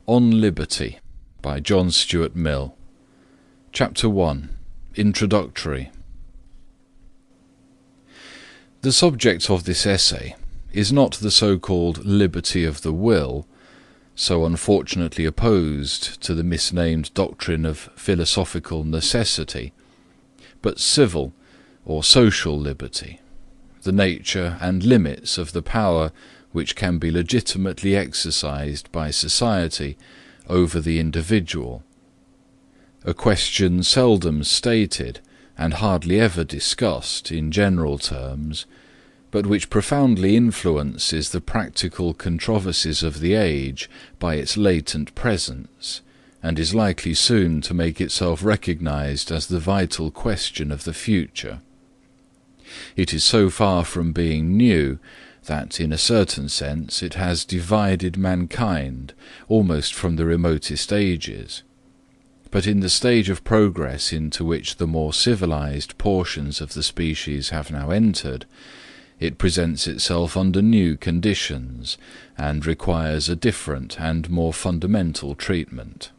On Liberty by John Stuart Mill. Chapter 1. Introductory. The subject of this essay is not the so-called liberty of the will, so unfortunately opposed to the misnamed doctrine of philosophical necessity, but civil or social liberty, the nature and limits of the power which can be legitimately exercised by society over the individual, a question seldom stated and hardly ever discussed in general terms, but which profoundly influences the practical controversies of the age by its latent presence, and is likely soon to make itself recognized as the vital question of the future. It is so far from being new that, in a certain sense, it has divided mankind almost from the remotest ages. But in the stage of progress into which the more civilized portions of the species have now entered, it presents itself under new conditions and requires a different and more fundamental treatment.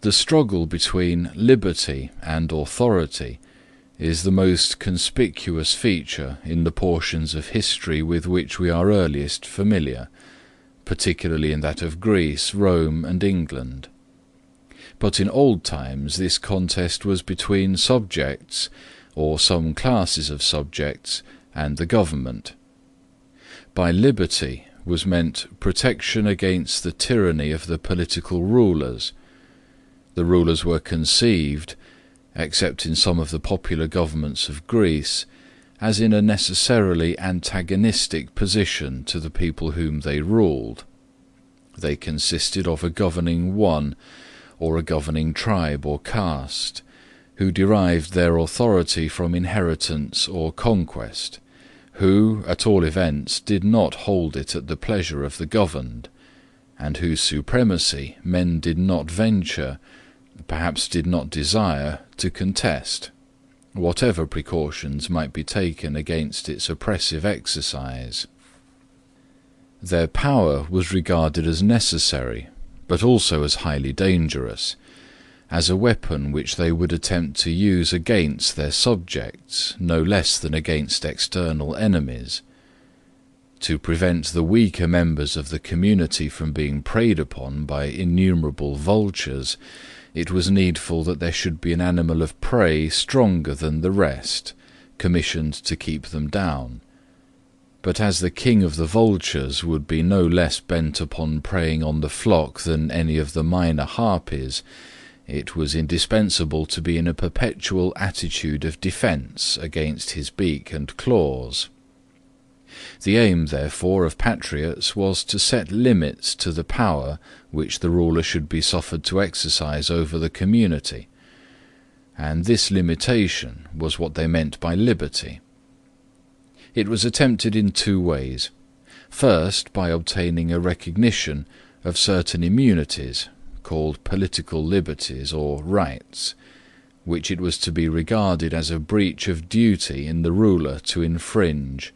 The struggle between liberty and authority is the most conspicuous feature in the portions of history with which we are earliest familiar, particularly in that of Greece, Rome, and England. But in old times this contest was between subjects, or some classes of subjects, and the government. By liberty was meant protection against the tyranny of the political rulers. The rulers were conceived, except in some of the popular governments of Greece, as in a necessarily antagonistic position to the people whom they ruled. They consisted of a governing one, or a governing tribe or caste, who derived their authority from inheritance or conquest, who, at all events, did not hold it at the pleasure of the governed, and whose supremacy men did not venture, perhaps did not desire, to contest, whatever precautions might be taken against its oppressive exercise. Their power was regarded as necessary, but also as highly dangerous, as a weapon which they would attempt to use against their subjects no less than against external enemies. To prevent the weaker members of the community from being preyed upon by innumerable vultures, it was needful that there should be an animal of prey stronger than the rest, commissioned to keep them down. But as the king of the vultures would be no less bent upon preying on the flock than any of the minor harpies, it was indispensable to be in a perpetual attitude of defence against his beak and claws. The aim, therefore, of patriots was to set limits to the power which the ruler should be suffered to exercise over the community, and this limitation was what they meant by liberty. It was attempted in two ways. First, by obtaining a recognition of certain immunities, called political liberties or rights, which it was to be regarded as a breach of duty in the ruler to infringe,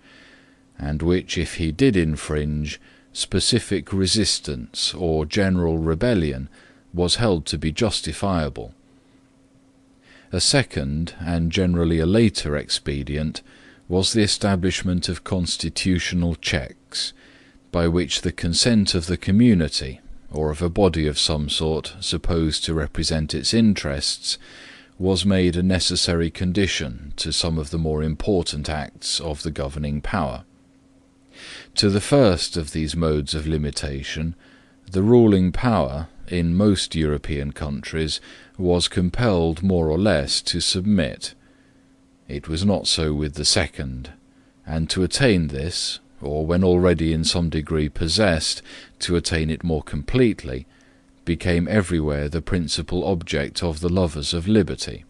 and which, if he did infringe, specific resistance or general rebellion was held to be justifiable. A second, and generally a later expedient, was the establishment of constitutional checks, by which the consent of the community, or of a body of some sort supposed to represent its interests, was made a necessary condition to some of the more important acts of the governing power. To the first of these modes of limitation, the ruling power, in most European countries, was compelled more or less to submit. It was not so with the second, and to attain this, or when already in some degree possessed, to attain it more completely, became everywhere the principal object of the lovers of liberty.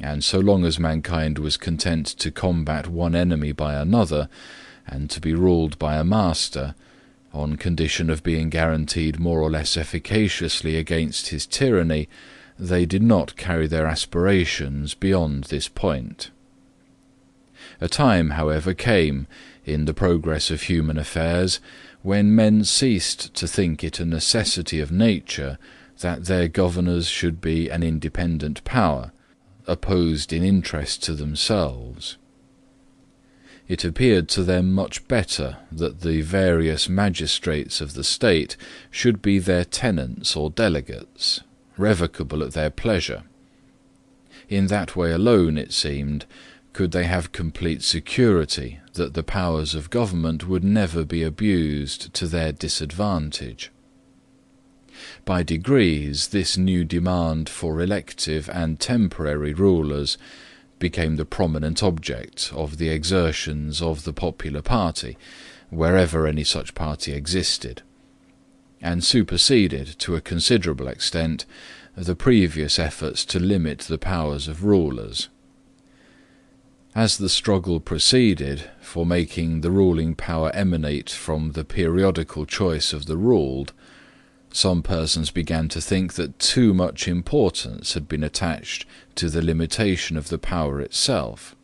And so long as mankind was content to combat one enemy by another, and to be ruled by a master, on condition of being guaranteed more or less efficaciously against his tyranny, they did not carry their aspirations beyond this point. A time, however, came, in the progress of human affairs, when men ceased to think it a necessity of nature that their governors should be an independent power, opposed in interest to themselves. It appeared to them much better that the various magistrates of the state should be their tenants or delegates, revocable at their pleasure. In that way alone, it seemed, could they have complete security that the powers of government would never be abused to their disadvantage. By degrees, this new demand for elective and temporary rulers became the prominent object of the exertions of the popular party, wherever any such party existed, and superseded to a considerable extent the previous efforts to limit the powers of rulers. As the struggle proceeded for making the ruling power emanate from the periodical choice of the ruled, some persons began to think that too much importance had been attached to the limitation of the power itself.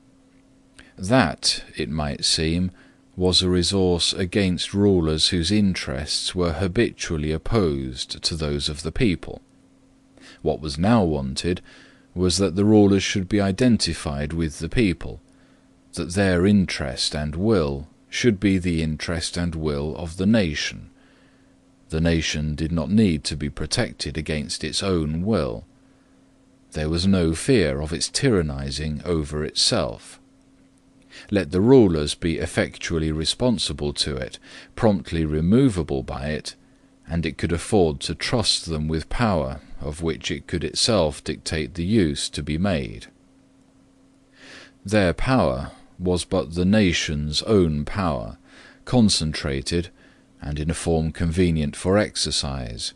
That, it might seem, was a resource against rulers whose interests were habitually opposed to those of the people. What was now wanted was that the rulers should be identified with the people, that their interest and will should be the interest and will of the nation. The nation did not need to be protected against its own will. There was no fear of its tyrannizing over itself. Let the rulers be effectually responsible to it, promptly removable by it, and it could afford to trust them with power of which it could itself dictate the use to be made. Their power was but the nation's own power, concentrated and in a form convenient for exercise.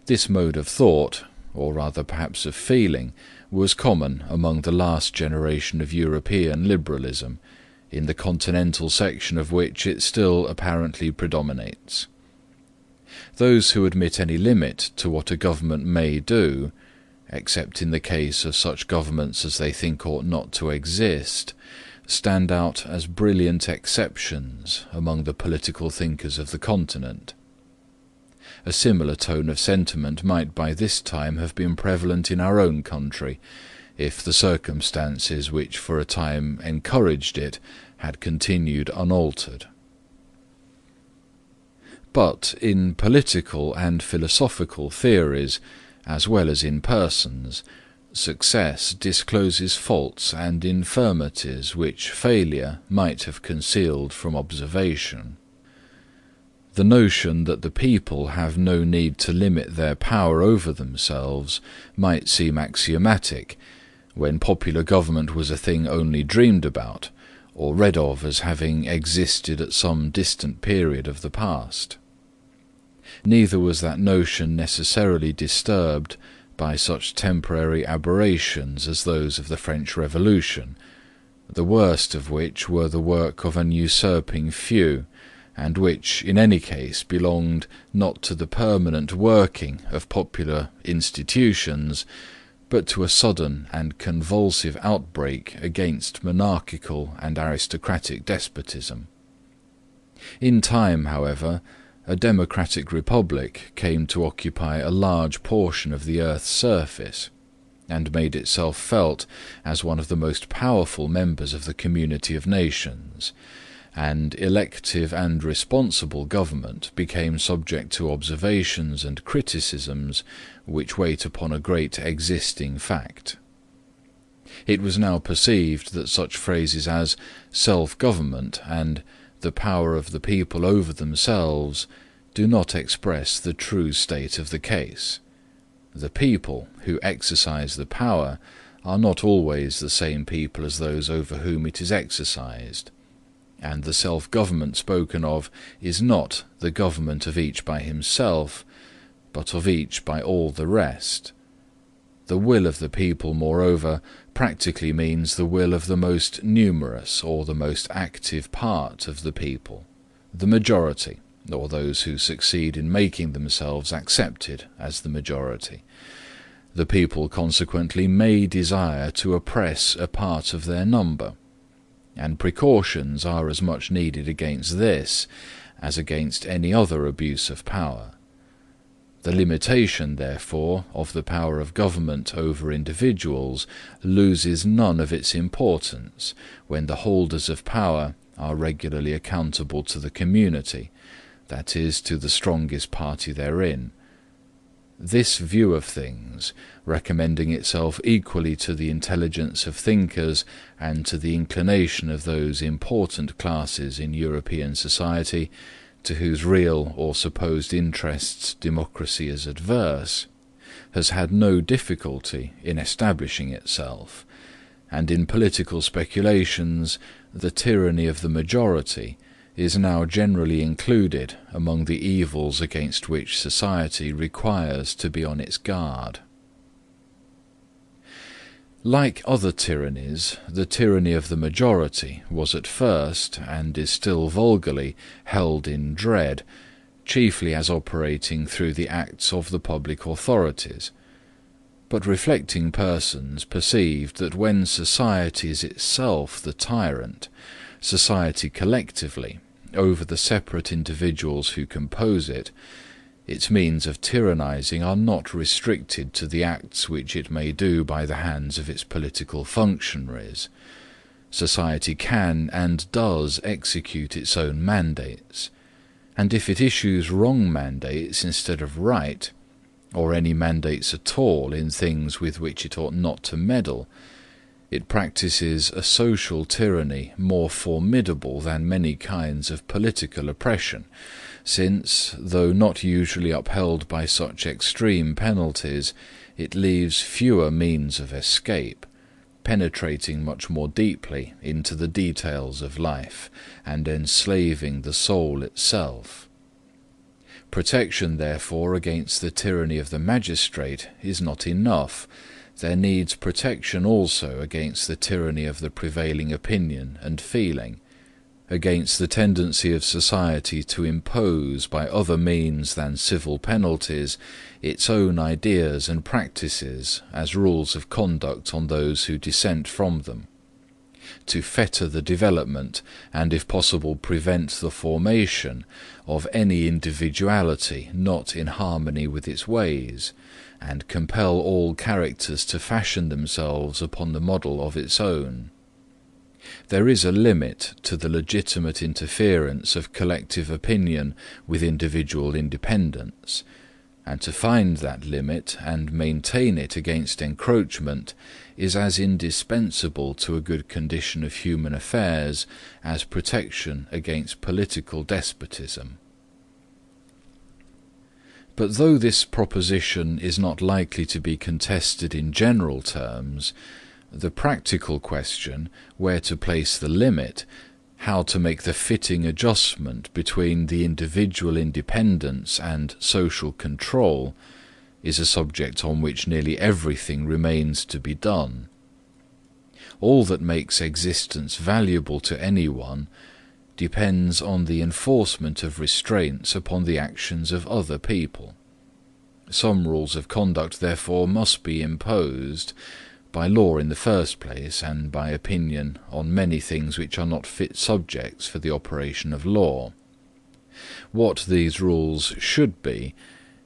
This mode of thought, or rather perhaps of feeling, was common among the last generation of European liberalism, in the continental section of which it still apparently predominates. Those who admit any limit to what a government may do, except in the case of such governments as they think ought not to exist, stand out as brilliant exceptions among the political thinkers of the continent. A similar tone of sentiment might by this time have been prevalent in our own country, if the circumstances which for a time encouraged it had continued unaltered. But in political and philosophical theories, as well as in persons, success discloses faults and infirmities which failure might have concealed from observation. The notion that the people have no need to limit their power over themselves might seem axiomatic, when popular government was a thing only dreamed about, or read of as having existed at some distant period of the past. Neither was that notion necessarily disturbed by such temporary aberrations as those of the French Revolution, the worst of which were the work of an usurping few, and which, in any case, belonged not to the permanent working of popular institutions, but to a sudden and convulsive outbreak against monarchical and aristocratic despotism. In time, however, a democratic republic came to occupy a large portion of the earth's surface, and made itself felt as one of the most powerful members of the community of nations, and elective and responsible government became subject to observations and criticisms which wait upon a great existing fact. It was now perceived that such phrases as self-government and the power of the people over themselves do not express the true state of the case. The people who exercise the power are not always the same people as those over whom it is exercised, and the self-government spoken of is not the government of each by himself, but of each by all the rest. The will of the people, moreover, practically means the will of the most numerous or the most active part of the people, the majority, or those who succeed in making themselves accepted as the majority. The people consequently may desire to oppress a part of their number, and precautions are as much needed against this as against any other abuse of power. The limitation, therefore, of the power of government over individuals loses none of its importance when the holders of power are regularly accountable to the community, that is, to the strongest party therein. This view of things, recommending itself equally to the intelligence of thinkers and to the inclination of those important classes in European society to whose real or supposed interests democracy is adverse, has had no difficulty in establishing itself, and in political speculations the tyranny of the majority is now generally included among the evils against which society requires to be on its guard. Like other tyrannies, the tyranny of the majority was at first, and is still vulgarly, held in dread, chiefly as operating through the acts of the public authorities. But reflecting persons perceived that when society is itself the tyrant, society collectively, over the separate individuals who compose it, its means of tyrannizing are not restricted to the acts which it may do by the hands of its political functionaries. Society can and does execute its own mandates, and if it issues wrong mandates instead of right, or any mandates at all in things with which it ought not to meddle, it practices a social tyranny more formidable than many kinds of political oppression, since, though not usually upheld by such extreme penalties, it leaves fewer means of escape, penetrating much more deeply into the details of life, and enslaving the soul itself. Protection, therefore, against the tyranny of the magistrate is not enough. There needs protection also against the tyranny of the prevailing opinion and feeling, against the tendency of society to impose by other means than civil penalties its own ideas and practices as rules of conduct on those who dissent from them, to fetter the development and if possible prevent the formation of any individuality not in harmony with its ways, and compel all characters to fashion themselves upon the model of its own. There is a limit to the legitimate interference of collective opinion with individual independence, and to find that limit and maintain it against encroachment is as indispensable to a good condition of human affairs as protection against political despotism. But though this proposition is not likely to be contested in general terms, the practical question, where to place the limit, how to make the fitting adjustment between the individual independence and social control, is a subject on which nearly everything remains to be done. All that makes existence valuable to anyone depends on the enforcement of restraints upon the actions of other people. Some rules of conduct, therefore, must be imposed, by law in the first place, and by opinion on many things which are not fit subjects for the operation of law. What these rules should be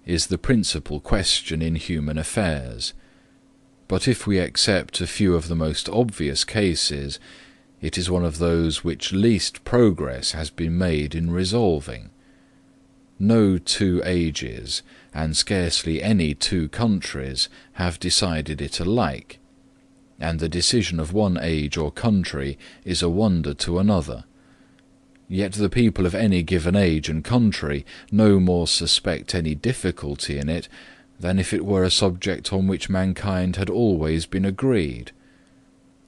is the principal question in human affairs, but if we accept a few of the most obvious cases, it is one of those which least progress has been made in resolving. No two ages, and scarcely any two countries, have decided it alike, and the decision of one age or country is a wonder to another. Yet the people of any given age and country no more suspect any difficulty in it than if it were a subject on which mankind had always been agreed.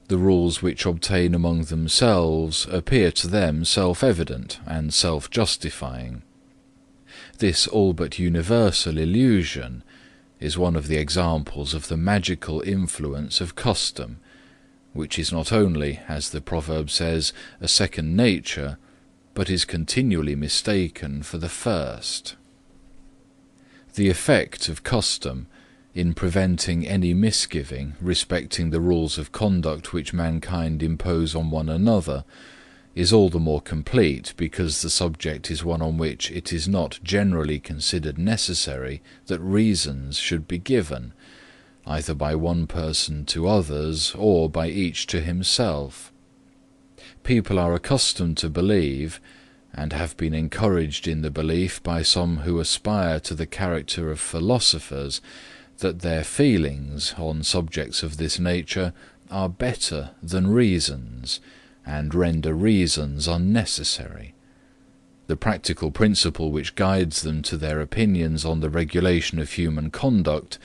The rules which obtain among themselves appear to them self-evident and self-justifying. This all but universal illusion is one of the examples of the magical influence of custom, which is not only, as the proverb says, a second nature, but is continually mistaken for the first. The effect of custom in preventing any misgiving respecting the rules of conduct which mankind impose on one another is all the more complete because the subject is one on which it is not generally considered necessary that reasons should be given, either by one person to others or by each to himself. People are accustomed to believe, and have been encouraged in the belief by some who aspire to the character of philosophers, that their feelings on subjects of this nature are better than reasons, and render reasons unnecessary. The practical principle which guides them to their opinions on the regulation of human conduct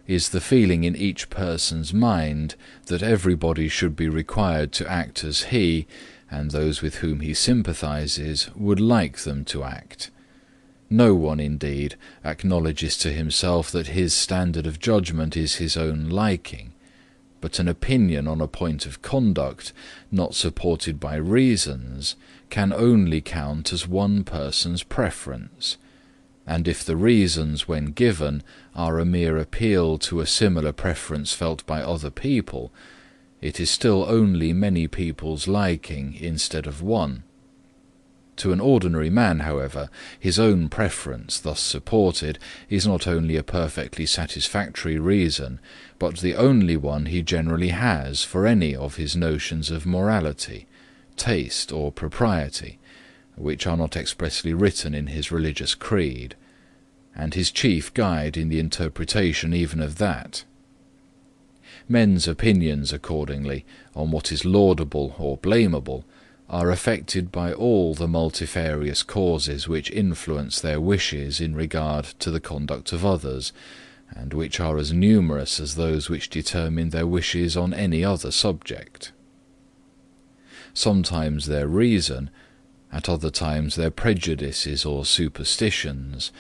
is the feeling in each person's mind that everybody should be required to act as he, and those with whom he sympathizes, would like them to act. No one, indeed, acknowledges to himself that his standard of judgment is his own liking, but an opinion on a point of conduct, not supported by reasons, can only count as one person's preference, and if the reasons, when given, are a mere appeal to a similar preference felt by other people, it is still only many people's liking instead of one. To an ordinary man, however, his own preference, thus supported, is not only a perfectly satisfactory reason, but the only one he generally has for any of his notions of morality, taste, or propriety, which are not expressly written in his religious creed, and his chief guide in the interpretation even of that. Men's opinions, accordingly, on what is laudable or blamable, are affected by all the multifarious causes which influence their wishes in regard to the conduct of others, and which are as numerous as those which determine their wishes on any other subject. Sometimes their reason, at other times their prejudices or superstitions,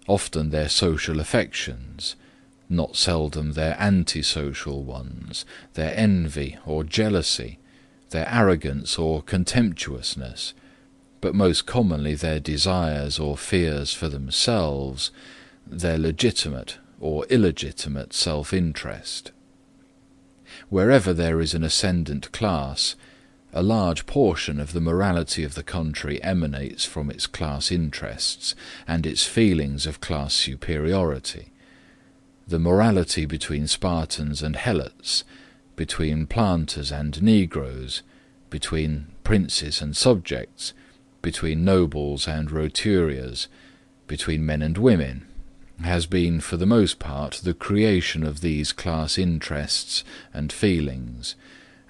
often their social affections, not seldom their antisocial ones, their envy or jealousy, their arrogance or contemptuousness, but most commonly their desires or fears for themselves, their legitimate or illegitimate self-interest. Wherever there is an ascendant class, a large portion of the morality of the country emanates from its class interests and its feelings of class superiority. The morality between Spartans and Helots, between planters and negroes, between princes and subjects, between nobles and roturiers, between men and women, has been for the most part the creation of these class interests and feelings,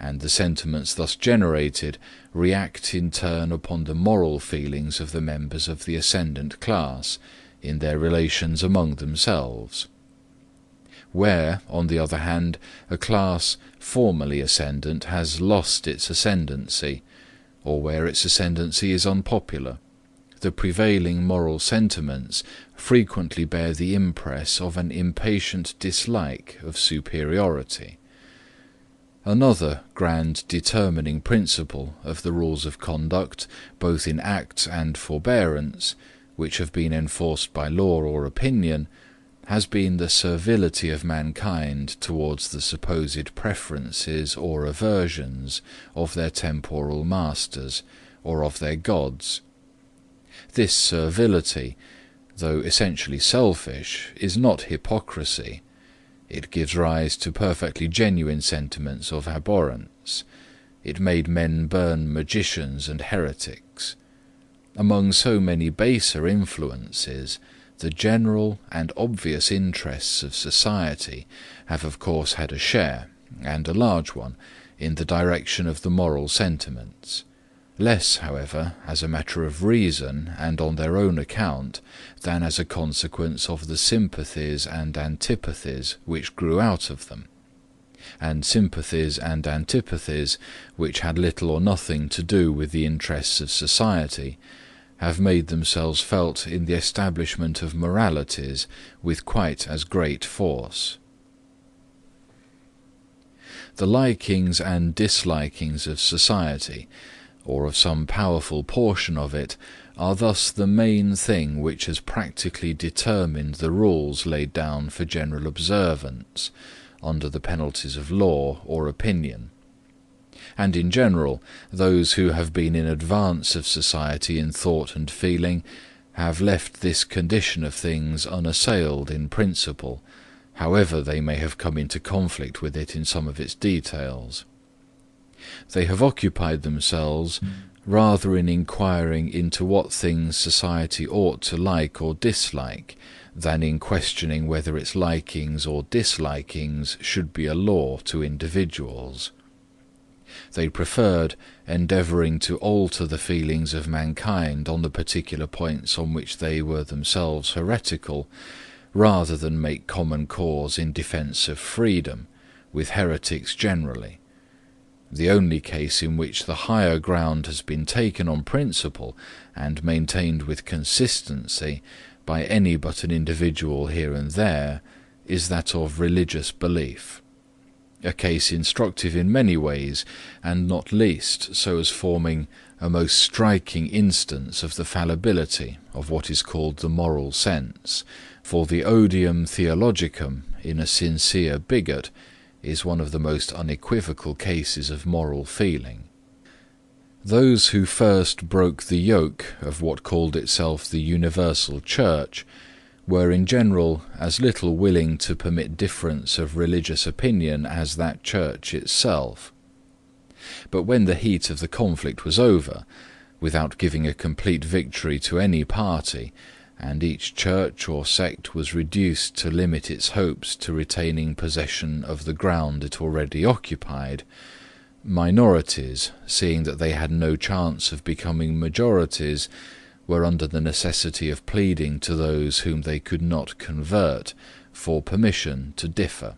and the sentiments thus generated react in turn upon the moral feelings of the members of the ascendant class in their relations among themselves. Where, on the other hand, a class formerly ascendant has lost its ascendancy, or where its ascendancy is unpopular, the prevailing moral sentiments frequently bear the impress of an impatient dislike of superiority. Another grand determining principle of the rules of conduct, both in act and forbearance, which have been enforced by law or opinion, has been the servility of mankind towards the supposed preferences or aversions of their temporal masters, or of their gods. This servility, though essentially selfish, is not hypocrisy. It gives rise to perfectly genuine sentiments of abhorrence. It made men burn magicians and heretics. Among so many baser influences, the general and obvious interests of society have of course had a share, and a large one, in the direction of the moral sentiments. Less, however, as a matter of reason and on their own account, than as a consequence of the sympathies and antipathies which grew out of them, and sympathies and antipathies which had little or nothing to do with the interests of society, have made themselves felt in the establishment of moralities with quite as great force. The likings and dislikings of society, or of some powerful portion of it, are thus the main thing which has practically determined the rules laid down for general observance, under the penalties of law or opinion. And in general, those who have been in advance of society in thought and feeling have left this condition of things unassailed in principle, however they may have come into conflict with it in some of its details. They have occupied themselves rather in inquiring into what things society ought to like or dislike, than in questioning whether its likings or dislikings should be a law to individuals. They preferred endeavouring to alter the feelings of mankind on the particular points on which they were themselves heretical, rather than make common cause in defence of freedom with heretics generally. The only case in which the higher ground has been taken on principle and maintained with consistency by any but an individual here and there is that of religious belief, a case instructive in many ways, and not least so as forming a most striking instance of the fallibility of what is called the moral sense, for the odium theologicum in a sincere bigot is one of the most unequivocal cases of moral feeling. Those who first broke the yoke of what called itself the universal church were in general as little willing to permit difference of religious opinion as that church itself. But when the heat of the conflict was over, without giving a complete victory to any party, and each church or sect was reduced to limit its hopes to retaining possession of the ground it already occupied, minorities, seeing that they had no chance of becoming majorities, were under the necessity of pleading to those whom they could not convert for permission to differ.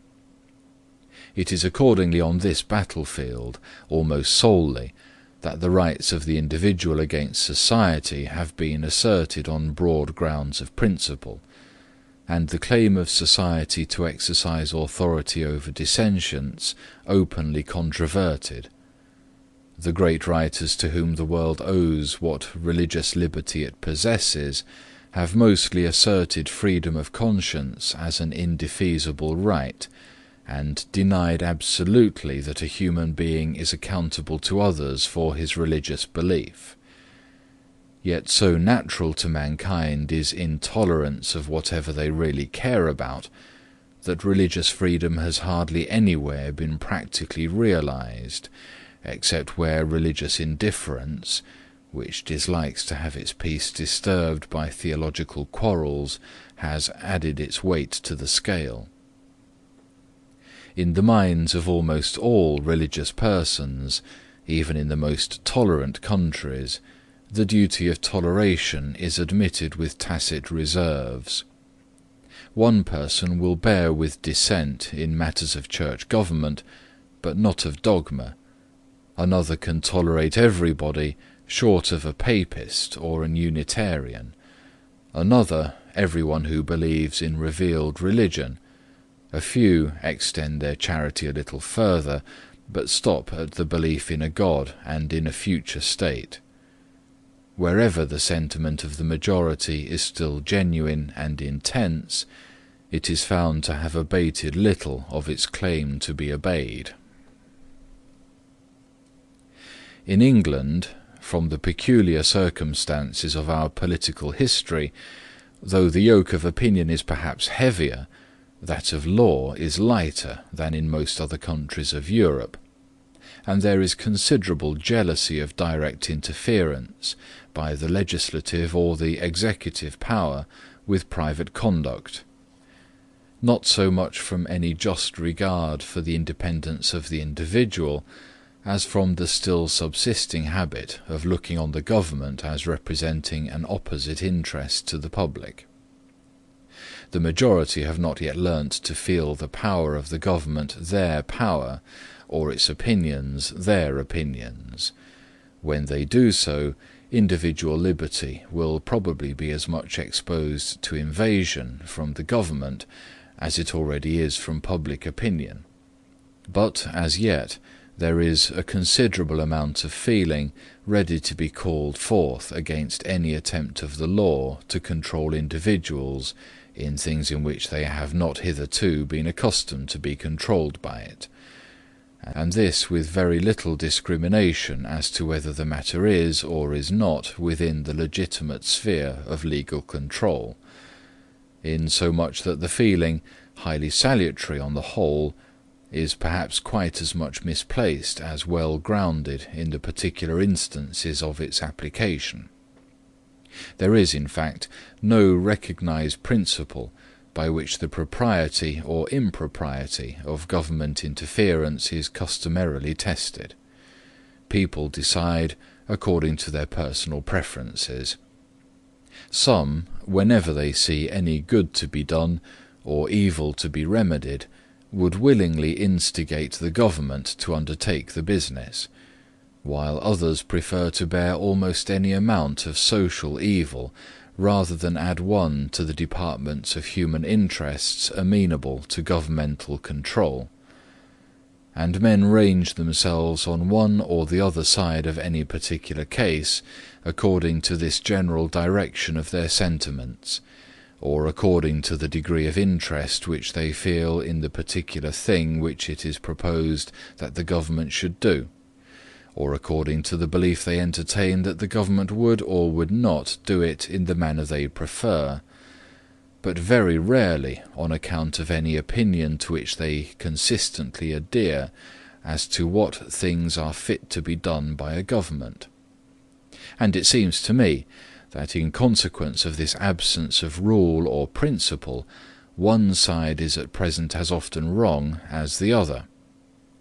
It is accordingly on this battlefield, almost solely, that the rights of the individual against society have been asserted on broad grounds of principle, and the claim of society to exercise authority over dissentients openly controverted. The great writers to whom the world owes what religious liberty it possesses have mostly asserted freedom of conscience as an indefeasible right, and denied absolutely that a human being is accountable to others for his religious belief. Yet so natural to mankind is intolerance of whatever they really care about, that religious freedom has hardly anywhere been practically realized, except where religious indifference, which dislikes to have its peace disturbed by theological quarrels, has added its weight to the scale. In the minds of almost all religious persons, even in the most tolerant countries, the duty of toleration is admitted with tacit reserves. One person will bear with dissent in matters of church government, but not of dogma. Another can tolerate everybody short of a papist or an Unitarian. Another, everyone who believes in revealed religion. A few extend their charity a little further, but stop at the belief in a God and in a future state. Wherever the sentiment of the majority is still genuine and intense, it is found to have abated little of its claim to be obeyed. In England, from the peculiar circumstances of our political history, though the yoke of opinion is perhaps heavier, that of law is lighter than in most other countries of Europe, and there is considerable jealousy of direct interference by the legislative or the executive power with private conduct, not so much from any just regard for the independence of the individual, as from the still subsisting habit of looking on the government as representing an opposite interest to the public. The majority have not yet learnt to feel the power of the government their power, or its opinions their opinions. When they do so, individual liberty will probably be as much exposed to invasion from the government as it already is from public opinion. But as yet there is a considerable amount of feeling ready to be called forth against any attempt of the law to control individuals in things in which they have not hitherto been accustomed to be controlled by it. and this with very little discrimination as to whether the matter is or is not within the legitimate sphere of legal control, insomuch that the feeling, highly salutary on the whole, is perhaps quite as much misplaced as well grounded in the particular instances of its application. There is, in fact, no recognized principle by which the propriety or impropriety of government interference is customarily tested. People decide according to their personal preferences. Some, whenever they see any good to be done or evil to be remedied, would willingly instigate the government to undertake the business, while others prefer to bear almost any amount of social evil rather than add one to the departments of human interests amenable to governmental control. And men range themselves on one or the other side of any particular case according to this general direction of their sentiments, or according to the degree of interest which they feel in the particular thing which it is proposed that the government should do, or according to the belief they entertain that the government would or would not do it in the manner they prefer, but very rarely on account of any opinion to which they consistently adhere as to what things are fit to be done by a government. And it seems to me that in consequence of this absence of rule or principle, one side is at present as often wrong as the other.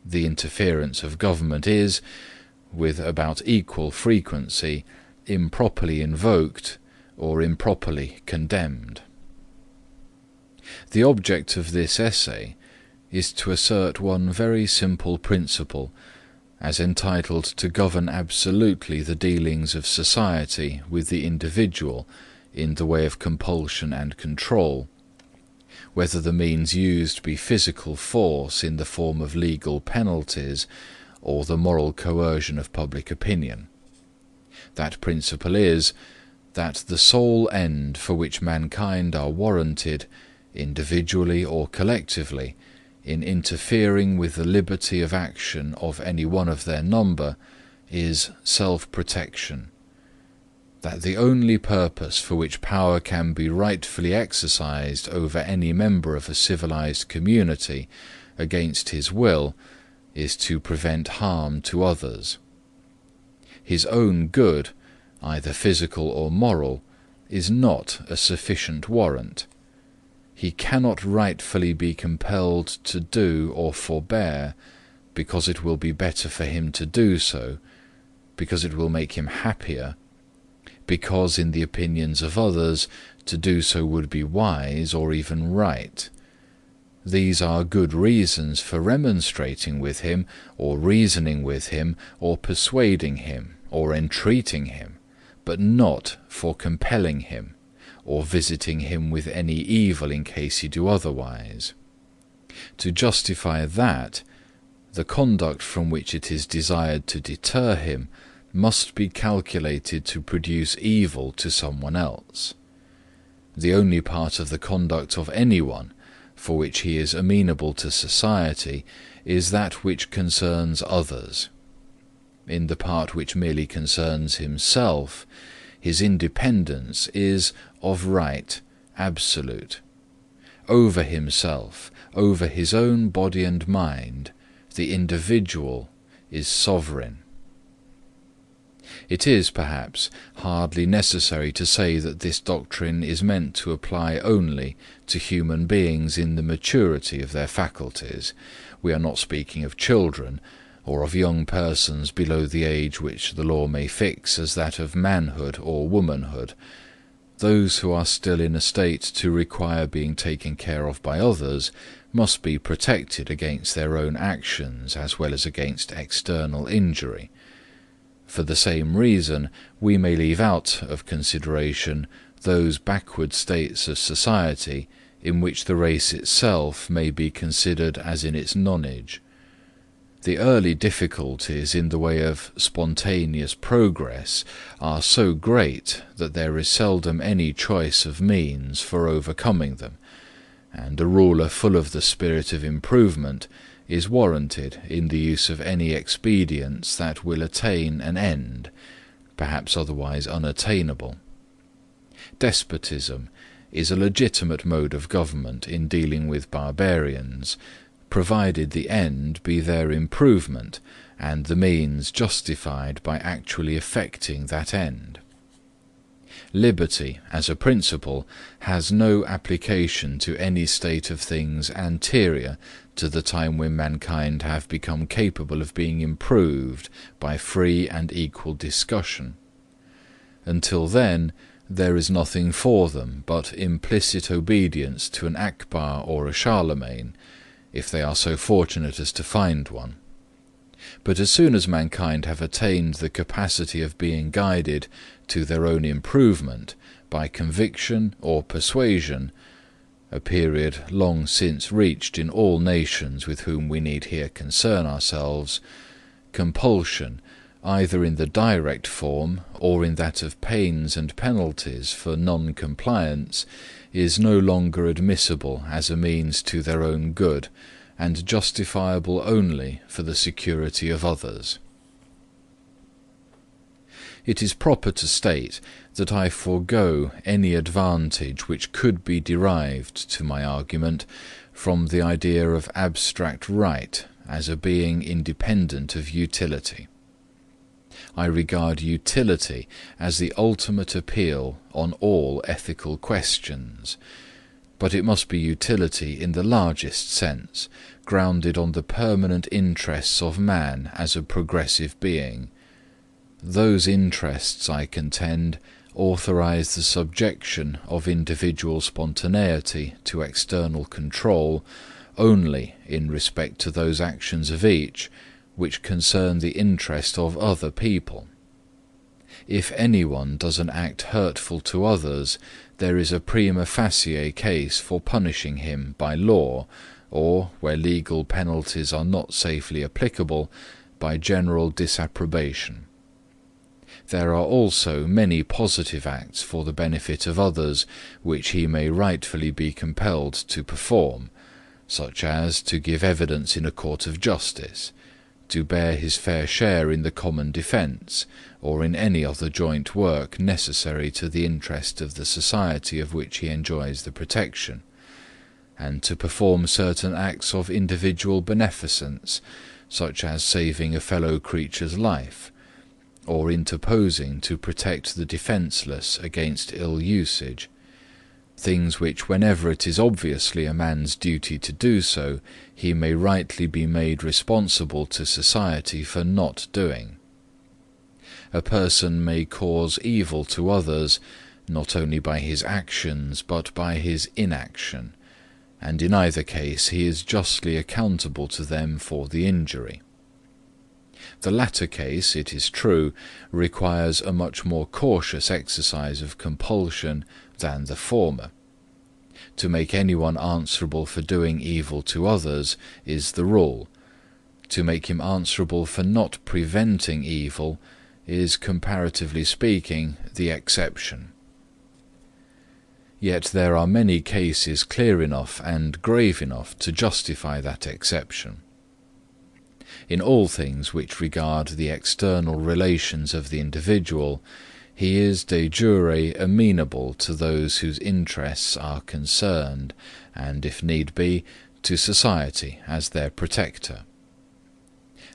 The interference of government is, with about equal frequency, improperly invoked or improperly condemned. The object of this essay is to assert one very simple principle, as entitled to govern absolutely the dealings of society with the individual in the way of compulsion and control, whether the means used be physical force in the form of legal penalties or the moral coercion of public opinion. That principle is, that the sole end for which mankind are warranted, individually or collectively, in interfering with the liberty of action of any one of their number, is self-protection. That the only purpose for which power can be rightfully exercised over any member of a civilized community against his will is to prevent harm to others. His own good, either physical or moral, is not a sufficient warrant. He cannot rightfully be compelled to do or forbear, because it will be better for him to do so, because it will make him happier, because in the opinions of others to do so would be wise or even right. These are good reasons for remonstrating with him, or reasoning with him, or persuading him, or entreating him, but not for compelling him, or visiting him with any evil in case he do otherwise. To justify that, the conduct from which it is desired to deter him must be calculated to produce evil to someone else. The only part of the conduct of anyone for which he is amenable to society is that which concerns others. In the part which merely concerns himself, his independence is of right absolute. Over himself, over his own body and mind, the individual is sovereign. It is, perhaps, hardly necessary to say that this doctrine is meant to apply only to human beings in the maturity of their faculties. We are not speaking of children, or of young persons below the age which the law may fix as that of manhood or womanhood. Those who are still in a state to require being taken care of by others must be protected against their own actions as well as against external injury. For the same reason, we may leave out of consideration those backward states of society in which the race itself may be considered as in its nonage. The early difficulties in the way of spontaneous progress are so great that there is seldom any choice of means for overcoming them, and a ruler full of the spirit of improvement is warranted in the use of any expedients that will attain an end, perhaps otherwise unattainable. Despotism is a legitimate mode of government in dealing with barbarians, provided the end be their improvement and the means justified by actually effecting that end. Liberty, as a principle, has no application to any state of things anterior to the time when mankind have become capable of being improved by free and equal discussion. Until then, there is nothing for them but implicit obedience to an Akbar or a Charlemagne, if they are so fortunate as to find one. But as soon as mankind have attained the capacity of being guided to their own improvement by conviction or persuasion, a period long since reached in all nations with whom we need here concern ourselves, compulsion, either in the direct form or in that of pains and penalties for non-compliance, is no longer admissible as a means to their own good, and justifiable only for the security of others. It is proper to state that I forego any advantage which could be derived to my argument from the idea of abstract right as a being independent of utility. I regard utility as the ultimate appeal on all ethical questions, but it must be utility in the largest sense, grounded on the permanent interests of man as a progressive being. Those interests, I contend, authorize the subjection of individual spontaneity to external control only in respect to those actions of each which concern the interest of other people. If anyone does an act hurtful to others, there is a prima facie case for punishing him by law, or, where legal penalties are not safely applicable, by general disapprobation. There are also many positive acts for the benefit of others which he may rightfully be compelled to perform, such as to give evidence in a court of justice, to bear his fair share in the common defence, or in any other joint work necessary to the interest of the society of which he enjoys the protection, and to perform certain acts of individual beneficence, such as saving a fellow creature's life, or interposing to protect the defenceless against ill usage, things which, whenever it is obviously a man's duty to do so, he may rightly be made responsible to society for not doing. A person may cause evil to others, not only by his actions, but by his inaction, and in either case he is justly accountable to them for the injury. The latter case, it is true, requires a much more cautious exercise of compulsion than the former. To make anyone answerable for doing evil to others is the rule. To make him answerable for not preventing evil is, comparatively speaking, the exception. Yet there are many cases clear enough and grave enough to justify that exception. In all things which regard the external relations of the individual, he is de jure amenable to those whose interests are concerned, and, if need be, to society as their protector.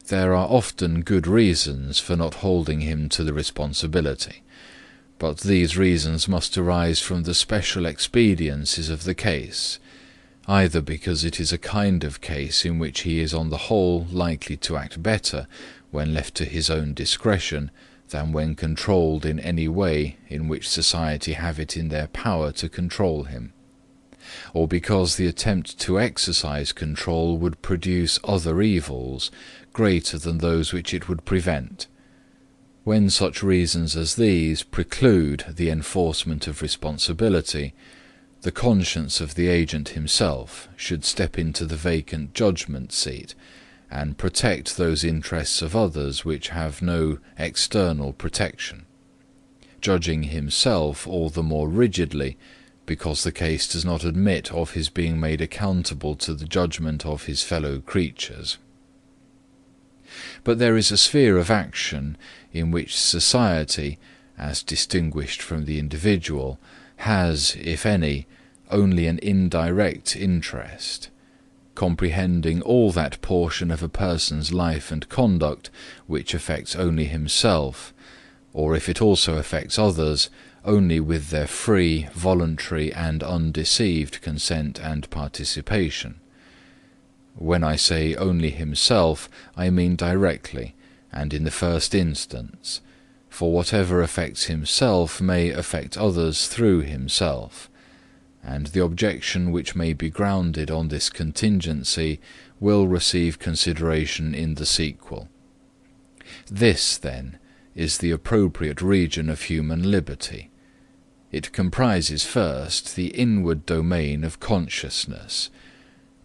There are often good reasons for not holding him to the responsibility, but these reasons must arise from the special expediencies of the case, either because it is a kind of case in which he is on the whole likely to act better when left to his own discretion than when controlled in any way in which society have it in their power to control him, or because the attempt to exercise control would produce other evils greater than those which it would prevent. When such reasons as these preclude the enforcement of responsibility, the conscience of the agent himself should step into the vacant judgment seat and protect those interests of others which have no external protection, judging himself all the more rigidly because the case does not admit of his being made accountable to the judgment of his fellow creatures. But there is a sphere of action in which society, as distinguished from the individual, has, if any, only an indirect interest, comprehending all that portion of a person's life and conduct which affects only himself, or if it also affects others, only with their free, voluntary, and undeceived consent and participation. When I say only himself, I mean directly, and in the first instance, for whatever affects himself may affect others through himself, and the objection which may be grounded on this contingency will receive consideration in the sequel. This, then, is the appropriate region of human liberty. It comprises first the inward domain of consciousness,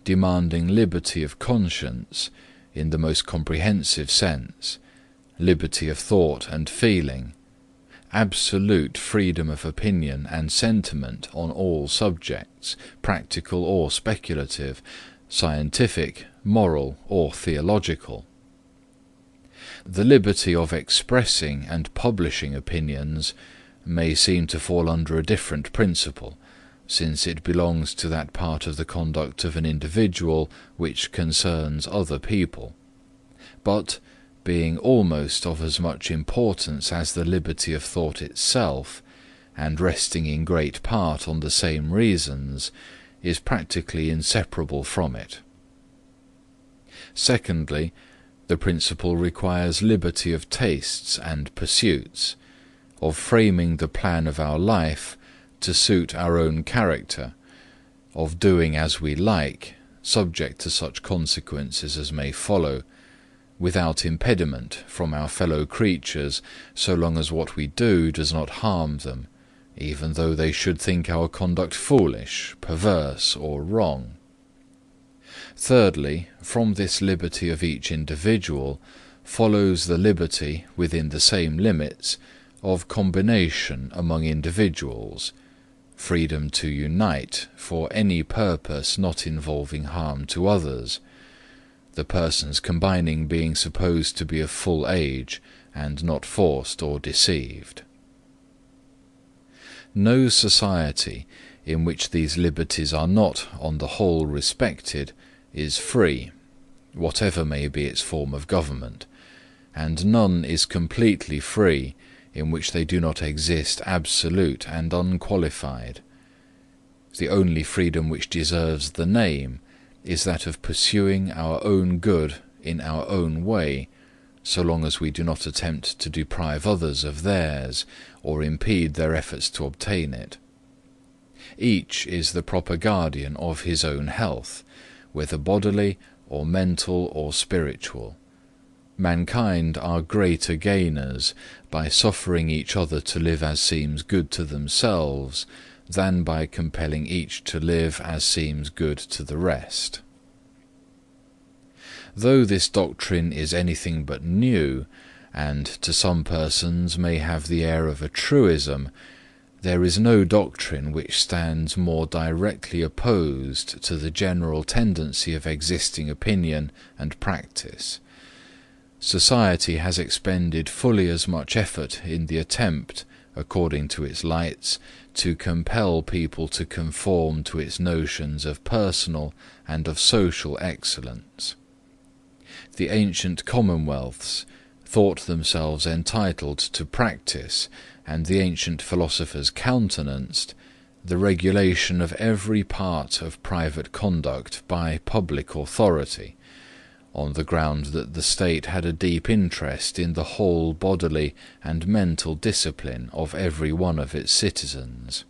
demanding liberty of conscience in the most comprehensive sense, liberty of thought and feeling, absolute freedom of opinion and sentiment on all subjects, practical or speculative, scientific, moral or theological. The liberty of expressing and publishing opinions may seem to fall under a different principle, since it belongs to that part of the conduct of an individual which concerns other people. But, being almost of as much importance as the liberty of thought itself, and resting in great part on the same reasons, is practically inseparable from it. Secondly, the principle requires liberty of tastes and pursuits, of framing the plan of our life to suit our own character, of doing as we like, subject to such consequences as may follow, without impediment from our fellow creatures, so long as what we do does not harm them, even though they should think our conduct foolish, perverse, or wrong. Thirdly, from this liberty of each individual follows the liberty, within the same limits, of combination among individuals, freedom to unite for any purpose not involving harm to others, the persons combining being supposed to be of full age and not forced or deceived. No society in which these liberties are not on the whole respected is free, whatever may be its form of government, and none is completely free in which they do not exist absolute and unqualified. The only freedom which deserves the name is that of pursuing our own good in our own way, so long as we do not attempt to deprive others of theirs, or impede their efforts to obtain it. Each is the proper guardian of his own health, whether bodily, or mental, or spiritual. Mankind are greater gainers by suffering each other to live as seems good to themselves, than by compelling each to live as seems good to the rest. Though this doctrine is anything but new, and to some persons may have the air of a truism, there is no doctrine which stands more directly opposed to the general tendency of existing opinion and practice. Society has expended fully as much effort in the attempt, according to its lights, to compel people to conform to its notions of personal and of social excellence. The ancient commonwealths thought themselves entitled to practice, and the ancient philosophers countenanced, the regulation of every part of private conduct by public authority, on the ground that the state had a deep interest in the whole bodily and mental discipline of every one of its citizens.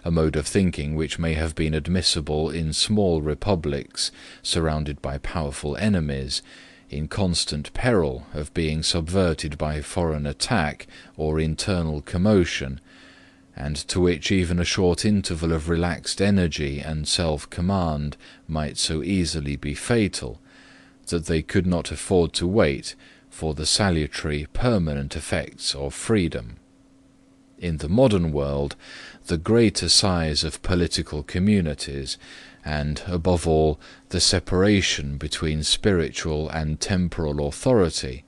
A mode of thinking which may have been admissible in small republics surrounded by powerful enemies, in constant peril of being subverted by foreign attack or internal commotion, and to which even a short interval of relaxed energy and self-command might so easily be fatal, that they could not afford to wait for the salutary permanent effects of freedom. In the modern world, the greater size of political communities, and, above all, the separation between spiritual and temporal authority,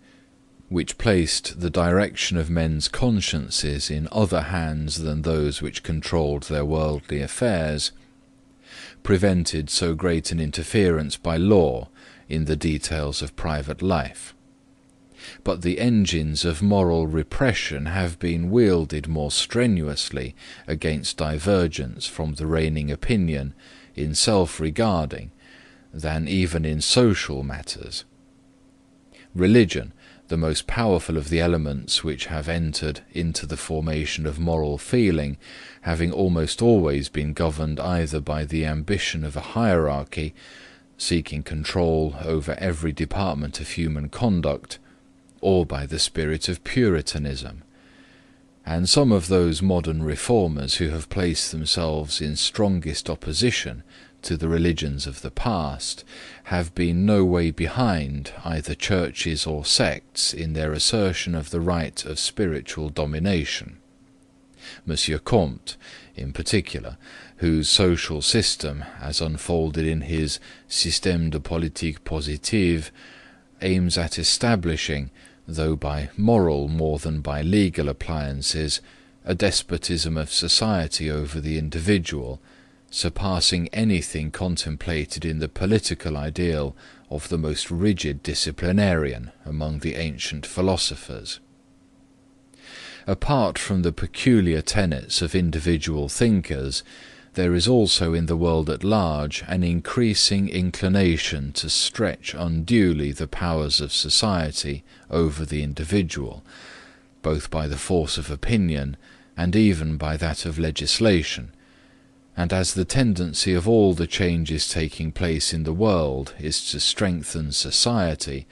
which placed the direction of men's consciences in other hands than those which controlled their worldly affairs, prevented so great an interference by law in the details of private life. But the engines of moral repression have been wielded more strenuously against divergence from the reigning opinion in self-regarding than even in social matters. Religion, the most powerful of the elements which have entered into the formation of moral feeling, having almost always been governed either by the ambition of a hierarchy, seeking control over every department of human conduct, or by the spirit of Puritanism. And some of those modern reformers who have placed themselves in strongest opposition to the religions of the past have been no way behind either churches or sects in their assertion of the right of spiritual domination. M. Comte, in particular, whose social system, as unfolded in his Système de politique positive, aims at establishing, though by moral more than by legal appliances, a despotism of society over the individual, surpassing anything contemplated in the political ideal of the most rigid disciplinarian among the ancient philosophers. Apart from the peculiar tenets of individual thinkers, there is also in the world at large an increasing inclination to stretch unduly the powers of society over the individual, both by the force of opinion and even by that of legislation. And as the tendency of all the changes taking place in the world is to strengthen society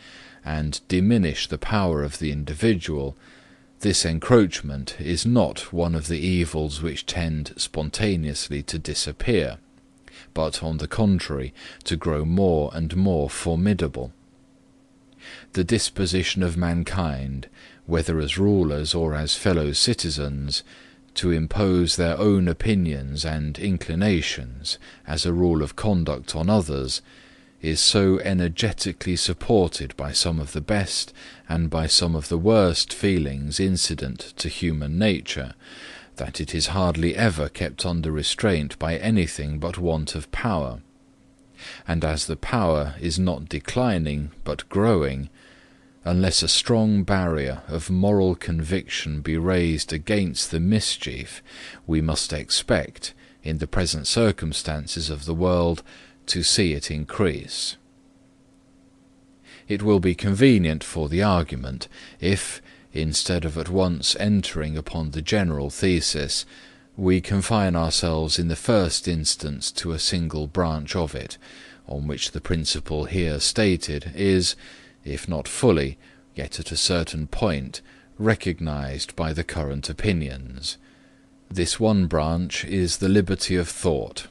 and diminish the power of the individual, this encroachment is not one of the evils which tend spontaneously to disappear, but on the contrary to grow more and more formidable. The disposition of mankind, whether as rulers or as fellow citizens, to impose their own opinions and inclinations as a rule of conduct on others, is so energetically supported by some of the best and by some of the worst feelings incident to human nature, that it is hardly ever kept under restraint by anything but want of power. And as the power is not declining but growing, unless a strong barrier of moral conviction be raised against the mischief, we must expect, in the present circumstances of the world, to see it increase. It will be convenient for the argument if, instead of at once entering upon the general thesis, we confine ourselves in the first instance to a single branch of it, on which the principle here stated is, if not fully, yet at a certain point, recognized by the current opinions. This one branch is the liberty of thought,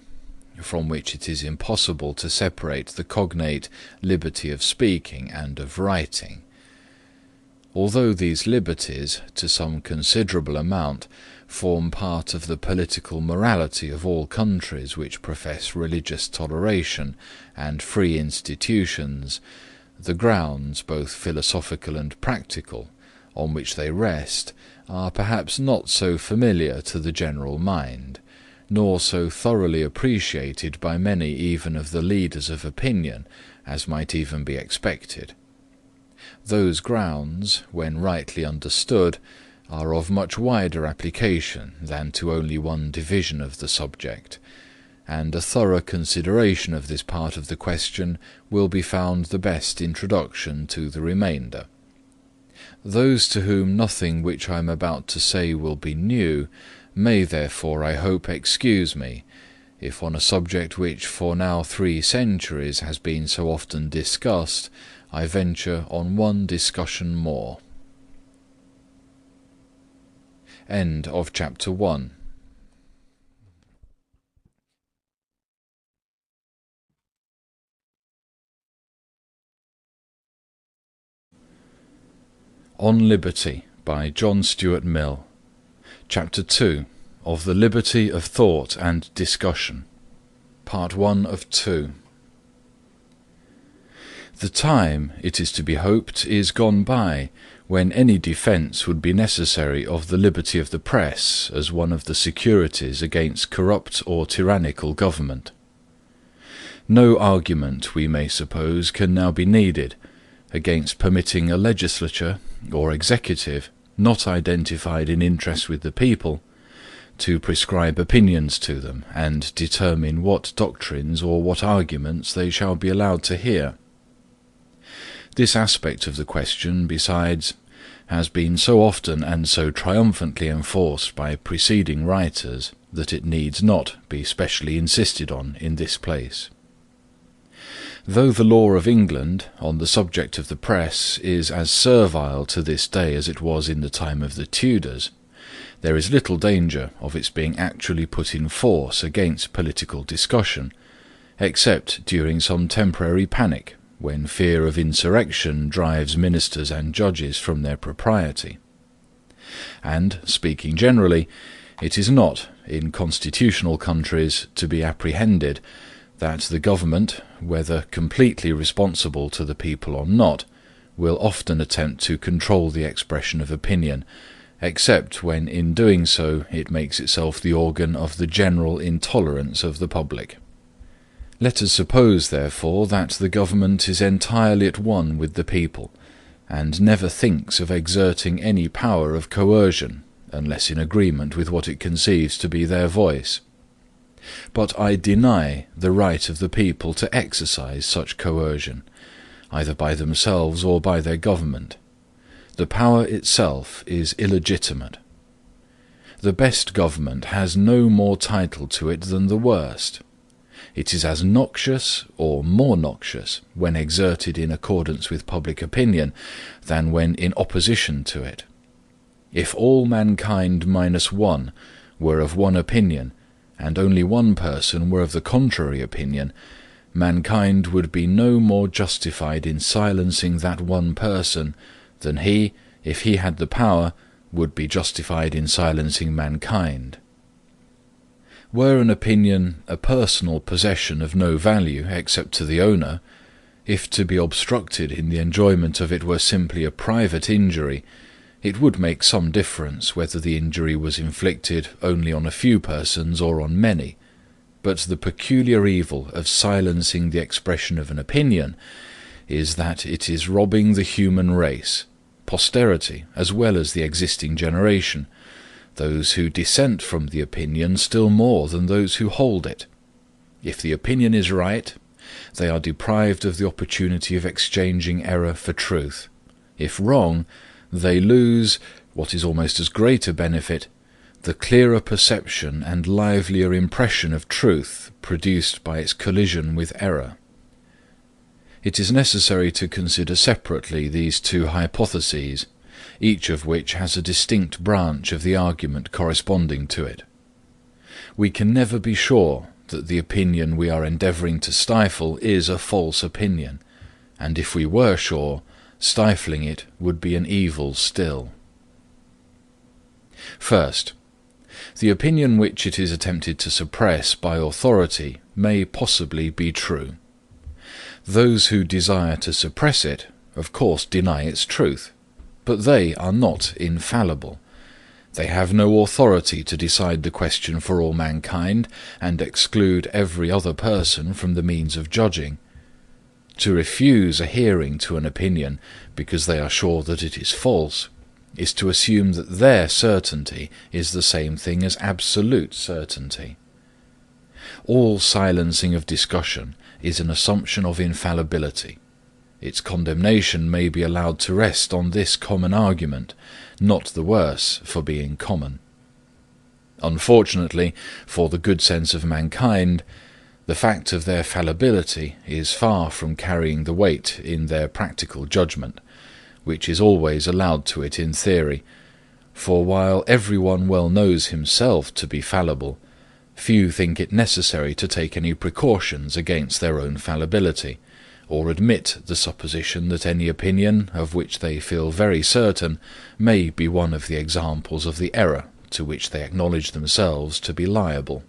from which it is impossible to separate the cognate liberty of speaking and of writing. Although these liberties, to some considerable amount, form part of the political morality of all countries which profess religious toleration and free institutions, the grounds, both philosophical and practical, on which they rest, are perhaps not so familiar to the general mind, nor so thoroughly appreciated by many even of the leaders of opinion as might even be expected. Those grounds, when rightly understood, are of much wider application than to only one division of the subject, and a thorough consideration of this part of the question will be found the best introduction to the remainder. Those to whom nothing which I am about to say will be new, may therefore, I hope, excuse me, if on a subject which for now 3 centuries has been so often discussed, I venture on one discussion more. End of chapter 1. On Liberty by John Stuart Mill. Chapter 2 of the Liberty of Thought and Discussion. Part 1 of 2. The time, it is to be hoped, is gone by when any defence would be necessary of the liberty of the press as one of the securities against corrupt or tyrannical government. No argument, we may suppose, can now be needed against permitting a legislature or executive not identified in interest with the people to prescribe opinions to them and determine what doctrines or what arguments they shall be allowed to hear. This aspect of the question, besides, has been so often and so triumphantly enforced by preceding writers that it needs not be specially insisted on in this place. Though the law of England on the subject of the press is as servile to this day as it was in the time of the Tudors, there is little danger of its being actually put in force against political discussion, except during some temporary panic, when fear of insurrection drives ministers and judges from their propriety. And, speaking generally, it is not, in constitutional countries, to be apprehended that the government, whether completely responsible to the people or not, will often attempt to control the expression of opinion, except when in doing so it makes itself the organ of the general intolerance of the public. Let us suppose, therefore, that the government is entirely at one with the people, and never thinks of exerting any power of coercion, unless in agreement with what it conceives to be their voice. But I deny the right of the people to exercise such coercion, either by themselves or by their government. The power itself is illegitimate. The best government has no more title to it than the worst. It is as noxious, or more noxious, when exerted in accordance with public opinion, than when in opposition to it. If all mankind minus one were of one opinion, and only one person were of the contrary opinion, mankind would be no more justified in silencing that one person than he, if he had the power, would be justified in silencing mankind. Were an opinion a personal possession of no value except to the owner, if to be obstructed in the enjoyment of it were simply a private injury, it would make some difference whether the injury was inflicted only on a few persons or on many, but the peculiar evil of silencing the expression of an opinion is that it is robbing the human race, posterity as well as the existing generation, those who dissent from the opinion still more than those who hold it. If the opinion is right, they are deprived of the opportunity of exchanging error for truth. If wrong, they lose, what is almost as great a benefit, the clearer perception and livelier impression of truth produced by its collision with error. It is necessary to consider separately these two hypotheses, each of which has a distinct branch of the argument corresponding to it. We can never be sure that the opinion we are endeavouring to stifle is a false opinion, and if we were sure, stifling it would be an evil still. First, the opinion which it is attempted to suppress by authority may possibly be true. Those who desire to suppress it, of course, deny its truth, but they are not infallible. They have no authority to decide the question for all mankind and exclude every other person from the means of judging. To refuse a hearing to an opinion because they are sure that it is false is to assume that their certainty is the same thing as absolute certainty. All silencing of discussion is an assumption of infallibility. Its condemnation may be allowed to rest on this common argument, not the worse for being common. Unfortunately, for the good sense of mankind, the fact of their fallibility is far from carrying the weight in their practical judgment, which is always allowed to it in theory, for while everyone well knows himself to be fallible, few think it necessary to take any precautions against their own fallibility, or admit the supposition that any opinion, of which they feel very certain, may be one of the examples of the error to which they acknowledge themselves to be liable.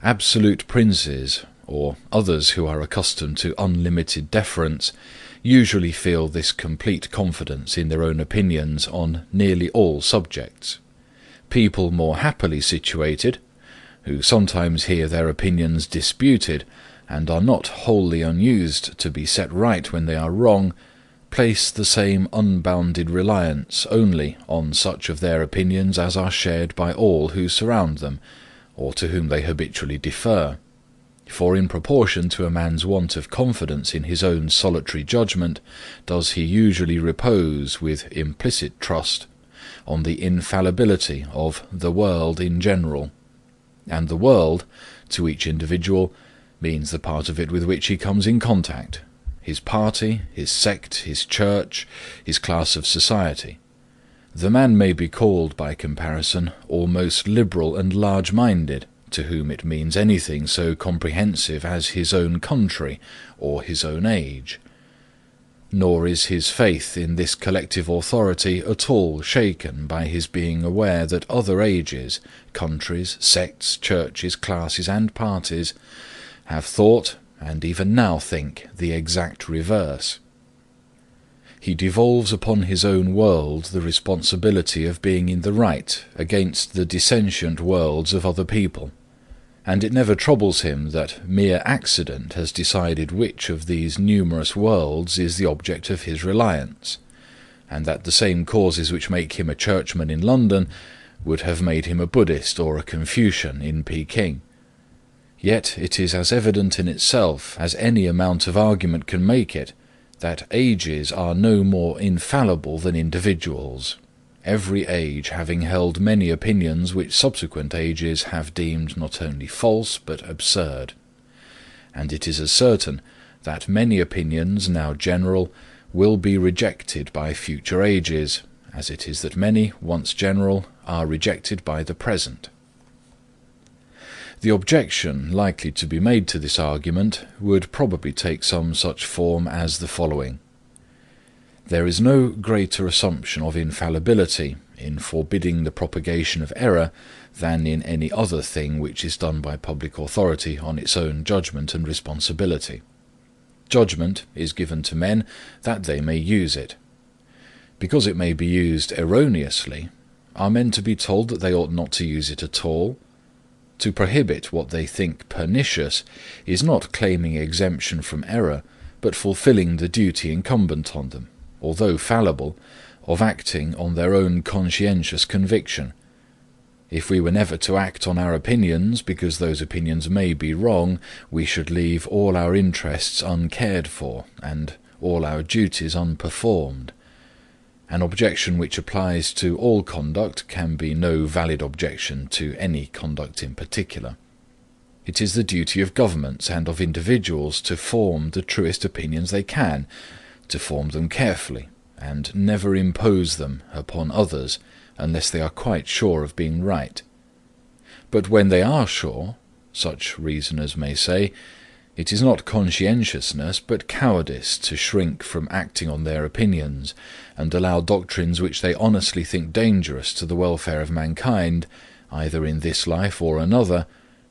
Absolute princes, or others who are accustomed to unlimited deference, usually feel this complete confidence in their own opinions on nearly all subjects. People more happily situated, who sometimes hear their opinions disputed, and are not wholly unused to be set right when they are wrong, place the same unbounded reliance only on such of their opinions as are shared by all who surround them, or to whom they habitually defer. For in proportion to a man's want of confidence in his own solitary judgment, does he usually repose with implicit trust on the infallibility of the world in general. And the world, to each individual, means the part of it with which he comes in contact, his party, his sect, his church, his class of society. The man may be called, by comparison, almost liberal and large-minded, to whom it means anything so comprehensive as his own country or his own age. Nor is his faith in this collective authority at all shaken by his being aware that other ages, countries, sects, churches, classes, and parties have thought, and even now think, the exact reverse. He devolves upon his own world the responsibility of being in the right against the dissentient worlds of other people, and it never troubles him that mere accident has decided which of these numerous worlds is the object of his reliance, and that the same causes which make him a churchman in London would have made him a Buddhist or a Confucian in Peking. Yet it is as evident in itself as any amount of argument can make it, that ages are no more infallible than individuals, every age having held many opinions which subsequent ages have deemed not only false but absurd. And it is as certain that many opinions now general will be rejected by future ages, as it is that many, once general, are rejected by the present. The objection likely to be made to this argument would probably take some such form as the following. There is no greater assumption of infallibility in forbidding the propagation of error than in any other thing which is done by public authority on its own judgment and responsibility. Judgment is given to men that they may use it. Because it may be used erroneously, are men to be told that they ought not to use it at all? To prohibit what they think pernicious is not claiming exemption from error, but fulfilling the duty incumbent on them, although fallible, of acting on their own conscientious conviction. If we were never to act on our opinions, because those opinions may be wrong, we should leave all our interests uncared for, and all our duties unperformed. An objection which applies to all conduct can be no valid objection to any conduct in particular. It is the duty of governments and of individuals to form the truest opinions they can, to form them carefully, and never impose them upon others unless they are quite sure of being right. But when they are sure, such reasoners may say, it is not conscientiousness but cowardice to shrink from acting on their opinions, and allow doctrines which they honestly think dangerous to the welfare of mankind, either in this life or another,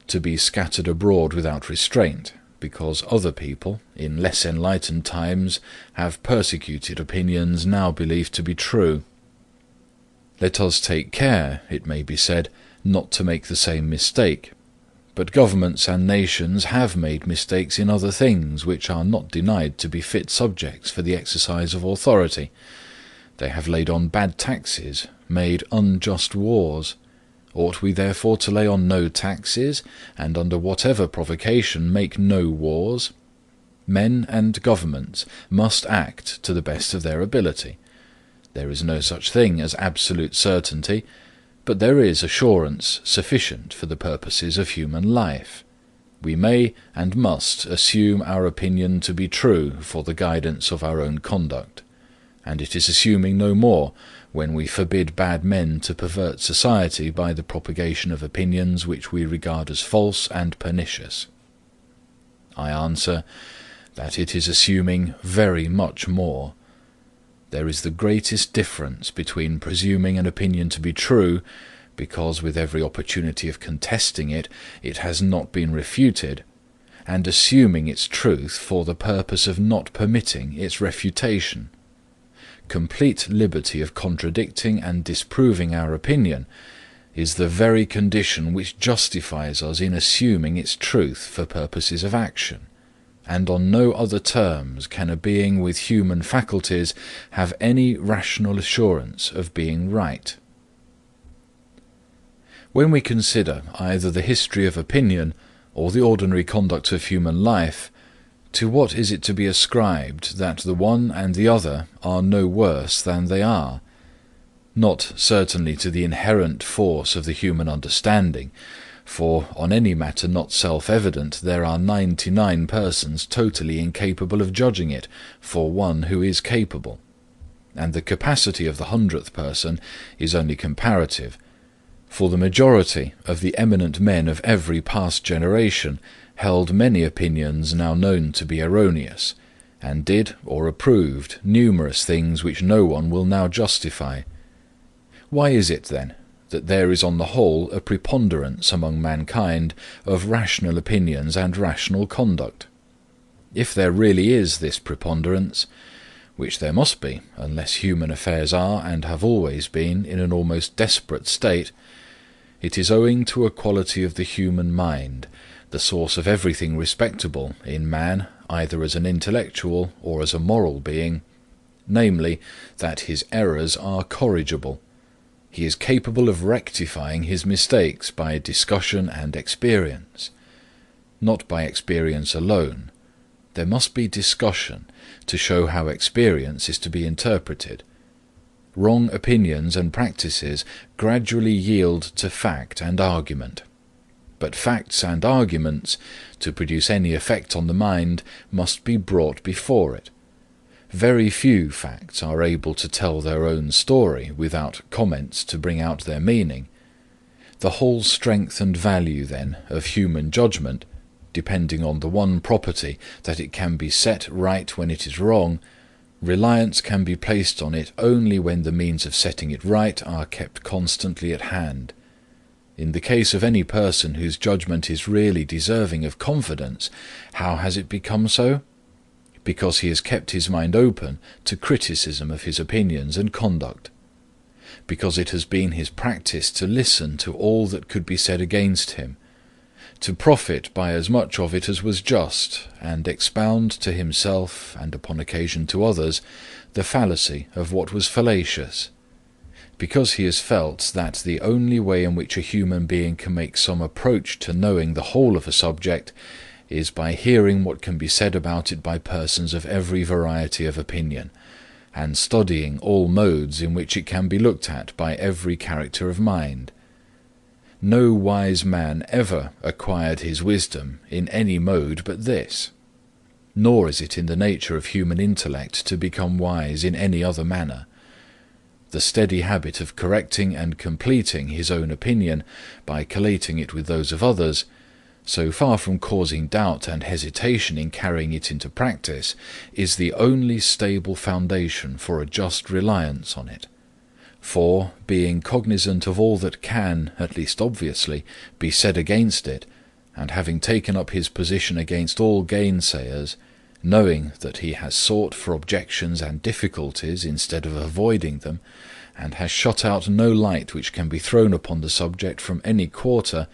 to be scattered abroad without restraint, because other people, in less enlightened times, have persecuted opinions now believed to be true. Let us take care, it may be said, not to make the same mistake. But governments and nations have made mistakes in other things which are not denied to be fit subjects for the exercise of authority. They have laid on bad taxes, made unjust wars. Ought we therefore to lay on no taxes, and under whatever provocation make no wars? Men and governments must act to the best of their ability. There is no such thing as absolute certainty, but there is assurance sufficient for the purposes of human life. We may and must assume our opinion to be true for the guidance of our own conduct, and it is assuming no more when we forbid bad men to pervert society by the propagation of opinions which we regard as false and pernicious. I answer that it is assuming very much more. There is the greatest difference between presuming an opinion to be true, because with every opportunity of contesting it, it has not been refuted, and assuming its truth for the purpose of not permitting its refutation. Complete liberty of contradicting and disproving our opinion is the very condition which justifies us in assuming its truth for purposes of action, and on no other terms can a being with human faculties have any rational assurance of being right. When we consider either the history of opinion or the ordinary conduct of human life, to what is it to be ascribed that the one and the other are no worse than they are? Not certainly to the inherent force of the human understanding, for on any matter not self-evident there are 99 persons totally incapable of judging it for one who is capable, and the capacity of the 100th person is only comparative, for the majority of the eminent men of every past generation held many opinions now known to be erroneous, and did or approved numerous things which no one will now justify. Why is it, then, that there is on the whole a preponderance among mankind of rational opinions and rational conduct? If there really is this preponderance, which there must be unless human affairs are and have always been in an almost desperate state, it is owing to a quality of the human mind, the source of everything respectable in man, either as an intellectual or as a moral being, namely, that his errors are corrigible. He is capable of rectifying his mistakes by discussion and experience. Not by experience alone. There must be discussion to show how experience is to be interpreted. Wrong opinions and practices gradually yield to fact and argument. But facts and arguments, to produce any effect on the mind, must be brought before it. Very few facts are able to tell their own story without comments to bring out their meaning. The whole strength and value, then, of human judgment, depending on the one property that it can be set right when it is wrong, reliance can be placed on it only when the means of setting it right are kept constantly at hand. In the case of any person whose judgment is really deserving of confidence, how has it become so? Because he has kept his mind open to criticism of his opinions and conduct. Because it has been his practice to listen to all that could be said against him, to profit by as much of it as was just, and expound to himself, and upon occasion to others, the fallacy of what was fallacious. Because he has felt that the only way in which a human being can make some approach to knowing the whole of a subject is by hearing what can be said about it by persons of every variety of opinion, and studying all modes in which it can be looked at by every character of mind. No wise man ever acquired his wisdom in any mode but this, nor is it in the nature of human intellect to become wise in any other manner. The steady habit of correcting and completing his own opinion by collating it with those of others, so far from causing doubt and hesitation in carrying it into practice, is the only stable foundation for a just reliance on it. For, being cognizant of all that can, at least obviously, be said against it, and having taken up his position against all gainsayers, knowing that he has sought for objections and difficulties instead of avoiding them, and has shut out no light which can be thrown upon the subject from any quarter,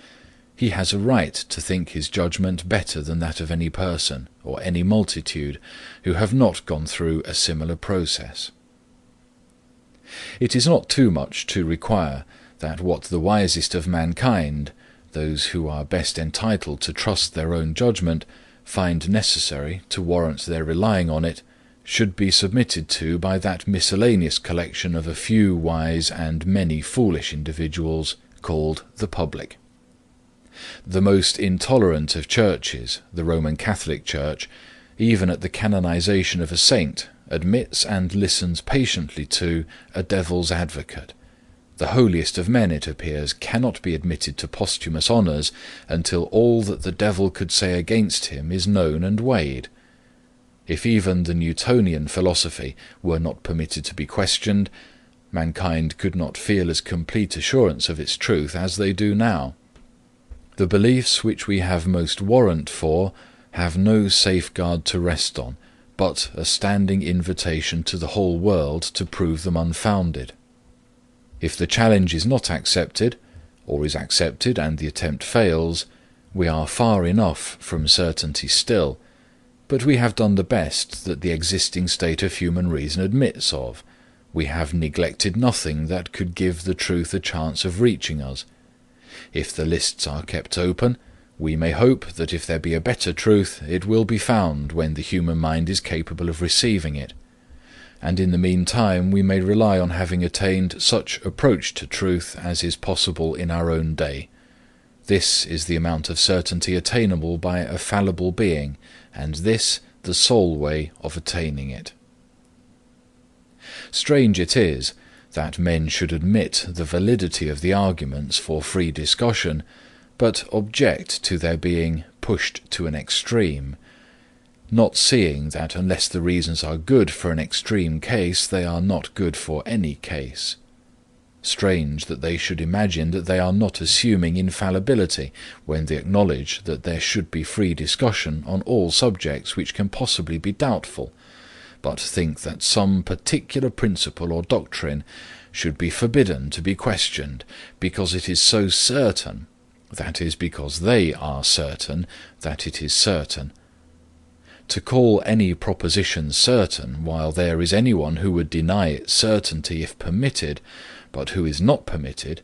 he has a right to think his judgment better than that of any person, or any multitude, who have not gone through a similar process. It is not too much to require that what the wisest of mankind, those who are best entitled to trust their own judgment, find necessary to warrant their relying on it, should be submitted to by that miscellaneous collection of a few wise and many foolish individuals called the public. The most intolerant of churches, the Roman Catholic Church, even at the canonization of a saint, admits and listens patiently to a devil's advocate. The holiest of men, it appears, cannot be admitted to posthumous honours until all that the devil could say against him is known and weighed. If even the Newtonian philosophy were not permitted to be questioned, mankind could not feel as complete assurance of its truth as they do now. The beliefs which we have most warrant for have no safeguard to rest on, but a standing invitation to the whole world to prove them unfounded. If the challenge is not accepted, or is accepted and the attempt fails, we are far enough from certainty still, but we have done the best that the existing state of human reason admits of. We have neglected nothing that could give the truth a chance of reaching us. If the lists are kept open, we may hope that if there be a better truth, it will be found when the human mind is capable of receiving it. And in the meantime we may rely on having attained such approach to truth as is possible in our own day. This is the amount of certainty attainable by a fallible being, and this the sole way of attaining it. Strange it is that men should admit the validity of the arguments for free discussion, but object to their being pushed to an extreme, not seeing that unless the reasons are good for an extreme case, they are not good for any case. Strange that they should imagine that they are not assuming infallibility when they acknowledge that there should be free discussion on all subjects which can possibly be doubtful, but think that some particular principle or doctrine should be forbidden to be questioned because it is so certain, that is, because they are certain that it is certain. To call any proposition certain while there is anyone who would deny its certainty if permitted, but who is not permitted,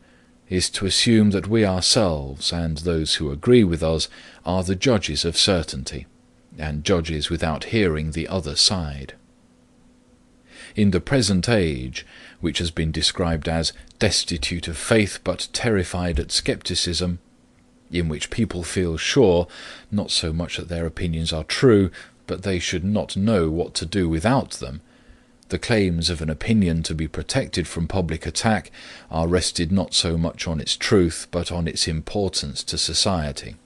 is to assume that we ourselves and those who agree with us are the judges of certainty, and judges without hearing the other side. In the present age, which has been described as destitute of faith but terrified at scepticism, in which people feel sure, not so much that their opinions are true, but they should not know what to do without them, the claims of an opinion to be protected from public attack are rested not so much on its truth, but on its importance to society.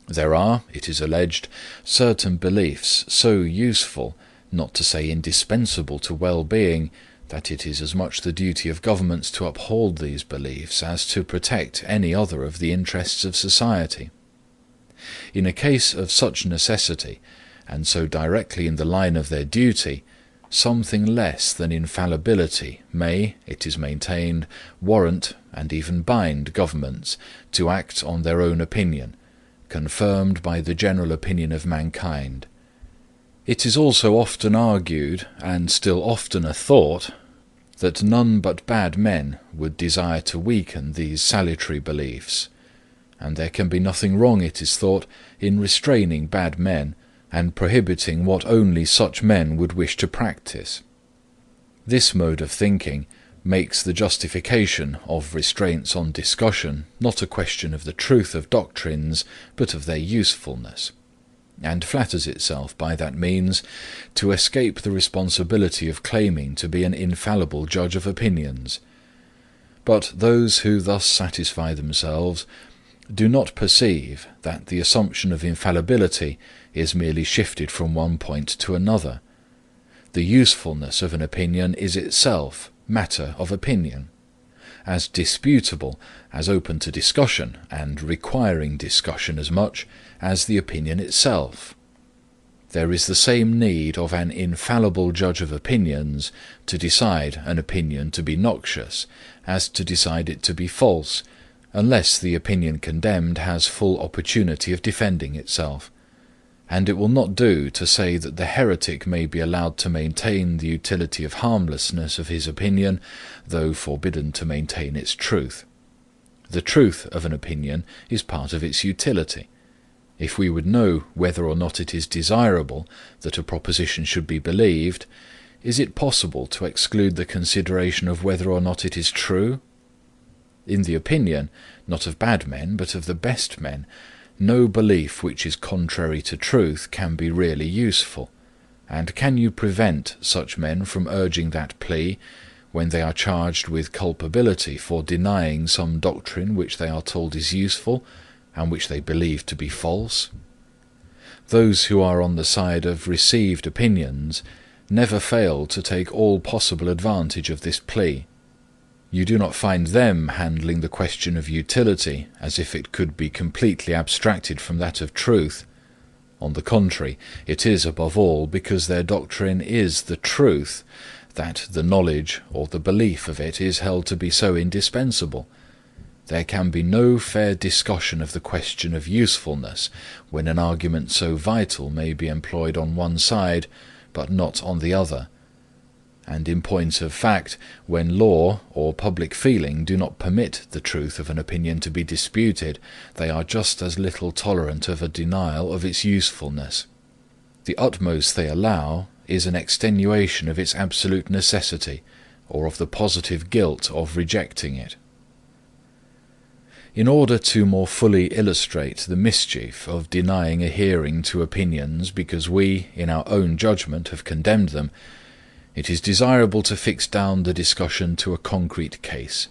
There are, it is alleged, certain beliefs so useful, not to say indispensable to well-being, that it is as much the duty of governments to uphold these beliefs as to protect any other of the interests of society. In a case of such necessity, and so directly in the line of their duty, something less than infallibility may, it is maintained, warrant and even bind governments to act on their own opinion, confirmed by the general opinion of mankind. It is also often argued, and still oftener thought, that none but bad men would desire to weaken these salutary beliefs, and there can be nothing wrong, it is thought, in restraining bad men and prohibiting what only such men would wish to practice. This mode of thinking makes the justification of restraints on discussion not a question of the truth of doctrines, but of their usefulness, and flatters itself by that means to escape the responsibility of claiming to be an infallible judge of opinions. But those who thus satisfy themselves do not perceive that the assumption of infallibility is merely shifted from one point to another. The usefulness of an opinion is itself matter of opinion, as disputable, as open to discussion, and requiring discussion as much as the opinion itself. There is the same need of an infallible judge of opinions to decide an opinion to be noxious as to decide it to be false, unless the opinion condemned has full opportunity of defending itself. And it will not do to say that the heretic may be allowed to maintain the utility of harmlessness of his opinion, though forbidden to maintain its truth. The truth of an opinion is part of its utility. If we would know whether or not it is desirable that a proposition should be believed, is it possible to exclude the consideration of whether or not it is true? In the opinion, not of bad men, but of the best men, no belief which is contrary to truth can be really useful, and can you prevent such men from urging that plea when they are charged with culpability for denying some doctrine which they are told is useful, and which they believe to be false? Those who are on the side of received opinions never fail to take all possible advantage of this plea. You do not find them handling the question of utility as if it could be completely abstracted from that of truth. On the contrary, it is above all because their doctrine is the truth that the knowledge or the belief of it is held to be so indispensable. There can be no fair discussion of the question of usefulness when an argument so vital may be employed on one side, but not on the other. And in point of fact, when law or public feeling do not permit the truth of an opinion to be disputed, they are just as little tolerant of a denial of its usefulness. The utmost they allow is an extenuation of its absolute necessity, or of the positive guilt of rejecting it. In order to more fully illustrate the mischief of denying a hearing to opinions because we, in our own judgment, have condemned them, it is desirable to fix down the discussion to a concrete case,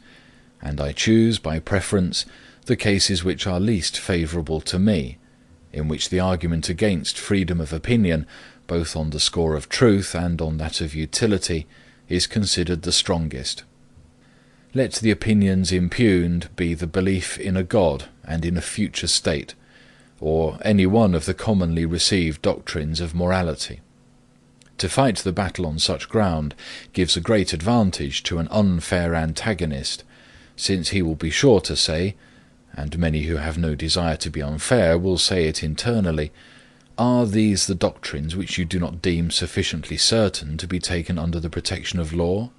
and I choose, by preference, the cases which are least favourable to me, in which the argument against freedom of opinion, both on the score of truth and on that of utility, is considered the strongest. Let the opinions impugned be the belief in a God and in a future state, or any one of the commonly received doctrines of morality. To fight the battle on such ground gives a great advantage to an unfair antagonist, since he will be sure to say, and many who have no desire to be unfair will say it internally, "Are these the doctrines which you do not deem sufficiently certain to be taken under the protection of law?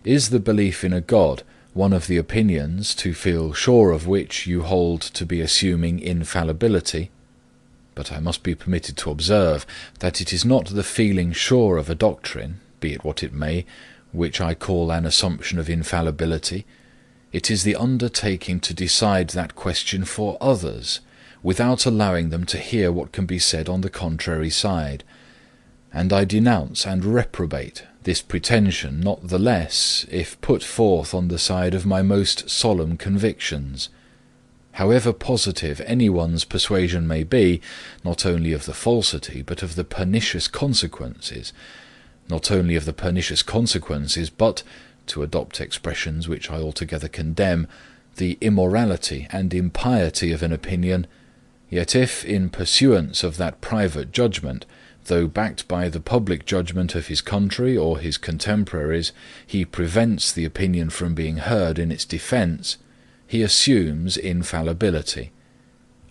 Is the belief in a God one of the opinions to feel sure of which you hold to be assuming infallibility?" But I must be permitted to observe that it is not the feeling sure of a doctrine, be it what it may, which I call an assumption of infallibility. It is the undertaking to decide that question for others, without allowing them to hear what can be said on the contrary side. And I denounce and reprobate this pretension not the less if put forth on the side of my most solemn convictions. However positive any one's persuasion may be, not only of the falsity, but of the pernicious consequences, but, to adopt expressions which I altogether condemn, the immorality and impiety of an opinion, yet if, in pursuance of that private judgment, though backed by the public judgment of his country or his contemporaries, he prevents the opinion from being heard in its defence, he assumes infallibility.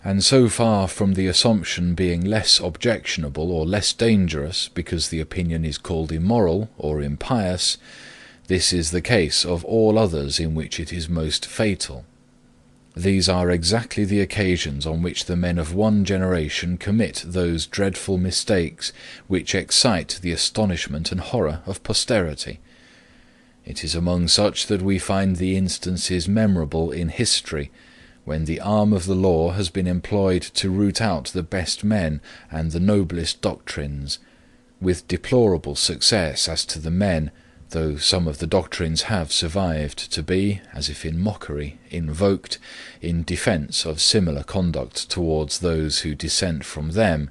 And so far from the assumption being less objectionable or less dangerous because the opinion is called immoral or impious, this is the case of all others in which it is most fatal. These are exactly the occasions on which the men of one generation commit those dreadful mistakes which excite the astonishment and horror of posterity. It is among such that we find the instances memorable in history, when the arm of the law has been employed to root out the best men and the noblest doctrines, with deplorable success as to the men, though some of the doctrines have survived to be, as if in mockery, invoked in defence of similar conduct towards those who dissent from them,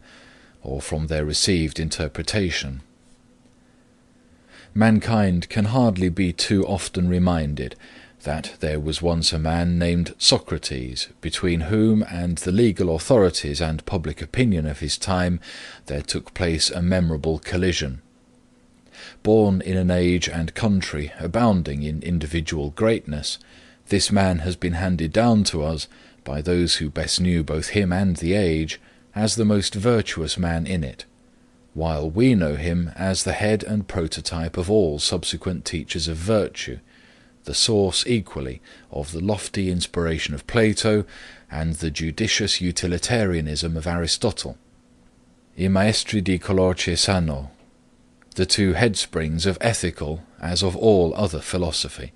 or from their received interpretation. Mankind can hardly be too often reminded that there was once a man named Socrates, between whom and the legal authorities and public opinion of his time there took place a memorable collision. Born in an age and country abounding in individual greatness, this man has been handed down to us, by those who best knew both him and the age, as the most virtuous man in it, while we know him as the head and prototype of all subsequent teachers of virtue, the source equally of the lofty inspiration of Plato and the judicious utilitarianism of Aristotle. I maestri di color che sanno, the two headsprings of ethical as of all other philosophy.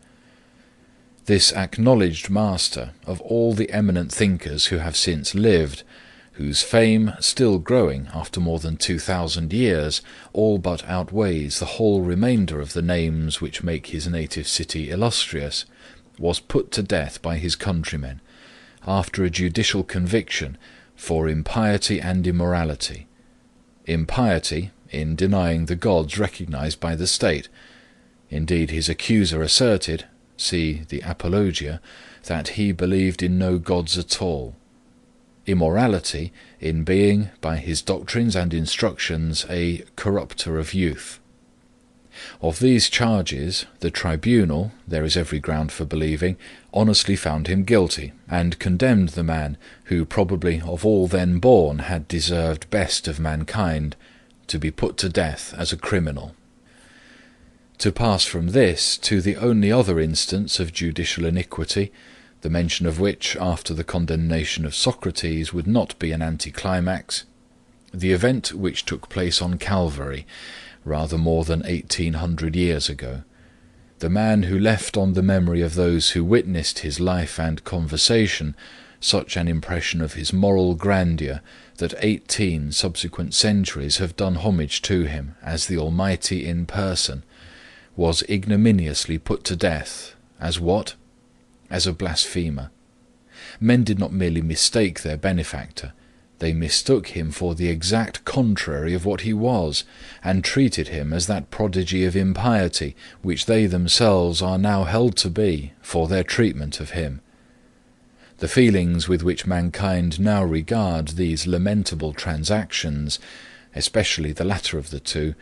This acknowledged master of all the eminent thinkers who have since lived, whose fame, still growing after more than 2000 years, all but outweighs the whole remainder of the names which make his native city illustrious, was put to death by his countrymen, after a judicial conviction for impiety and immorality. Impiety, in denying the gods recognized by the state. Indeed, his accuser asserted, see the Apologia, that he believed in no gods at all. Immorality, in being, by his doctrines and instructions, a corrupter of youth. Of these charges, the tribunal, there is every ground for believing, honestly found him guilty, and condemned the man, who probably of all then born had deserved best of mankind, to be put to death as a criminal. To pass from this to the only other instance of judicial iniquity, the mention of which after the condemnation of Socrates would not be an anticlimax, the event which took place on Calvary, rather more than 1800 years ago. The man who left on the memory of those who witnessed his life and conversation such an impression of his moral grandeur that 18 subsequent centuries have done homage to him as the Almighty in person, was ignominiously put to death as what? As a blasphemer. Men did not merely mistake their benefactor, they mistook him for the exact contrary of what he was, and treated him as that prodigy of impiety which they themselves are now held to be for their treatment of him. The feelings with which mankind now regard these lamentable transactions, especially the latter of the two,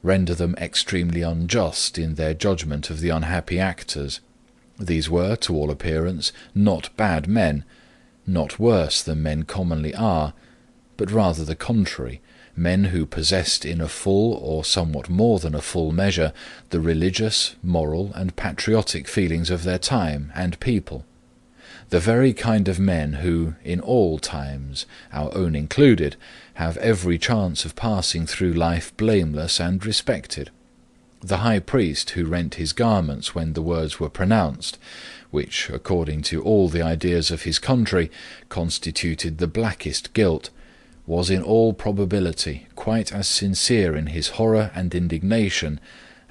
render them extremely unjust in their judgment of the unhappy actors. These were, to all appearance, not bad men, not worse than men commonly are, but rather the contrary, men who possessed in a full, or somewhat more than a full measure, the religious, moral, and patriotic feelings of their time and people. The very kind of men who, in all times, our own included, have every chance of passing through life blameless and respected. The high priest who rent his garments when the words were pronounced, which, according to all the ideas of his country, constituted the blackest guilt, was in all probability quite as sincere in his horror and indignation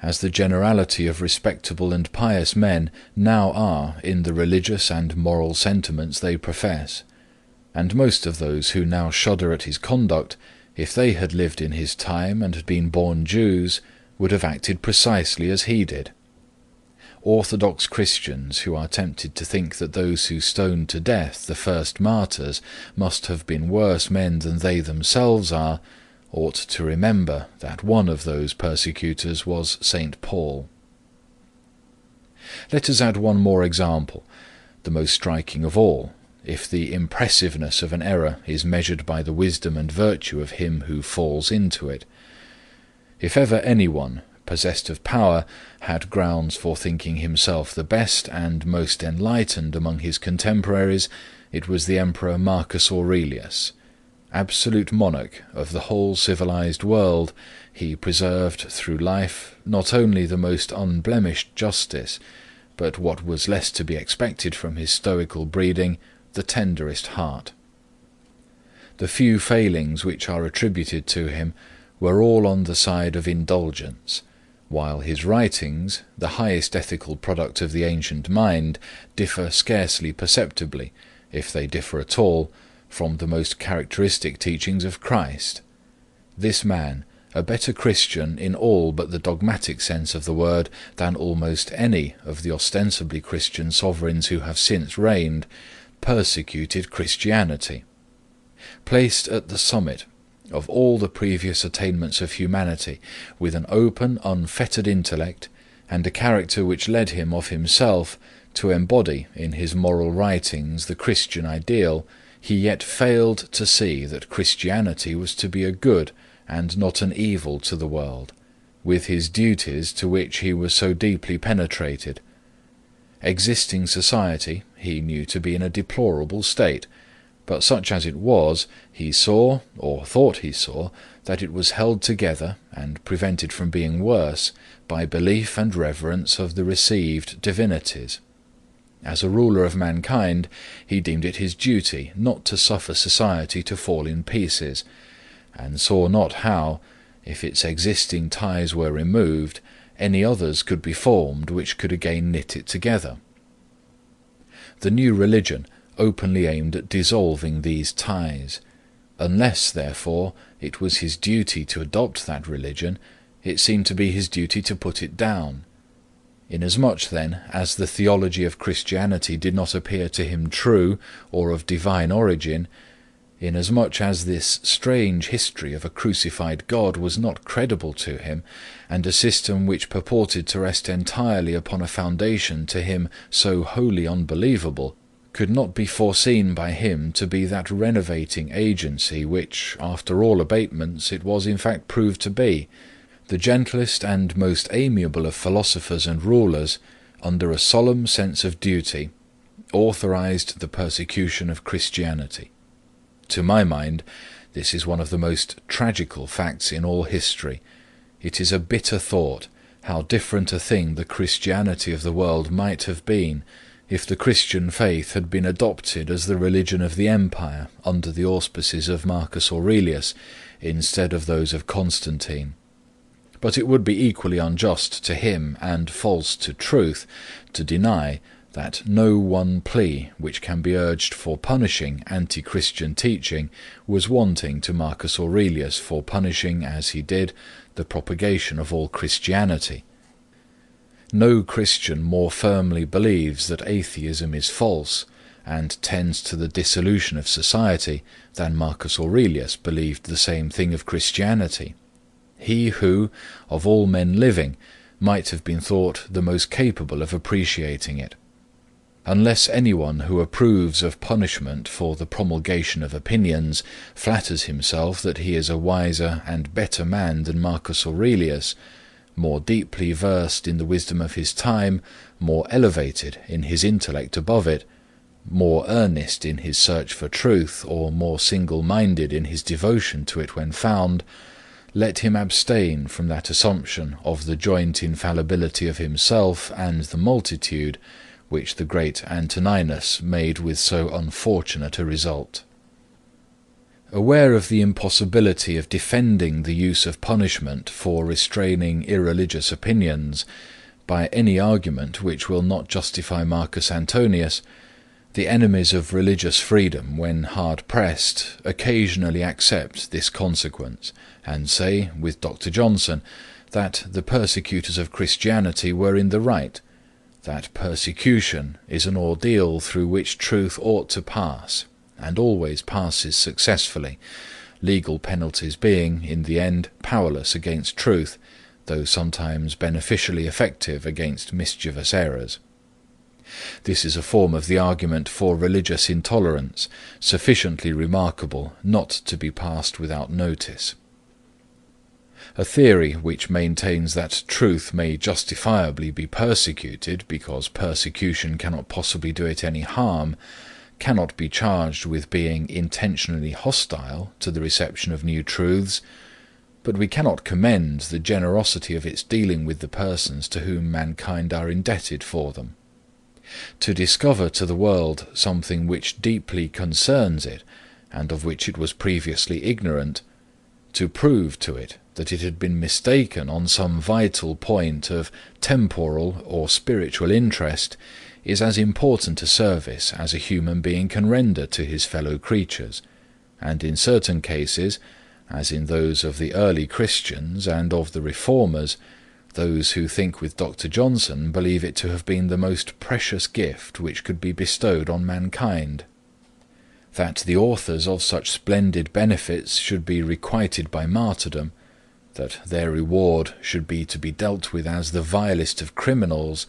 as the generality of respectable and pious men now are in the religious and moral sentiments they profess, and most of those who now shudder at his conduct, if they had lived in his time and had been born Jews, would have acted precisely as he did. Orthodox Christians who are tempted to think that those who stoned to death the first martyrs must have been worse men than they themselves are, ought to remember that one of those persecutors was St. Paul. Let us add one more example, the most striking of all, if the impressiveness of an error is measured by the wisdom and virtue of him who falls into it. If ever anyone, possessed of power, had grounds for thinking himself the best and most enlightened among his contemporaries, it was the Emperor Marcus Aurelius. Absolute monarch of the whole civilized world, he preserved through life not only the most unblemished justice, but what was less to be expected from his stoical breeding, the tenderest heart. The few failings which are attributed to him were all on the side of indulgence, while his writings, the highest ethical product of the ancient mind, differ scarcely perceptibly, if they differ at all, from the most characteristic teachings of Christ. This man, a better Christian in all but the dogmatic sense of the word than almost any of the ostensibly Christian sovereigns who have since reigned, persecuted Christianity. Placed at the summit of all the previous attainments of humanity, with an open, unfettered intellect, and a character which led him of himself to embody in his moral writings the Christian ideal, he yet failed to see that Christianity was to be a good and not an evil to the world, with his duties to which he was so deeply penetrated. Existing society he knew to be in a deplorable state, but such as it was, he saw, or thought he saw, that it was held together, and prevented from being worse, by belief and reverence of the received divinities. As a ruler of mankind, he deemed it his duty not to suffer society to fall in pieces, and saw not how, if its existing ties were removed, any others could be formed which could again knit it together. The new religion openly aimed at dissolving these ties, Unless, therefore, it was his duty to adopt that religion, it seemed to be his duty to put it down. Inasmuch, then, as the theology of Christianity did not appear to him true or of divine origin, inasmuch as this strange history of a crucified God was not credible to him, and a system which purported to rest entirely upon a foundation to him so wholly unbelievable, could not be foreseen by him to be that renovating agency which, after all abatements, it was in fact proved to be, the gentlest and most amiable of philosophers and rulers, under a solemn sense of duty, authorized the persecution of Christianity. To my mind, this is one of the most tragical facts in all history. It is a bitter thought how different a thing the Christianity of the world might have been if the Christian faith had been adopted as the religion of the empire under the auspices of Marcus Aurelius instead of those of Constantine. But it would be equally unjust to him and false to truth to deny that no one plea which can be urged for punishing anti-Christian teaching was wanting to Marcus Aurelius for punishing, as he did, the propagation of all Christianity. No Christian more firmly believes that atheism is false and tends to the dissolution of society than Marcus Aurelius believed the same thing of Christianity. He who, of all men living, might have been thought the most capable of appreciating it. Unless anyone who approves of punishment for the promulgation of opinions flatters himself that he is a wiser and better man than Marcus Aurelius, more deeply versed in the wisdom of his time, more elevated in his intellect above it, more earnest in his search for truth, or more single-minded in his devotion to it when found, let him abstain from that assumption of the joint infallibility of himself and the multitude, which the great Antoninus made with so unfortunate a result. Aware of the impossibility of defending the use of punishment for restraining irreligious opinions by any argument which will not justify Marcus Antonius, the enemies of religious freedom, when hard pressed, occasionally accept this consequence, and say, with Dr. Johnson, that the persecutors of Christianity were in the right, that persecution is an ordeal through which truth ought to pass, and always passes successfully, legal penalties being, in the end, powerless against truth, though sometimes beneficially effective against mischievous errors. This is a form of the argument for religious intolerance, sufficiently remarkable not to be passed without notice. A theory which maintains that truth may justifiably be persecuted, because persecution cannot possibly do it any harm, cannot be charged with being intentionally hostile to the reception of new truths, but we cannot commend the generosity of its dealing with the persons to whom mankind are indebted for them. To discover to the world something which deeply concerns it, and of which it was previously ignorant, to prove to it that it had been mistaken on some vital point of temporal or spiritual interest, is as important a service as a human being can render to his fellow creatures, and in certain cases, as in those of the early Christians and of the Reformers, those who think with Dr. Johnson believe it to have been the most precious gift which could be bestowed on mankind. That the authors of such splendid benefits should be requited by martyrdom, that their reward should be to be dealt with as the vilest of criminals,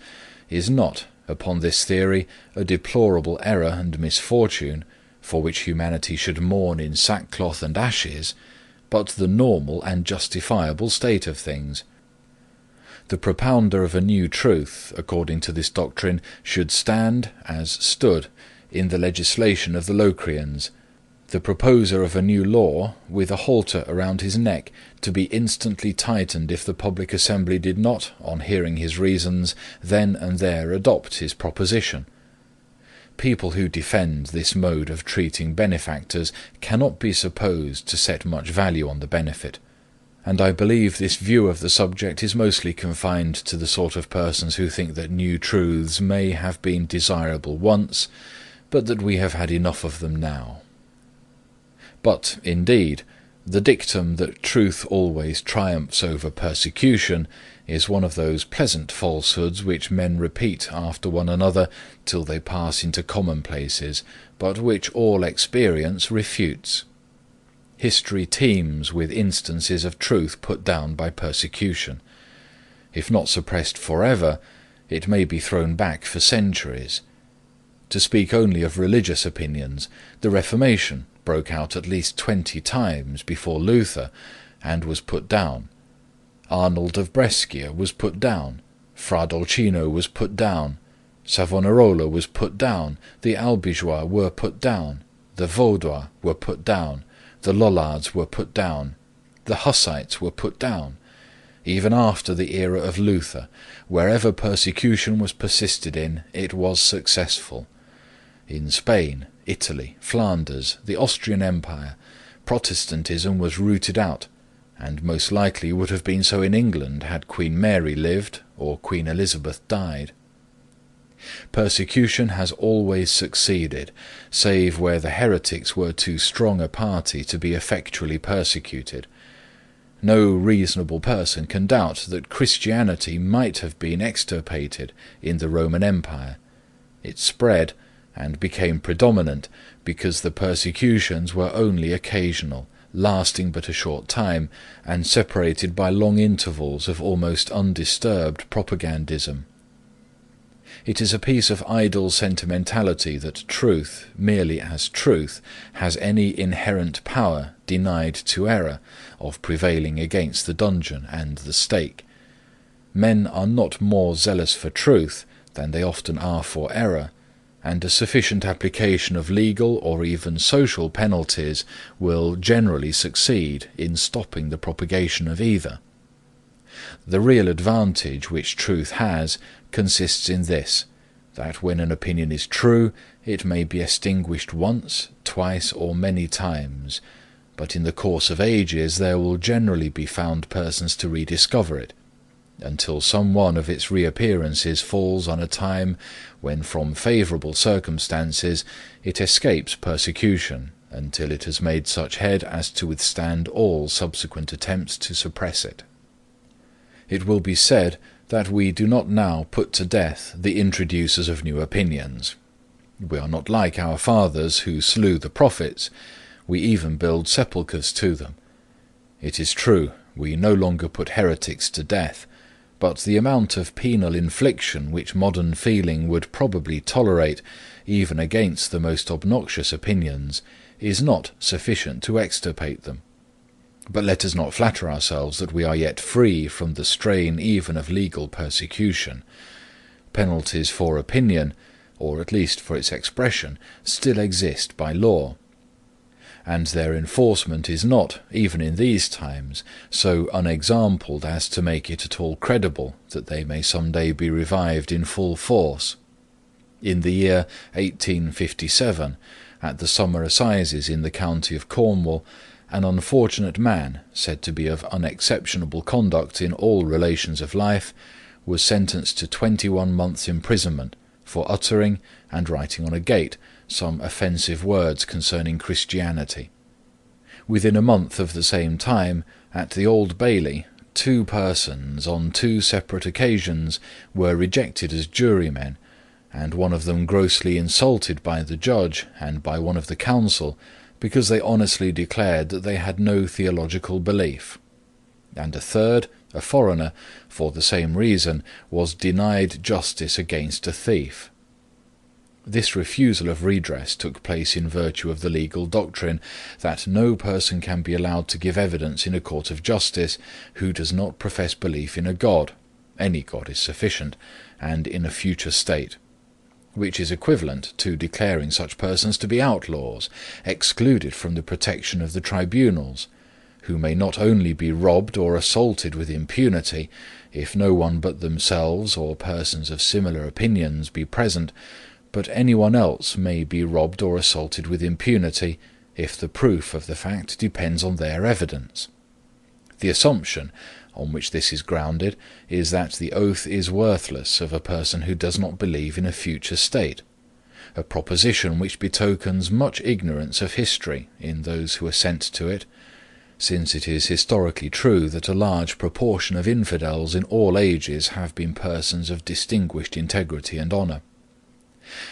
is not, upon this theory, a deplorable error and misfortune, for which humanity should mourn in sackcloth and ashes, but the normal and justifiable state of things. The propounder of a new truth, according to this doctrine, should stand, as stood, in the legislation of the Locrians, the proposer of a new law, with a halter around his neck, to be instantly tightened if the public assembly did not, on hearing his reasons, then and there adopt his proposition. People who defend this mode of treating benefactors cannot be supposed to set much value on the benefit, and I believe this view of the subject is mostly confined to the sort of persons who think that new truths may have been desirable once, but that we have had enough of them now. But, indeed, the dictum that truth always triumphs over persecution is one of those pleasant falsehoods which men repeat after one another till they pass into commonplaces, but which all experience refutes. History teems with instances of truth put down by persecution. If not suppressed forever, it may be thrown back for centuries. To speak only of religious opinions, the Reformation broke out at least 20 times before Luther, and was put down. Arnold of Brescia was put down, Fra Dolcino was put down, Savonarola was put down, the Albigeois were put down, the Vaudois were put down, the Lollards were put down, the Hussites were put down. Even after the era of Luther, wherever persecution was persisted in, it was successful. In Spain, Italy, Flanders, the Austrian Empire, Protestantism was rooted out, and most likely would have been so in England had Queen Mary lived or Queen Elizabeth died. Persecution has always succeeded, save where the heretics were too strong a party to be effectually persecuted. No reasonable person can doubt that Christianity might have been extirpated in the Roman Empire. It spread and became predominant because the persecutions were only occasional, lasting but a short time, and separated by long intervals of almost undisturbed propagandism. It is a piece of idle sentimentality that truth, merely as truth, has any inherent power denied to error of prevailing against the dungeon and the stake. Men are not more zealous for truth than they often are for error, and a sufficient application of legal or even social penalties will generally succeed in stopping the propagation of either. The real advantage which truth has consists in this, that when an opinion is true, it may be extinguished once, twice, or many times, but in the course of ages there will generally be found persons to rediscover it, until some one of its reappearances falls on a time when from favourable circumstances it escapes persecution, until it has made such head as to withstand all subsequent attempts to suppress it. It will be said that we do not now put to death the introducers of new opinions. We are not like our fathers who slew the prophets. We even build sepulchres to them. It is true, we no longer put heretics to death, but the amount of penal infliction which modern feeling would probably tolerate, even against the most obnoxious opinions, is not sufficient to extirpate them. But let us not flatter ourselves that we are yet free from the strain even of legal persecution. Penalties for opinion, or at least for its expression, still exist by law, and their enforcement is not, even in these times, so unexampled as to make it at all credible that they may some day be revived in full force. In the year 1857, at the summer assizes in the county of Cornwall, an unfortunate man, said to be of unexceptionable conduct in all relations of life, was sentenced to 21 months' imprisonment for uttering and writing on a gate some offensive words concerning Christianity. Within a month of the same time, at the Old Bailey, 2 persons on 2 separate occasions were rejected as jurymen, and one of them grossly insulted by the judge and by one of the counsel, because they honestly declared that they had no theological belief. And a third, a foreigner, for the same reason, was denied justice against a thief. This refusal of redress took place in virtue of the legal doctrine that no person can be allowed to give evidence in a court of justice who does not profess belief in a God, any God is sufficient, and in a future state, which is equivalent to declaring such persons to be outlaws, excluded from the protection of the tribunals, who may not only be robbed or assaulted with impunity, if no one but themselves or persons of similar opinions be present, but anyone else may be robbed or assaulted with impunity, if the proof of the fact depends on their evidence. The assumption on which this is grounded is that the oath is worthless of a person who does not believe in a future state, a proposition which betokens much ignorance of history in those who assent to it, since it is historically true that a large proportion of infidels in all ages have been persons of distinguished integrity and honour,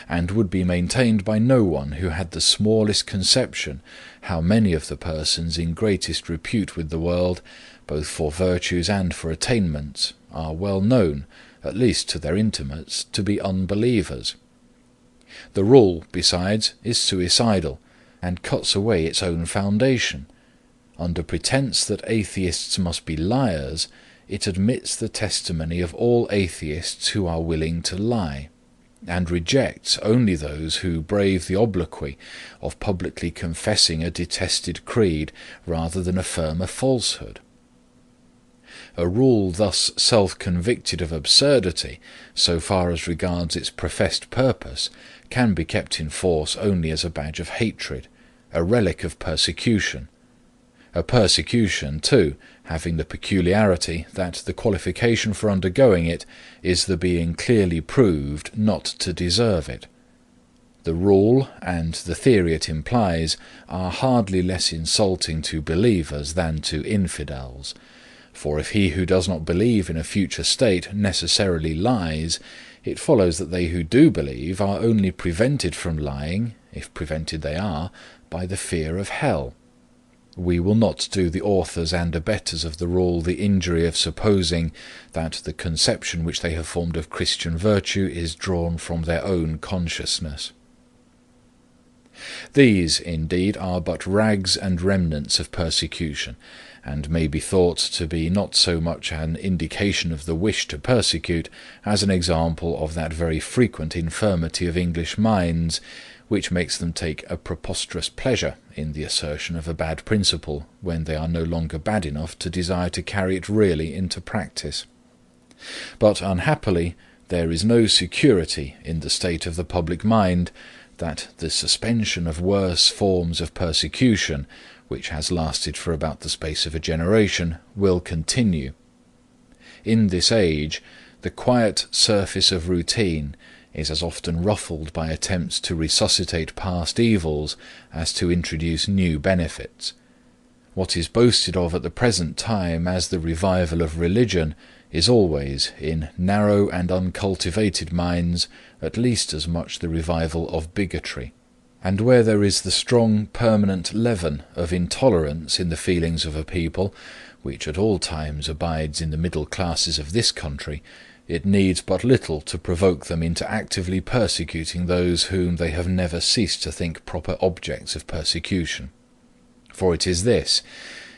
and would be maintained by no one who had the smallest conception how many of the persons in greatest repute with the world, both for virtues and for attainments, are well known, at least to their intimates, to be unbelievers. The rule, besides, is suicidal, and cuts away its own foundation. Under pretence that atheists must be liars, it admits the testimony of all atheists who are willing to lie, and rejects only those who brave the obloquy of publicly confessing a detested creed rather than affirm a falsehood. A rule thus self-convicted of absurdity, so far as regards its professed purpose, can be kept in force only as a badge of hatred, a relic of persecution. A persecution, too, having the peculiarity that the qualification for undergoing it is the being clearly proved not to deserve it. The rule, and the theory it implies, are hardly less insulting to believers than to infidels. For if he who does not believe in a future state necessarily lies, it follows that they who do believe are only prevented from lying, if prevented they are, by the fear of hell. We will not do the authors and abettors of the rule the injury of supposing that the conception which they have formed of Christian virtue is drawn from their own consciousness. These, indeed, are but rags and remnants of persecution, and may be thought to be not so much an indication of the wish to persecute as an example of that very frequent infirmity of English minds, which makes them take a preposterous pleasure in the assertion of a bad principle when they are no longer bad enough to desire to carry it really into practice. But unhappily there is no security in the state of the public mind that the suspension of worse forms of persecution, which has lasted for about the space of a generation, will continue. In this age, the quiet surface of routine is as often ruffled by attempts to resuscitate past evils as to introduce new benefits. What is boasted of at the present time as the revival of religion is always, in narrow and uncultivated minds, at least as much the revival of bigotry. And where there is the strong permanent leaven of intolerance in the feelings of a people, which at all times abides in the middle classes of this country, it needs but little to provoke them into actively persecuting those whom they have never ceased to think proper objects of persecution. For it is this,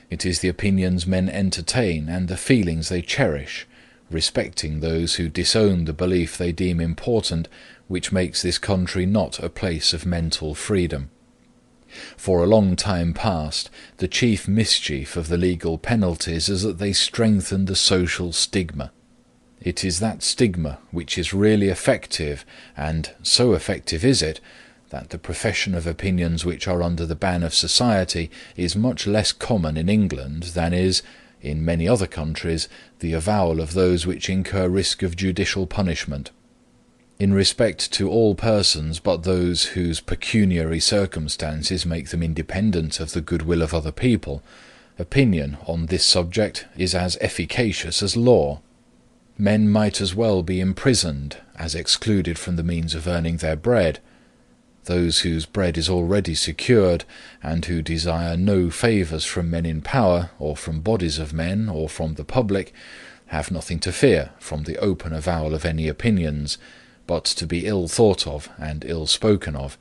it is the opinions men entertain and the feelings they cherish, respecting those who disown the belief they deem important, which makes this country not a place of mental freedom. For a long time past, the chief mischief of the legal penalties is that they strengthen the social stigma. It is that stigma which is really effective, and so effective is it, that the profession of opinions which are under the ban of society is much less common in England than is, in many other countries, the avowal of those which incur risk of judicial punishment. In respect to all persons but those whose pecuniary circumstances make them independent of the goodwill of other people, opinion on this subject is as efficacious as law. Men might as well be imprisoned as excluded from the means of earning their bread. Those whose bread is already secured, and who desire no favours from men in power, or from bodies of men, or from the public, have nothing to fear from the open avowal of any opinions, but to be ill thought of and ill spoken of,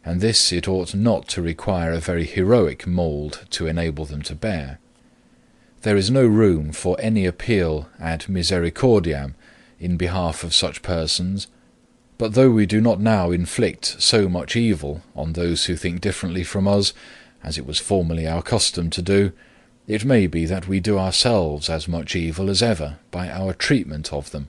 and this it ought not to require a very heroic mould to enable them to bear. There is no room for any appeal ad misericordiam in behalf of such persons, but though we do not now inflict so much evil on those who think differently from us, as it was formerly our custom to do, it may be that we do ourselves as much evil as ever by our treatment of them.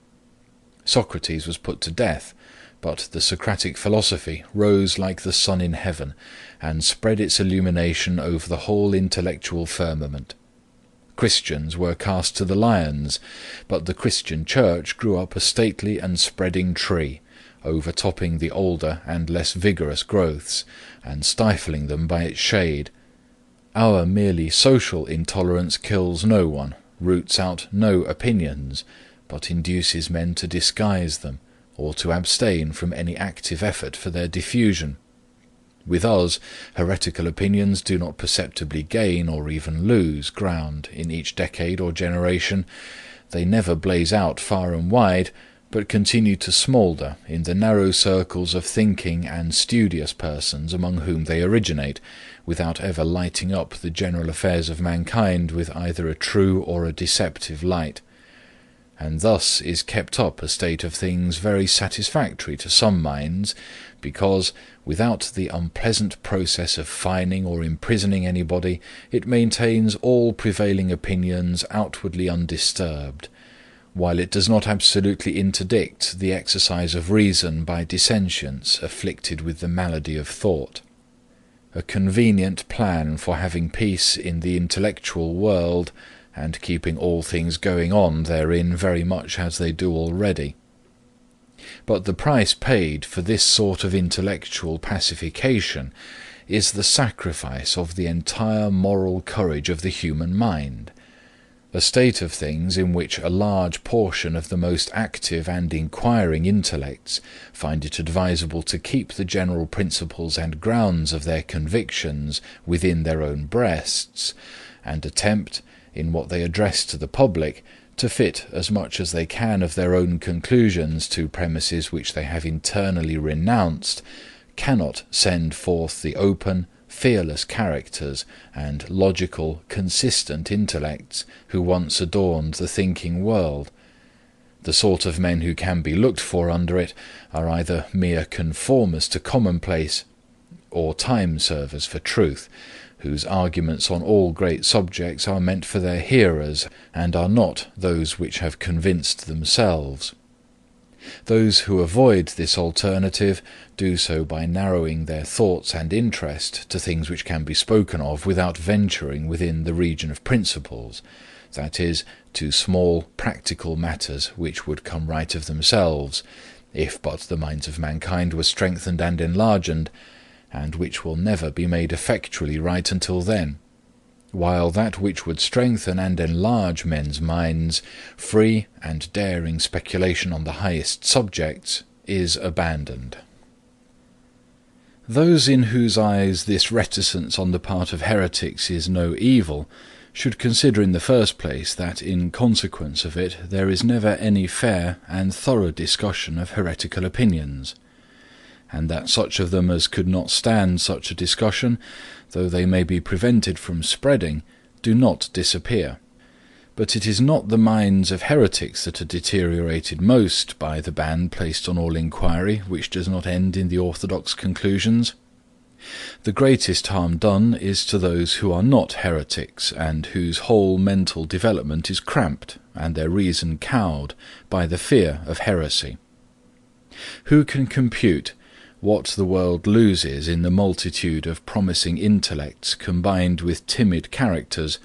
Socrates was put to death, but the Socratic philosophy rose like the sun in heaven, and spread its illumination over the whole intellectual firmament. Christians were cast to the lions, but the Christian Church grew up a stately and spreading tree, overtopping the older and less vigorous growths, and stifling them by its shade. Our merely social intolerance kills no one, roots out no opinions, but induces men to disguise them, or to abstain from any active effort for their diffusion. With us, heretical opinions do not perceptibly gain or even lose ground in each decade or generation. They never blaze out far and wide, but continue to smoulder in the narrow circles of thinking and studious persons among whom they originate, without ever lighting up the general affairs of mankind with either a true or a deceptive light. And thus is kept up a state of things very satisfactory to some minds, because, without the unpleasant process of fining or imprisoning anybody, it maintains all prevailing opinions outwardly undisturbed, while it does not absolutely interdict the exercise of reason by dissentients afflicted with the malady of thought. A convenient plan for having peace in the intellectual world, and keeping all things going on therein very much as they do already. But the price paid for this sort of intellectual pacification is the sacrifice of the entire moral courage of the human mind, a state of things in which a large portion of the most active and inquiring intellects find it advisable to keep the general principles and grounds of their convictions within their own breasts, and attempt, in what they address to the public, to fit as much as they can of their own conclusions to premises which they have internally renounced, cannot send forth the open, fearless characters and logical, consistent intellects who once adorned the thinking world. The sort of men who can be looked for under it are either mere conformers to commonplace, or time-servers for truth, whose arguments on all great subjects are meant for their hearers, and are not those which have convinced themselves. Those who avoid this alternative do so by narrowing their thoughts and interest to things which can be spoken of without venturing within the region of principles, that is, to small practical matters which would come right of themselves, if but the minds of mankind were strengthened and enlarged, and which will never be made effectually right until then, while that which would strengthen and enlarge men's minds, free and daring speculation on the highest subjects, is abandoned. Those in whose eyes this reticence on the part of heretics is no evil, should consider in the first place that in consequence of it there is never any fair and thorough discussion of heretical opinions, and that such of them as could not stand such a discussion, though they may be prevented from spreading, do not disappear. But it is not the minds of heretics that are deteriorated most by the ban placed on all inquiry, which does not end in the orthodox conclusions. The greatest harm done is to those who are not heretics, and whose whole mental development is cramped, and their reason cowed, by the fear of heresy. Who can compute what the world loses in the multitude of promising intellects combined with timid characters,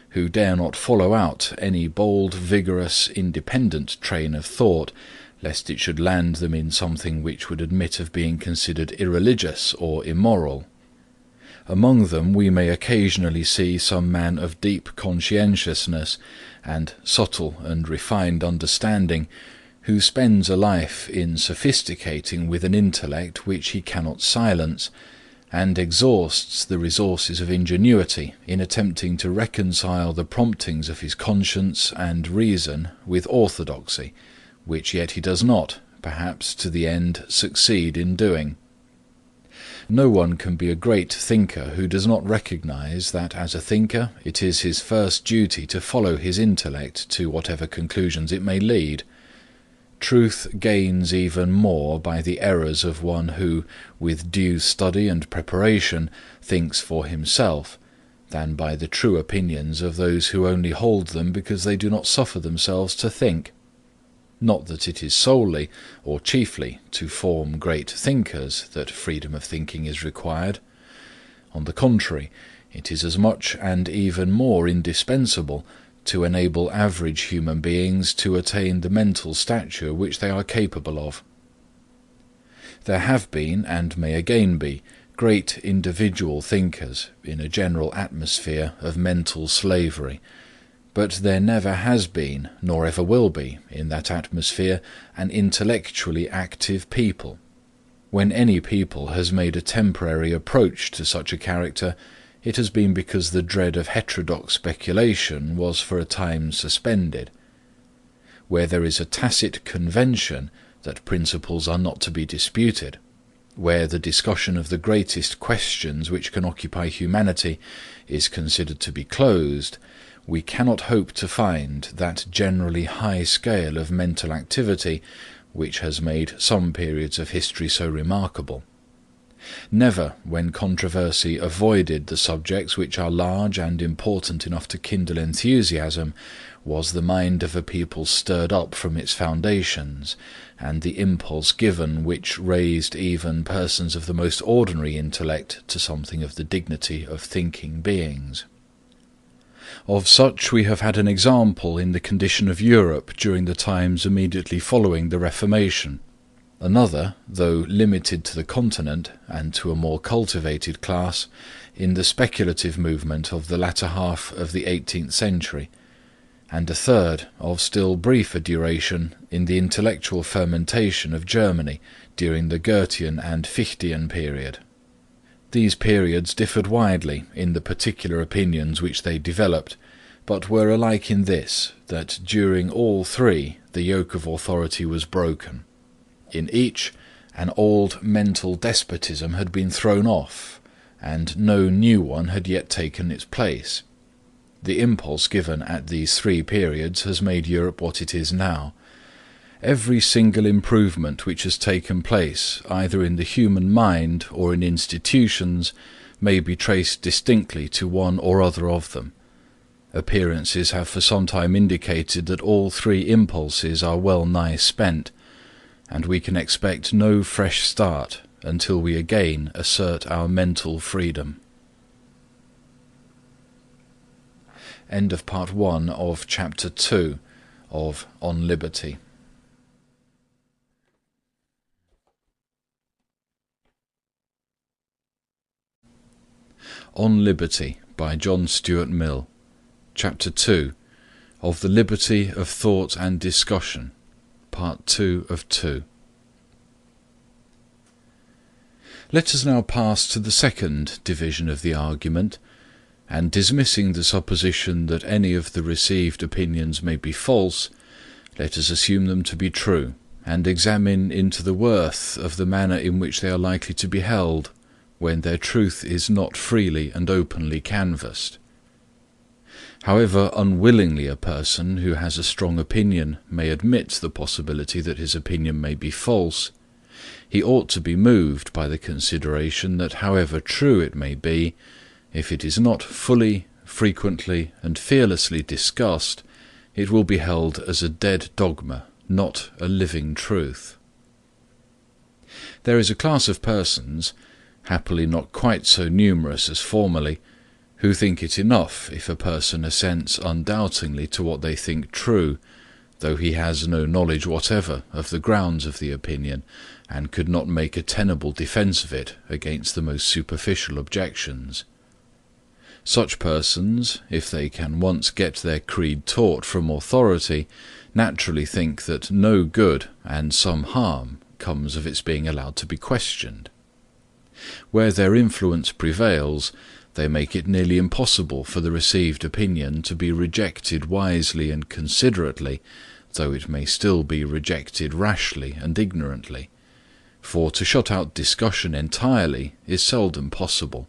who dare not follow out any bold, vigorous, independent train of thought, lest it should land them in something which would admit of being considered irreligious or immoral? Among them we may occasionally see some man of deep conscientiousness and subtle and refined understanding, who spends a life in sophisticating with an intellect which he cannot silence, and exhausts the resources of ingenuity in attempting to reconcile the promptings of his conscience and reason with orthodoxy, which yet he does not, perhaps to the end, succeed in doing. No one can be a great thinker who does not recognize that as a thinker it is his first duty to follow his intellect to whatever conclusions it may lead. Truth gains even more by the errors of one who, with due study and preparation, thinks for himself, than by the true opinions of those who only hold them because they do not suffer themselves to think. Not that it is solely, or chiefly, to form great thinkers that freedom of thinking is required. On the contrary, it is as much and even more indispensable to enable average human beings to attain the mental stature which they are capable of. There have been, and may again be, great individual thinkers in a general atmosphere of mental slavery, but there never has been, nor ever will be, in that atmosphere, an intellectually active people. When any people has made a temporary approach to such a character, it has been because the dread of heterodox speculation was for a time suspended. Where there is a tacit convention that principles are not to be disputed, where the discussion of the greatest questions which can occupy humanity is considered to be closed, we cannot hope to find that generally high scale of mental activity which has made some periods of history so remarkable. Never, when controversy avoided the subjects which are large and important enough to kindle enthusiasm, was the mind of a people stirred up from its foundations, and the impulse given which raised even persons of the most ordinary intellect to something of the dignity of thinking beings. Of such we have had an example in the condition of Europe during the times immediately following the Reformation. Another, though limited to the continent and to a more cultivated class, in the speculative movement of the latter half of the 18th century, and a third, of still briefer duration, in the intellectual fermentation of Germany during the Goethean and Fichtean period. These periods differed widely in the particular opinions which they developed, but were alike in this, that during all three the yoke of authority was broken. In each, an old mental despotism had been thrown off, and no new one had yet taken its place. The impulse given at these three periods has made Europe what it is now. Every single improvement which has taken place, either in the human mind or in institutions, may be traced distinctly to one or other of them. Appearances have for some time indicated that all three impulses are well nigh spent, and we can expect no fresh start until we again assert our mental freedom. End of part 1 of chapter 2 of On Liberty. On Liberty by John Stuart Mill. Chapter 2 of the Liberty of Thought and Discussion. Part 2 of 2. Let us now pass to the second division of the argument, and dismissing the supposition that any of the received opinions may be false, let us assume them to be true, and examine into the worth of the manner in which they are likely to be held, when their truth is not freely and openly canvassed. However unwillingly a person who has a strong opinion may admit the possibility that his opinion may be false, he ought to be moved by the consideration that however true it may be, if it is not fully, frequently, and fearlessly discussed, it will be held as a dead dogma, not a living truth. There is a class of persons, happily not quite so numerous as formerly, who think it enough if a person assents undoubtingly to what they think true, though he has no knowledge whatever of the grounds of the opinion, and could not make a tenable defence of it against the most superficial objections. Such persons, if they can once get their creed taught from authority, naturally think that no good and some harm comes of its being allowed to be questioned. Where their influence prevails, they make it nearly impossible for the received opinion to be rejected wisely and considerately, though it may still be rejected rashly and ignorantly. For to shut out discussion entirely is seldom possible,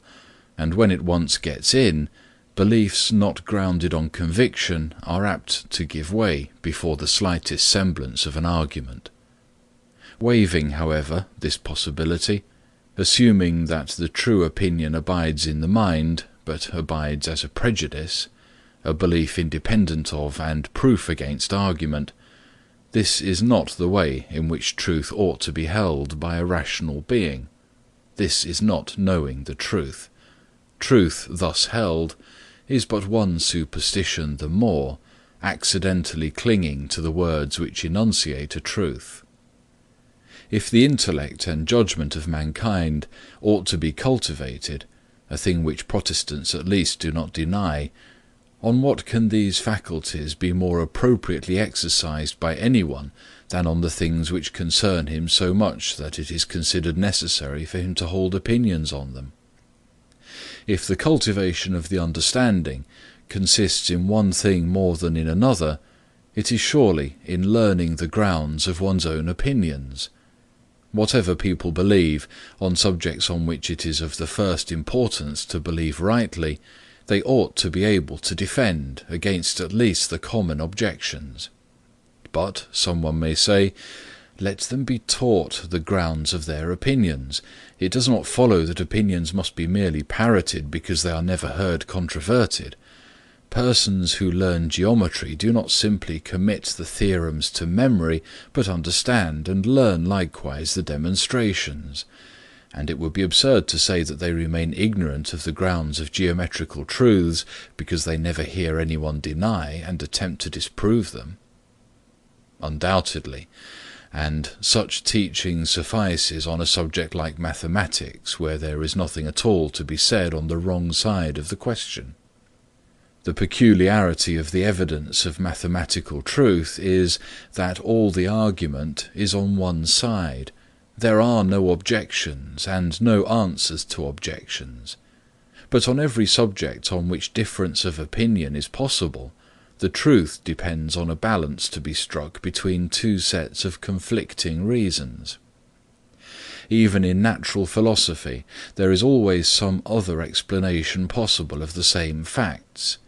and when it once gets in, beliefs not grounded on conviction are apt to give way before the slightest semblance of an argument. Waiving, however, this possibility, assuming that the true opinion abides in the mind, but abides as a prejudice, a belief independent of and proof against argument, this is not the way in which truth ought to be held by a rational being. This is not knowing the truth. Truth thus held is but one superstition the more, accidentally clinging to the words which enunciate a truth. If the intellect and judgment of mankind ought to be cultivated, a thing which Protestants at least do not deny, on what can these faculties be more appropriately exercised by anyone than on the things which concern him so much that it is considered necessary for him to hold opinions on them? If the cultivation of the understanding consists in one thing more than in another, it is surely in learning the grounds of one's own opinions. Whatever people believe on subjects on which it is of the first importance to believe rightly, they ought to be able to defend against at least the common objections. But, someone may say, let them be taught the grounds of their opinions. It does not follow that opinions must be merely parroted because they are never heard controverted. Persons who learn geometry do not simply commit the theorems to memory, but understand and learn likewise the demonstrations. And it would be absurd to say that they remain ignorant of the grounds of geometrical truths because they never hear anyone deny and attempt to disprove them. Undoubtedly, and such teaching suffices on a subject like mathematics, where there is nothing at all to be said on the wrong side of the question. The peculiarity of the evidence of mathematical truth is that all the argument is on one side. There are no objections and no answers to objections. But on every subject on which difference of opinion is possible, the truth depends on a balance to be struck between two sets of conflicting reasons. Even in natural philosophy, there is always some other explanation possible of the same facts.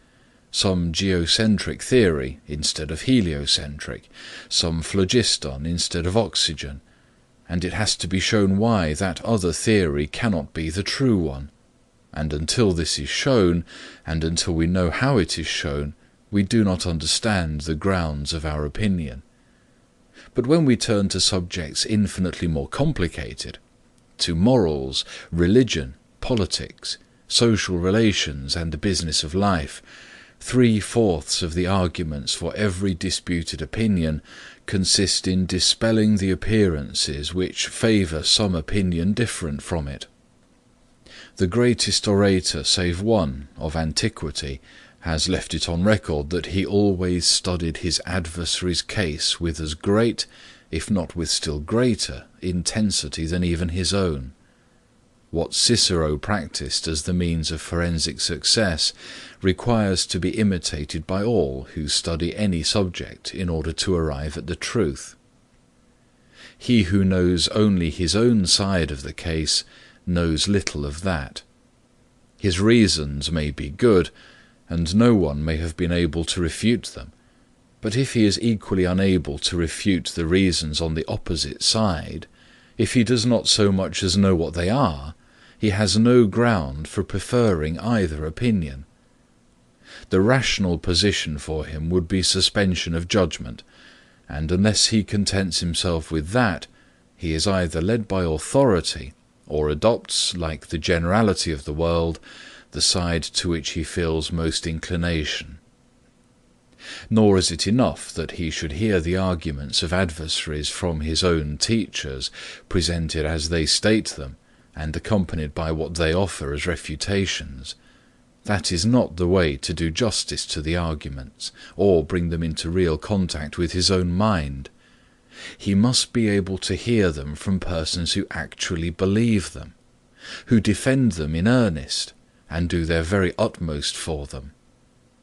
Some geocentric theory instead of heliocentric, some phlogiston instead of oxygen, and it has to be shown why that other theory cannot be the true one. And until this is shown, and until we know how it is shown, we do not understand the grounds of our opinion. But when we turn to subjects infinitely more complicated, to morals, religion, politics, social relations, and the business of life, 3/4 of the arguments for every disputed opinion consist in dispelling the appearances which favour some opinion different from it. The greatest orator save one of antiquity has left it on record that he always studied his adversary's case with as great, if not with still greater, intensity than even his own. What Cicero practised as the means of forensic success requires to be imitated by all who study any subject in order to arrive at the truth. He who knows only his own side of the case knows little of that. His reasons may be good, and no one may have been able to refute them, but if he is equally unable to refute the reasons on the opposite side, if he does not so much as know what they are, he has no ground for preferring either opinion. The rational position for him would be suspension of judgment, and unless he contents himself with that, he is either led by authority, or adopts, like the generality of the world, the side to which he feels most inclination. Nor is it enough that he should hear the arguments of adversaries from his own teachers, presented as they state them, and accompanied by what they offer as refutations. That is not the way to do justice to the arguments, or bring them into real contact with his own mind. He must be able to hear them from persons who actually believe them, who defend them in earnest, and do their very utmost for them.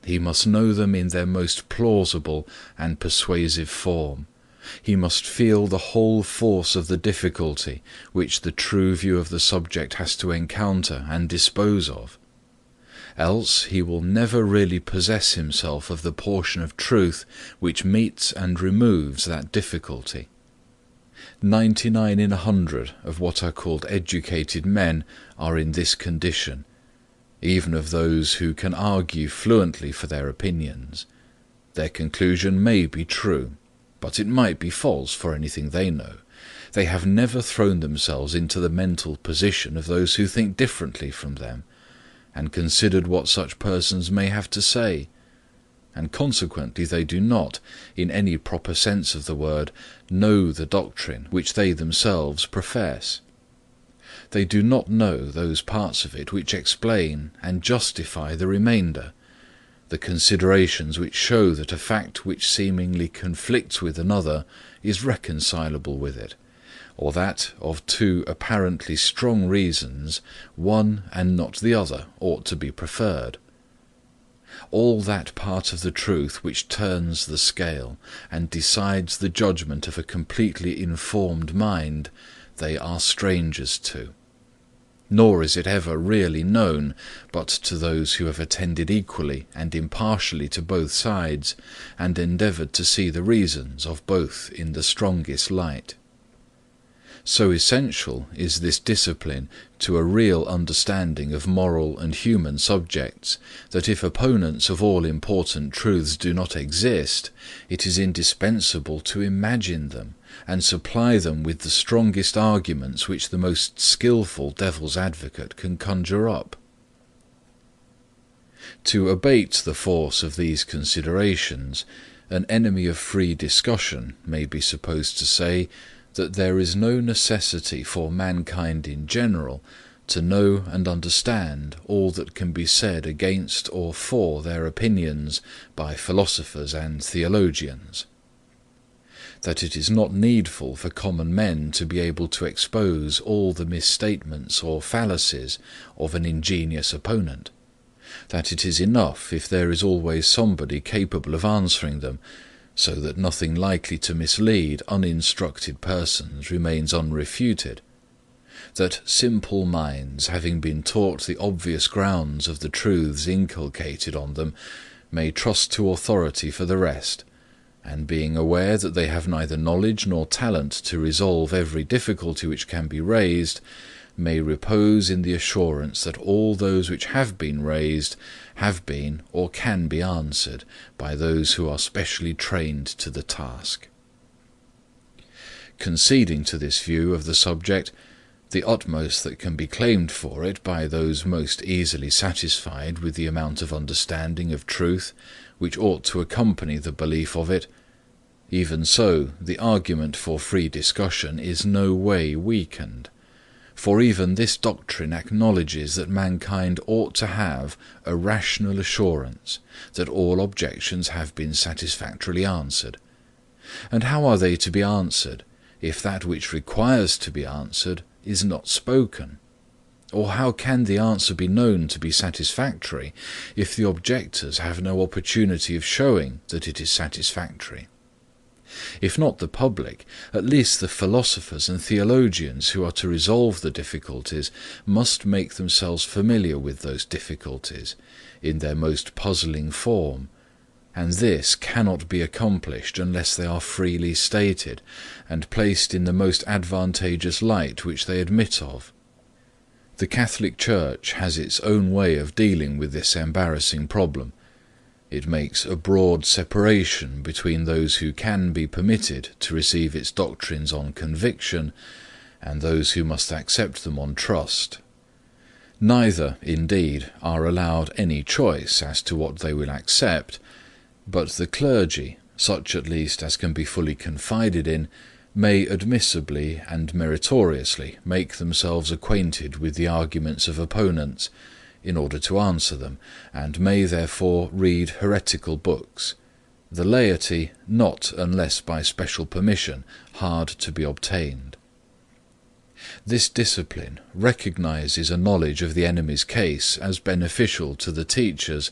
He must know them in their most plausible and persuasive form. He must feel the whole force of the difficulty which the true view of the subject has to encounter and dispose of. Else he will never really possess himself of the portion of truth which meets and removes that difficulty. 99 in 100 of what are called educated men are in this condition, even of those who can argue fluently for their opinions. Their conclusion may be true, but it might be false for anything they know. They have never thrown themselves into the mental position of those who think differently from them, and considered what such persons may have to say. and consequently they do not, in any proper sense of the word, know the doctrine which they themselves profess. They do not know those parts of it which explain and justify the remainder, the considerations which show that a fact which seemingly conflicts with another is reconcilable with it, or that, of two apparently strong reasons, one and not the other ought to be preferred. All that part of the truth which turns the scale and decides the judgment of a completely informed mind, they are strangers to. Nor is it ever really known but to those who have attended equally and impartially to both sides, and endeavoured to see the reasons of both in the strongest light. So essential is this discipline to a real understanding of moral and human subjects, that if opponents of all important truths do not exist, it is indispensable to imagine them, and supply them with the strongest arguments which the most skilful devil's advocate can conjure up. To abate the force of these considerations, an enemy of free discussion may be supposed to say that there is no necessity for mankind in general to know and understand all that can be said against or for their opinions by philosophers and theologians; that it is not needful for common men to be able to expose all the misstatements or fallacies of an ingenious opponent; that it is enough if there is always somebody capable of answering them, so that nothing likely to mislead uninstructed persons remains unrefuted; that simple minds, having been taught the obvious grounds of the truths inculcated on them, may trust to authority for the rest, and being aware that they have neither knowledge nor talent to resolve every difficulty which can be raised, may repose in the assurance that all those which have been raised have been or can be answered by those who are specially trained to the task. Conceding to this view of the subject the utmost that can be claimed for it by those most easily satisfied with the amount of understanding of truth which ought to accompany the belief of it, even so the argument for free discussion is no way weakened. For even this doctrine acknowledges that mankind ought to have a rational assurance that all objections have been satisfactorily answered. And how are they to be answered if that which requires to be answered is not spoken? Or how can the answer be known to be satisfactory if the objectors have no opportunity of showing that it is satisfactory? If not the public, at least the philosophers and theologians who are to resolve the difficulties must make themselves familiar with those difficulties in their most puzzling form, and this cannot be accomplished unless they are freely stated and placed in the most advantageous light which they admit of. The Catholic Church has its own way of dealing with this embarrassing problem. It makes a broad separation between those who can be permitted to receive its doctrines on conviction and those who must accept them on trust. Neither, indeed, are allowed any choice as to what they will accept, but the clergy, such at least as can be fully confided in, may admissibly and meritoriously make themselves acquainted with the arguments of opponents, in order to answer them, and may therefore read heretical books; the laity not unless by special permission hard to be obtained. This discipline recognizes a knowledge of the enemy's case as beneficial to the teachers,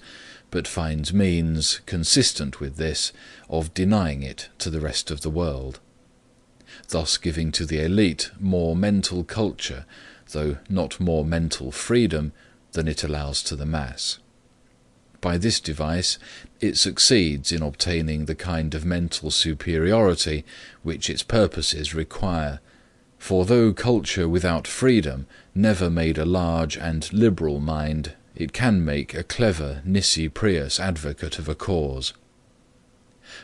but finds means, consistent with this, of denying it to the rest of the world, thus giving to the elite more mental culture, though not more mental freedom, than it allows to the mass. By this device it succeeds in obtaining the kind of mental superiority which its purposes require, for though culture without freedom never made a large and liberal mind, it can make a clever nisi prius advocate of a cause.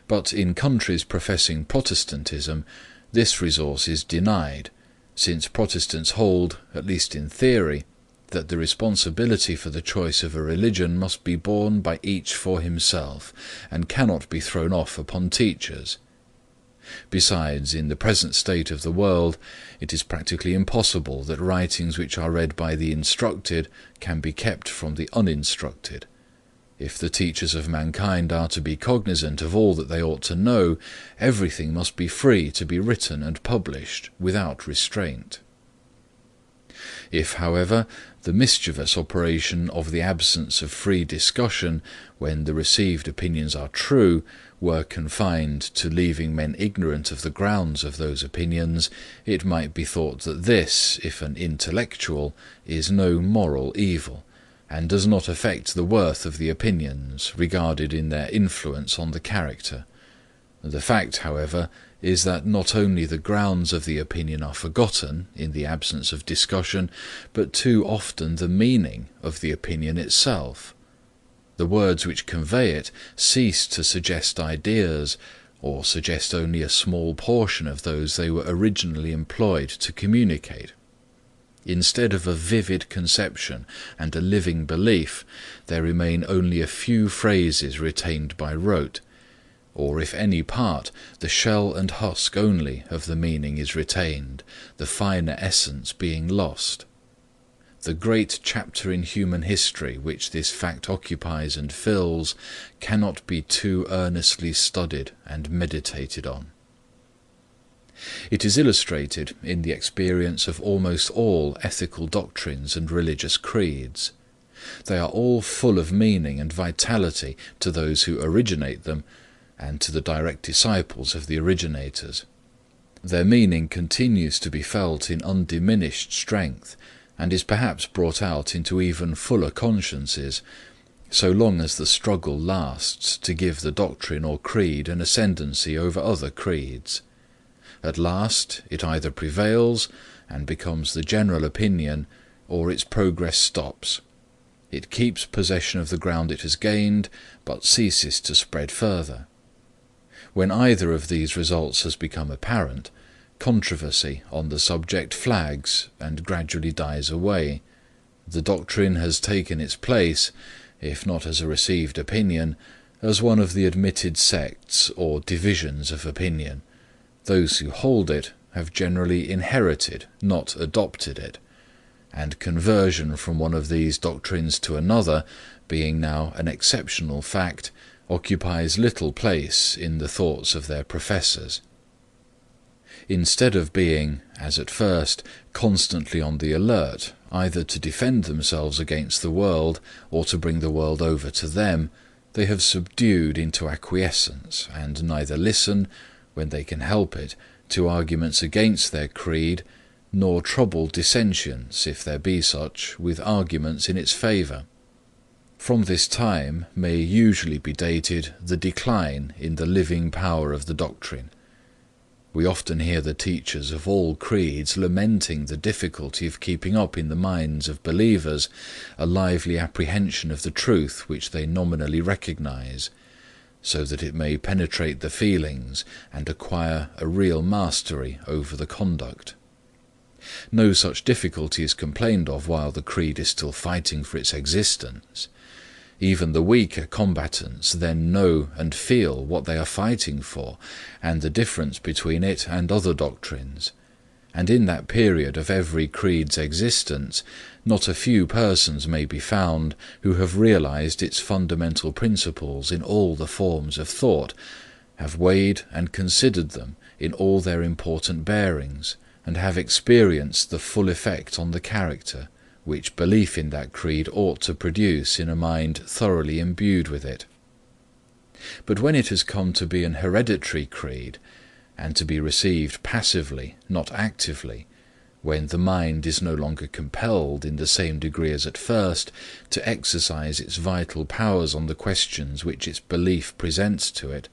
But in countries professing Protestantism, this resource is denied, since Protestants hold, at least in theory, that the responsibility for the choice of a religion must be borne by each for himself, and cannot be thrown off upon teachers. Besides, in the present state of the world, it is practically impossible that writings which are read by the instructed can be kept from the uninstructed. If the teachers of mankind are to be cognizant of all that they ought to know, everything must be free to be written and published without restraint. If, however, the mischievous operation of the absence of free discussion, when the received opinions are true, were confined to leaving men ignorant of the grounds of those opinions, it might be thought that this, if an intellectual, is no moral evil, and does not affect the worth of the opinions, regarded in their influence on the character. The fact, however, is that not only the grounds of the opinion are forgotten in the absence of discussion, but too often the meaning of the opinion itself. The words which convey it cease to suggest ideas, or suggest only a small portion of those they were originally employed to communicate. Instead of a vivid conception and a living belief, there remain only a few phrases retained by rote, or if any part, the shell and husk only of the meaning is retained, the finer essence being lost. The great chapter in human history which this fact occupies and fills cannot be too earnestly studied and meditated on. It is illustrated in the experience of almost all ethical doctrines and religious creeds. They are all full of meaning and vitality to those who originate them, and to the direct disciples of the originators. Their meaning continues to be felt in undiminished strength, and is perhaps brought out into even fuller consciences, so long as the struggle lasts to give the doctrine or creed an ascendancy over other creeds. At last it either prevails and becomes the general opinion, or its progress stops. It keeps possession of the ground it has gained, but ceases to spread further. When either of these results has become apparent, controversy on the subject flags and gradually dies away. The doctrine has taken its place, if not as a received opinion, as one of the admitted sects or divisions of opinion. Those who hold it have generally inherited, not adopted it, and conversion from one of these doctrines to another, being now an exceptional fact, occupies little place in the thoughts of their professors. Instead of being, as at first, constantly on the alert, either to defend themselves against the world or to bring the world over to them, they have subdued into acquiescence, and neither listen, when they can help it, to arguments against their creed, nor trouble dissentients, if there be such, with arguments in its favour. From this time may usually be dated the decline in the living power of the doctrine. We often hear the teachers of all creeds lamenting the difficulty of keeping up in the minds of believers a lively apprehension of the truth which they nominally recognize, so that it may penetrate the feelings and acquire a real mastery over the conduct. No such difficulty is complained of while the creed is still fighting for its existence. Even the weaker combatants then know and feel what they are fighting for, and the difference between it and other doctrines. And in that period of every creed's existence, not a few persons may be found who have realized its fundamental principles in all the forms of thought, have weighed and considered them in all their important bearings, and have experienced the full effect on the character which belief in that creed ought to produce in a mind thoroughly imbued with it. But when it has come to be an hereditary creed, and to be received passively, not actively, when the mind is no longer compelled, in the same degree as at first, to exercise its vital powers on the questions which its belief presents to it,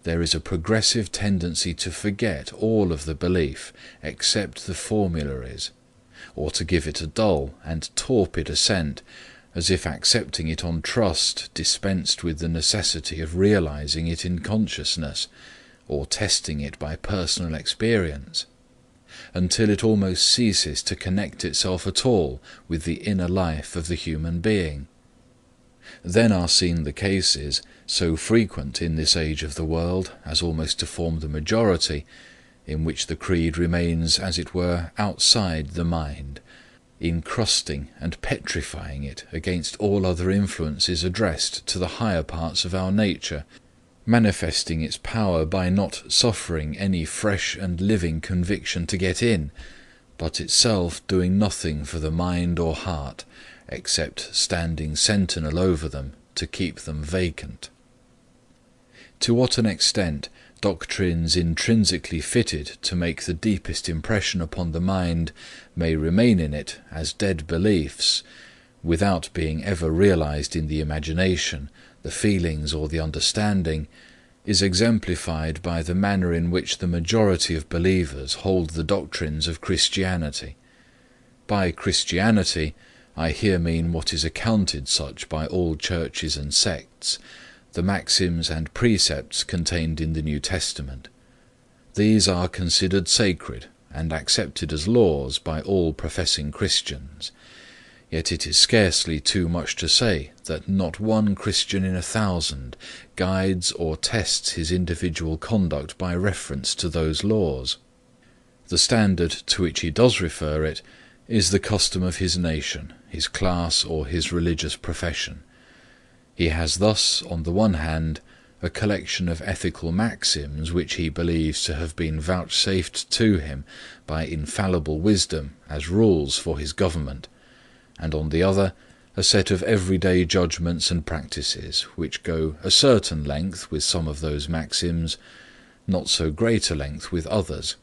there is a progressive tendency to forget all of the belief except the formularies, or to give it a dull and torpid assent, as if accepting it on trust dispensed with the necessity of realizing it in consciousness, or testing it by personal experience. until it almost ceases to connect itself at all with the inner life of the human being. Then are seen the cases, so frequent in this age of the world as almost to form the majority, in which the creed remains as it were outside the mind, encrusting and petrifying it against all other influences addressed to the higher parts of our nature, manifesting its power by not suffering any fresh and living conviction to get in, but itself doing nothing for the mind or heart, except standing sentinel over them to keep them vacant. To what an extent doctrines intrinsically fitted to make the deepest impression upon the mind may remain in it as dead beliefs, without being ever realized in the imagination, the feelings, or the understanding, is exemplified by the manner in which the majority of believers hold the doctrines of Christianity. By Christianity, I here mean what is accounted such by all churches and sects, the maxims and precepts contained in the New Testament. These are considered sacred and accepted as laws by all professing Christians. Yet it is scarcely too much to say that not one Christian in 1,000 guides or tests his individual conduct by reference to those laws. The standard to which he does refer it is the custom of his nation, his class, or his religious profession. He has thus, on the one hand, a collection of ethical maxims which he believes to have been vouchsafed to him by infallible wisdom as rules for his government, and on the other, a set of everyday judgments and practices which go a certain length with some of those maxims, not so great a length with others,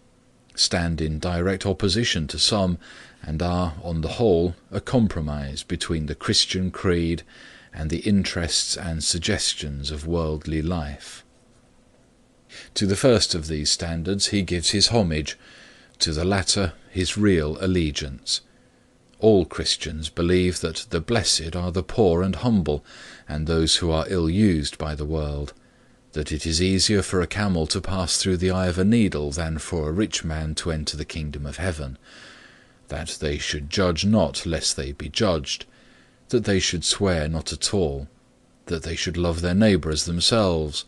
stand in direct opposition to some, and are, on the whole, a compromise between the Christian creed and the interests and suggestions of worldly life. To the first of these standards he gives his homage, to the latter his real allegiance. All Christians believe that the blessed are the poor and humble, and those who are ill-used by the world, that it is easier for a camel to pass through the eye of a needle than for a rich man to enter the kingdom of heaven, that they should judge not lest they be judged, that they should swear not at all, that they should love their neighbour as themselves,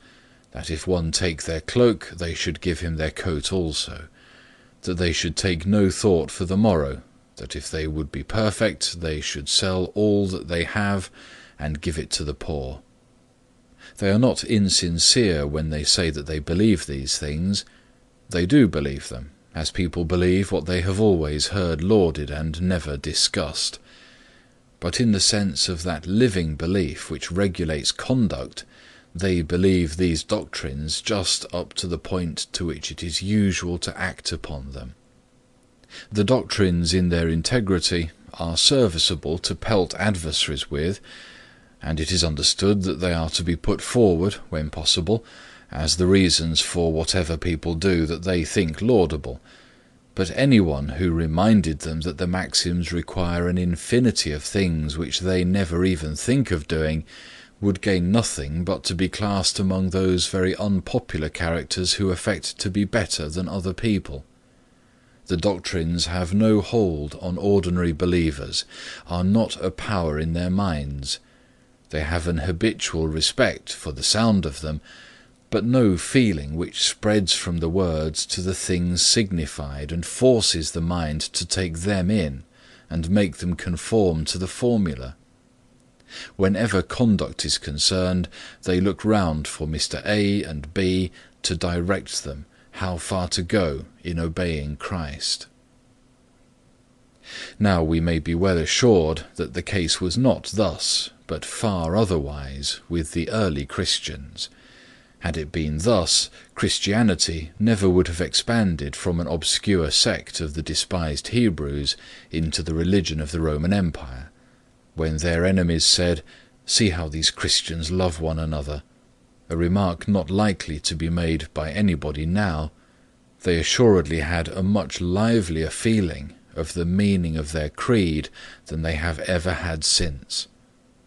that if one take their cloak they should give him their coat also, that they should take no thought for the morrow, that if they would be perfect they should sell all that they have and give it to the poor. They are not insincere when they say that they believe these things. They do believe them, as people believe what they have always heard lauded and never discussed. But in the sense of that living belief which regulates conduct, they believe these doctrines just up to the point to which it is usual to act upon them. The doctrines in their integrity are serviceable to pelt adversaries with, and it is understood that they are to be put forward, when possible, as the reasons for whatever people do that they think laudable. But anyone who reminded them that the maxims require an infinity of things which they never even think of doing, would gain nothing but to be classed among those very unpopular characters who affect to be better than other people. The doctrines have no hold on ordinary believers, are not a power in their minds. They have an habitual respect for the sound of them, but no feeling which spreads from the words to the things signified and forces the mind to take them in and make them conform to the formula. Whenever conduct is concerned, they look round for Mr. A and B to direct them how far to go in obeying Christ. Now we may be well assured that the case was not thus, but far otherwise, with the early Christians. Had it been thus, Christianity never would have expanded from an obscure sect of the despised Hebrews into the religion of the Roman Empire. When their enemies said, "See how these Christians love one another," a remark not likely to be made by anybody now, they assuredly had a much livelier feeling of the meaning of their creed than they have ever had since.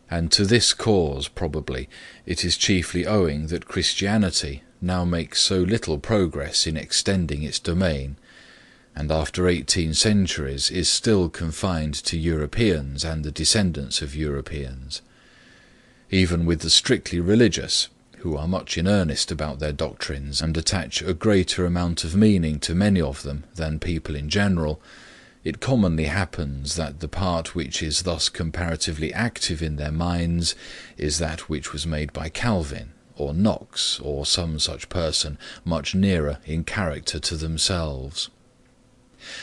And to this cause, probably, it is chiefly owing that Christianity now makes so little progress in extending its domain, and after 18 centuries is still confined to Europeans and the descendants of Europeans. Even with the strictly religious, who are much in earnest about their doctrines and attach a greater amount of meaning to many of them than people in general, it commonly happens that the part which is thus comparatively active in their minds is that which was made by Calvin, or Knox, or some such person much nearer in character to themselves.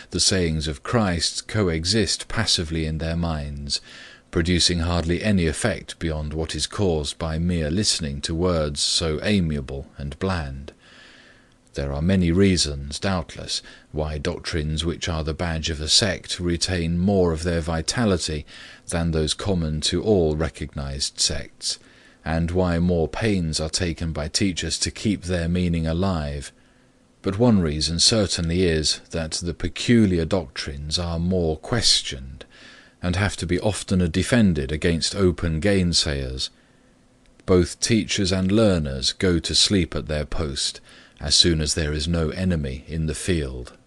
The sayings of Christ coexist passively in their minds, producing hardly any effect beyond what is caused by mere listening to words so amiable and bland. There are many reasons, doubtless, why doctrines which are the badge of a sect retain more of their vitality than those common to all recognized sects, and why more pains are taken by teachers to keep their meaning alive. But one reason certainly is that the peculiar doctrines are more questioned, and have to be oftener defended against open gainsayers. Both teachers and learners go to sleep at their post as soon as there is no enemy in the field.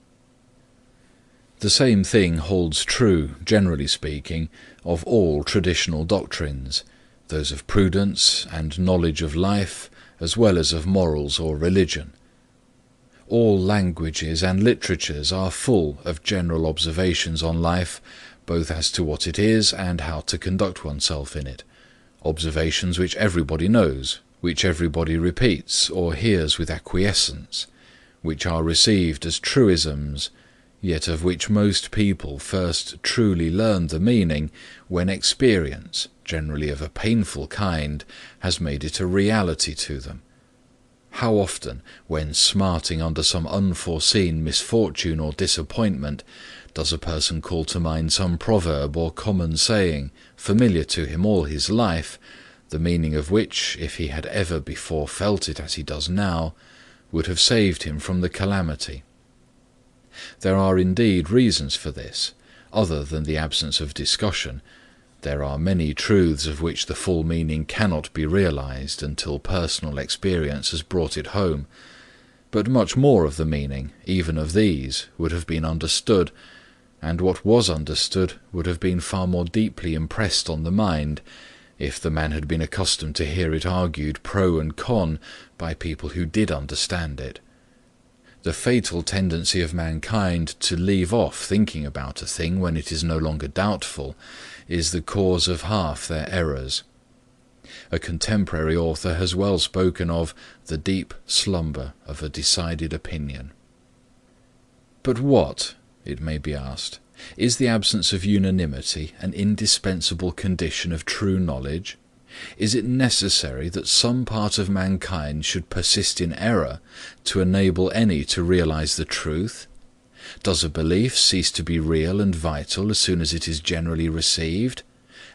The same thing holds true, generally speaking, of all traditional doctrines, those of prudence and knowledge of life, as well as of morals or religion. All languages and literatures are full of general observations on life, both as to what it is and how to conduct oneself in it, observations which everybody knows, which everybody repeats or hears with acquiescence, which are received as truisms, yet of which most people first truly learn the meaning when experience, generally of a painful kind, has made it a reality to them. How often, when smarting under some unforeseen misfortune or disappointment, does a person call to mind some proverb or common saying, familiar to him all his life, the meaning of which, if he had ever before felt it as he does now, would have saved him from the calamity. There are indeed reasons for this, other than the absence of discussion. There are many truths of which the full meaning cannot be realized until personal experience has brought it home, but much more of the meaning, even of these, would have been understood, and what was understood would have been far more deeply impressed on the mind, if the man had been accustomed to hear it argued pro and con by people who did understand it. The fatal tendency of mankind to leave off thinking about a thing when it is no longer doubtful is the cause of half their errors. A contemporary author has well spoken of the deep slumber of a decided opinion. But what, it may be asked, is the absence of unanimity an indispensable condition of true knowledge? Is it necessary that some part of mankind should persist in error to enable any to realize the truth? Does a belief cease to be real and vital as soon as it is generally received?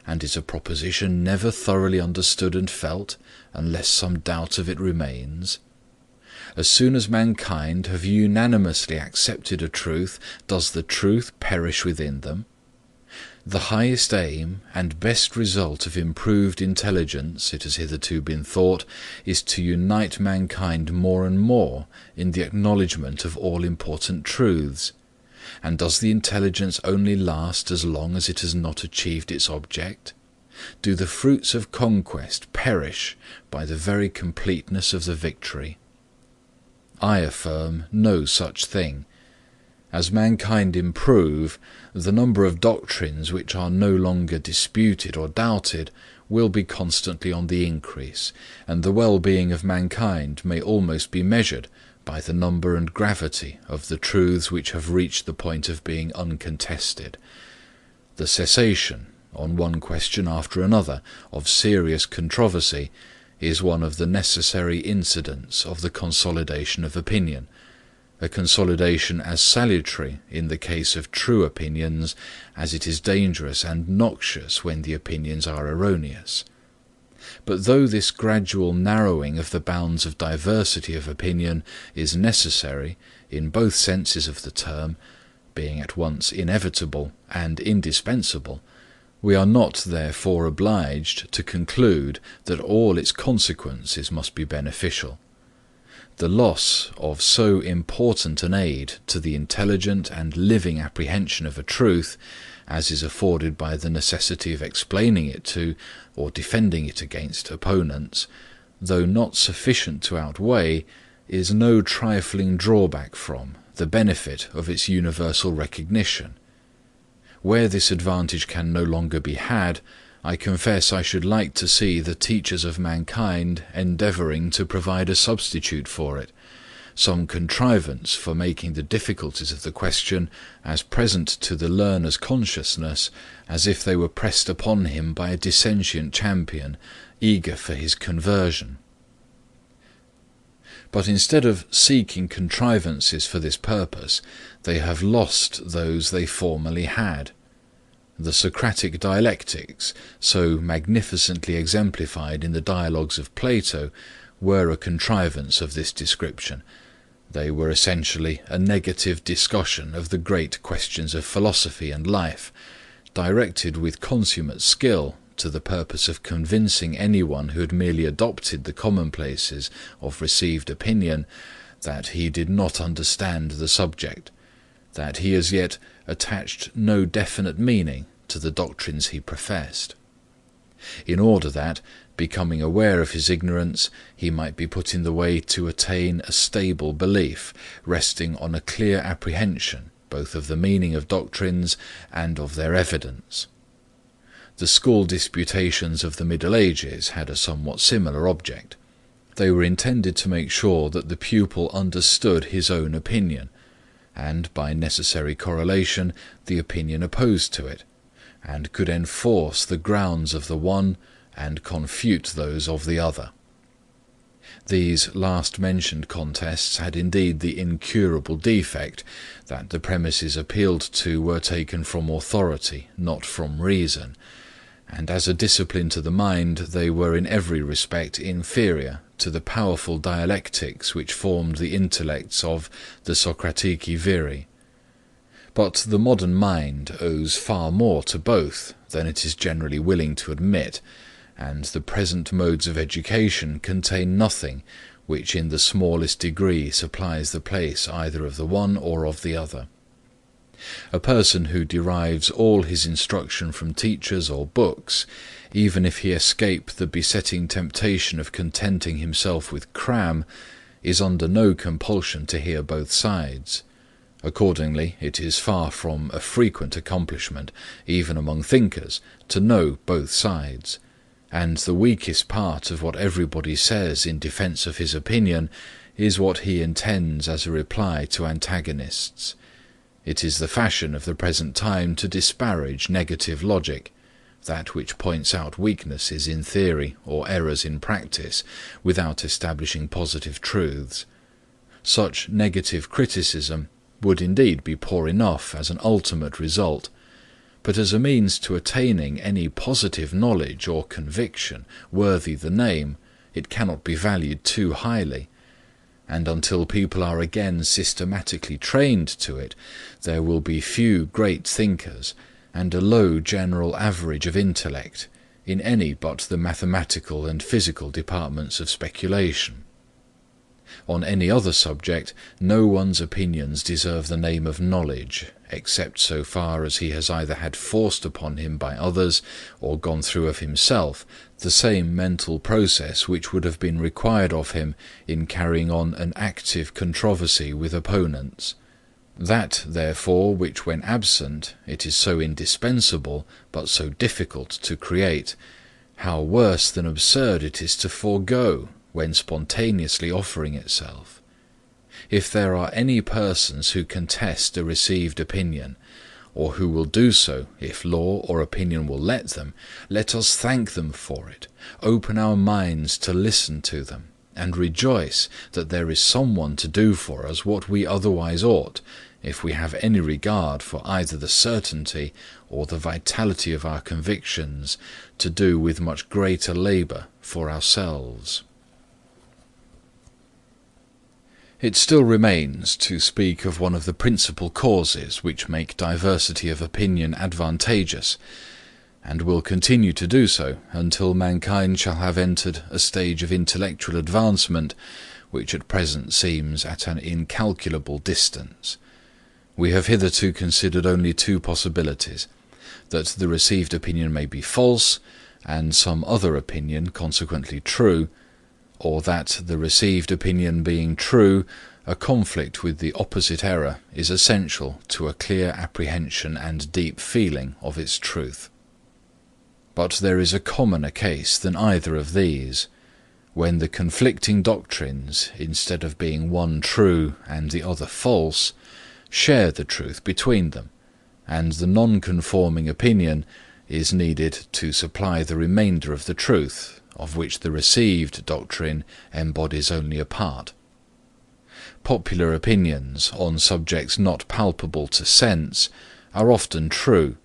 And is a proposition never thoroughly understood and felt, unless some doubt of it remains? As soon as mankind have unanimously accepted a truth, does the truth perish within them? The highest aim and best result of improved intelligence, it has hitherto been thought, is to unite mankind more and more in the acknowledgment of all important truths. And does the intelligence only last as long as it has not achieved its object? Do the fruits of conquest perish by the very completeness of the victory? I affirm no such thing. As mankind improve, the number of doctrines which are no longer disputed or doubted will be constantly on the increase, and the well-being of mankind may almost be measured by the number and gravity of the truths which have reached the point of being uncontested. The cessation, on one question after another, of serious controversy is one of the necessary incidents of the consolidation of opinion, a consolidation as salutary in the case of true opinions as it is dangerous and noxious when the opinions are erroneous. But though this gradual narrowing of the bounds of diversity of opinion is necessary in both senses of the term, being at once inevitable and indispensable, we are not therefore obliged to conclude that all its consequences must be beneficial. the loss of so important an aid to the intelligent and living apprehension of a truth, as is afforded by the necessity of explaining it to, or defending it against, opponents, though not sufficient to outweigh, is no trifling drawback from the benefit of its universal recognition. Where this advantage can no longer be had, I confess I should like to see the teachers of mankind endeavouring to provide a substitute for it, some contrivance for making the difficulties of the question as present to the learner's consciousness as if they were pressed upon him by a dissentient champion, eager for his conversion. But instead of seeking contrivances for this purpose, they have lost those they formerly had. The Socratic dialectics, so magnificently exemplified in the dialogues of Plato, were a contrivance of this description. They were essentially a negative discussion of the great questions of philosophy and life, directed with consummate skill to the purpose of convincing anyone who had merely adopted the commonplaces of received opinion that he did not understand the subject, that he as yet attached no definite meaning to the doctrines he professed, in order that, becoming aware of his ignorance, he might be put in the way to attain a stable belief, resting on a clear apprehension both of the meaning of doctrines and of their evidence. The school disputations of the Middle Ages had a somewhat similar object. They were intended to make sure that the pupil understood his own opinion, and, by necessary correlation, the opinion opposed to it, and could enforce the grounds of the one and confute those of the other. These last-mentioned contests had indeed the incurable defect that the premises appealed to were taken from authority, not from reason, and as a discipline to the mind they were in every respect inferior to the powerful dialectics which formed the intellects of the Socratici viri. But the modern mind owes far more to both than it is generally willing to admit, and the present modes of education contain nothing which in the smallest degree supplies the place either of the one or of the other. A person who derives all his instruction from teachers or books, even if he escape the besetting temptation of contenting himself with cram, is under no compulsion to hear both sides. Accordingly, it is far from a frequent accomplishment, even among thinkers, to know both sides, and the weakest part of what everybody says in defence of his opinion is what he intends as a reply to antagonists. It is the fashion of the present time to disparage negative logic, that which points out weaknesses in theory or errors in practice, without establishing positive truths. Such negative criticism would indeed be poor enough as an ultimate result, but as a means to attaining any positive knowledge or conviction worthy the name, it cannot be valued too highly, and until people are again systematically trained to it, there will be few great thinkers, and a low general average of intellect in any but the mathematical and physical departments of speculation. On any other subject, no one's opinions deserve the name of knowledge, except so far as he has either had forced upon him by others, or gone through of himself the same mental process which would have been required of him in carrying on an active controversy with opponents. That, therefore, which when absent it is so indispensable, but so difficult to create, how worse than absurd it is to forego, when spontaneously offering itself. If there are any persons who contest a received opinion, or who will do so if law or opinion will let them, let us thank them for it, open our minds to listen to them, and rejoice that there is someone to do for us what we otherwise ought, if we have any regard for either the certainty or the vitality of our convictions, to do with much greater labour for ourselves. It still remains to speak of one of the principal causes which make diversity of opinion advantageous, and will continue to do so until mankind shall have entered a stage of intellectual advancement which at present seems at an incalculable distance. We have hitherto considered only two possibilities: that the received opinion may be false, and some other opinion consequently true, or that the received opinion being true, a conflict with the opposite error is essential to a clear apprehension and deep feeling of its truth. But there is a commoner case than either of these, when the conflicting doctrines, instead of being one true and the other false, share the truth between them, and the non-conforming opinion is needed to supply the remainder of the truth, of which the received doctrine embodies only a part. Popular opinions on subjects not palpable to sense are often true,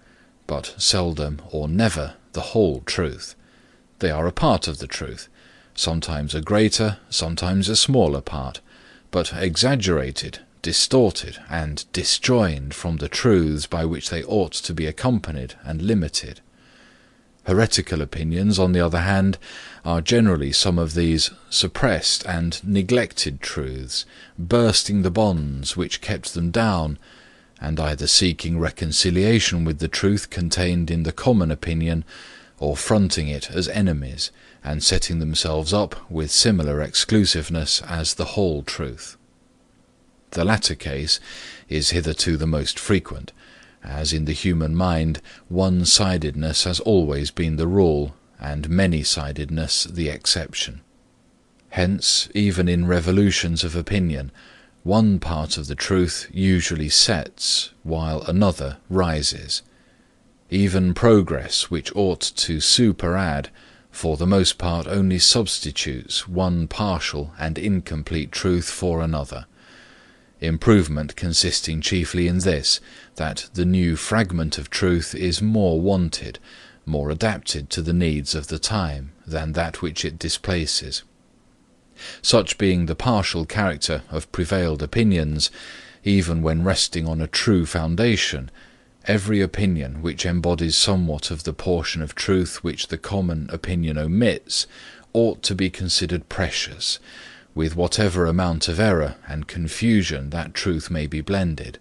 but seldom or never the whole truth. They are a part of the truth, sometimes a greater, sometimes a smaller part, but exaggerated, distorted, and disjoined from the truths by which they ought to be accompanied and limited. Heretical opinions, on the other hand, are generally some of these suppressed and neglected truths, bursting the bonds which kept them down, and either seeking reconciliation with the truth contained in the common opinion, or fronting it as enemies, and setting themselves up with similar exclusiveness as the whole truth. The latter case is hitherto the most frequent, as in the human mind one-sidedness has always been the rule, and many-sidedness the exception. Hence, even in revolutions of opinion, one part of the truth usually sets, while another rises. Even progress, which ought to superadd, for the most part only substitutes one partial and incomplete truth for another. Improvement consisting chiefly in this, that the new fragment of truth is more wanted, more adapted to the needs of the time, than that which it displaces. Such being the partial character of prevailed opinions, even when resting on a true foundation, every opinion which embodies somewhat of the portion of truth which the common opinion omits ought to be considered precious, with whatever amount of error and confusion that truth may be blended.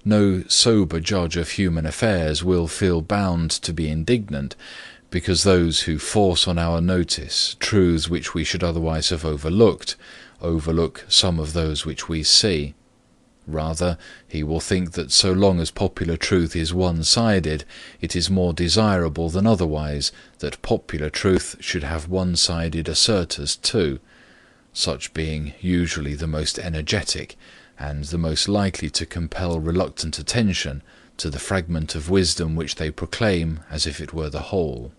No sober judge of human affairs will feel bound to be indignant because those who force on our notice truths which we should otherwise have overlooked, overlook some of those which we see. Rather, he will think that so long as popular truth is one-sided, it is more desirable than otherwise that popular truth should have one-sided assertors too, such being usually the most energetic and the most likely to compel reluctant attention to the fragment of wisdom which they proclaim as if it were the whole.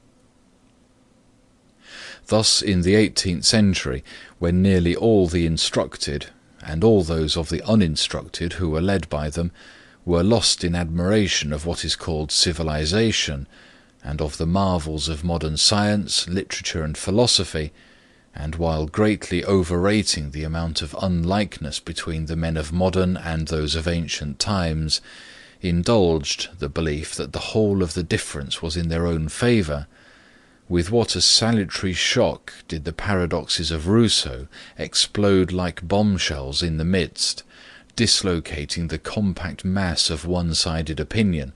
Thus in the 18th century, when nearly all the instructed, and all those of the uninstructed who were led by them, were lost in admiration of what is called civilization, and of the marvels of modern science, literature, and philosophy, and while greatly overrating the amount of unlikeness between the men of modern and those of ancient times, indulged the belief that the whole of the difference was in their own favour, with what a salutary shock did the paradoxes of Rousseau explode like bombshells in the midst, dislocating the compact mass of one-sided opinion,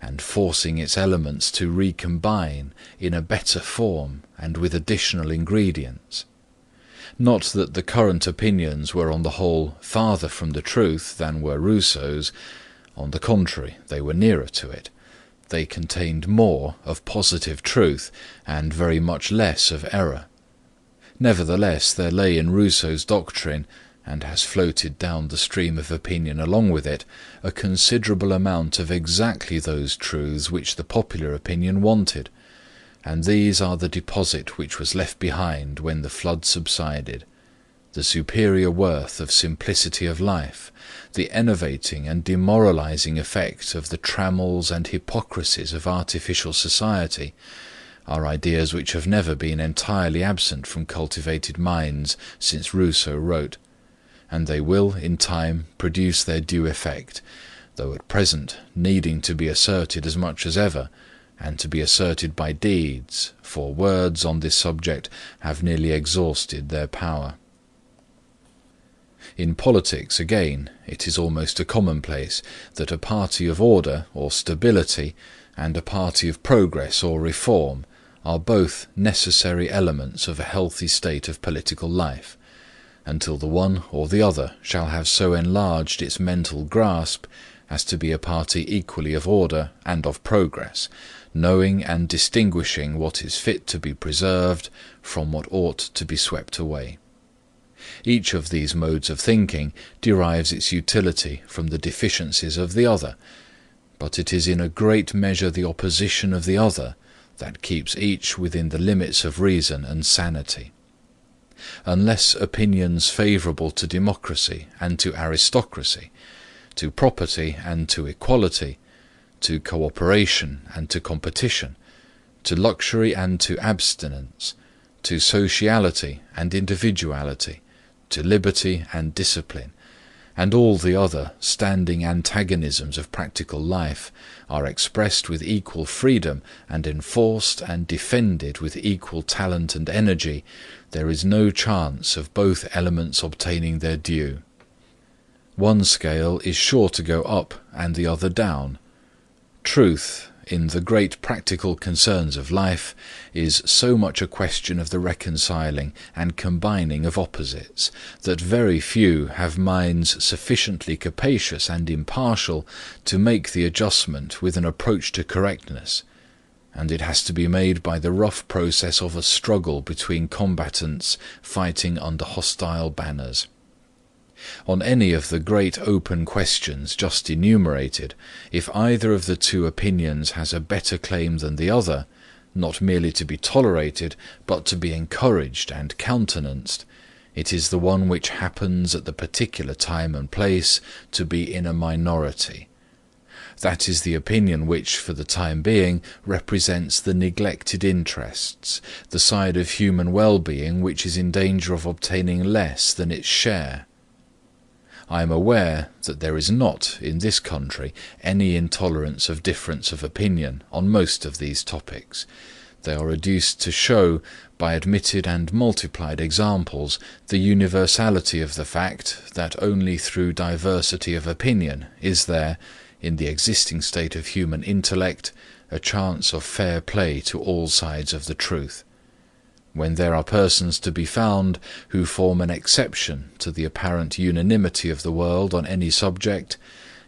and forcing its elements to recombine in a better form and with additional ingredients. Not that the current opinions were on the whole farther from the truth than were Rousseau's. On the contrary, they were nearer to it. They contained more of positive truth and very much less of error. Nevertheless, there lay in Rousseau's doctrine, and has floated down the stream of opinion along with it, a considerable amount of exactly those truths which the popular opinion wanted, and these are the deposit which was left behind when the flood subsided: the superior worth of simplicity of life, the enervating and demoralizing effect of the trammels and hypocrisies of artificial society, are ideas which have never been entirely absent from cultivated minds since Rousseau wrote, and they will in time produce their due effect, though at present needing to be asserted as much as ever, and to be asserted by deeds, for words on this subject have nearly exhausted their power. In politics, again, it is almost a commonplace that a party of order or stability and a party of progress or reform are both necessary elements of a healthy state of political life, until the one or the other shall have so enlarged its mental grasp as to be a party equally of order and of progress, knowing and distinguishing what is fit to be preserved from what ought to be swept away. Each of these modes of thinking derives its utility from the deficiencies of the other, but it is in a great measure the opposition of the other that keeps each within the limits of reason and sanity. Unless opinions favourable to democracy and to aristocracy, to property and to equality, to cooperation and to competition, to luxury and to abstinence, to sociality and individuality, to liberty and discipline, and all the other standing antagonisms of practical life are expressed with equal freedom and enforced and defended with equal talent and energy, there is no chance of both elements obtaining their due. One scale is sure to go up and the other down. Truth, in the great practical concerns of life, is so much a question of the reconciling and combining of opposites, that very few have minds sufficiently capacious and impartial to make the adjustment with an approach to correctness, and it has to be made by the rough process of a struggle between combatants fighting under hostile banners. On any of the great open questions just enumerated, if either of the two opinions has a better claim than the other, not merely to be tolerated, but to be encouraged and countenanced, it is the one which happens at the particular time and place to be in a minority. That is the opinion which, for the time being, represents the neglected interests, the side of human well-being which is in danger of obtaining less than its share. I am aware that there is not, in this country, any intolerance of difference of opinion on most of these topics. They are reduced to show, by admitted and multiplied examples, the universality of the fact that only through diversity of opinion is there, in the existing state of human intellect, a chance of fair play to all sides of the truth. When there are persons to be found who form an exception to the apparent unanimity of the world on any subject,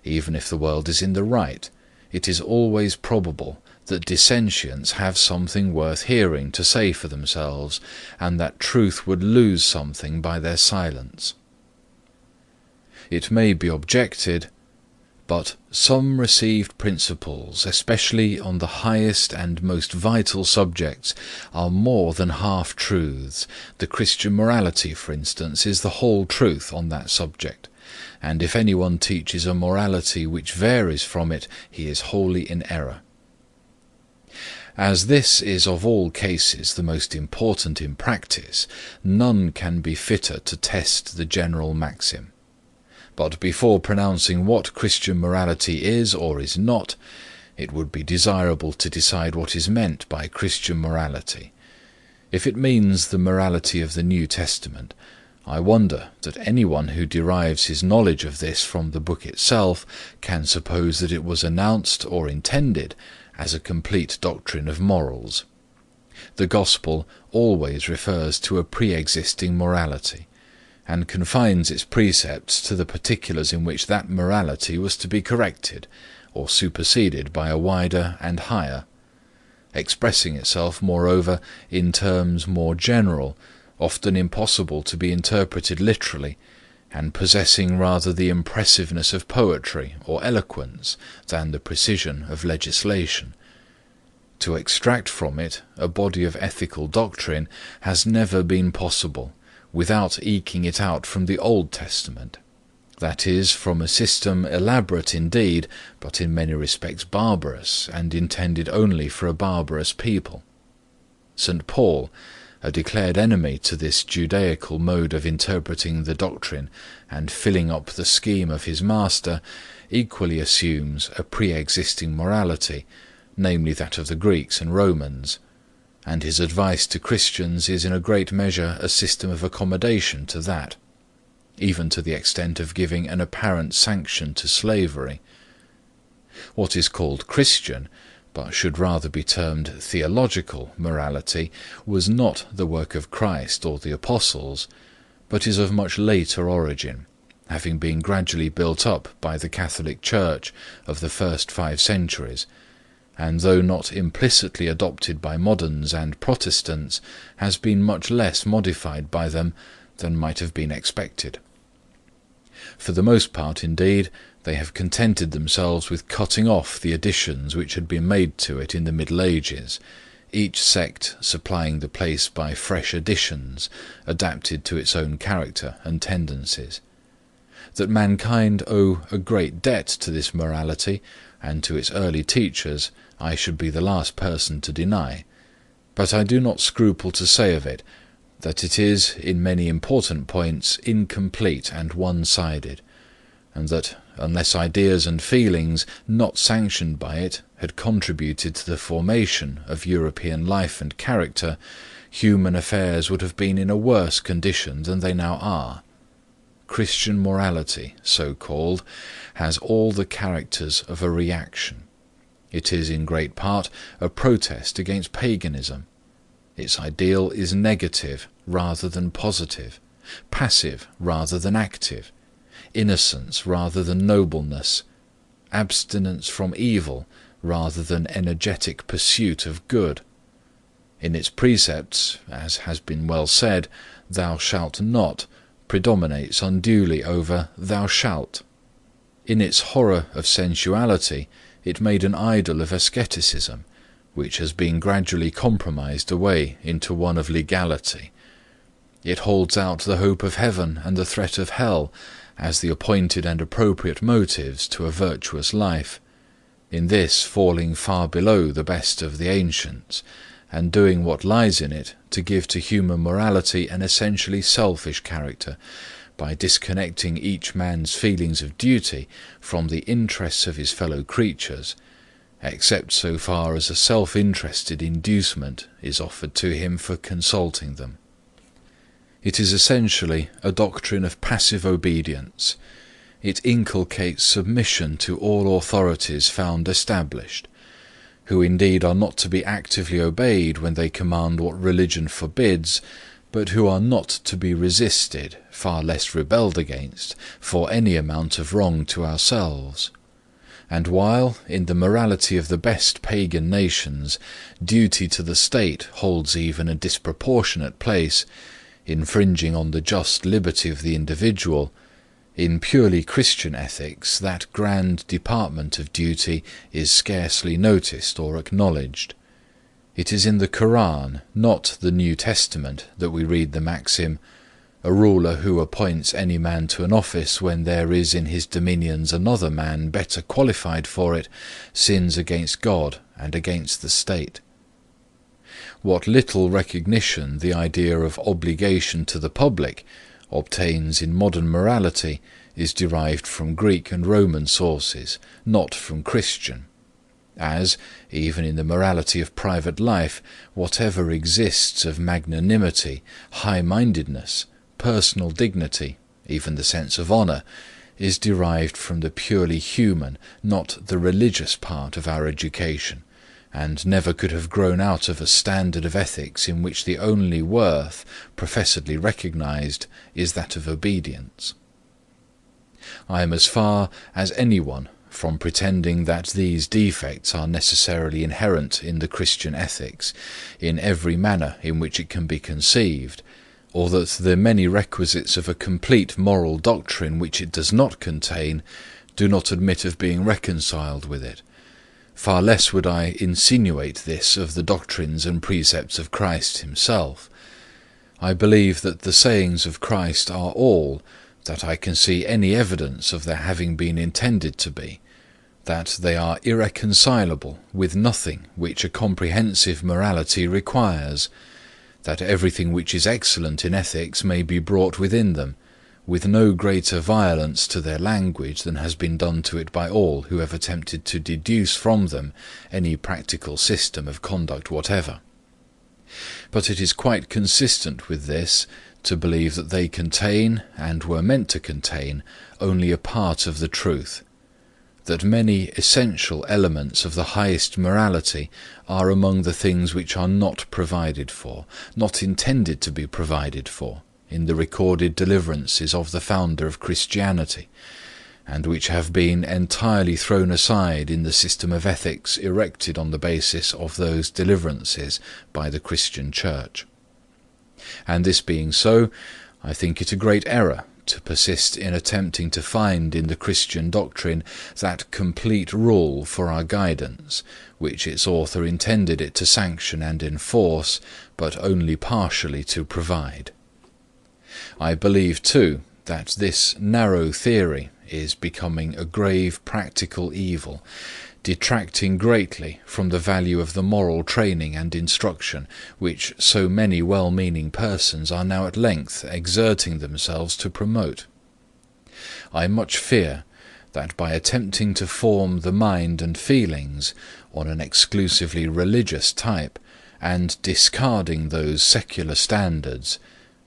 even if the world is in the right, it is always probable that dissentients have something worth hearing to say for themselves, and that truth would lose something by their silence. It may be objected, but some received principles, especially on the highest and most vital subjects, are more than half-truths. The Christian morality, for instance, is the whole truth on that subject, and if anyone teaches a morality which varies from it, he is wholly in error. As this is of all cases the most important in practice, none can be fitter to test the general maxim. But before pronouncing what Christian morality is or is not, it would be desirable to decide what is meant by Christian morality. If it means the morality of the New Testament, I wonder that anyone who derives his knowledge of this from the book itself can suppose that it was announced or intended as a complete doctrine of morals. The Gospel always refers to a pre-existing morality, and confines its precepts to the particulars in which that morality was to be corrected or superseded by a wider and higher, expressing itself, moreover, in terms more general, often impossible to be interpreted literally, and possessing rather the impressiveness of poetry or eloquence than the precision of legislation. To extract from it a body of ethical doctrine has never been possible without eking it out from the Old Testament, that is, from a system elaborate indeed, but in many respects barbarous, and intended only for a barbarous people. St. Paul, a declared enemy to this Judaical mode of interpreting the doctrine and filling up the scheme of his master, equally assumes a pre-existing morality, namely that of the Greeks and Romans, and his advice to Christians is in a great measure a system of accommodation to that. even to the extent of giving an apparent sanction to slavery. What is called Christian, but should rather be termed theological morality, was not the work of Christ or the Apostles, but is of much later origin, having been gradually built up by the Catholic Church of the first 5 centuries, and though not implicitly adopted by moderns and Protestants, has been much less modified by them than might have been expected. For the most part, indeed, they have contented themselves with cutting off the additions which had been made to it in the Middle Ages, each sect supplying the place by fresh additions adapted to its own character and tendencies. That mankind owe a great debt to this morality and to its early teachers, I should be the last person to deny, but I do not scruple to say of it that it is, in many important points, incomplete and one-sided, and that, unless ideas and feelings not sanctioned by it had contributed to the formation of European life and character, human affairs would have been in a worse condition than they now are. Christian morality, so called, has all the characters of a reaction. It is in great part a protest against paganism. Its ideal is negative rather than positive, passive rather than active, innocence rather than nobleness, abstinence from evil rather than energetic pursuit of good. In its precepts, as has been well said, "Thou shalt not" predominates unduly over "thou shalt." In its horror of sensuality, it made an idol of asceticism, which has been gradually compromised away into one of legality. It holds out the hope of heaven and the threat of hell as the appointed and appropriate motives to a virtuous life, in this falling far below the best of the ancients, and doing what lies in it to give to human morality an essentially selfish character, by disconnecting each man's feelings of duty from the interests of his fellow creatures, except so far as a self-interested inducement is offered to him for consulting them. It is essentially a doctrine of passive obedience. It inculcates submission to all authorities found established, who indeed are not to be actively obeyed when they command what religion forbids, but who are not to be resisted, far less rebelled against, for any amount of wrong to ourselves. And while, in the morality of the best pagan nations, duty to the state holds even a disproportionate place, infringing on the just liberty of the individual, in purely Christian ethics that grand department of duty is scarcely noticed or acknowledged. It is in the Koran, not the New Testament, that we read the maxim, "A ruler who appoints any man to an office when there is in his dominions another man better qualified for it, sins against God and against the state." What little recognition the idea of obligation to the public obtains in modern morality is derived from Greek and Roman sources, not from Christian. As, even in the morality of private life, whatever exists of magnanimity, high-mindedness, personal dignity, even the sense of honour, is derived from the purely human, not the religious part of our education, and never could have grown out of a standard of ethics in which the only worth, professedly recognized, is that of obedience. I am as far as anyone from pretending that these defects are necessarily inherent in the Christian ethics, in every manner in which it can be conceived, or that the many requisites of a complete moral doctrine which it does not contain do not admit of being reconciled with it. Far less would I insinuate this of the doctrines and precepts of Christ himself. I believe that the sayings of Christ are all that I can see any evidence of their having been intended to be, that they are irreconcilable with nothing which a comprehensive morality requires, that everything which is excellent in ethics may be brought within them, with no greater violence to their language than has been done to it by all who have attempted to deduce from them any practical system of conduct whatever. But it is quite consistent with this to believe that they contain, and were meant to contain, only a part of the truth, that many essential elements of the highest morality are among the things which are not provided for, not intended to be provided for, in the recorded deliverances of the founder of Christianity, and which have been entirely thrown aside in the system of ethics erected on the basis of those deliverances by the Christian Church. And this being so, I think it a great error to persist in attempting to find in the Christian doctrine that complete rule for our guidance, which its author intended it to sanction and enforce, but only partially to provide. I believe, too, that this narrow theory is becoming a grave practical evil, detracting greatly from the value of the moral training and instruction which so many well-meaning persons are now at length exerting themselves to promote. I much fear that by attempting to form the mind and feelings on an exclusively religious type, and discarding those secular standards,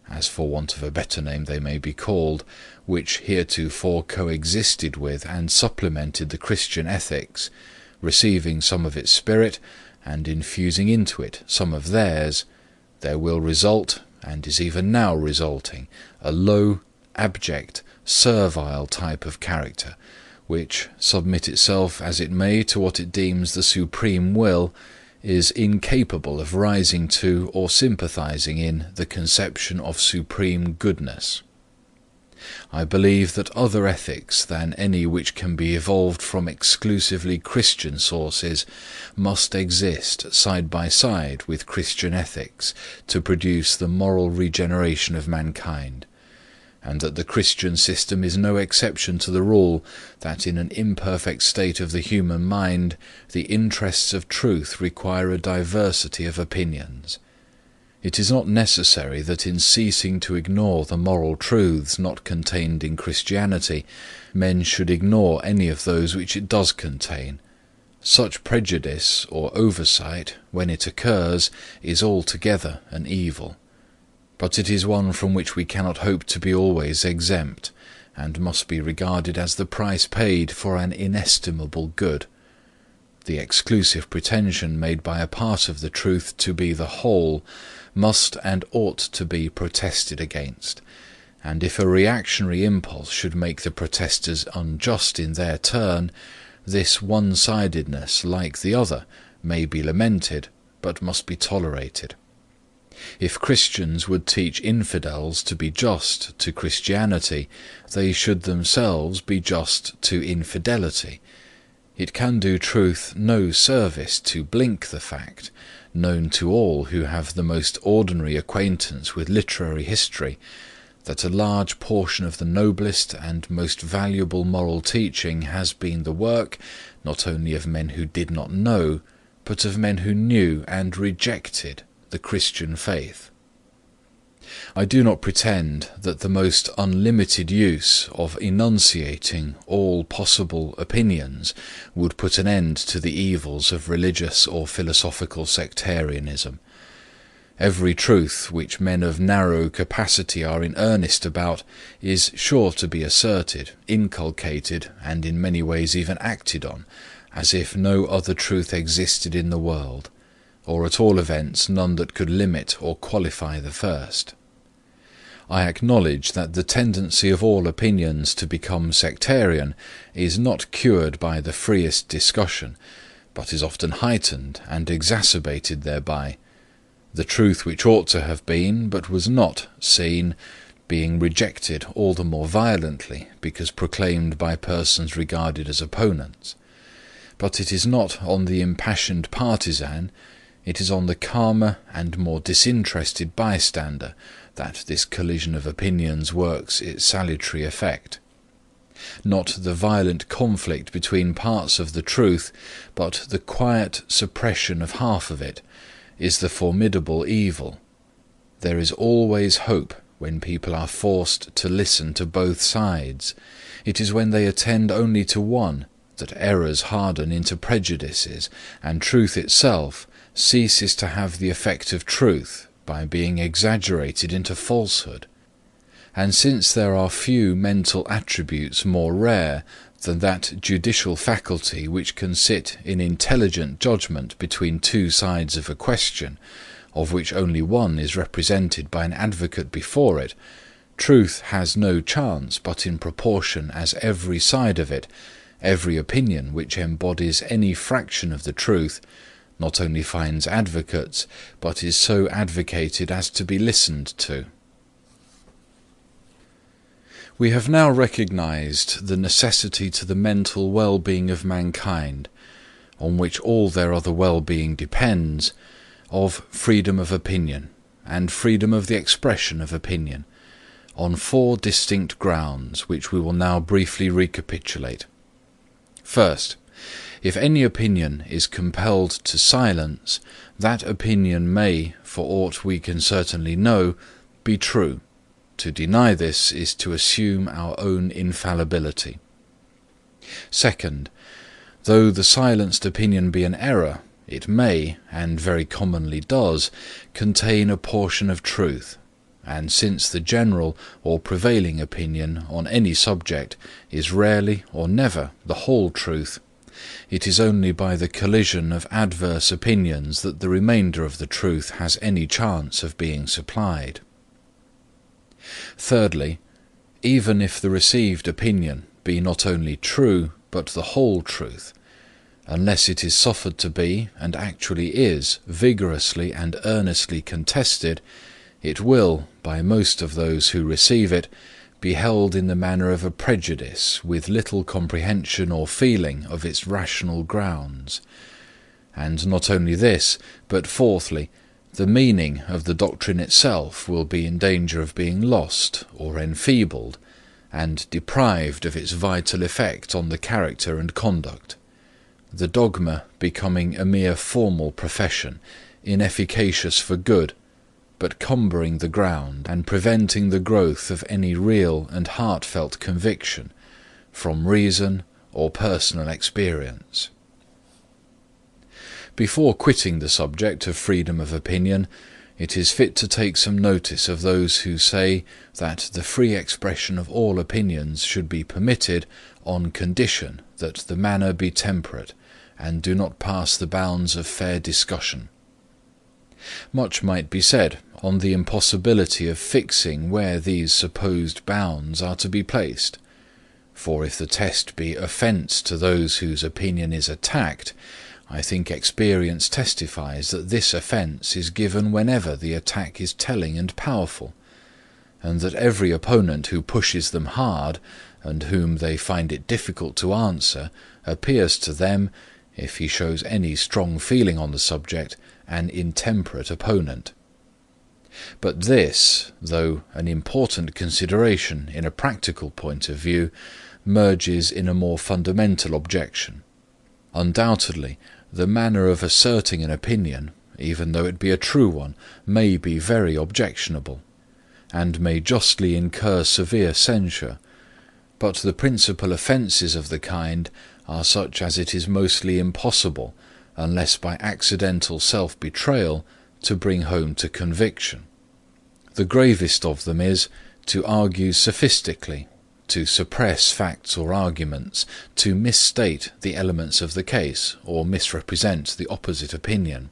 as for want of a better name they may be called, which heretofore coexisted with and supplemented the Christian ethics, receiving some of its spirit, and infusing into it some of theirs, there will result, and is even now resulting, a low, abject, servile type of character, which, submit itself as it may to what it deems the supreme will, is incapable of rising to or sympathizing in the conception of supreme goodness. I believe that other ethics than any which can be evolved from exclusively Christian sources must exist side by side with Christian ethics to produce the moral regeneration of mankind, and that the Christian system is no exception to the rule that in an imperfect state of the human mind the interests of truth require a diversity of opinions. It is not necessary that in ceasing to ignore the moral truths not contained in Christianity, men should ignore any of those which it does contain. Such prejudice or oversight, when it occurs, is altogether an evil. But it is one from which we cannot hope to be always exempt, and must be regarded as the price paid for an inestimable good. The exclusive pretension made by a part of the truth to be the whole must and ought to be protested against, and if a reactionary impulse should make the protesters unjust in their turn, this one-sidedness, like the other, may be lamented, but must be tolerated. If Christians would teach infidels to be just to Christianity, they should themselves be just to infidelity. It can do truth no service to blink the fact, known to all who have the most ordinary acquaintance with literary history, that a large portion of the noblest and most valuable moral teaching has been the work, not only of men who did not know, but of men who knew and rejected the Christian faith. I do not pretend that the most unlimited use of enunciating all possible opinions would put an end to the evils of religious or philosophical sectarianism. Every truth which men of narrow capacity are in earnest about is sure to be asserted, inculcated, and in many ways even acted on, as if no other truth existed in the world, or at all events none that could limit or qualify the first. I acknowledge that the tendency of all opinions to become sectarian is not cured by the freest discussion, but is often heightened and exacerbated thereby, the truth which ought to have been, but was not, seen, being rejected all the more violently because proclaimed by persons regarded as opponents. But it is not on the impassioned partisan, it is on the calmer and more disinterested bystander that this collision of opinions works its salutary effect. Not the violent conflict between parts of the truth, but the quiet suppression of half of it, is the formidable evil. There is always hope when people are forced to listen to both sides. It is when they attend only to one that errors harden into prejudices, and truth itself ceases to have the effect of truth, by being exaggerated into falsehood. And since there are few mental attributes more rare than that judicial faculty which can sit in intelligent judgment between two sides of a question, of which only one is represented by an advocate before it, truth has no chance but in proportion as every side of it, every opinion which embodies any fraction of the truth, not only finds advocates, but is so advocated as to be listened to. We have now recognized the necessity to the mental well-being of mankind, on which all their other well-being depends, of freedom of opinion, and freedom of the expression of opinion, on 4 distinct grounds, which we will now briefly recapitulate. First, if any opinion is compelled to silence, that opinion may, for aught we can certainly know, be true. To deny this is to assume our own infallibility. Second, though the silenced opinion be an error, it may, and very commonly does, contain a portion of truth, and since the general or prevailing opinion on any subject is rarely or never the whole truth, it is only by the collision of adverse opinions that the remainder of the truth has any chance of being supplied. Thirdly, even if the received opinion be not only true, but the whole truth, unless it is suffered to be, and actually is, vigorously and earnestly contested, it will, by most of those who receive it, be held in the manner of a prejudice, with little comprehension or feeling of its rational grounds. And not only this, but fourthly, the meaning of the doctrine itself will be in danger of being lost or enfeebled, and deprived of its vital effect on the character and conduct, the dogma becoming a mere formal profession, inefficacious for good, but cumbering the ground and preventing the growth of any real and heartfelt conviction from reason or personal experience. Before quitting the subject of freedom of opinion, it is fit to take some notice of those who say that the free expression of all opinions should be permitted on condition that the manner be temperate, and do not pass the bounds of fair discussion. Much might be said on the impossibility of fixing where these supposed bounds are to be placed, for if the test be offence to those whose opinion is attacked, I think experience testifies that this offence is given whenever the attack is telling and powerful, and that every opponent who pushes them hard, and whom they find it difficult to answer, appears to them, if he shows any strong feeling on the subject, an intemperate opponent. But this, though an important consideration in a practical point of view, merges in a more fundamental objection. Undoubtedly, the manner of asserting an opinion, even though it be a true one, may be very objectionable, and may justly incur severe censure, but the principal offences of the kind are such as it is mostly impossible, unless by accidental self-betrayal, to bring home to conviction. The gravest of them is to argue sophistically, to suppress facts or arguments, to misstate the elements of the case, or misrepresent the opposite opinion.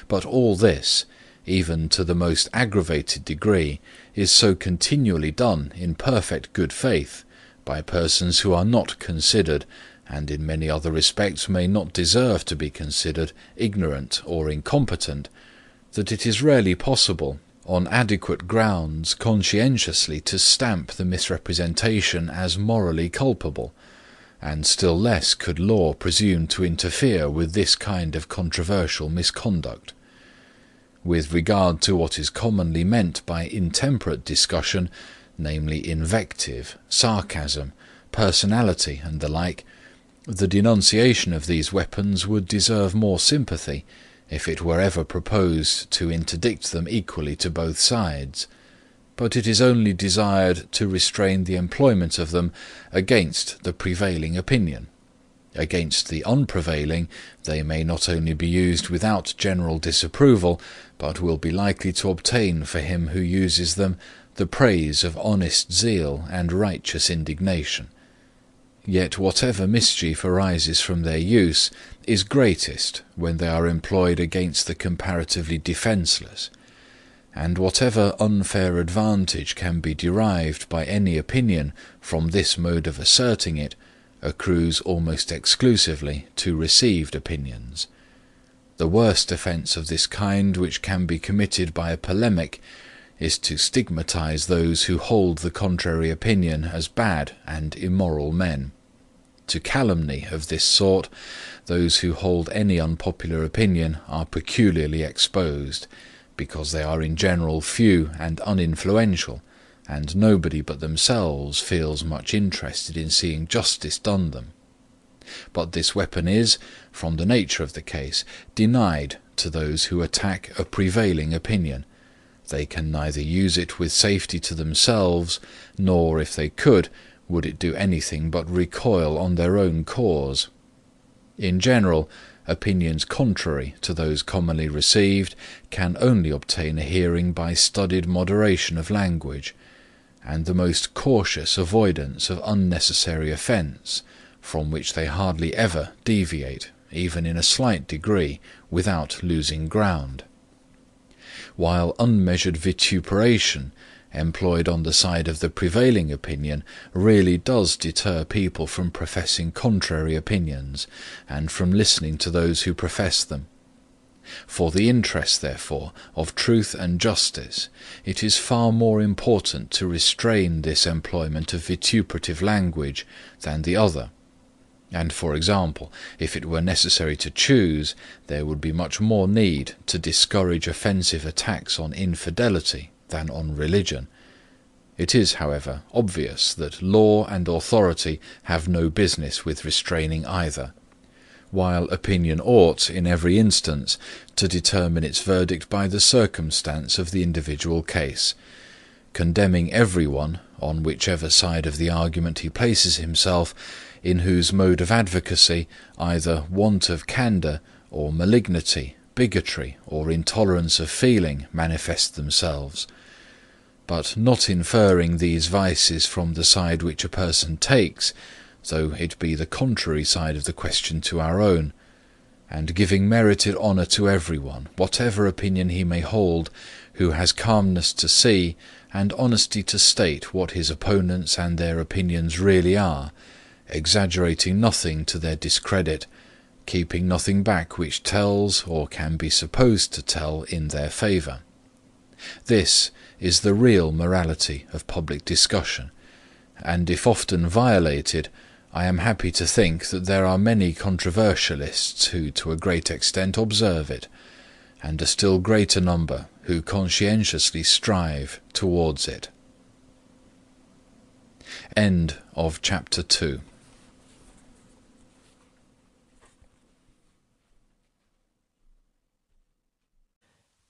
But all this, even to the most aggravated degree, is so continually done in perfect good faith, by persons who are not considered, and in many other respects may not deserve to be considered, ignorant or incompetent, that it is rarely possible, on adequate grounds, conscientiously to stamp the misrepresentation as morally culpable, and still less could law presume to interfere with this kind of controversial misconduct. With regard to what is commonly meant by intemperate discussion, namely invective, sarcasm, personality, and the like, the denunciation of these weapons would deserve more sympathy if it were ever proposed to interdict them equally to both sides, but it is only desired to restrain the employment of them against the prevailing opinion, Against the unprevailing, they may not only be used without general disapproval, but will be likely to obtain for him who uses them the praise of honest zeal and righteous indignation. Yet whatever mischief arises from their use is greatest when they are employed against the comparatively defenceless, and whatever unfair advantage can be derived by any opinion from this mode of asserting it accrues almost exclusively to received opinions. The worst offence of this kind which can be committed by a polemic is to stigmatize those who hold the contrary opinion as bad and immoral men. To calumny of this sort, those who hold any unpopular opinion are peculiarly exposed, because they are in general few and uninfluential, and nobody but themselves feels much interested in seeing justice done them. But this weapon is, from the nature of the case, denied to those who attack a prevailing opinion. They can neither use it with safety to themselves, nor, if they could, would it do anything but recoil on their own cause. In general, opinions contrary to those commonly received can only obtain a hearing by studied moderation of language, and the most cautious avoidance of unnecessary offence, from which they hardly ever deviate, even in a slight degree, without losing ground. While unmeasured vituperation, employed on the side of the prevailing opinion, really does deter people from professing contrary opinions, and from listening to those who profess them. For the interest, therefore, of truth and justice, it is far more important to restrain this employment of vituperative language than the other. And, for example, if it were necessary to choose, there would be much more need to discourage offensive attacks on infidelity than on religion. It is, however, obvious that law and authority have no business with restraining either, while opinion ought, in every instance, to determine its verdict by the circumstance of the individual case, condemning every one, on whichever side of the argument he places himself, in whose mode of advocacy either want of candour or malignity, bigotry or intolerance of feeling manifest themselves, but not inferring these vices from the side which a person takes, though it be the contrary side of the question to our own, and giving merited honour to every one, whatever opinion he may hold, who has calmness to see and honesty to state what his opponents and their opinions really are, exaggerating nothing to their discredit, keeping nothing back which tells or can be supposed to tell in their favour. This is the real morality of public discussion, and if often violated, I am happy to think that there are many controversialists who to a great extent observe it, and a still greater number who conscientiously strive towards it. End of chapter 2.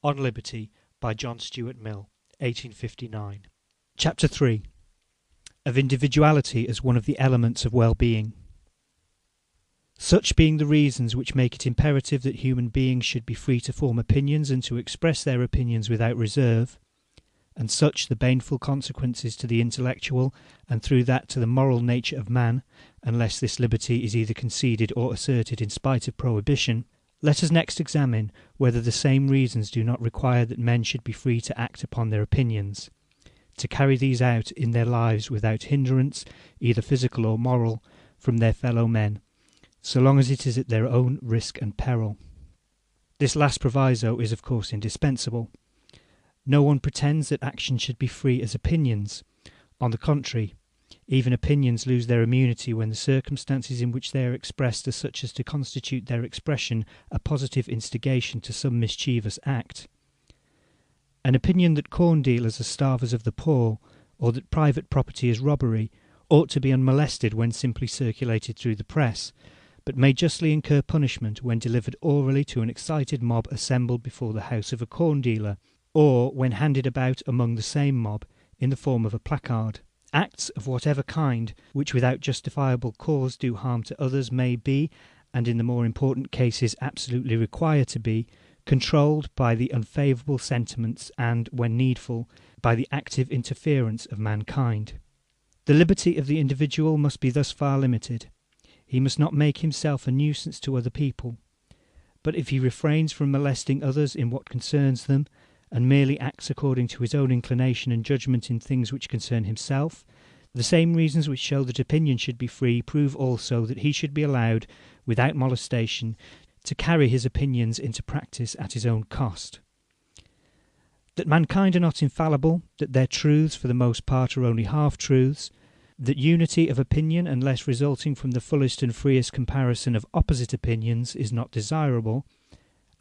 On Liberty by John Stuart Mill, 1859. Chapter 3. Of Individuality as one of the elements of well-being. Such being the reasons which make it imperative that human beings should be free to form opinions and to express their opinions without reserve, and such the baneful consequences to the intellectual, and through that to the moral nature of man, unless this liberty is either conceded or asserted in spite of prohibition, let us next examine whether the same reasons do not require that men should be free to act upon their opinions, to carry these out in their lives without hindrance, either physical or moral, from their fellow men, so long as it is at their own risk and peril. This last proviso is of course indispensable. No one pretends that actions should be free as opinions. On the contrary, even opinions lose their immunity when the circumstances in which they are expressed are such as to constitute their expression a positive instigation to some mischievous act. An opinion that corn dealers are starvers of the poor, or that private property is robbery, ought to be unmolested when simply circulated through the press, but may justly incur punishment when delivered orally to an excited mob assembled before the house of a corn dealer, or when handed about among the same mob in the form of a placard, Acts of whatever kind, which without justifiable cause do harm to others, may be, and in the more important cases absolutely require to be, controlled by the unfavourable sentiments and, when needful, by the active interference of mankind. The liberty of the individual must be thus far limited. He must not make himself a nuisance to other people. But if he refrains from molesting others in what concerns them, and merely acts according to his own inclination and judgment in things which concern himself, the same reasons which show that opinion should be free prove also that he should be allowed, without molestation, to carry his opinions into practice at his own cost. That mankind are not infallible, that their truths for the most part are only half-truths, that unity of opinion, unless resulting from the fullest and freest comparison of opposite opinions, is not desirable,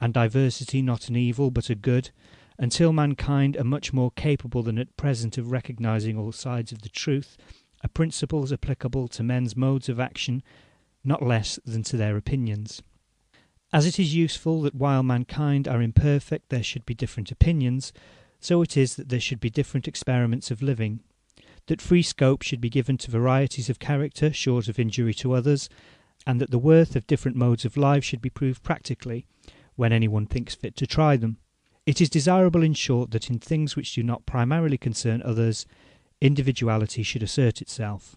and diversity not an evil but a good, until mankind are much more capable than at present of recognizing all sides of the truth, are principles applicable to men's modes of action, not less than to their opinions. As it is useful that while mankind are imperfect there should be different opinions, so it is that there should be different experiments of living, that free scope should be given to varieties of character short of injury to others, and that the worth of different modes of life should be proved practically, when anyone thinks fit to try them. It is desirable, in short, that in things which do not primarily concern others, individuality should assert itself.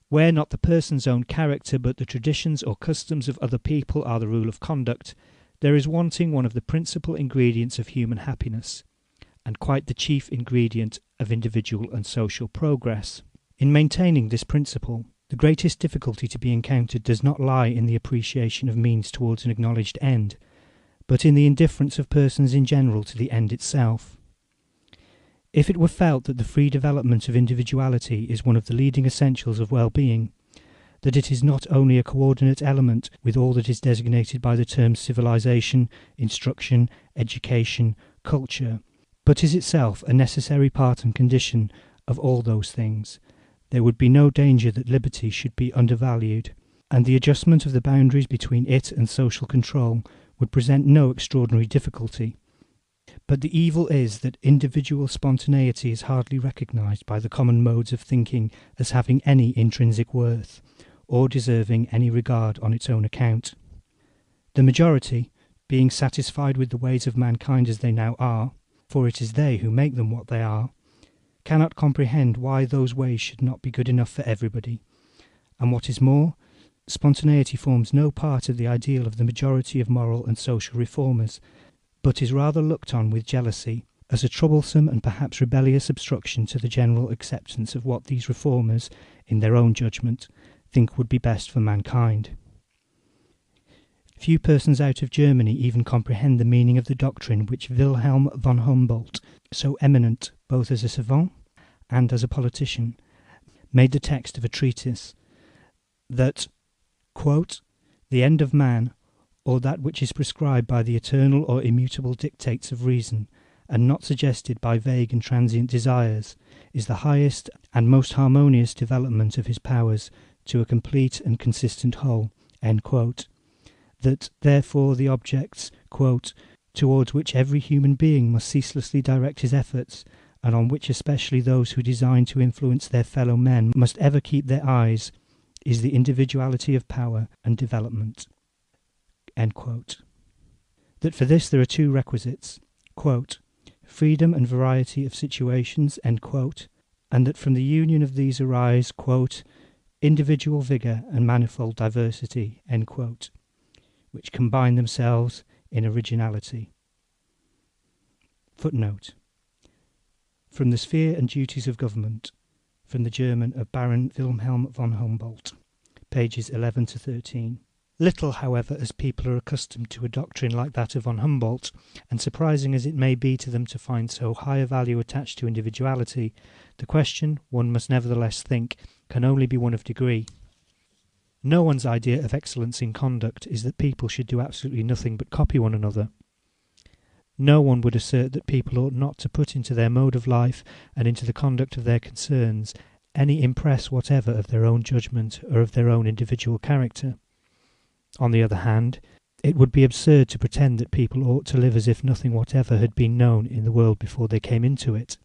Where not the person's own character, but the traditions or customs of other people are the rule of conduct, there is wanting one of the principal ingredients of human happiness, and quite the chief ingredient of individual and social progress. In maintaining this principle, the greatest difficulty to be encountered does not lie in the appreciation of means towards an acknowledged end, but in the indifference of persons in general to the end itself. If it were felt that the free development of individuality is one of the leading essentials of well-being, that it is not only a coordinate element with all that is designated by the terms civilization, instruction, education, culture, but is itself a necessary part and condition of all those things, there would be no danger that liberty should be undervalued, and the adjustment of the boundaries between it and social control would present no extraordinary difficulty. But the evil is that individual spontaneity is hardly recognized by the common modes of thinking as having any intrinsic worth, or deserving any regard on its own account. The majority, being satisfied with the ways of mankind as they now are, for it is they who make them what they are, cannot comprehend why those ways should not be good enough for everybody, and what is more, spontaneity forms no part of the ideal of the majority of moral and social reformers, but is rather looked on with jealousy as a troublesome and perhaps rebellious obstruction to the general acceptance of what these reformers, in their own judgment, think would be best for mankind. Few persons out of Germany even comprehend the meaning of the doctrine which Wilhelm von Humboldt, so eminent both as a savant and as a politician, made the text of a treatise, that, quote, the end of man, or that which is prescribed by the eternal or immutable dictates of reason, and not suggested by vague and transient desires, is the highest and most harmonious development of his powers to a complete and consistent whole, end quote. That, therefore, the objects, quote, towards which every human being must ceaselessly direct his efforts, and on which especially those who design to influence their fellow men must ever keep their eyes, is the individuality of power and development. End quote. That for this there are two requisites, quote, freedom and variety of situations, end quote, and that from the union of these arise, quote, individual vigour and manifold diversity, end quote, which combine themselves in originality. Footnote. From the Sphere and Duties of Government, from the German of Baron Wilhelm von Humboldt, pages 11 to 13. Little, however, as people are accustomed to a doctrine like that of von Humboldt, and surprising as it may be to them to find so high a value attached to individuality, the question, one must nevertheless think, can only be one of degree. No one's idea of excellence in conduct is that people should do absolutely nothing but copy one another. No one would assert that people ought not to put into their mode of life and into the conduct of their concerns any impress whatever of their own judgment or of their own individual character. On the other hand, it would be absurd to pretend that people ought to live as if nothing whatever had been known in the world before they came into it,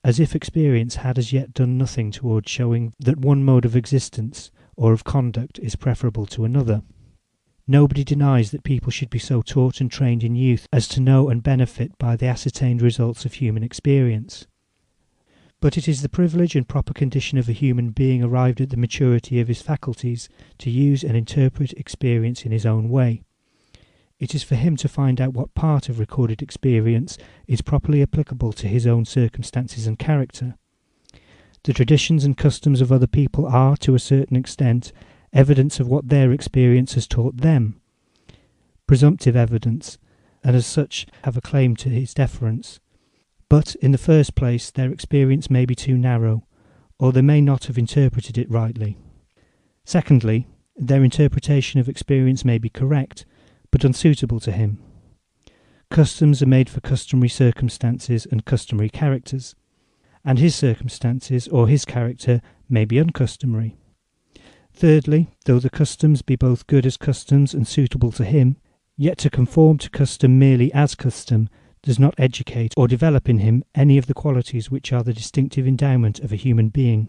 as if experience had as yet done nothing towards showing that one mode of existence or of conduct is preferable to another. Nobody denies that people should be so taught and trained in youth as to know and benefit by the ascertained results of human experience. But it is the privilege and proper condition of a human being arrived at the maturity of his faculties to use and interpret experience in his own way. It is for him to find out what part of recorded experience is properly applicable to his own circumstances and character. The traditions and customs of other people are, to a certain extent, evidence of what their experience has taught them, presumptive evidence, and as such have a claim to his deference. But, in the first place, their experience may be too narrow, or they may not have interpreted it rightly. Secondly, their interpretation of experience may be correct, but unsuitable to him. Customs are made for customary circumstances and customary characters, and his circumstances or his character may be uncustomary. Thirdly, though the customs be both good as customs and suitable to him, yet to conform to custom merely as custom does not educate or develop in him any of the qualities which are the distinctive endowment of a human being.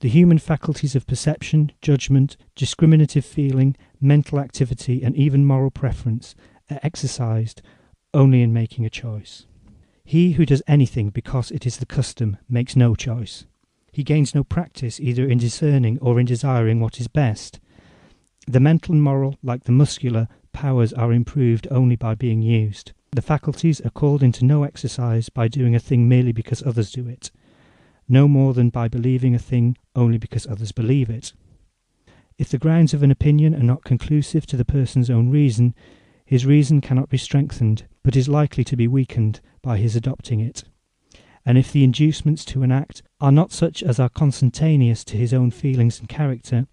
The human faculties of perception, judgment, discriminative feeling, mental activity, and even moral preference are exercised only in making a choice. He who does anything because it is the custom makes no choice. He gains no practice either in discerning or in desiring what is best. The mental and moral, like the muscular, powers are improved only by being used. The faculties are called into no exercise by doing a thing merely because others do it, no more than by believing a thing only because others believe it. If the grounds of an opinion are not conclusive to the person's own reason, his reason cannot be strengthened, but is likely to be weakened by his adopting it. And if the inducements to an act are not such as are consentaneous to his own feelings and character,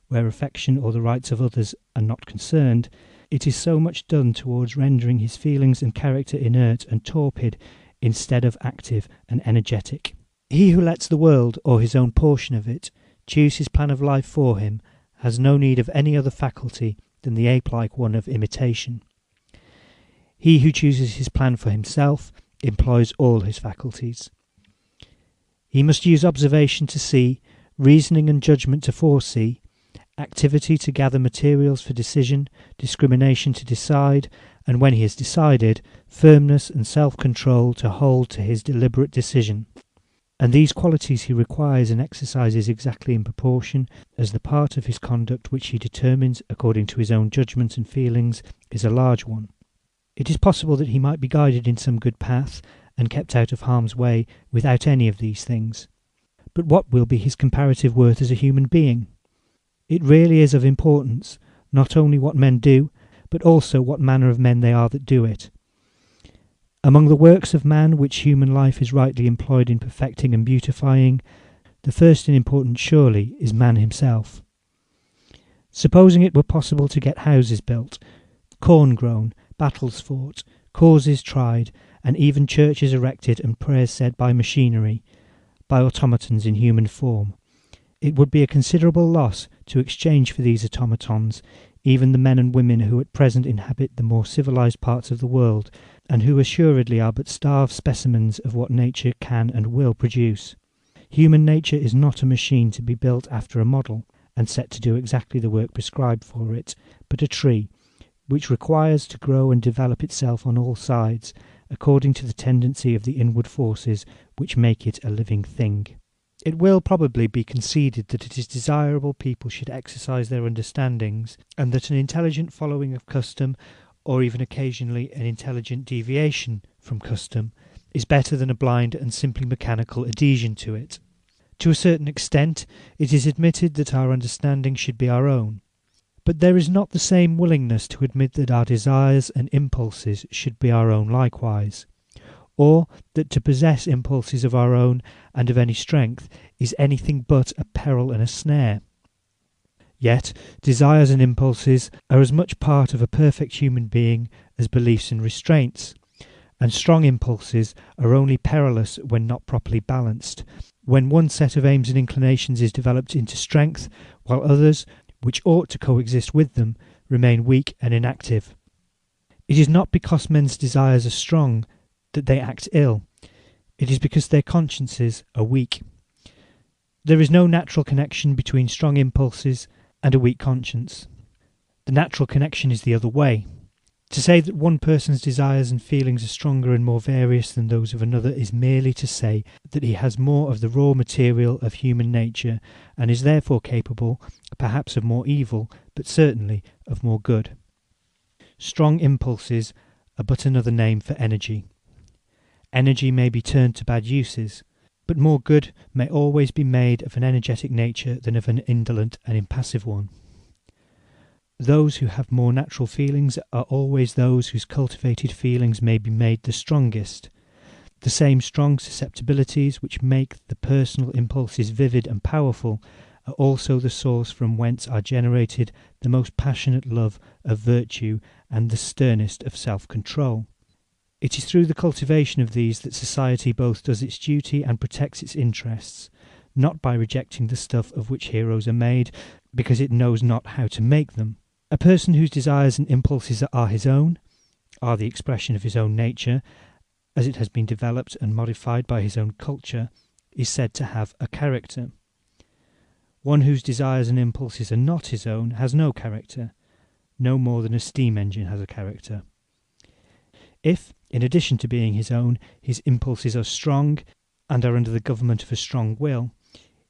where affection or the rights of others are not concerned, it is so much done towards rendering his feelings and character inert and torpid instead of active and energetic. He who lets the world, or his own portion of it, choose his plan of life for him, has no need of any other faculty than the ape-like one of imitation. He who chooses his plan for himself employs all his faculties. He must use observation to see, reasoning and judgment to foresee, activity to gather materials for decision, discrimination to decide, and when he has decided, firmness and self-control to hold to his deliberate decision. And these qualities he requires and exercises exactly in proportion as the part of his conduct which he determines according to his own judgment and feelings is a large one. It is possible that he might be guided in some good path and kept out of harm's way without any of these things. But what will be his comparative worth as a human being? It really is of importance, not only what men do, but also what manner of men they are that do it. Among the works of man which human life is rightly employed in perfecting and beautifying, the first in importance surely is man himself. Supposing it were possible to get houses built, corn grown, battles fought, causes tried, and even churches erected and prayers said by machinery, by automatons in human form, it would be a considerable loss to exchange for these automatons even the men and women who at present inhabit the more civilized parts of the world, and who assuredly are but starved specimens of what nature can and will produce. Human nature is not a machine to be built after a model, and set to do exactly the work prescribed for it, but a tree, which requires to grow and develop itself on all sides, according to the tendency of the inward forces which make it a living thing. It will probably be conceded that it is desirable people should exercise their understandings, and that an intelligent following of custom, or even occasionally an intelligent deviation from custom, is better than a blind and simply mechanical adhesion to it. To a certain extent, it is admitted that our understanding should be our own, but there is not the same willingness to admit that our desires and impulses should be our own likewise, or that to possess impulses of our own and of any strength is anything but a peril and a snare. Yet desires and impulses are as much part of a perfect human being as beliefs and restraints, and strong impulses are only perilous when not properly balanced, when one set of aims and inclinations is developed into strength, while others, which ought to coexist with them, remain weak and inactive. It is not because men's desires are strong that they act ill. It is because their consciences are weak. There is no natural connection between strong impulses and a weak conscience. The natural connection is the other way. To say that one person's desires and feelings are stronger and more various than those of another is merely to say that he has more of the raw material of human nature and is therefore capable, perhaps of more evil, but certainly of more good. Strong impulses are but another name for energy. Energy may be turned to bad uses, but more good may always be made of an energetic nature than of an indolent and impassive one. Those who have more natural feelings are always those whose cultivated feelings may be made the strongest. The same strong susceptibilities which make the personal impulses vivid and powerful are also the source from whence are generated the most passionate love of virtue and the sternest of self-control. It is through the cultivation of these that society both does its duty and protects its interests, not by rejecting the stuff of which heroes are made, because it knows not how to make them. A person whose desires and impulses are his own, are the expression of his own nature, as it has been developed and modified by his own culture, is said to have a character. One whose desires and impulses are not his own has no character, no more than a steam engine has a character. If, in addition to being his own, his impulses are strong and are under the government of a strong will,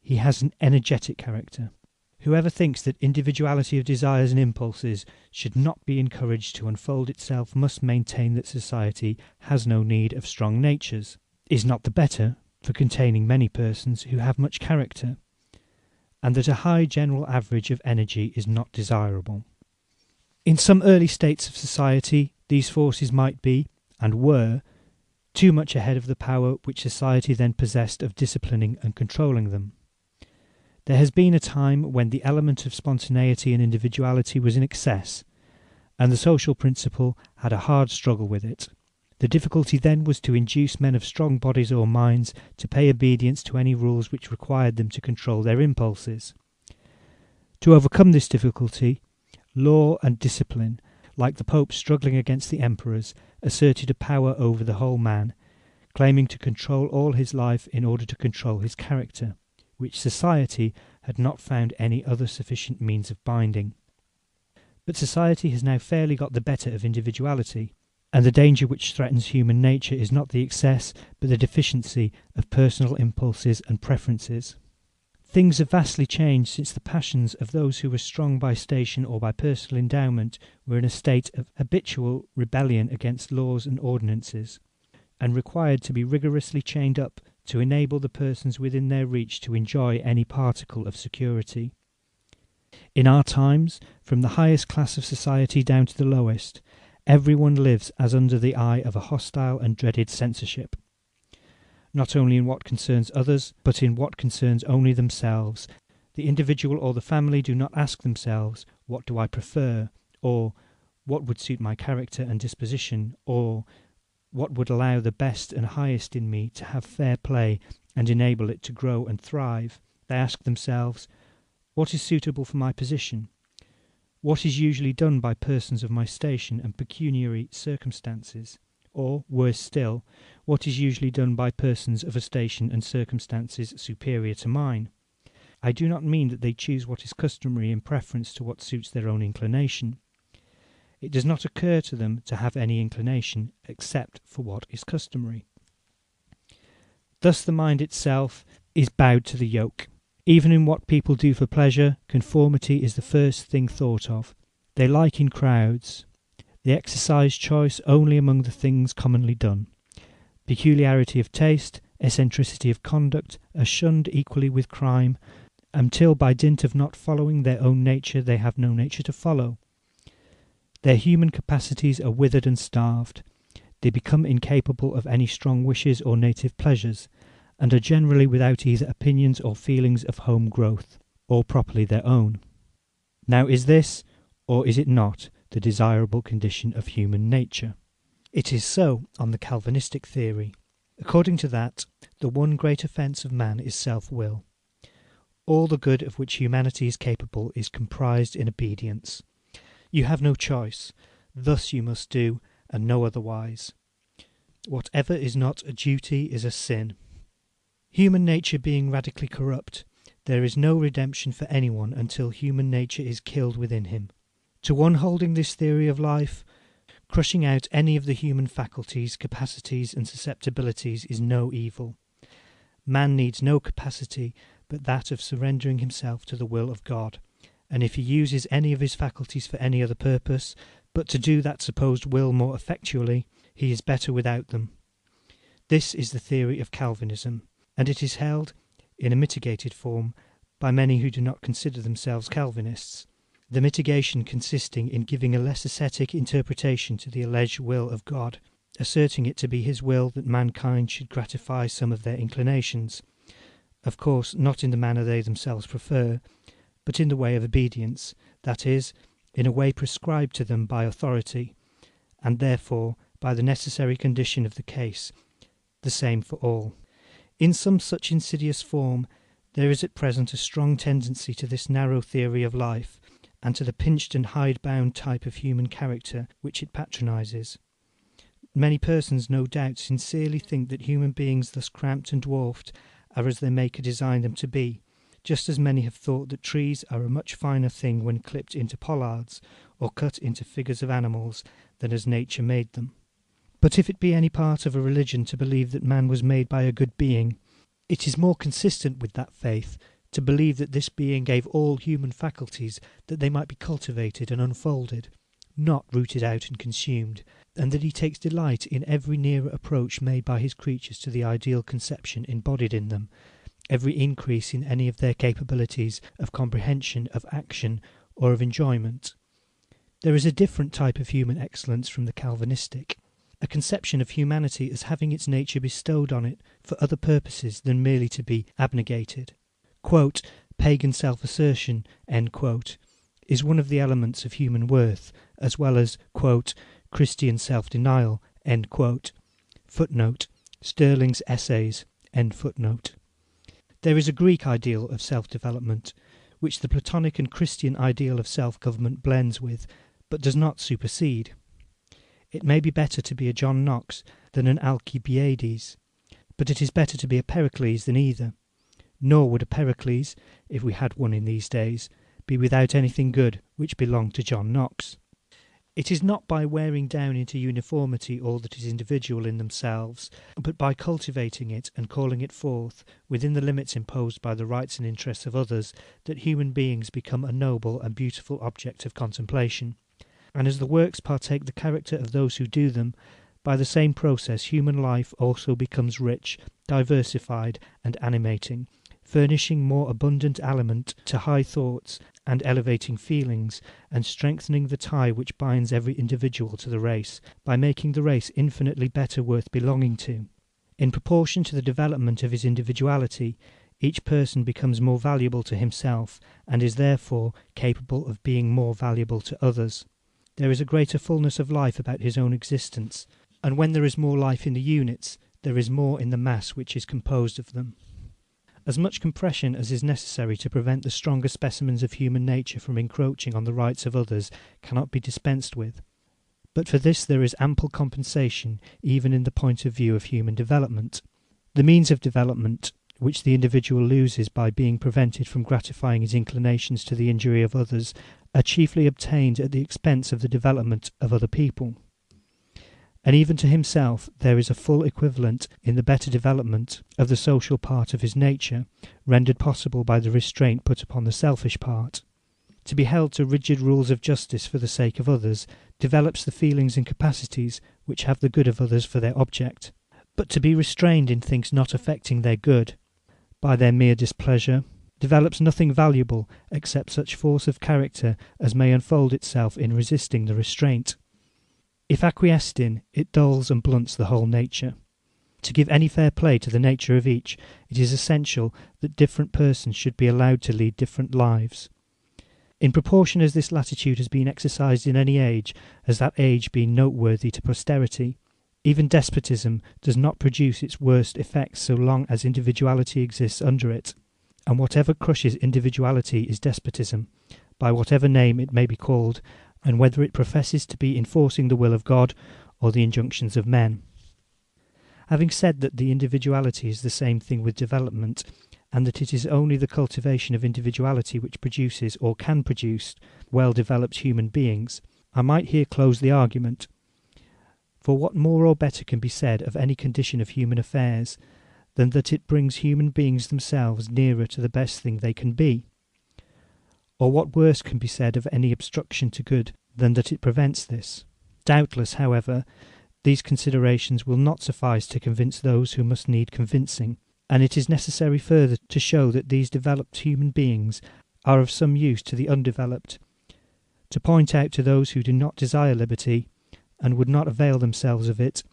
he has an energetic character. Whoever thinks that individuality of desires and impulses should not be encouraged to unfold itself must maintain that society has no need of strong natures, is not the better for containing many persons who have much character, and that a high general average of energy is not desirable. In some early states of society, these forces might be, and were, too much ahead of the power which society then possessed of disciplining and controlling them. There has been a time when the element of spontaneity and individuality was in excess, and the social principle had a hard struggle with it. The difficulty then was to induce men of strong bodies or minds to pay obedience to any rules which required them to control their impulses. To overcome this difficulty, law and discipline, like the Pope struggling against the emperors, asserted a power over the whole man, claiming to control all his life in order to control his character, which society had not found any other sufficient means of binding. But society has now fairly got the better of individuality, and the danger which threatens human nature is not the excess, but the deficiency of personal impulses and preferences. Things have vastly changed since the passions of those who were strong by station or by personal endowment were in a state of habitual rebellion against laws and ordinances, and required to be rigorously chained up to enable the persons within their reach to enjoy any particle of security. In our times, from the highest class of society down to the lowest, everyone lives as under the eye of a hostile and dreaded censorship. Not only in what concerns others, but in what concerns only themselves. The individual or the family do not ask themselves, what do I prefer, or what would suit my character and disposition, or what would allow the best and highest in me to have fair play and enable it to grow and thrive. They ask themselves, what is suitable for my position? What is usually done by persons of my station and pecuniary circumstances? Or, worse still, what is usually done by persons of a station and circumstances superior to mine? I do not mean that they choose what is customary in preference to what suits their own inclination. It does not occur to them to have any inclination except for what is customary. Thus the mind itself is bowed to the yoke. Even in what people do for pleasure, conformity is the first thing thought of. They like in crowds. They exercise choice only among the things commonly done. Peculiarity of taste, eccentricity of conduct are shunned equally with crime, until by dint of not following their own nature they have no nature to follow. Their human capacities are withered and starved. They become incapable of any strong wishes or native pleasures, and are generally without either opinions or feelings of home growth, or properly their own. Now is this, or is it not, the desirable condition of human nature? It is so on the Calvinistic theory. According to that, the one great offence of man is self-will. All the good of which humanity is capable is comprised in obedience. You have no choice. Thus you must do, and no otherwise. Whatever is not a duty is a sin. Human nature being radically corrupt, there is no redemption for anyone until human nature is killed within him. To one holding this theory of life, crushing out any of the human faculties, capacities, and susceptibilities is no evil. Man needs no capacity but that of surrendering himself to the will of God, and if he uses any of his faculties for any other purpose, but to do that supposed will more effectually, he is better without them. This is the theory of Calvinism, and it is held, in a mitigated form, by many who do not consider themselves Calvinists, the mitigation consisting in giving a less ascetic interpretation to the alleged will of God, asserting it to be his will that mankind should gratify some of their inclinations, of course not in the manner they themselves prefer, but in the way of obedience, that is, in a way prescribed to them by authority, and therefore by the necessary condition of the case, the same for all. In some such insidious form, there is at present a strong tendency to this narrow theory of life, and to the pinched and hide-bound type of human character which it patronizes. Many persons, no doubt, sincerely think that human beings thus cramped and dwarfed are as their Maker designed them to be, just as many have thought that trees are a much finer thing when clipped into pollards, or cut into figures of animals, than as nature made them. But if it be any part of a religion to believe that man was made by a good being, it is more consistent with that faith to believe that this being gave all human faculties that they might be cultivated and unfolded, not rooted out and consumed, and that he takes delight in every nearer approach made by his creatures to the ideal conception embodied in them, every increase in any of their capabilities of comprehension, of action, or of enjoyment. There is a different type of human excellence from the Calvinistic, a conception of humanity as having its nature bestowed on it for other purposes than merely to be abnegated. Quote, pagan self-assertion, end quote, is one of the elements of human worth, as well as, quote, Christian self-denial, end quote. Footnote, Sterling's Essays, end footnote. There is a Greek ideal of self-development, which the Platonic and Christian ideal of self-government blends with, but does not supersede. It may be better to be a John Knox than an Alcibiades, but it is better to be a Pericles than either. Nor would a Pericles, if we had one in these days, be without anything good which belonged to John Knox. It is not by wearing down into uniformity all that is individual in themselves, but by cultivating it and calling it forth, within the limits imposed by the rights and interests of others, that human beings become a noble and beautiful object of contemplation. And as the works partake the character of those who do them, by the same process human life also becomes rich, diversified, and animating, furnishing more abundant aliment to high thoughts and elevating feelings, and strengthening the tie which binds every individual to the race, by making the race infinitely better worth belonging to. In proportion to the development of his individuality, each person becomes more valuable to himself, and is therefore capable of being more valuable to others. There is a greater fullness of life about his own existence, and when there is more life in the units, there is more in the mass which is composed of them. As much compression as is necessary to prevent the stronger specimens of human nature from encroaching on the rights of others cannot be dispensed with. But for this there is ample compensation even in the point of view of human development. The means of development which the individual loses by being prevented from gratifying his inclinations to the injury of others are chiefly obtained at the expense of the development of other people. And even to himself there is a full equivalent in the better development of the social part of his nature, rendered possible by the restraint put upon the selfish part. To be held to rigid rules of justice for the sake of others develops the feelings and capacities which have the good of others for their object. But to be restrained in things not affecting their good, by their mere displeasure, develops nothing valuable except such force of character as may unfold itself in resisting the restraint. If acquiesced in, it dulls and blunts the whole nature. To give any fair play to the nature of each, it is essential that different persons should be allowed to lead different lives. In proportion as this latitude has been exercised in any age, has that age been noteworthy to posterity. Even despotism does not produce its worst effects so long as individuality exists under it, and whatever crushes individuality is despotism, by whatever name it may be called, and whether it professes to be enforcing the will of God or the injunctions of men. Having said that the individuality is the same thing with development, and that it is only the cultivation of individuality which produces or can produce well-developed human beings, I might here close the argument. For what more or better can be said of any condition of human affairs than that it brings human beings themselves nearer to the best thing they can be? Or what worse can be said of any obstruction to good than that it prevents this? Doubtless, however, these considerations will not suffice to convince those who must need convincing, and it is necessary further to show that these developed human beings are of some use to the undeveloped, to point out to those who do not desire liberty, and would not avail themselves of it,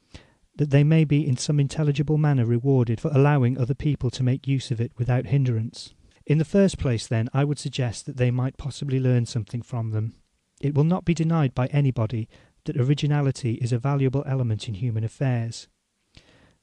that they may be in some intelligible manner rewarded for allowing other people to make use of it without hindrance. In the first place, then, I would suggest that they might possibly learn something from them. It will not be denied by anybody that originality is a valuable element in human affairs.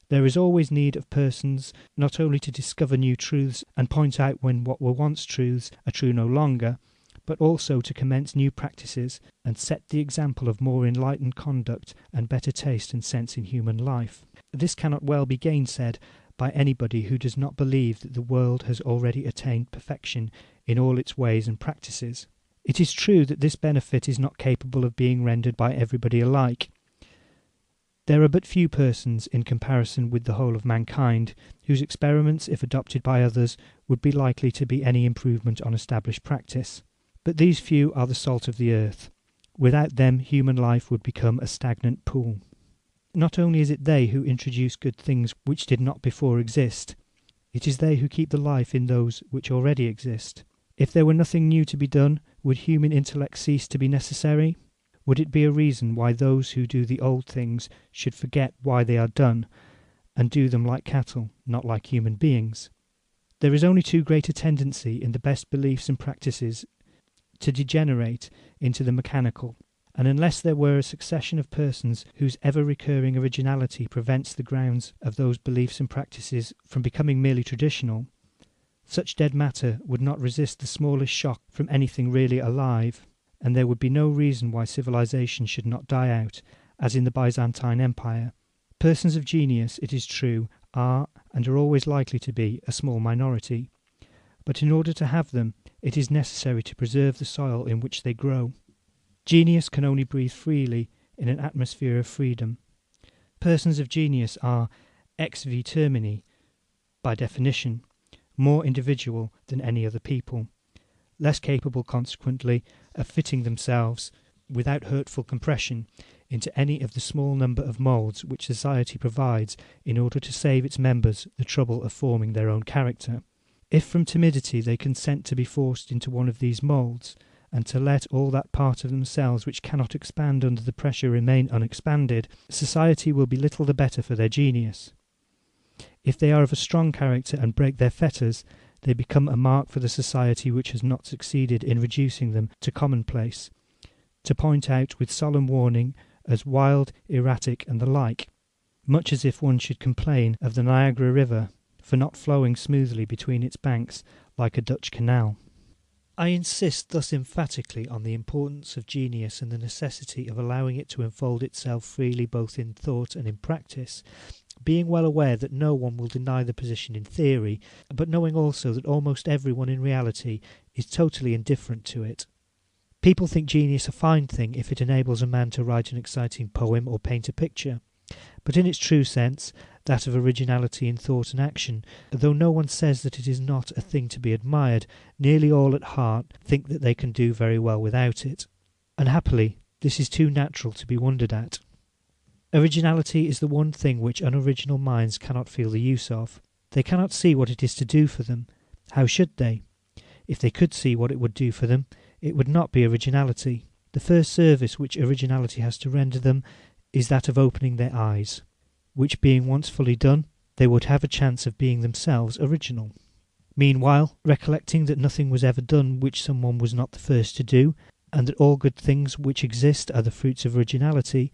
There is always need of persons not only to discover new truths and point out when what were once truths are true no longer, but also to commence new practices and set the example of more enlightened conduct and better taste and sense in human life. This cannot well be gainsaid by anybody who does not believe that the world has already attained perfection in all its ways and practices. It is true that this benefit is not capable of being rendered by everybody alike. There are but few persons, in comparison with the whole of mankind, whose experiments, if adopted by others, would be likely to be any improvement on established practice. But these few are the salt of the earth. Without them, human life would become a stagnant pool. Not only is it they who introduce good things which did not before exist, it is they who keep the life in those which already exist. If there were nothing new to be done, would human intellect cease to be necessary? Would it be a reason why those who do the old things should forget why they are done, and do them like cattle, not like human beings? There is only too great a tendency in the best beliefs and practices to degenerate into the mechanical, and unless there were a succession of persons whose ever-recurring originality prevents the grounds of those beliefs and practices from becoming merely traditional, such dead matter would not resist the smallest shock from anything really alive, and there would be no reason why civilization should not die out, as in the Byzantine Empire. Persons of genius, it is true, are, and are always likely to be, a small minority, but in order to have them, it is necessary to preserve the soil in which they grow. Genius can only breathe freely in an atmosphere of freedom. Persons of genius are, ex vi termini, by definition, more individual than any other people, less capable, consequently, of fitting themselves, without hurtful compression, into any of the small number of moulds which society provides in order to save its members the trouble of forming their own character. If from timidity they consent to be forced into one of these moulds, and to let all that part of themselves which cannot expand under the pressure remain unexpanded, society will be little the better for their genius. If they are of a strong character and break their fetters, they become a mark for the society which has not succeeded in reducing them to commonplace, to point out with solemn warning as wild, erratic, and the like, much as if one should complain of the Niagara River for not flowing smoothly between its banks like a Dutch canal. I insist thus emphatically on the importance of genius and the necessity of allowing it to unfold itself freely both in thought and in practice, being well aware that no one will deny the position in theory, but knowing also that almost everyone in reality is totally indifferent to it. People think genius a fine thing if it enables a man to write an exciting poem or paint a picture, but in its true sense, that of originality in thought and action, though no one says that it is not a thing to be admired, nearly all at heart think that they can do very well without it. Unhappily, this is too natural to be wondered at. Originality is the one thing which unoriginal minds cannot feel the use of. They cannot see what it is to do for them. How should they? If they could see what it would do for them, it would not be originality. The first service which originality has to render them is that of opening their eyes, which being once fully done, they would have a chance of being themselves original. Meanwhile, recollecting that nothing was ever done which someone was not the first to do, and that all good things which exist are the fruits of originality,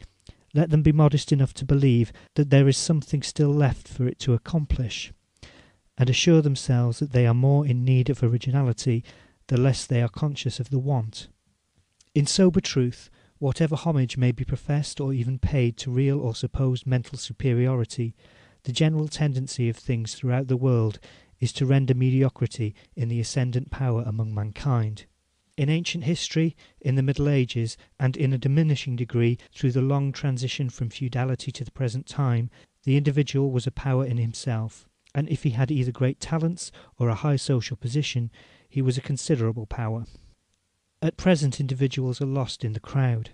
let them be modest enough to believe that there is something still left for it to accomplish, and assure themselves that they are more in need of originality the less they are conscious of the want. In sober truth, whatever homage may be professed or even paid to real or supposed mental superiority, The general tendency of things throughout the world is to render mediocrity in the ascendant power among mankind. In ancient history, in the Middle Ages, and in a diminishing degree through the long transition from feudality to the present time, the individual was a power in himself, and if he had either great talents or a high social position, he was a considerable power. At present, individuals are lost in the crowd.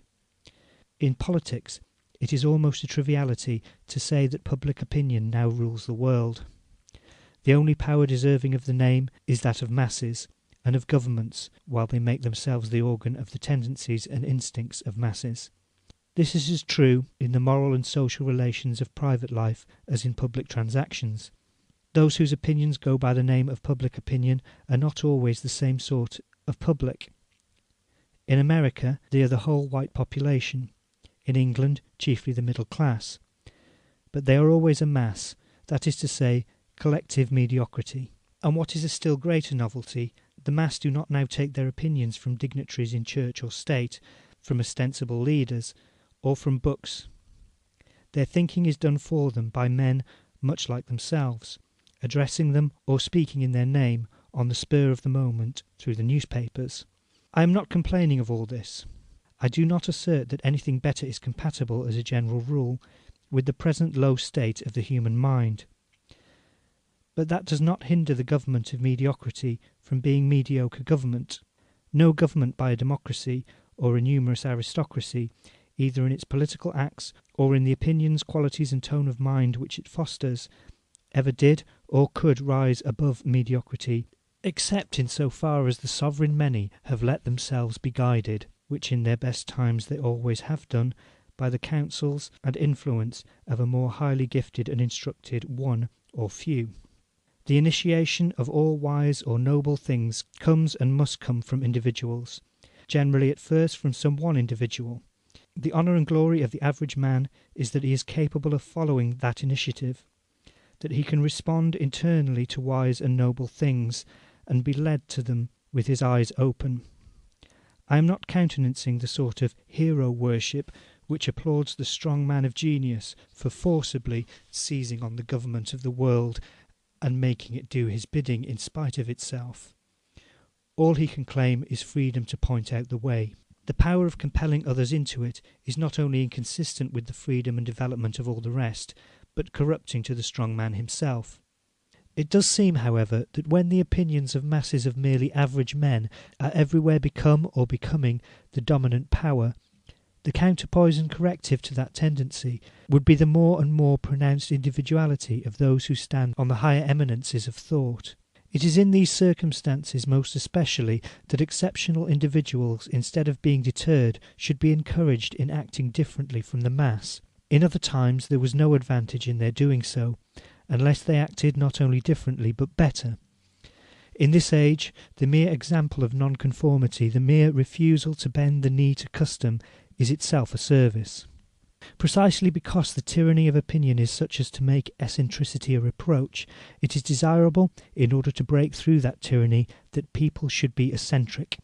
In politics, it is almost a triviality to say that public opinion now rules the world. The only power deserving of the name is that of masses, and of governments, while they make themselves the organ of the tendencies and instincts of masses. This is as true in the moral and social relations of private life as in public transactions. Those whose opinions go by the name of public opinion are not always the same sort of public. In America, they are the whole white population. In England, chiefly the middle class. But they are always a mass, that is to say, collective mediocrity. And what is a still greater novelty, the mass do not now take their opinions from dignitaries in church or state, from ostensible leaders, or from books. Their thinking is done for them by men much like themselves, addressing them or speaking in their name on the spur of the moment through the newspapers. I am not complaining of all this. I do not assert that anything better is compatible as a general rule with the present low state of the human mind. But that does not hinder the government of mediocrity from being mediocre government. No government by a democracy or a numerous aristocracy, either in its political acts or in the opinions, qualities and tone of mind which it fosters, ever did or could rise above mediocrity, except in so far as the sovereign many have let themselves be guided, which in their best times they always have done, by the counsels and influence of a more highly gifted and instructed one or few. The initiation of all wise or noble things comes and must come from individuals, generally at first from some one individual. The honour and glory of the average man is that he is capable of following that initiative, that he can respond internally to wise and noble things, and be led to them with his eyes open. I am not countenancing the sort of hero worship which applauds the strong man of genius for forcibly seizing on the government of the world and making it do his bidding in spite of itself. All he can claim is freedom to point out the way. The power of compelling others into it is not only inconsistent with the freedom and development of all the rest, but corrupting to the strong man himself. It does seem, however, that when the opinions of masses of merely average men are everywhere become or becoming the dominant power, the counterpoise and corrective to that tendency would be the more and more pronounced individuality of those who stand on the higher eminences of thought. It is in these circumstances most especially that exceptional individuals, instead of being deterred, should be encouraged in acting differently from the mass. In other times there was no advantage in their doing so, unless they acted not only differently but better. In this age, the mere example of nonconformity, the mere refusal to bend the knee to custom, is itself a service. Precisely because the tyranny of opinion is such as to make eccentricity a reproach, it is desirable, in order to break through that tyranny, that people should be eccentric.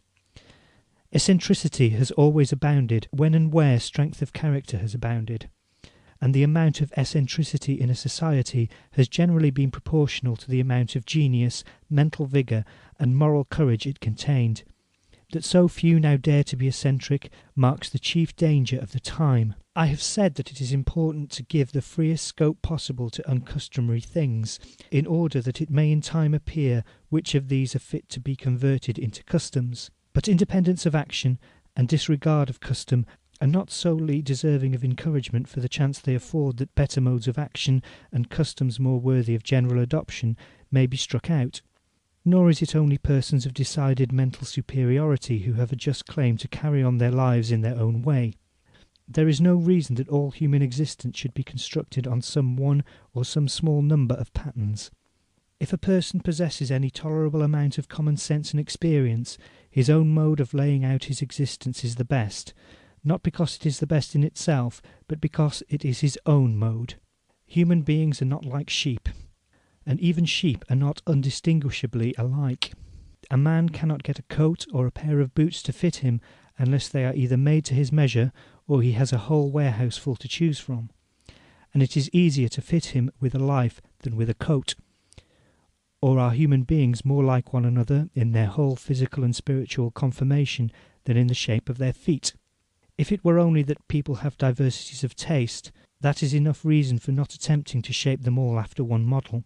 Eccentricity has always abounded when and where strength of character has abounded, and the amount of eccentricity in a society has generally been proportional to the amount of genius, mental vigour, and moral courage it contained. That so few now dare to be eccentric marks the chief danger of the time. I have said that it is important to give the freest scope possible to uncustomary things, in order that it may in time appear which of these are fit to be converted into customs. But independence of action and disregard of custom are not solely deserving of encouragement for the chance they afford that better modes of action and customs more worthy of general adoption may be struck out. Nor is it only persons of decided mental superiority who have a just claim to carry on their lives in their own way. There is no reason that all human existence should be constructed on some one or some small number of patterns. If a person possesses any tolerable amount of common sense and experience, his own mode of laying out his existence is the best, not because it is the best in itself, but because it is his own mode. Human beings are not like sheep, and even sheep are not undistinguishably alike. A man cannot get a coat or a pair of boots to fit him unless they are either made to his measure or he has a whole warehouse full to choose from. and it is easier to fit him with a life than with a coat? Or are human beings more like one another in their whole physical and spiritual conformation than in the shape of their feet? If it were only that people have diversities of taste, that is enough reason for not attempting to shape them all after one model.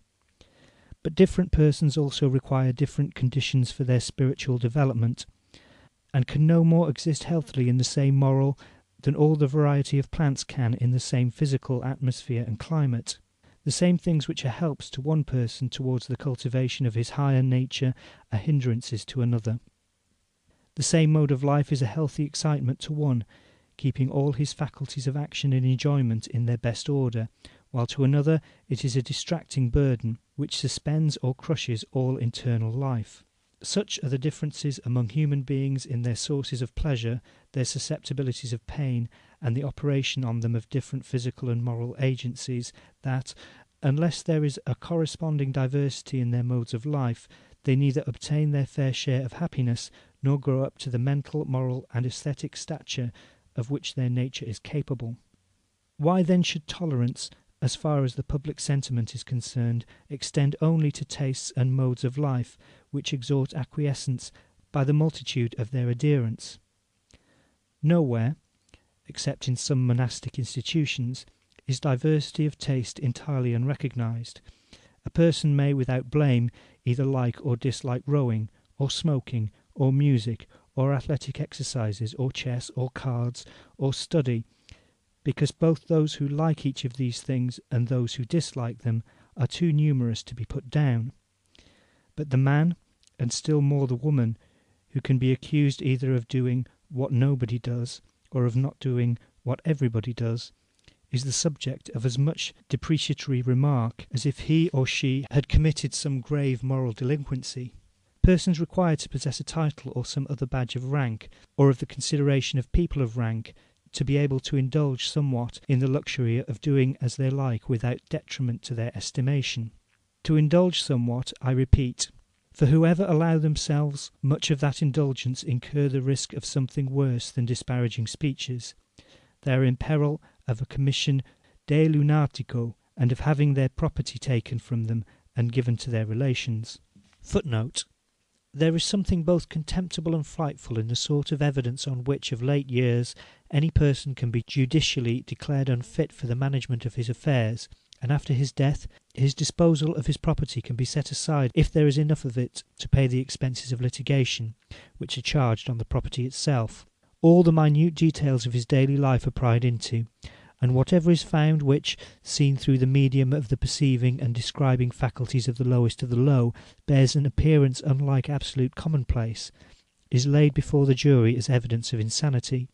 But different persons also require different conditions for their spiritual development, and can no more exist healthily in the same moral than all the variety of plants can in the same physical atmosphere and climate. The same things which are helps to one person towards the cultivation of his higher nature are hindrances to another. The same mode of life is a healthy excitement to one, keeping all his faculties of action and enjoyment in their best order, while to another it is a distracting burden, which suspends or crushes all internal life. Such are the differences among human beings in their sources of pleasure, their susceptibilities of pain, and the operation on them of different physical and moral agencies, that, unless there is a corresponding diversity in their modes of life, they neither obtain their fair share of happiness, nor grow up to the mental, moral, and aesthetic stature of which their nature is capable. Why then should tolerance, as far as the public sentiment is concerned, extend only to tastes and modes of life which exhort acquiescence by the multitude of their adherents? Nowhere, except in some monastic institutions, is diversity of taste entirely unrecognized. A person may without blame either like or dislike rowing, or smoking, or music, or athletic exercises, or chess, or cards, or study, because both those who like each of these things and those who dislike them are too numerous to be put down. But the man, and still more the woman, who can be accused either of doing what nobody does, or of not doing what everybody does, is the subject of as much depreciatory remark as if he or she had committed some grave moral delinquency. Persons required to possess a title or some other badge of rank, or of the consideration of people of rank, to be able to indulge somewhat in the luxury of doing as they like without detriment to their estimation. To indulge somewhat, I repeat, for whoever allow themselves much of that indulgence incur the risk of something worse than disparaging speeches. They are in peril of a commission de lunatico, and of having their property taken from them and given to their relations. Footnote: there is something both contemptible and frightful in the sort of evidence on which of late years any person can be judicially declared unfit for the management of his affairs, and after his death his disposal of his property can be set aside if there is enough of it to pay the expenses of litigation, which are charged on the property itself. All the minute details of his daily life are pried into, and whatever is found which, seen through the medium of the perceiving and describing faculties of the lowest of the low, bears an appearance unlike absolute commonplace, is laid before the jury as evidence of insanity,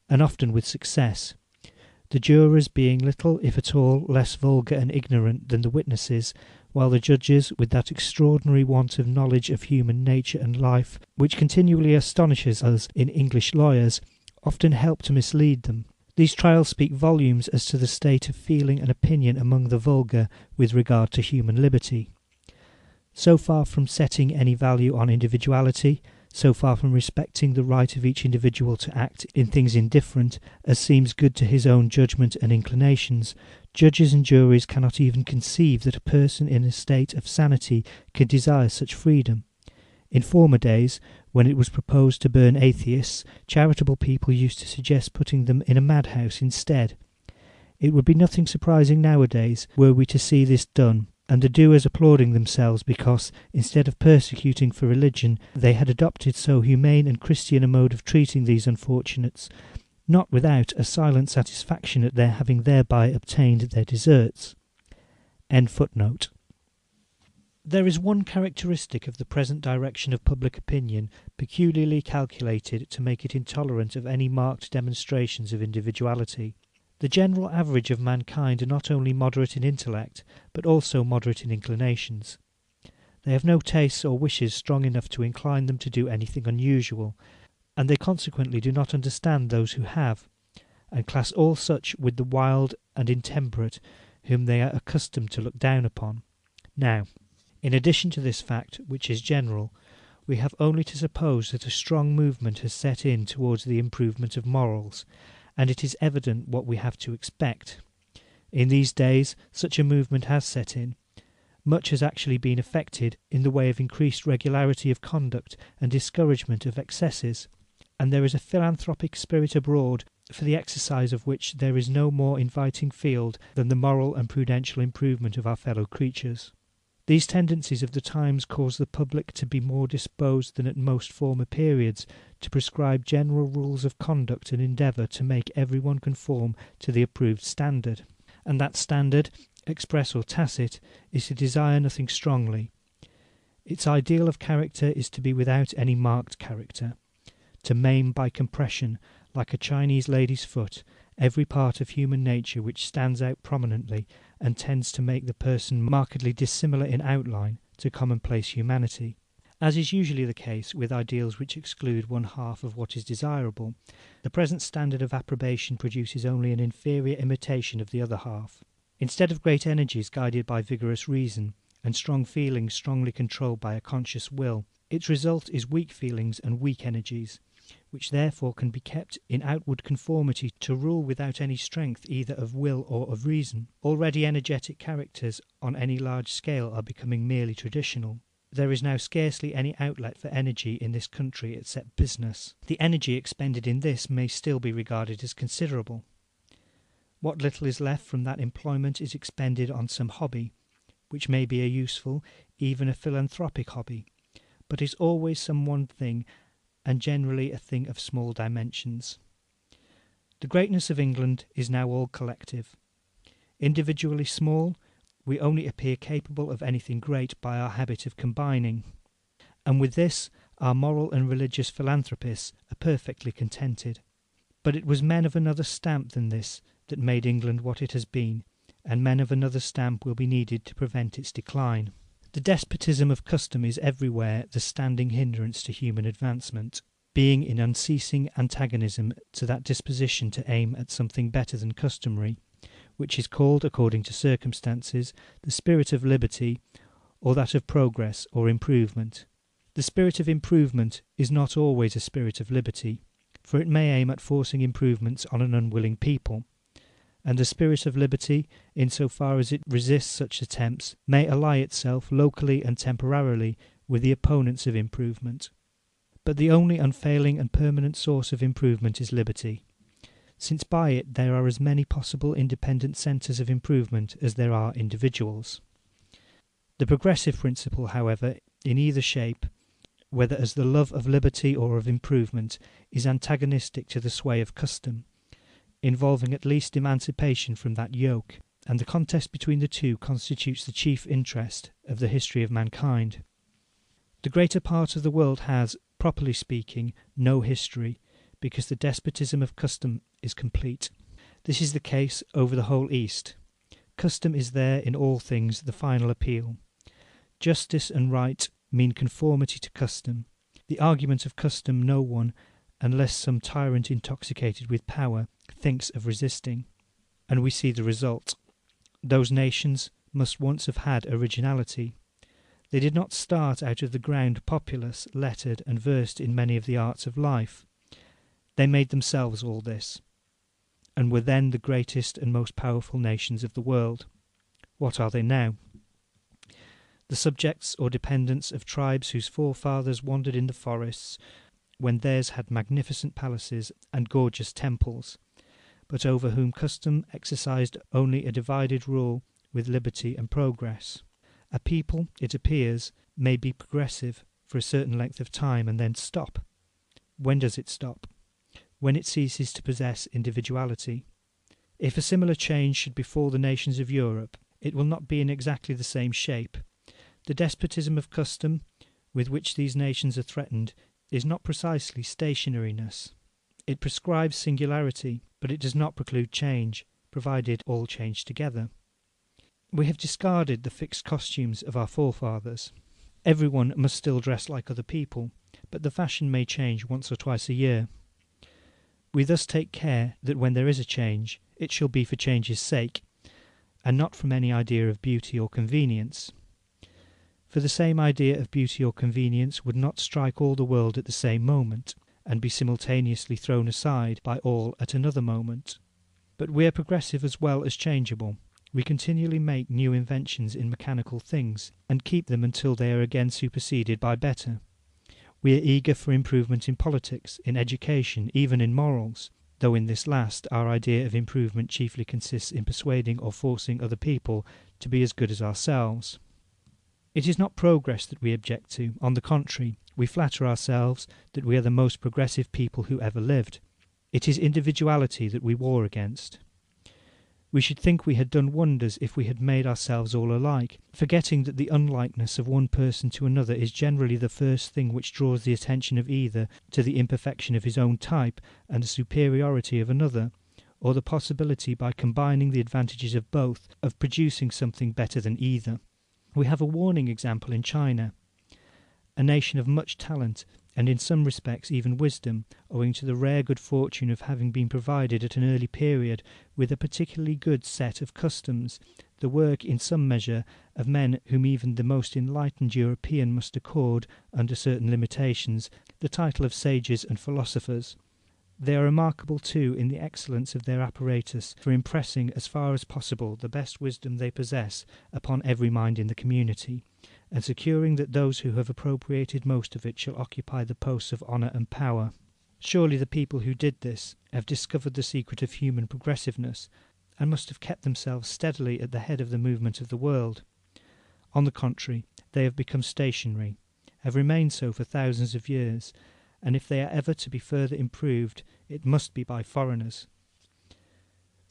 and often with success, the jurors being little, if at all, less vulgar and ignorant than the witnesses, while the judges, with that extraordinary want of knowledge of human nature and life, which continually astonishes us in English lawyers, often help to mislead them. These trials speak volumes as to the state of feeling and opinion among the vulgar with regard to human liberty. So far from setting any value on individuality, so far from respecting the right of each individual to act in things indifferent, as seems good to his own judgment and inclinations, judges and juries cannot even conceive that a person in a state of sanity can desire such freedom. In former days, when it was proposed to burn atheists, charitable people used to suggest putting them in a madhouse instead. It would be nothing surprising nowadays were we to see this done, and the doers applauding themselves because, instead of persecuting for religion, they had adopted so humane and Christian a mode of treating these unfortunates, not without a silent satisfaction at their having thereby obtained their deserts. End footnote. There is one characteristic of the present direction of public opinion peculiarly calculated to make it intolerant of any marked demonstrations of individuality. The general average of mankind are not only moderate in intellect, but also moderate in inclinations. They have no tastes or wishes strong enough to incline them to do anything unusual, and they consequently do not understand those who have, and class all such with the wild and intemperate, whom they are accustomed to look down upon. Now, in addition to this fact, which is general, we have only to suppose that a strong movement has set in towards the improvement of morals, and it is evident what we have to expect. In these days such a movement has set in. Much has actually been effected in the way of increased regularity of conduct and discouragement of excesses, and there is a philanthropic spirit abroad for the exercise of which there is no more inviting field than the moral and prudential improvement of our fellow creatures. These tendencies of the times cause the public to be more disposed than at most former periods to prescribe general rules of conduct and endeavour to make every one conform to the approved standard. And that standard, express or tacit, is to desire nothing strongly. Its ideal of character is to be without any marked character, to maim by compression, like a Chinese lady's foot, every part of human nature which stands out prominently and tends to make the person markedly dissimilar in outline to commonplace humanity. As is usually the case with ideals which exclude one half of what is desirable, the present standard of approbation produces only an inferior imitation of the other half. Instead of great energies guided by vigorous reason, and strong feelings strongly controlled by a conscious will, its result is weak feelings and weak energies, which therefore can be kept in outward conformity to rule without any strength either of will or of reason. Already energetic characters on any large scale are becoming merely traditional. There is now scarcely any outlet for energy in this country except business. The energy expended in this may still be regarded as considerable. What little is left from that employment is expended on some hobby, which may be a useful, even a philanthropic hobby, but is always some one thing, and generally a thing of small dimensions. The greatness of England is now all collective. Individually small, we only appear capable of anything great by our habit of combining, and with this our moral and religious philanthropists are perfectly contented. But it was men of another stamp than this that made England what it has been, and men of another stamp will be needed to prevent its decline. The despotism of custom is everywhere the standing hindrance to human advancement, being in unceasing antagonism to that disposition to aim at something better than customary, which is called, according to circumstances, the spirit of liberty, or that of progress or improvement. The spirit of improvement is not always a spirit of liberty, for it may aim at forcing improvements on an unwilling people, and the spirit of liberty, in so far as it resists such attempts, may ally itself locally and temporarily with the opponents of improvement. But the only unfailing and permanent source of improvement is liberty, since by it there are as many possible independent centres of improvement as there are individuals. The progressive principle, however, in either shape, whether as the love of liberty or of improvement, is antagonistic to the sway of custom, involving at least emancipation from that yoke, and the contest between the two constitutes the chief interest of the history of mankind. The greater part of the world has, properly speaking, no history, because the despotism of custom is complete. This is the case over the whole East. Custom is there in all things the final appeal. Justice and right mean conformity to custom. The argument of custom no one, unless some tyrant intoxicated with power, thinks of resisting. And we see the result. Those nations must once have had originality. They did not start out of the ground populous, lettered, and versed in many of the arts of life. They made themselves all this, and were then the greatest and most powerful nations of the world. What are they now? The subjects or dependents of tribes whose forefathers wandered in the forests, when theirs had magnificent palaces and gorgeous temples, but over whom custom exercised only a divided rule with liberty and progress. A people, it appears, may be progressive for a certain length of time and then stop. When does it stop? When it ceases to possess individuality. If a similar change should befall the nations of Europe, it will not be in exactly the same shape. The despotism of custom, with which these nations are threatened, is not precisely stationariness. It prescribes singularity, but it does not preclude change, provided all change together. We have discarded the fixed costumes of our forefathers. Everyone must still dress like other people, but the fashion may change once or twice a year. We thus take care that when there is a change, it shall be for change's sake, and not from any idea of beauty or convenience. For the same idea of beauty or convenience would not strike all the world at the same moment, and be simultaneously thrown aside by all at another moment. But we are progressive as well as changeable. We continually make new inventions in mechanical things, and keep them until they are again superseded by better. We are eager for improvement in politics, in education, even in morals, though in this last our idea of improvement chiefly consists in persuading or forcing other people to be as good as ourselves. It is not progress that we object to. On the contrary, we flatter ourselves that we are the most progressive people who ever lived. It is individuality that we war against. We should think we had done wonders if we had made ourselves all alike, forgetting that the unlikeness of one person to another is generally the first thing which draws the attention of either to the imperfection of his own type and the superiority of another, or the possibility, by combining the advantages of both, of producing something better than either. We have a warning example in China, a nation of much talent, and in some respects even wisdom, owing to the rare good fortune of having been provided at an early period with a particularly good set of customs, the work, in some measure, of men whom even the most enlightened European must accord, under certain limitations, the title of sages and philosophers. They are remarkable, too, in the excellence of their apparatus for impressing as far as possible the best wisdom they possess upon every mind in the community, and securing that those who have appropriated most of it shall occupy the posts of honour and power. Surely the people who did this have discovered the secret of human progressiveness, and must have kept themselves steadily at the head of the movement of the world. On the contrary, they have become stationary, have remained so for thousands of years, and if they are ever to be further improved, it must be by foreigners.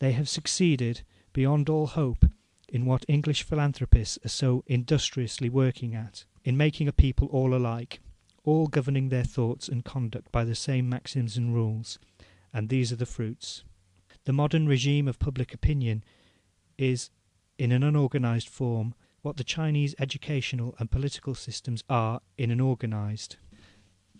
They have succeeded, beyond all hope, in what English philanthropists are so industriously working at, in making a people all alike, all governing their thoughts and conduct by the same maxims and rules, and these are the fruits. The modern regime of public opinion is, in an unorganized form, what the Chinese educational and political systems are in an organized.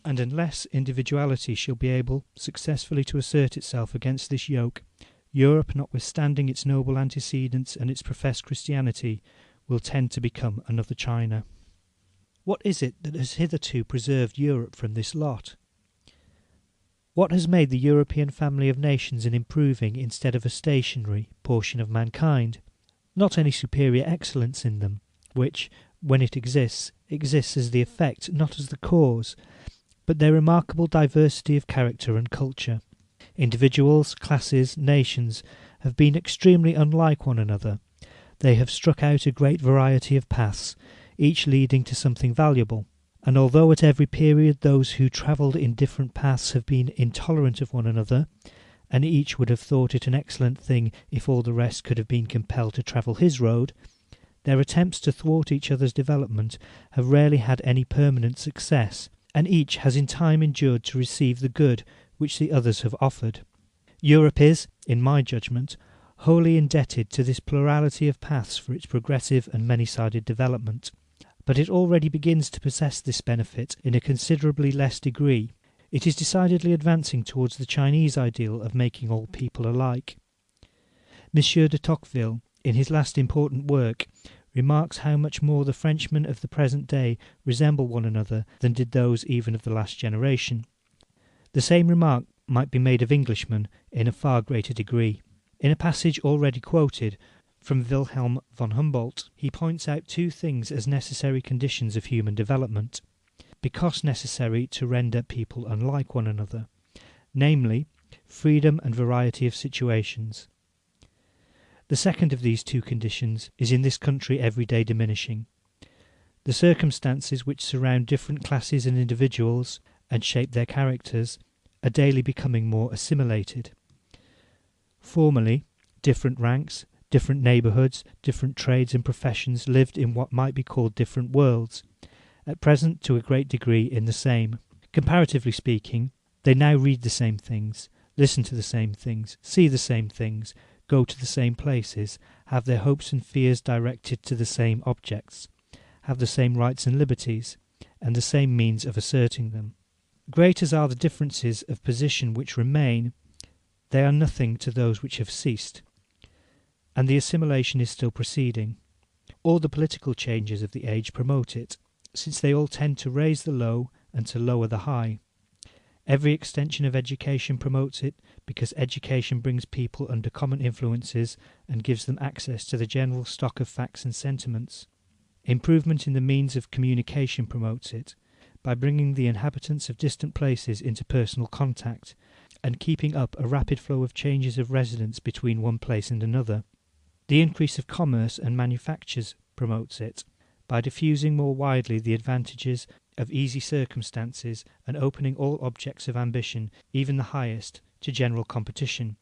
And unless individuality shall be able successfully to assert itself against this yoke, Europe, notwithstanding its noble antecedents and its professed Christianity, will tend to become another China. What is it that has hitherto preserved Europe from this lot? What has made the European family of nations an improving instead of a stationary portion of mankind? Not any superior excellence in them, which, when it exists as the effect, not as the cause, but their remarkable diversity of character and culture. Individuals, classes, nations have been extremely unlike one another. They have struck out a great variety of paths, each leading to something valuable. And although at every period those who travelled in different paths have been intolerant of one another, and each would have thought it an excellent thing if all the rest could have been compelled to travel his road, their attempts to thwart each other's development have rarely had any permanent success, and each has in time endured to receive the good which the others have offered. Europe is, in my judgment, wholly indebted to this plurality of paths for its progressive and many-sided development. But it already begins to possess this benefit in a considerably less degree. It is decidedly advancing towards the Chinese ideal of making all people alike. M. de Tocqueville, in his last important work, remarks how much more the Frenchmen of the present day resemble one another than did those even of the last generation. The same remark might be made of Englishmen in a far greater degree. In a passage already quoted from Wilhelm von Humboldt, he points out two things as necessary conditions of human development, because necessary to render people unlike one another, namely, freedom and variety of situations. The second of these two conditions is in this country every day diminishing. The circumstances which surround different classes and individuals, and shape their characters, are daily becoming more assimilated. Formerly, different ranks, different neighbourhoods, different trades and professions lived in what might be called different worlds, at present to a great degree in the same. Comparatively speaking, they now read the same things, listen to the same things, see the same things, go to the same places, have their hopes and fears directed to the same objects, have the same rights and liberties, and the same means of asserting them. Great as are the differences of position which remain, they are nothing to those which have ceased, and the assimilation is still proceeding. All the political changes of the age promote it, since they all tend to raise the low and to lower the high. Every extension of education promotes it, because education brings people under common influences and gives them access to the general stock of facts and sentiments. Improvement in the means of communication promotes it, by bringing the inhabitants of distant places into personal contact, and keeping up a rapid flow of changes of residence between one place and another. The increase of commerce and manufactures promotes it, by diffusing more widely the advantages of easy circumstances and opening all objects of ambition, even the highest, to general competition,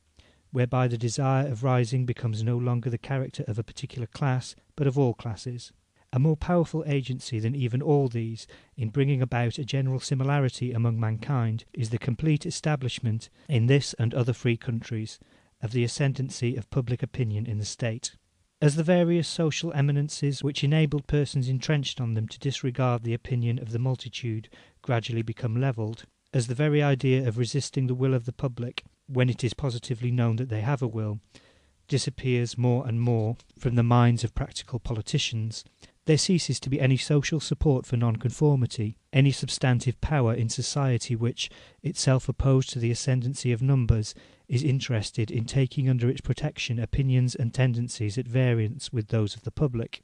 whereby the desire of rising becomes no longer the character of a particular class, but of all classes. A more powerful agency than even all these in bringing about a general similarity among mankind is the complete establishment, in this and other free countries, of the ascendancy of public opinion in the state. As the various social eminences which enabled persons entrenched on them to disregard the opinion of the multitude gradually become levelled, as the very idea of resisting the will of the public, when it is positively known that they have a will, disappears more and more from the minds of practical politicians, there ceases to be any social support for nonconformity, any substantive power in society which, itself opposed to the ascendancy of numbers, is interested in taking under its protection opinions and tendencies at variance with those of the public.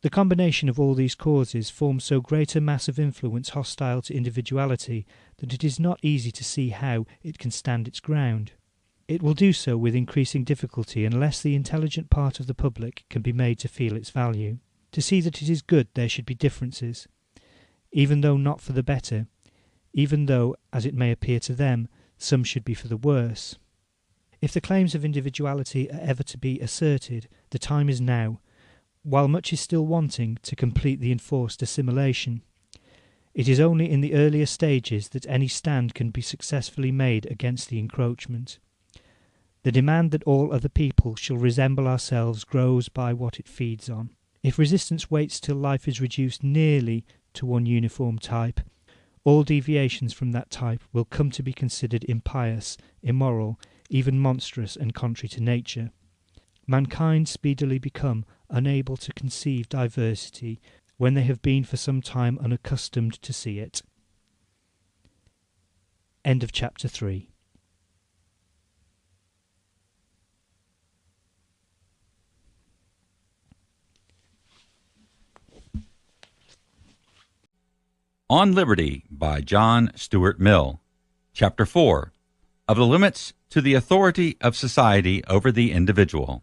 The combination of all these causes forms so great a mass of influence hostile to individuality that it is not easy to see how it can stand its ground. It will do so with increasing difficulty unless the intelligent part of the public can be made to feel its value, to see that it is good there should be differences, even though not for the better, even though, as it may appear to them, some should be for the worse. If the claims of individuality are ever to be asserted, the time is now, while much is still wanting to complete the enforced assimilation. It is only in the earlier stages that any stand can be successfully made against the encroachment. The demand that all other people shall resemble ourselves grows by what it feeds on. If resistance waits till life is reduced nearly to one uniform type, all deviations from that type will come to be considered impious, immoral, even monstrous and contrary to nature. Mankind speedily become unable to conceive diversity when they have been for some time unaccustomed to see it. End of chapter 3. On Liberty by John Stuart Mill. Chapter 4. Of the Limits to the Authority of Society over the Individual.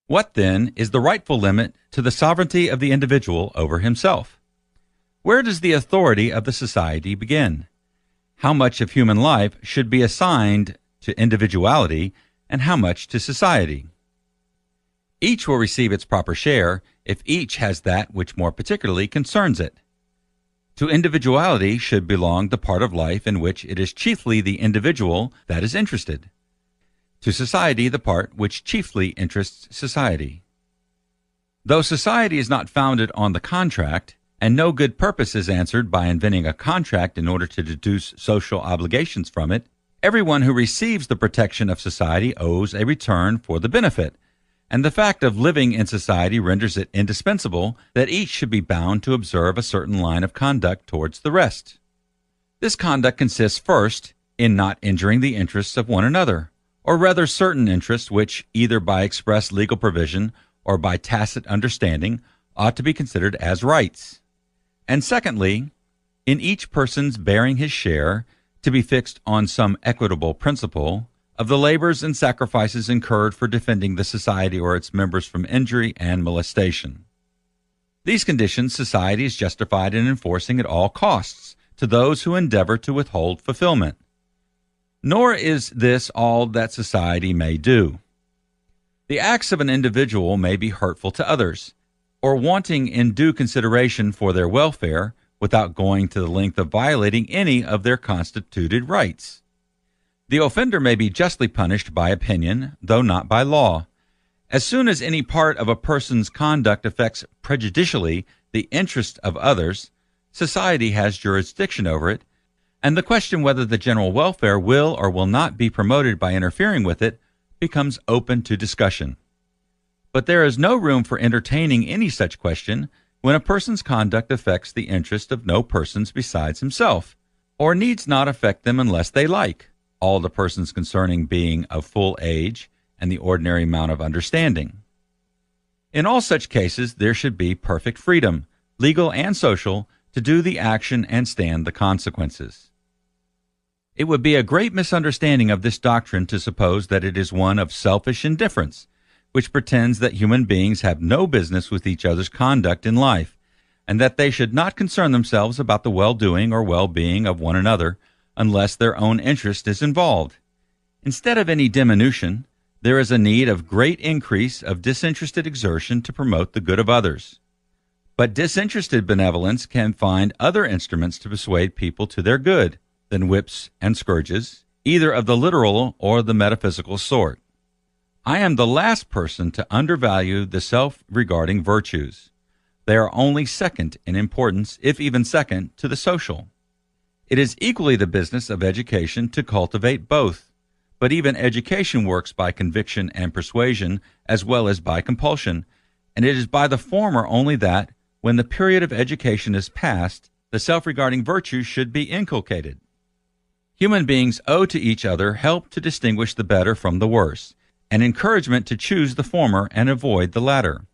What, then, is the rightful limit to the sovereignty of the individual over himself? Where does the authority of the society begin? How much of human life should be assigned to individuality, and how much to society? Each will receive its proper share if each has that which more particularly concerns it. To individuality should belong the part of life in which it is chiefly the individual that is interested. To society the part which chiefly interests society. Though society is not founded on the contract, and no good purpose is answered by inventing a contract in order to deduce social obligations from it, everyone who receives the protection of society owes a return for the benefit, and the fact of living in society renders it indispensable that each should be bound to observe a certain line of conduct towards the rest. This conduct consists first in not injuring the interests of one another, or rather certain interests which, either by express legal provision or by tacit understanding, ought to be considered as rights. And secondly, in each person's bearing his share, to be fixed on some equitable principle, of the labors and sacrifices incurred for defending the society or its members from injury and molestation. These conditions society is justified in enforcing at all costs to those who endeavor to withhold fulfillment. Nor is this all that society may do. The acts of an individual may be hurtful to others, or wanting in due consideration for their welfare, without going to the length of violating any of their constituted rights. The offender may be justly punished by opinion, though not by law. As soon as any part of a person's conduct affects prejudicially the interest of others, society has jurisdiction over it, and the question whether the general welfare will or will not be promoted by interfering with it becomes open to discussion. But there is no room for entertaining any such question when a person's conduct affects the interest of no persons besides himself, or needs not affect them unless they like, all the persons concerning being of full age and the ordinary amount of understanding. In all such cases, there should be perfect freedom, legal and social, to do the action and stand the consequences. It would be a great misunderstanding of this doctrine to suppose that it is one of selfish indifference, which pretends that human beings have no business with each other's conduct in life, and that they should not concern themselves about the well-doing or well-being of one another unless their own interest is involved. Instead of any diminution, there is a need of great increase of disinterested exertion to promote the good of others. But disinterested benevolence can find other instruments to persuade people to their good than whips and scourges, either of the literal or the metaphysical sort. I am the last person to undervalue the self-regarding virtues. They are only second in importance, if even second, to the social. It is equally the business of education to cultivate both, but even education works by conviction and persuasion as well as by compulsion, and it is by the former only that, when the period of education is past, the self-regarding virtues should be inculcated. Human beings owe to each other help to distinguish the better from the worse, and encouragement to choose the former and avoid the latter.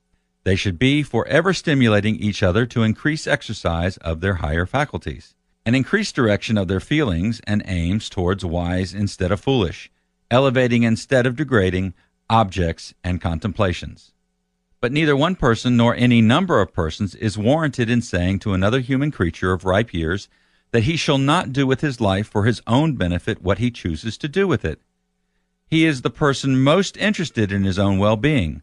They should be forever stimulating each other to increase exercise of their higher faculties, and increase direction of their feelings and aims towards wise instead of foolish, elevating instead of degrading objects and contemplations. But neither one person nor any number of persons is warranted in saying to another human creature of ripe years that he shall not do with his life for his own benefit what he chooses to do with it. He is the person most interested in his own well-being.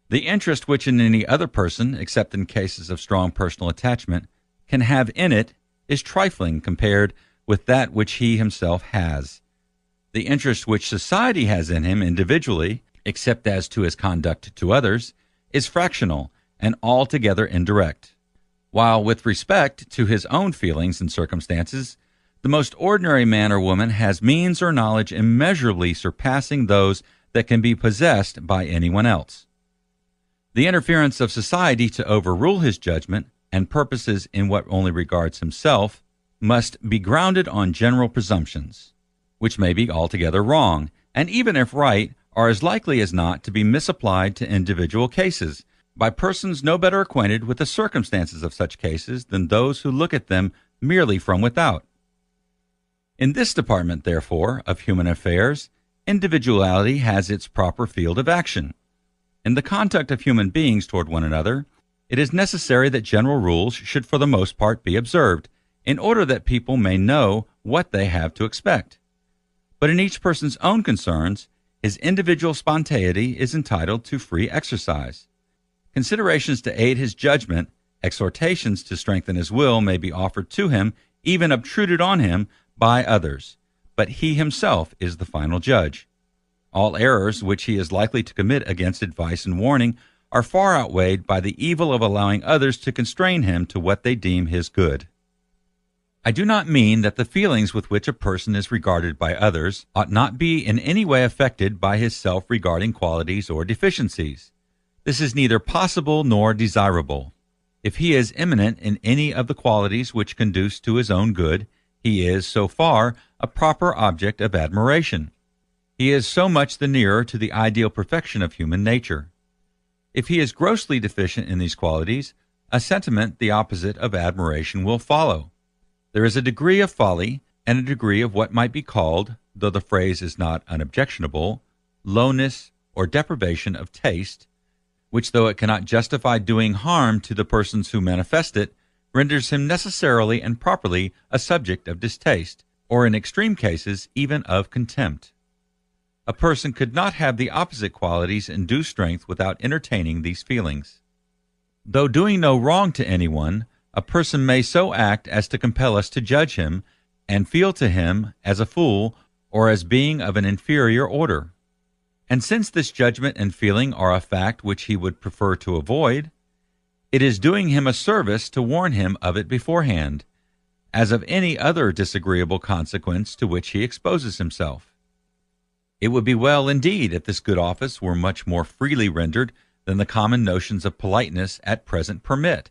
The interest which in any other person, except in cases of strong personal attachment, can have in it is trifling compared with that which he himself has. The interest which society has in him individually, except as to his conduct to others, is fractional and altogether indirect, while with respect to his own feelings and circumstances, the most ordinary man or woman has means or knowledge immeasurably surpassing those that can be possessed by anyone else. The interference of society to overrule his judgment and purposes in what only regards himself must be grounded on general presumptions, which may be altogether wrong, and even if right, are as likely as not to be misapplied to individual cases by persons no better acquainted with the circumstances of such cases than those who look at them merely from without. In this department, therefore, of human affairs, individuality has its proper field of action. In the conduct of human beings toward one another, it is necessary that general rules should for the most part be observed, in order that people may know what they have to expect. But in each person's own concerns, his individual spontaneity is entitled to free exercise. Considerations to aid his judgment, exhortations to strengthen his will may be offered to him, even obtruded on him by others, but he himself is the final judge. All errors which he is likely to commit against advice and warning are far outweighed by the evil of allowing others to constrain him to what they deem his good. I do not mean that the feelings with which a person is regarded by others ought not be in any way affected by his self-regarding qualities or deficiencies. This is neither possible nor desirable. If he is eminent in any of the qualities which conduce to his own good, he is, so far, a proper object of admiration. He is so much the nearer to the ideal perfection of human nature. If he is grossly deficient in these qualities, a sentiment the opposite of admiration will follow. There is a degree of folly and a degree of what might be called, though the phrase is not unobjectionable, lowness or deprivation of taste, which, though it cannot justify doing harm to the persons who manifest it, renders him necessarily and properly a subject of distaste, or in extreme cases even of contempt. A person could not have the opposite qualities in due strength without entertaining these feelings. Though doing no wrong to anyone, a person may so act as to compel us to judge him and feel to him as a fool or as being of an inferior order. And since this judgment and feeling are a fact which he would prefer to avoid, it is doing him a service to warn him of it beforehand, as of any other disagreeable consequence to which he exposes himself. It would be well indeed if this good office were much more freely rendered than the common notions of politeness at present permit.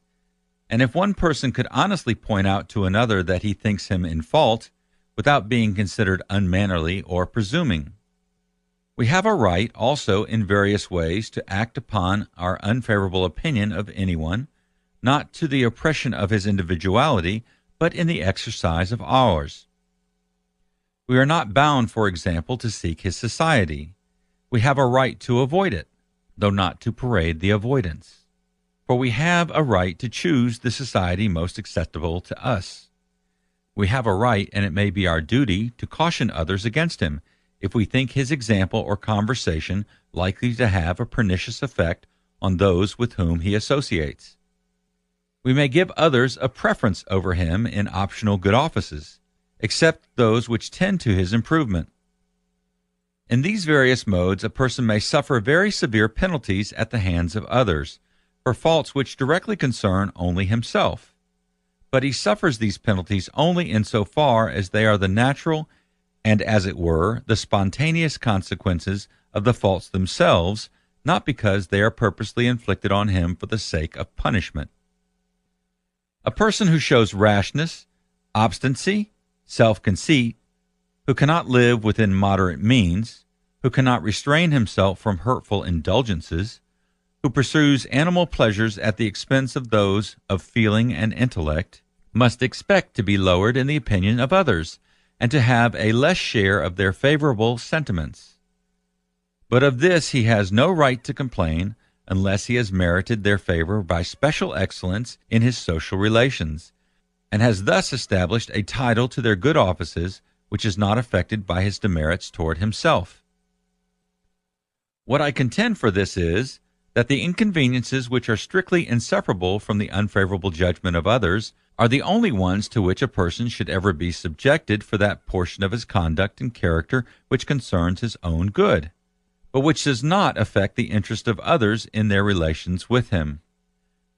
And if one person could honestly point out to another that he thinks him in fault, without being considered unmannerly or presuming. We have a right also in various ways to act upon our unfavorable opinion of anyone, not to the oppression of his individuality, but in the exercise of ours. We are not bound, for example, to seek his society. We have a right to avoid it, though not to parade the avoidance. For we have a right to choose the society most acceptable to us. We have a right, and it may be our duty, to caution others against him, if we think his example or conversation likely to have a pernicious effect on those with whom he associates. We may give others a preference over him in optional good offices, except those which tend to his improvement. In these various modes, a person may suffer very severe penalties at the hands of others, for faults which directly concern only himself. But he suffers these penalties only in so far as they are the natural and, as it were, the spontaneous consequences of the faults themselves, not because they are purposely inflicted on him for the sake of punishment. A person who shows rashness, obstinacy, self-conceit, who cannot live within moderate means, who cannot restrain himself from hurtful indulgences, who pursues animal pleasures at the expense of those of feeling and intellect, must expect to be lowered in the opinion of others, and to have a less share of their favorable sentiments. But of this he has no right to complain unless he has merited their favor by special excellence in his social relations, and has thus established a title to their good offices which is not affected by his demerits toward himself. What I contend for this is, that the inconveniences which are strictly inseparable from the unfavorable judgment of others are the only ones to which a person should ever be subjected for that portion of his conduct and character which concerns his own good, but which does not affect the interest of others in their relations with him.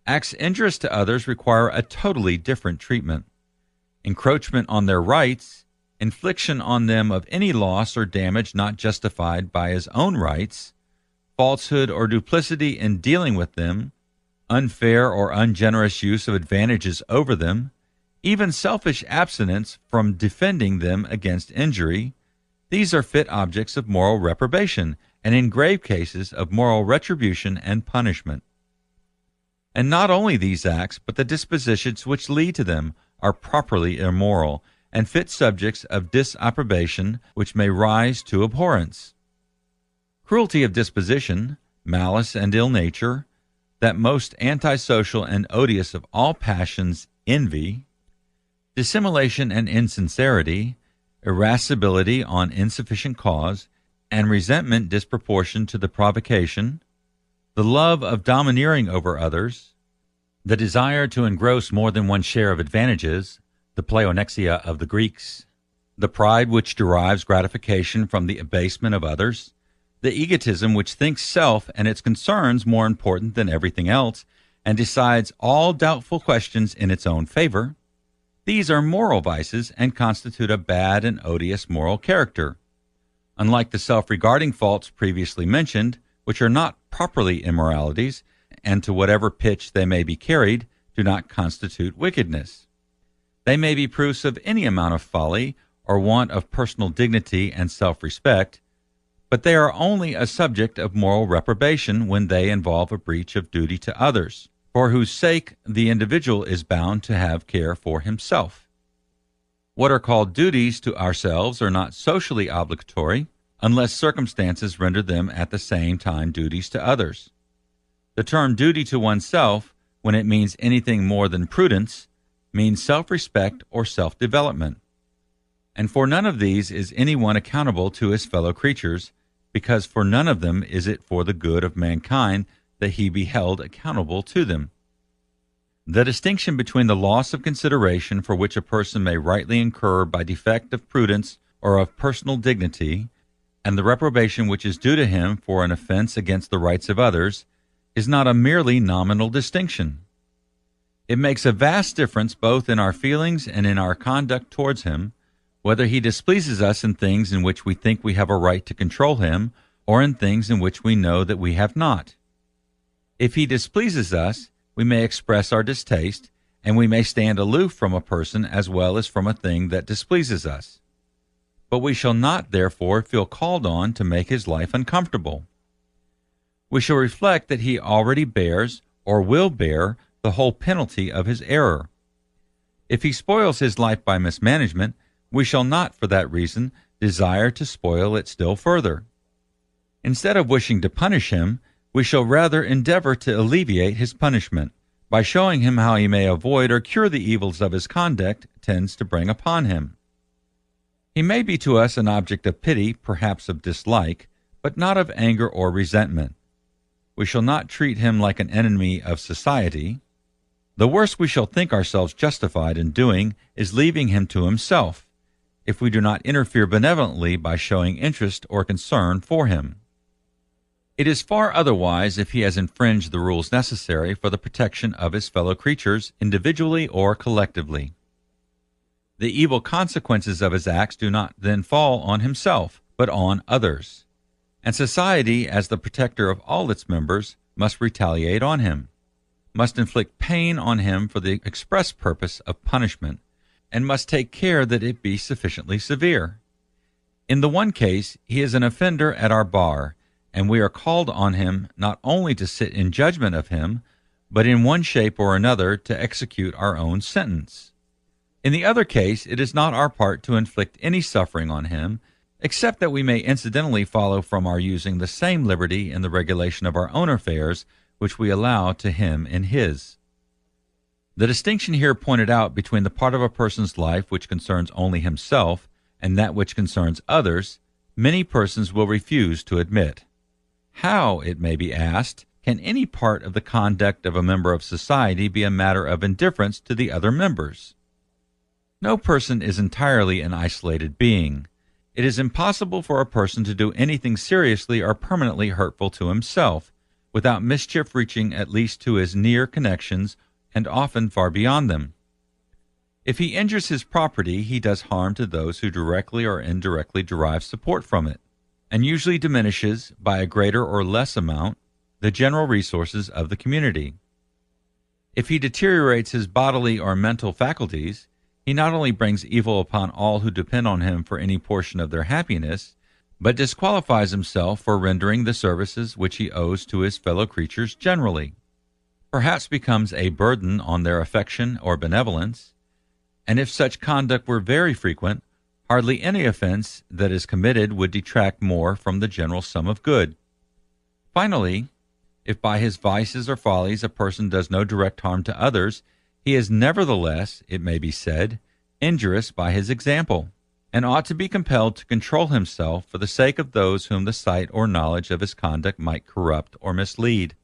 Acts injurious to others require a totally different treatment. Encroachment on their rights, infliction on them of any loss or damage not justified by his own rights, falsehood or duplicity in dealing with them, unfair or ungenerous use of advantages over them, even selfish abstinence from defending them against injury, these are fit objects of moral reprobation, and in grave cases of moral retribution and punishment. And not only these acts, but the dispositions which lead to them are properly immoral, and fit subjects of disapprobation which may rise to abhorrence. Cruelty of disposition, malice and ill nature, that most antisocial and odious of all passions, envy, dissimulation and insincerity, irascibility on insufficient cause, and resentment disproportioned to the provocation, the love of domineering over others, the desire to engross more than one share of advantages, the pleonexia of the Greeks, the pride which derives gratification from the abasement of others, the egotism which thinks self and its concerns more important than everything else, and decides all doubtful questions in its own favor, these are moral vices and constitute a bad and odious moral character. Unlike the self-regarding faults previously mentioned, which are not properly immoralities, and to whatever pitch they may be carried, do not constitute wickedness. They may be proofs of any amount of folly or want of personal dignity and self-respect, but they are only a subject of moral reprobation when they involve a breach of duty to others, for whose sake the individual is bound to have care for himself. What are called duties to ourselves are not socially obligatory, unless circumstances render them at the same time duties to others. The term duty to oneself, when it means anything more than prudence, means self-respect or self-development. And for none of these is anyone accountable to his fellow creatures, because for none of them is it for the good of mankind that he be held accountable to them. The distinction between the loss of consideration for which a person may rightly incur by defect of prudence or of personal dignity, and the reprobation which is due to him for an offense against the rights of others, is not a merely nominal distinction. It makes a vast difference both in our feelings and in our conduct towards him, whether he displeases us in things in which we think we have a right to control him, or in things in which we know that we have not. If he displeases us, we may express our distaste, and we may stand aloof from a person as well as from a thing that displeases us. But we shall not, therefore, feel called on to make his life uncomfortable. We shall reflect that he already bears, or will bear, the whole penalty of his error. If he spoils his life by mismanagement, we shall not, for that reason, desire to spoil it still further. Instead of wishing to punish him, we shall rather endeavor to alleviate his punishment, by showing him how he may avoid or cure the evils of his conduct tends to bring upon him. He may be to us an object of pity, perhaps of dislike, but not of anger or resentment. We shall not treat him like an enemy of society. The worst we shall think ourselves justified in doing is leaving him to himself, if we do not interfere benevolently by showing interest or concern for him. It is far otherwise if he has infringed the rules necessary for the protection of his fellow creatures, individually or collectively. The evil consequences of his acts do not then fall on himself, but on others, and society, as the protector of all its members, must retaliate on him, must inflict pain on him for the express purpose of punishment, and must take care that it be sufficiently severe. In the one case, he is an offender at our bar, and we are called on him not only to sit in judgment of him, but in one shape or another to execute our own sentence. In the other case, it is not our part to inflict any suffering on him, except that we may incidentally follow from our using the same liberty in the regulation of our own affairs which we allow to him in his. The distinction here pointed out between the part of a person's life which concerns only himself and that which concerns others, many persons will refuse to admit. How, it may be asked, can any part of the conduct of a member of society be a matter of indifference to the other members? No person is entirely an isolated being. It is impossible for a person to do anything seriously or permanently hurtful to himself, without mischief reaching at least to his near connections and often far beyond them. If he injures his property, he does harm to those who directly or indirectly derive support from it, and usually diminishes, by a greater or less amount, the general resources of the community. If he deteriorates his bodily or mental faculties, he not only brings evil upon all who depend on him for any portion of their happiness, but disqualifies himself for rendering the services which he owes to his fellow creatures generally, perhaps becomes a burden on their affection or benevolence, and if such conduct were very frequent, hardly any offense that is committed would detract more from the general sum of good. Finally, if by his vices or follies a person does no direct harm to others, he is nevertheless, it may be said, injurious by his example, and ought to be compelled to control himself for the sake of those whom the sight or knowledge of his conduct might corrupt or mislead.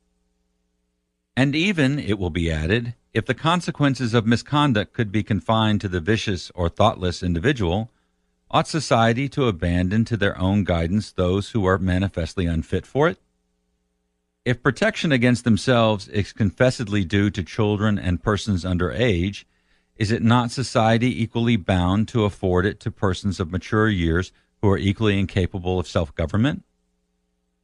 And even, it will be added, if the consequences of misconduct could be confined to the vicious or thoughtless individual, ought society to abandon to their own guidance those who are manifestly unfit for it? If protection against themselves is confessedly due to children and persons under age, is it not society equally bound to afford it to persons of mature years who are equally incapable of self-government?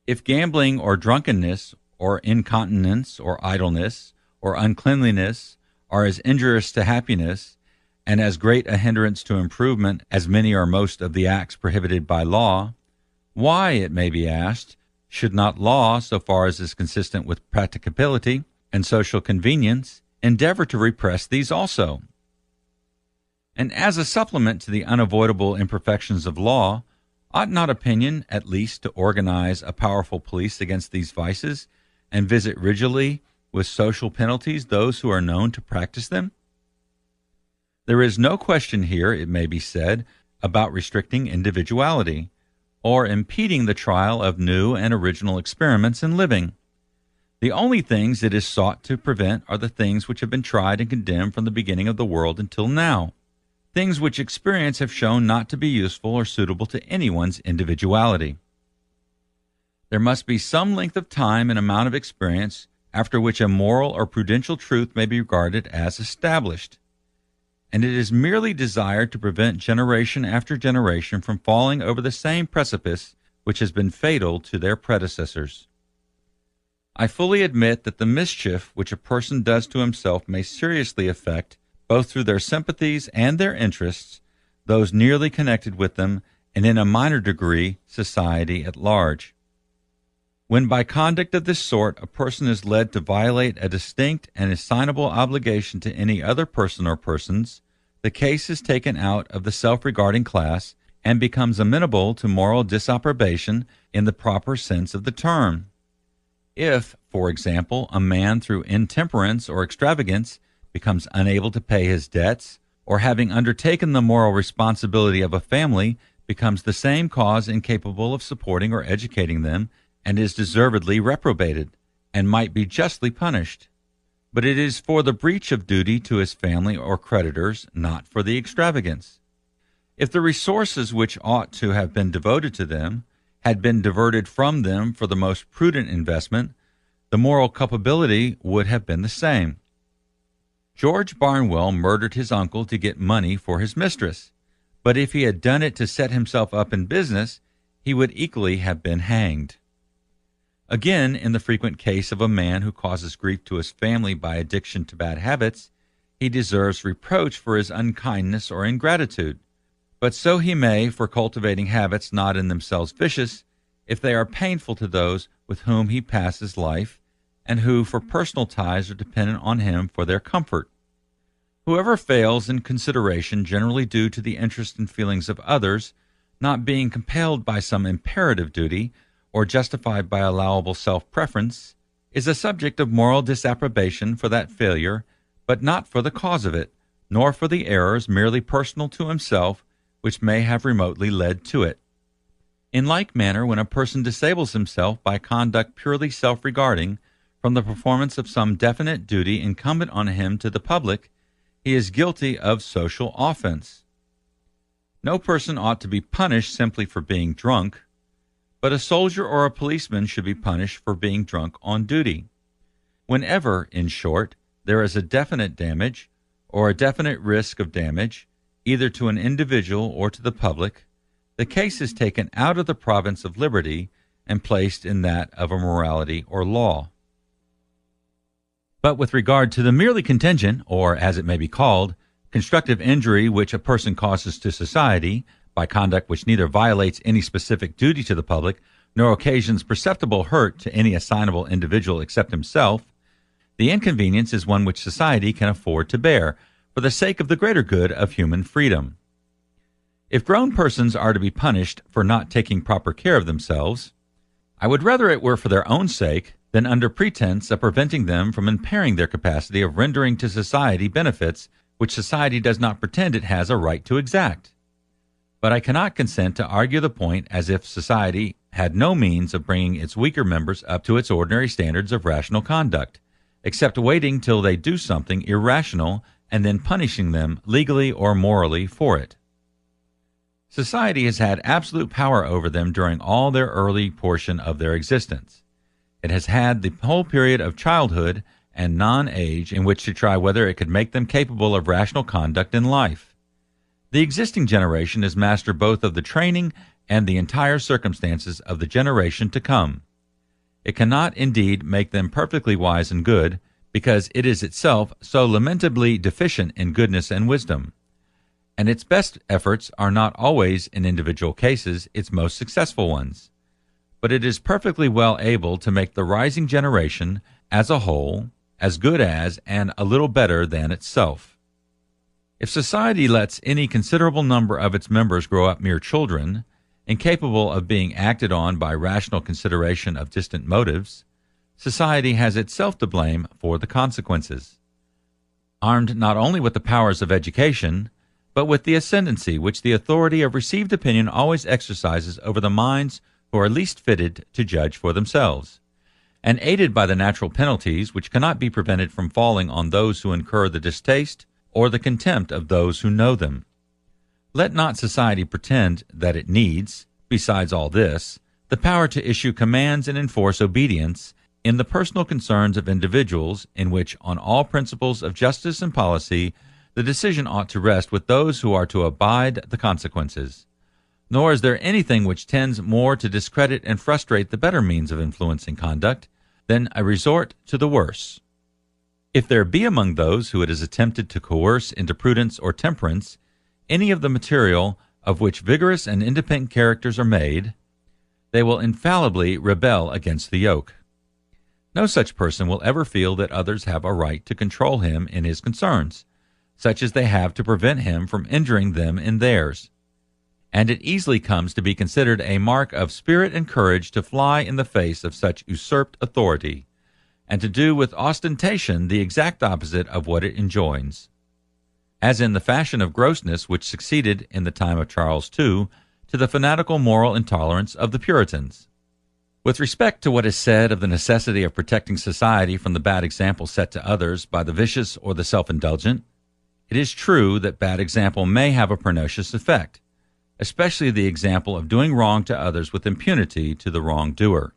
If gambling or drunkenness or incontinence or idleness or uncleanliness are as injurious to happiness and as great a hindrance to improvement as many or most of the acts prohibited by law, why, it may be asked, should not law, so far as is consistent with practicability and social convenience, endeavor to repress these also? And as a supplement to the unavoidable imperfections of law, ought not opinion at least to organize a powerful police against these vices and visit rigidly with social penalties those who are known to practice them? There is no question here, it may be said, about restricting individuality, or impeding the trial of new and original experiments in living. The only things it is sought to prevent are the things which have been tried and condemned from the beginning of the world until now, things which experience have shown not to be useful or suitable to anyone's individuality. There must be some length of time and amount of experience after which a moral or prudential truth may be regarded as established, and it is merely desired to prevent generation after generation from falling over the same precipice which has been fatal to their predecessors. I fully admit that the mischief which a person does to himself may seriously affect, both through their sympathies and their interests, those nearly connected with them, and in a minor degree, society at large. When by conduct of this sort a person is led to violate a distinct and assignable obligation to any other person or persons, the case is taken out of the self-regarding class and becomes amenable to moral disapprobation in the proper sense of the term. If, for example, a man through intemperance or extravagance becomes unable to pay his debts, or having undertaken the moral responsibility of a family becomes the same cause incapable of supporting or educating them, and is deservedly reprobated, and might be justly punished. But it is for the breach of duty to his family or creditors, not for the extravagance. If the resources which ought to have been devoted to them had been diverted from them for the most prudent investment, the moral culpability would have been the same. George Barnwell murdered his uncle to get money for his mistress, but if he had done it to set himself up in business, he would equally have been hanged. Again, in the frequent case of a man who causes grief to his family by addiction to bad habits, he deserves reproach for his unkindness or ingratitude. But so he may for cultivating habits not in themselves vicious, if they are painful to those with whom he passes life, and who for personal ties are dependent on him for their comfort. Whoever fails in consideration generally due to the interest and feelings of others, not being compelled by some imperative duty, or justified by allowable self-preference, is a subject of moral disapprobation for that failure, but not for the cause of it, nor for the errors merely personal to himself, which may have remotely led to it. In like manner, when a person disables himself by conduct purely self-regarding from the performance of some definite duty incumbent on him to the public, he is guilty of social offense. No person ought to be punished simply for being drunk, but a soldier or a policeman should be punished for being drunk on duty. Whenever, in short, there is a definite damage, or a definite risk of damage, either to an individual or to the public, the case is taken out of the province of liberty and placed in that of a morality or law. But with regard to the merely contingent, or as it may be called, constructive injury which a person causes to society, by conduct which neither violates any specific duty to the public, nor occasions perceptible hurt to any assignable individual except himself, the inconvenience is one which society can afford to bear, for the sake of the greater good of human freedom. If grown persons are to be punished for not taking proper care of themselves, I would rather it were for their own sake than under pretense of preventing them from impairing their capacity of rendering to society benefits which society does not pretend it has a right to exact. But I cannot consent to argue the point as if society had no means of bringing its weaker members up to its ordinary standards of rational conduct, except waiting till they do something irrational and then punishing them legally or morally for it. Society has had absolute power over them during all their early portion of their existence. It has had the whole period of childhood and non-age in which to try whether it could make them capable of rational conduct in life. The existing generation is master both of the training and the entire circumstances of the generation to come. It cannot indeed make them perfectly wise and good, because it is itself so lamentably deficient in goodness and wisdom, and its best efforts are not always, in individual cases, its most successful ones. But it is perfectly well able to make the rising generation, as a whole, as good as and a little better than itself. If society lets any considerable number of its members grow up mere children, incapable of being acted on by rational consideration of distant motives, society has itself to blame for the consequences. Armed not only with the powers of education, but with the ascendancy which the authority of received opinion always exercises over the minds who are least fitted to judge for themselves, and aided by the natural penalties which cannot be prevented from falling on those who incur the distaste or the contempt of those who know them. Let not society pretend that it needs, besides all this, the power to issue commands and enforce obedience in the personal concerns of individuals, in which, on all principles of justice and policy, the decision ought to rest with those who are to abide the consequences. Nor is there anything which tends more to discredit and frustrate the better means of influencing conduct than a resort to the worse. If there be among those who it is attempted to coerce into prudence or temperance any of the material of which vigorous and independent characters are made, they will infallibly rebel against the yoke. No such person will ever feel that others have a right to control him in his concerns, such as they have to prevent him from injuring them in theirs. And it easily comes to be considered a mark of spirit and courage to fly in the face of such usurped authority, and to do with ostentation the exact opposite of what it enjoins. As in the fashion of grossness which succeeded in the time of Charles II to the fanatical moral intolerance of the Puritans. With respect to what is said of the necessity of protecting society from the bad example set to others by the vicious or the self-indulgent, it is true that bad example may have a pernicious effect, especially the example of doing wrong to others with impunity to the wrongdoer.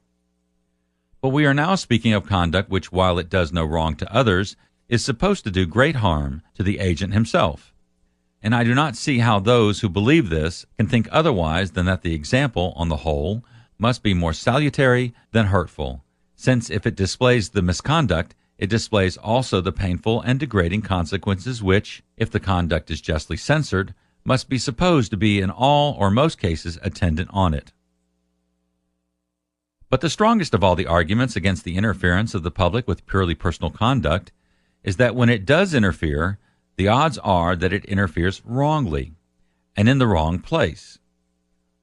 But we are now speaking of conduct which, while it does no wrong to others, is supposed to do great harm to the agent himself. And I do not see how those who believe this can think otherwise than that the example, on the whole, must be more salutary than hurtful, since if it displays the misconduct, it displays also the painful and degrading consequences which, if the conduct is justly censored, must be supposed to be in all or most cases attendant on it. But the strongest of all the arguments against the interference of the public with purely personal conduct is that when it does interfere, the odds are that it interferes wrongly, and in the wrong place.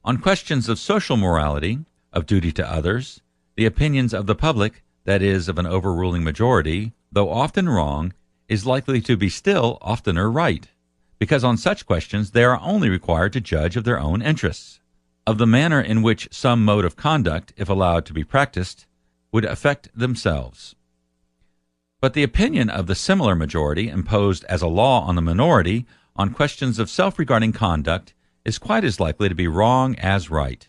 On questions of social morality, of duty to others, the opinions of the public, that is, of an overruling majority, though often wrong, is likely to be still oftener right, because on such questions they are only required to judge of their own interests, of the manner in which some mode of conduct, if allowed to be practiced, would affect themselves. But the opinion of the similar majority imposed as a law on the minority on questions of self-regarding conduct is quite as likely to be wrong as right.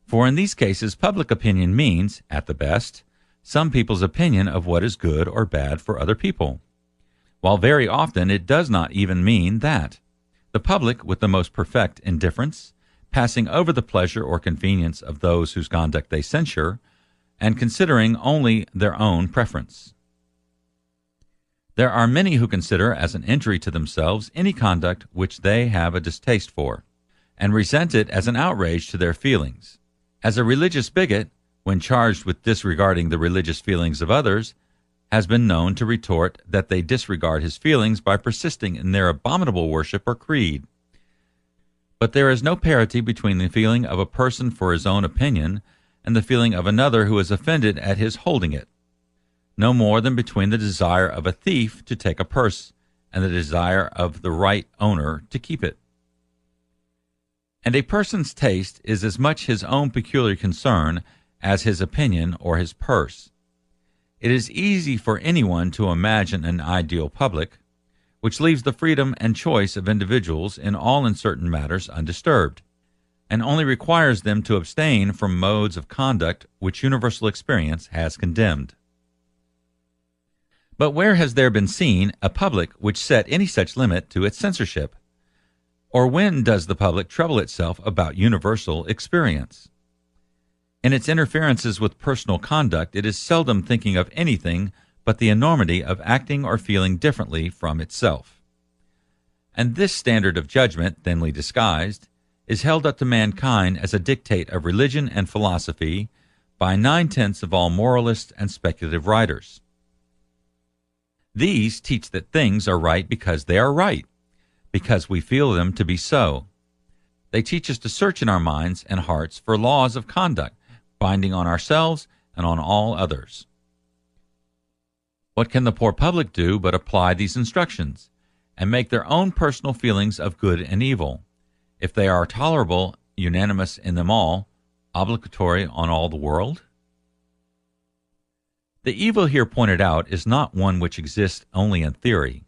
For in these cases public opinion means, at the best, some people's opinion of what is good or bad for other people, while very often it does not even mean that. The public, with the most perfect indifference, passing over the pleasure or convenience of those whose conduct they censure, and considering only their own preference. There are many who consider as an injury to themselves any conduct which they have a distaste for, and resent it as an outrage to their feelings. As a religious bigot, when charged with disregarding the religious feelings of others, has been known to retort that they disregard his feelings by persisting in their abominable worship or creed. But there is no parity between the feeling of a person for his own opinion and the feeling of another who is offended at his holding it, no more than between the desire of a thief to take a purse and the desire of the right owner to keep it. And a person's taste is as much his own peculiar concern as his opinion or his purse. It is easy for anyone to imagine an ideal public, which leaves the freedom and choice of individuals in all uncertain matters undisturbed, and only requires them to abstain from modes of conduct which universal experience has condemned. But where has there been seen a public which set any such limit to its censorship? Or when does the public trouble itself about universal experience? In its interferences with personal conduct, it is seldom thinking of anything but the enormity of acting or feeling differently from itself. And this standard of judgment, thinly disguised, is held up to mankind as a dictate of religion and philosophy by 9/10 of all moralists and speculative writers. These teach that things are right because they are right, because we feel them to be so. They teach us to search in our minds and hearts for laws of conduct, binding on ourselves and on all others. What can the poor public do but apply these instructions, and make their own personal feelings of good and evil, if they are tolerable, unanimous in them all, obligatory on all the world? The evil here pointed out is not one which exists only in theory,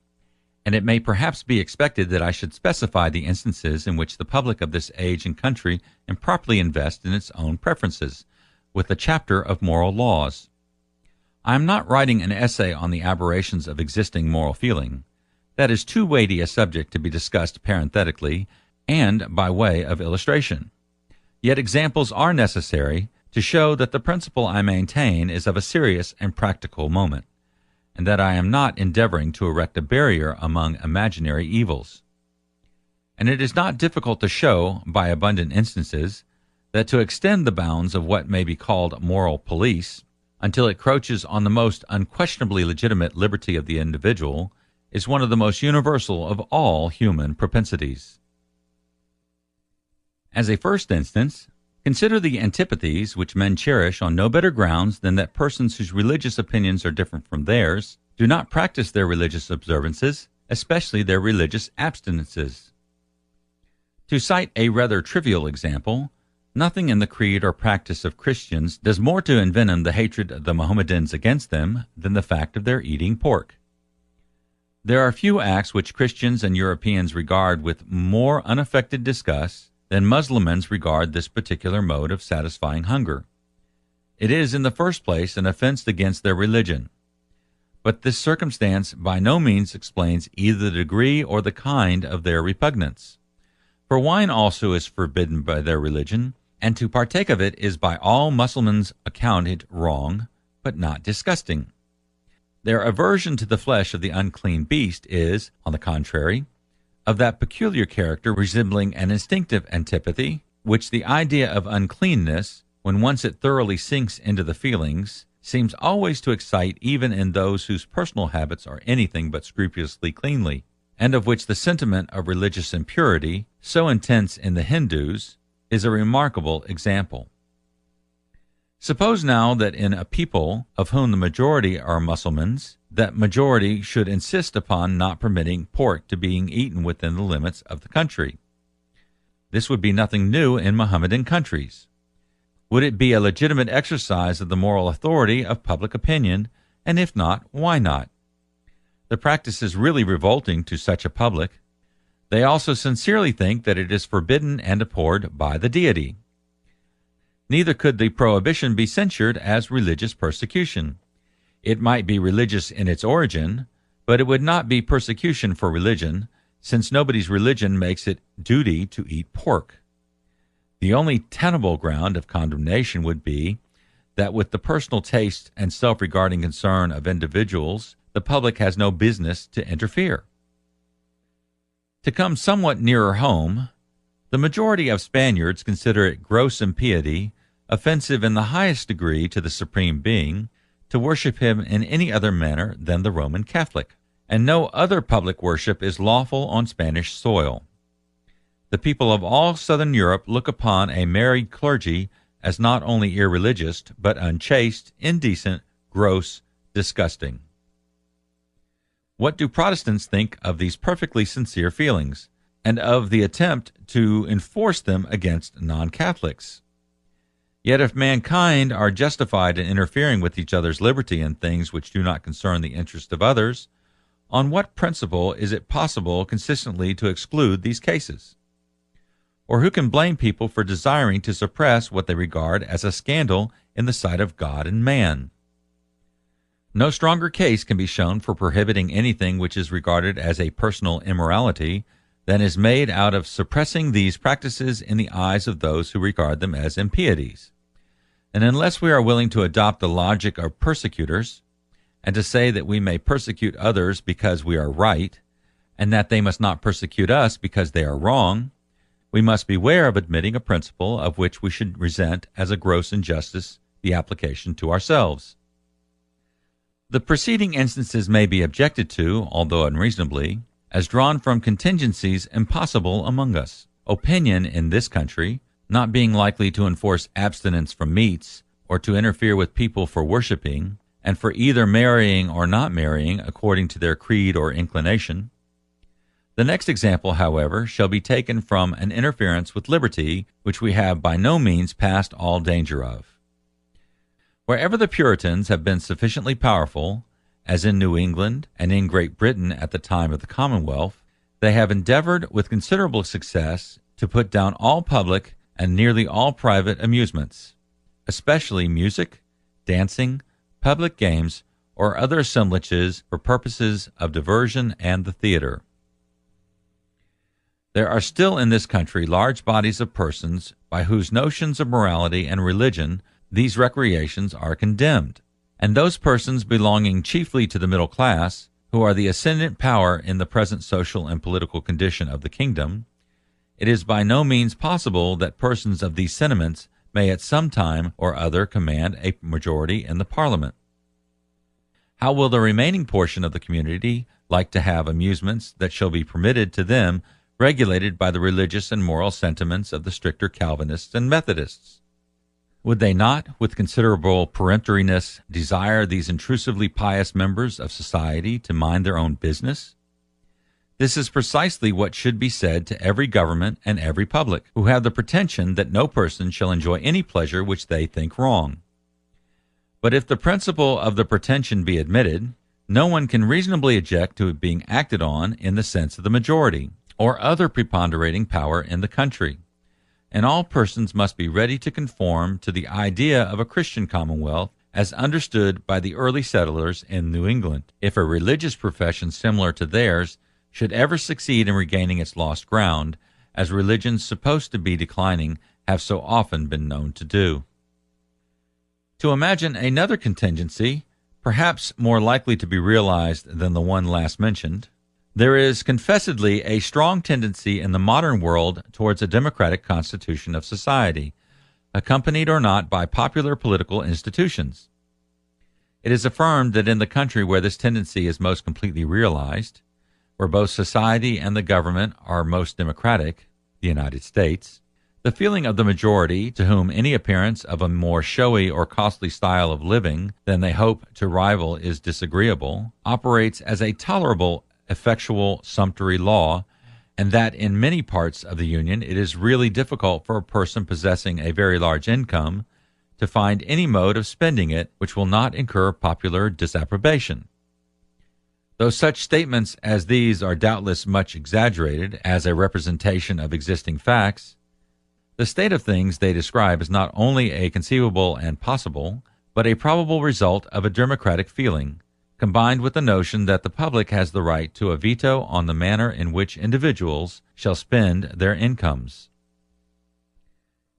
and it may perhaps be expected that I should specify the instances in which the public of this age and country improperly invest in its own preferences, with the chapter of moral laws. I am not writing an essay on the aberrations of existing moral feeling. That is too weighty a subject to be discussed parenthetically and by way of illustration. Yet examples are necessary to show that the principle I maintain is of a serious and practical moment, and that I am not endeavoring to erect a barrier among imaginary evils. And it is not difficult to show, by abundant instances, that to extend the bounds of what may be called moral police until it encroaches on the most unquestionably legitimate liberty of the individual is one of the most universal of all human propensities. As a first instance, consider the antipathies which men cherish on no better grounds than that persons whose religious opinions are different from theirs do not practice their religious observances, especially their religious abstinences. To cite a rather trivial example, nothing in the creed or practice of Christians does more to envenom the hatred of the Mohammedans against them than the fact of their eating pork. There are few acts which Christians and Europeans regard with more unaffected disgust than Mussulmans regard this particular mode of satisfying hunger. It is, in the first place, an offense against their religion. But this circumstance by no means explains either the degree or the kind of their repugnance. For wine also is forbidden by their religion, and to partake of it is by all Mussulmans accounted wrong, but not disgusting. Their aversion to the flesh of the unclean beast is, on the contrary, of that peculiar character resembling an instinctive antipathy, which the idea of uncleanness, when once it thoroughly sinks into the feelings, seems always to excite even in those whose personal habits are anything but scrupulously cleanly, and of which the sentiment of religious impurity, so intense in the Hindus, is a remarkable example. Suppose now that in a people of whom the majority are Mussulmans, that majority should insist upon not permitting pork to being eaten within the limits of the country. This would be nothing new in Mohammedan countries. Would it be a legitimate exercise of the moral authority of public opinion, and if not, why not? The practice is really revolting to such a public. They also sincerely think that it is forbidden and abhorred by the deity. Neither could the prohibition be censured as religious persecution. It might be religious in its origin, but it would not be persecution for religion, since nobody's religion makes it duty to eat pork. The only tenable ground of condemnation would be that with the personal taste and self-regarding concern of individuals, the public has no business to interfere. To come somewhat nearer home, the majority of Spaniards consider it gross impiety, offensive in the highest degree to the Supreme Being, to worship him in any other manner than the Roman Catholic, and no other public worship is lawful on Spanish soil. The people of all southern Europe look upon a married clergy as not only irreligious, but unchaste, indecent, gross, disgusting. What do Protestants think of these perfectly sincere feelings, and of the attempt to enforce them against non-Catholics? Yet if mankind are justified in interfering with each other's liberty in things which do not concern the interest of others, on what principle is it possible consistently to exclude these cases? Or who can blame people for desiring to suppress what they regard as a scandal in the sight of God and man? No stronger case can be shown for prohibiting anything which is regarded as a personal immorality than is made out of suppressing these practices in the eyes of those who regard them as impieties. And unless we are willing to adopt the logic of persecutors, and to say that we may persecute others because we are right, and that they must not persecute us because they are wrong, we must beware of admitting a principle of which we should resent as a gross injustice the application to ourselves. The preceding instances may be objected to, although unreasonably, as drawn from contingencies impossible among us. Opinion in this country, not being likely to enforce abstinence from meats, or to interfere with people for worshipping, and for either marrying or not marrying according to their creed or inclination. The next example, however, shall be taken from an interference with liberty which we have by no means past all danger of. Wherever the Puritans have been sufficiently powerful, as in New England and in Great Britain at the time of the Commonwealth, they have endeavored with considerable success to put down all public and nearly all private amusements, especially music, dancing, public games, or other assemblages for purposes of diversion and the theater. There are still in this country large bodies of persons by whose notions of morality and religion these recreations are condemned, and those persons belonging chiefly to the middle class, who are the ascendant power in the present social and political condition of the kingdom, it is by no means possible that persons of these sentiments may at some time or other command a majority in the Parliament. How will the remaining portion of the community like to have amusements that shall be permitted to them regulated by the religious and moral sentiments of the stricter Calvinists and Methodists? Would they not, with considerable peremptoriness, desire these intrusively pious members of society to mind their own business? This is precisely what should be said to every government and every public, who have the pretension that no person shall enjoy any pleasure which they think wrong. But if the principle of the pretension be admitted, no one can reasonably object to it being acted on in the sense of the majority, or other preponderating power in the country, and all persons must be ready to conform to the idea of a Christian commonwealth as understood by the early settlers in New England, if a religious profession similar to theirs should ever succeed in regaining its lost ground, as religions supposed to be declining have so often been known to do. To imagine another contingency, perhaps more likely to be realized than the one last mentioned, there is confessedly a strong tendency in the modern world towards a democratic constitution of society, accompanied or not by popular political institutions. It is affirmed that in the country where this tendency is most completely realized, where both society and the government are most democratic, the United States, the feeling of the majority, to whom any appearance of a more showy or costly style of living than they hope to rival is disagreeable, operates as a tolerable, effectual, sumptuary law, and that in many parts of the Union it is really difficult for a person possessing a very large income to find any mode of spending it which will not incur popular disapprobation. Though such statements as these are doubtless much exaggerated as a representation of existing facts, the state of things they describe is not only a conceivable and possible, but a probable result of a democratic feeling, combined with the notion that the public has the right to a veto on the manner in which individuals shall spend their incomes.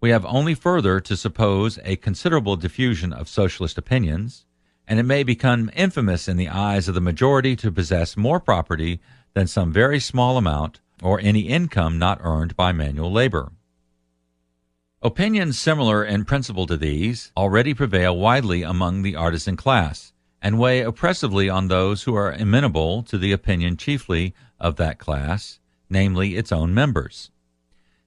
We have only further to suppose a considerable diffusion of socialist opinions, and it may become infamous in the eyes of the majority to possess more property than some very small amount, or any income not earned by manual labor. Opinions similar in principle to these already prevail widely among the artisan class, and weigh oppressively on those who are amenable to the opinion chiefly of that class, namely its own members.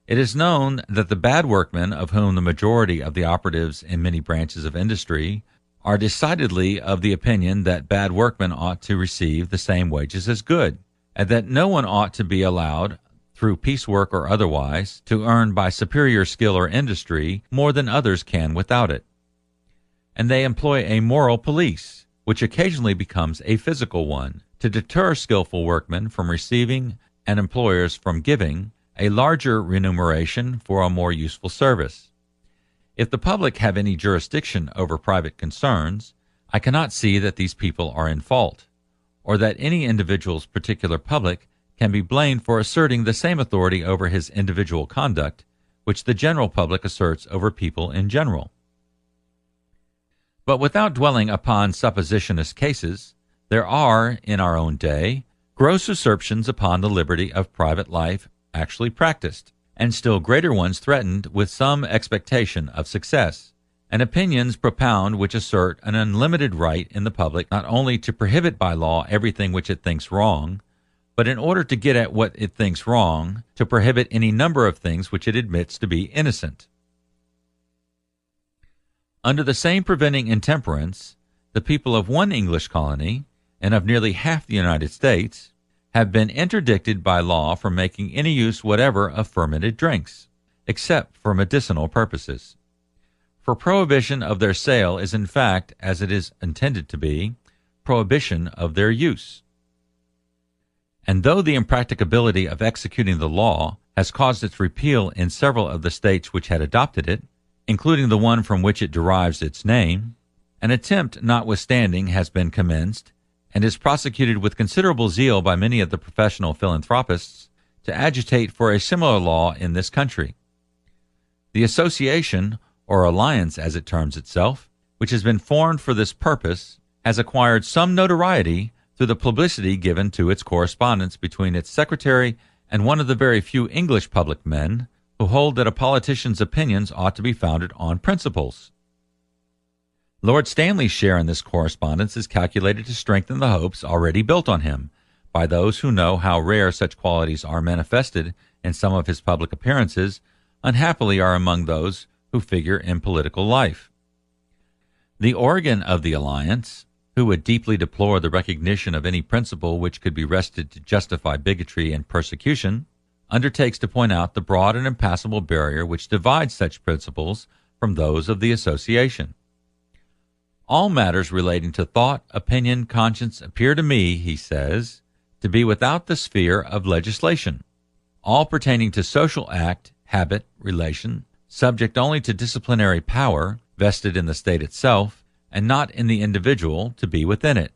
It is known that the bad workmen, of whom the majority of the operatives in many branches of industry are decidedly of the opinion that bad workmen ought to receive the same wages as good, and that no one ought to be allowed, through piecework or otherwise, to earn by superior skill or industry more than others can without it. And they employ a moral police, which occasionally becomes a physical one, to deter skillful workmen from receiving and employers from giving a larger remuneration for a more useful service. If the public have any jurisdiction over private concerns, I cannot see that these people are in fault, or that any individual's particular public can be blamed for asserting the same authority over his individual conduct which the general public asserts over people in general. But without dwelling upon suppositionist cases, there are, in our own day, gross usurpations upon the liberty of private life actually practiced, and still greater ones threatened with some expectation of success, and opinions propound which assert an unlimited right in the public not only to prohibit by law everything which it thinks wrong, but in order to get at what it thinks wrong, to prohibit any number of things which it admits to be innocent. Under the same preventing intemperance, the people of one English colony, and of nearly half the United States, have been interdicted by law from making any use whatever of fermented drinks, except for medicinal purposes. For prohibition of their sale is in fact, as it is intended to be, prohibition of their use. And though the impracticability of executing the law has caused its repeal in several of the states which had adopted it, including the one from which it derives its name, an attempt notwithstanding has been commenced, and is prosecuted with considerable zeal by many of the professional philanthropists, to agitate for a similar law in this country. The association, or alliance as it terms itself, which has been formed for this purpose, has acquired some notoriety through the publicity given to its correspondence between its secretary and one of the very few English public men who hold that a politician's opinions ought to be founded on principles. Lord Stanley's share in this correspondence is calculated to strengthen the hopes already built on him by those who know how rare such qualities are manifested in some of his public appearances, unhappily are among those who figure in political life. The organ of the alliance, who would deeply deplore the recognition of any principle which could be wrested to justify bigotry and persecution, undertakes to point out the broad and impassable barrier which divides such principles from those of the association. All matters relating to thought, opinion, conscience appear to me, he says, to be without the sphere of legislation. All pertaining to social act, habit, relation, subject only to disciplinary power vested in the state itself, and not in the individual to be within it.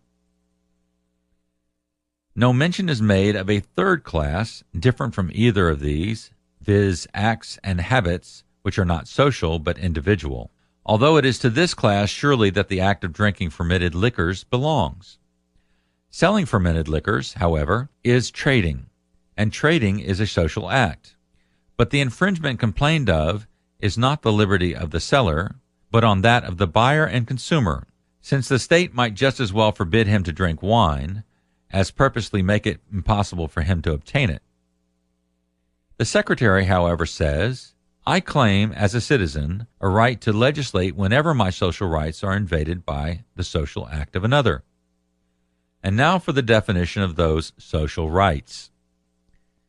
No mention is made of a third class, different from either of these, viz. Acts and habits which are not social but individual, although it is to this class surely that the act of drinking fermented liquors belongs. Selling fermented liquors, however, is trading, and trading is a social act. But the infringement complained of is not the liberty of the seller, but on that of the buyer and consumer, since the state might just as well forbid him to drink wine as purposely make it impossible for him to obtain it. The Secretary, however, says, I claim as a citizen a right to legislate whenever my social rights are invaded by the social act of another. And now for the definition of those social rights.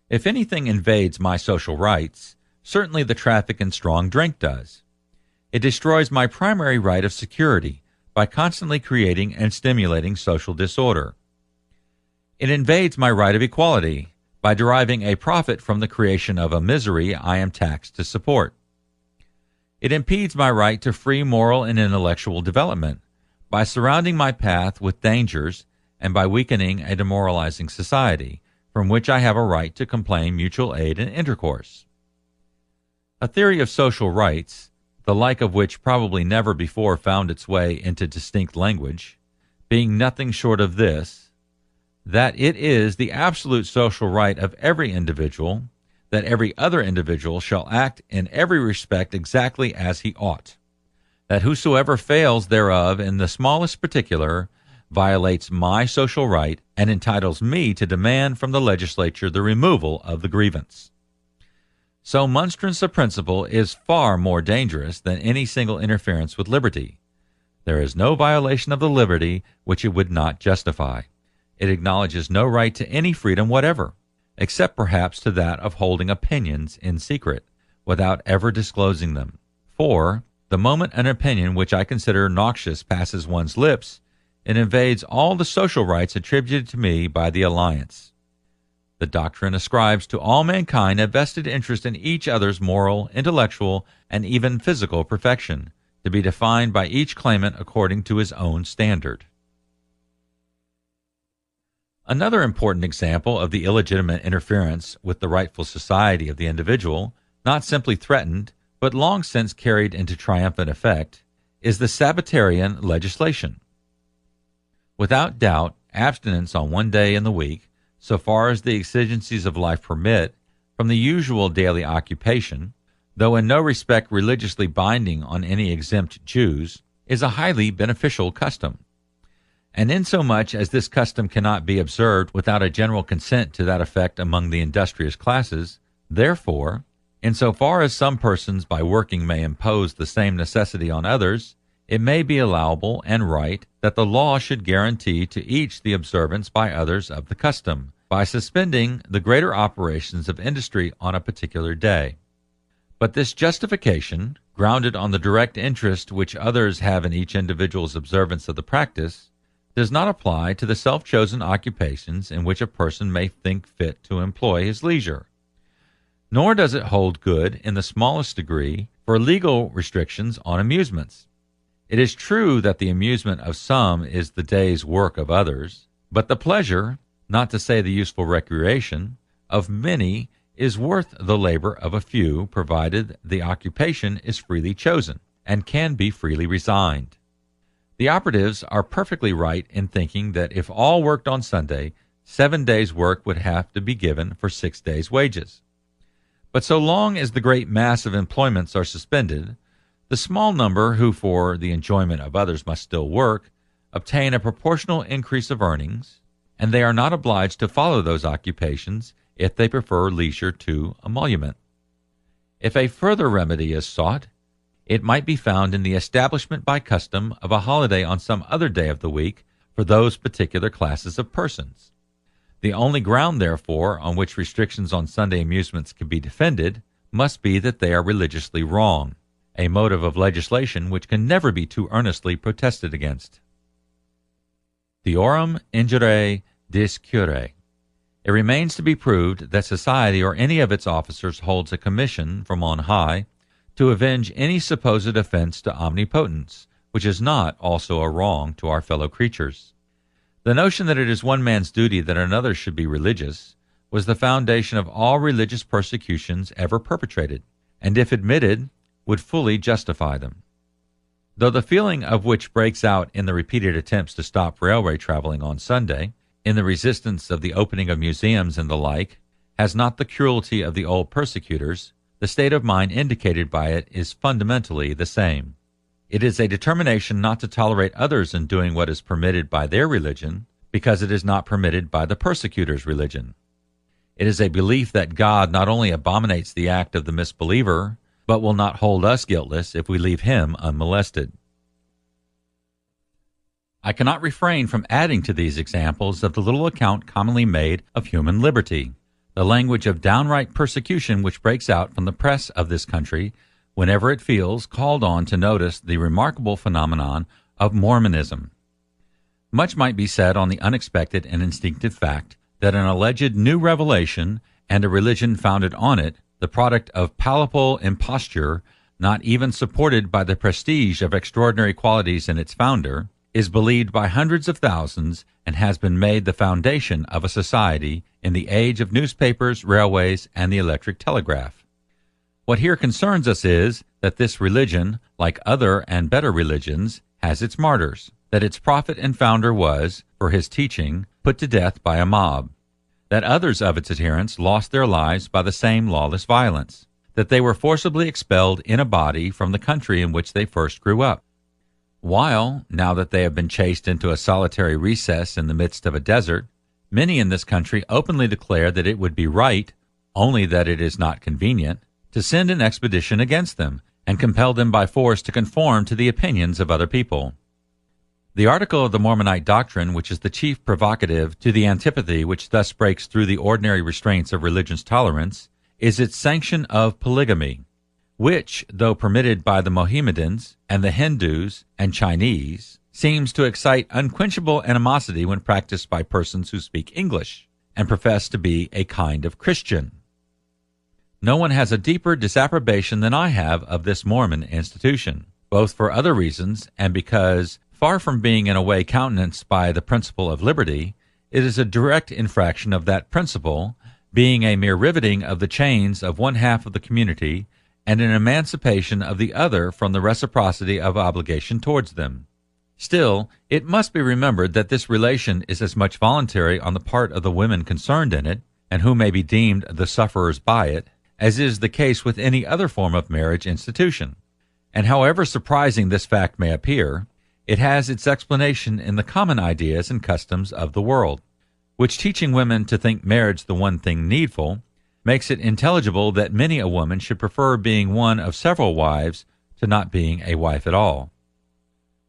If anything invades my social rights, certainly the traffic in strong drink does. It destroys my primary right of security by constantly creating and stimulating social disorder. It invades my right of equality by deriving a profit from the creation of a misery I am taxed to support. It impedes my right to free moral and intellectual development by surrounding my path with dangers and by weakening a demoralizing society, from which I have a right to complain mutual aid and intercourse. A theory of social rights, the like of which probably never before found its way into distinct language, being nothing short of this, that it is the absolute social right of every individual that every other individual shall act in every respect exactly as he ought, that whosoever fails thereof in the smallest particular violates my social right and entitles me to demand from the legislature the removal of the grievance. So monstrous a principle is far more dangerous than any single interference with liberty. There is no violation of the liberty which it would not justify. It acknowledges no right to any freedom whatever, except perhaps to that of holding opinions in secret, without ever disclosing them. For, the moment an opinion which I consider noxious passes one's lips, it invades all the social rights attributed to me by the alliance. The doctrine ascribes to all mankind a vested interest in each other's moral, intellectual, and even physical perfection, to be defined by each claimant according to his own standard. Another important example of the illegitimate interference with the rightful society of the individual, not simply threatened, but long since carried into triumphant effect, is the Sabbatarian legislation. Without doubt, abstinence on one day in the week, so far as the exigencies of life permit, from the usual daily occupation, though in no respect religiously binding on any exempt Jews, is a highly beneficial custom. And insomuch as this custom cannot be observed without a general consent to that effect among the industrious classes, therefore, insofar as some persons by working may impose the same necessity on others, it may be allowable and right that the law should guarantee to each the observance by others of the custom, by suspending the greater operations of industry on a particular day. But this justification, grounded on the direct interest which others have in each individual's observance of the practice, does not apply to the self-chosen occupations in which a person may think fit to employ his leisure. Nor does it hold good in the smallest degree for legal restrictions on amusements. It is true that the amusement of some is the day's work of others, but the pleasure, not to say the useful recreation, of many is worth the labor of a few, provided the occupation is freely chosen. and can be freely resigned. The operatives are perfectly right in thinking that if all worked on Sunday, 7 days' work would have to be given for 6 days' wages. But so long as the great mass of employments are suspended, the small number who for the enjoyment of others must still work obtain a proportional increase of earnings, and they are not obliged to follow those occupations if they prefer leisure to emolument. If a further remedy is sought, it might be found in the establishment by custom of a holiday on some other day of the week for those particular classes of persons. The only ground, therefore, on which restrictions on Sunday amusements can be defended must be that they are religiously wrong, a motive of legislation which can never be too earnestly protested against. Theorem injuriae discurre. It remains to be proved that society or any of its officers holds a commission from on high to avenge any supposed offense to omnipotence, which is not also a wrong to our fellow creatures. The notion that it is one man's duty that another should be religious was the foundation of all religious persecutions ever perpetrated, and if admitted, would fully justify them. Though the feeling of which breaks out in the repeated attempts to stop railway traveling on Sunday, in the resistance of the opening of museums and the like, has not the cruelty of the old persecutors, the state of mind indicated by it is fundamentally the same. It is a determination not to tolerate others in doing what is permitted by their religion, because it is not permitted by the persecutor's religion. It is a belief that God not only abominates the act of the misbeliever, but will not hold us guiltless if we leave him unmolested. I cannot refrain from adding to these examples of the little account commonly made of human liberty, the language of downright persecution which breaks out from the press of this country whenever it feels called on to notice the remarkable phenomenon of Mormonism. Much might be said on the unexpected and instinctive fact that an alleged new revelation and a religion founded on it, the product of palpable imposture, not even supported by the prestige of extraordinary qualities in its founder, is believed by hundreds of thousands and has been made the foundation of a society in the age of newspapers, railways, and the electric telegraph. What here concerns us is that this religion, like other and better religions, has its martyrs, that its prophet and founder was, for his teaching, put to death by a mob, that others of its adherents lost their lives by the same lawless violence, that they were forcibly expelled in a body from the country in which they first grew up, while, now that they have been chased into a solitary recess in the midst of a desert, many in this country openly declare that it would be right, only that it is not convenient, to send an expedition against them, and compel them by force to conform to the opinions of other people. The article of the Mormonite doctrine, which is the chief provocative to the antipathy which thus breaks through the ordinary restraints of religion's tolerance, is its sanction of polygamy, which, though permitted by the Mohammedans and the Hindus and Chinese, seems to excite unquenchable animosity when practiced by persons who speak English and profess to be a kind of Christian. No one has a deeper disapprobation than I have of this Mormon institution, both for other reasons and because, far from being in a way countenanced by the principle of liberty, it is a direct infraction of that principle, being a mere riveting of the chains of one half of the community and an emancipation of the other from the reciprocity of obligation towards them. Still, it must be remembered that this relation is as much voluntary on the part of the women concerned in it, and who may be deemed the sufferers by it, as is the case with any other form of marriage institution. And however surprising this fact may appear, it has its explanation in the common ideas and customs of the world, which, teaching women to think marriage the one thing needful, makes it intelligible that many a woman should prefer being one of several wives to not being a wife at all.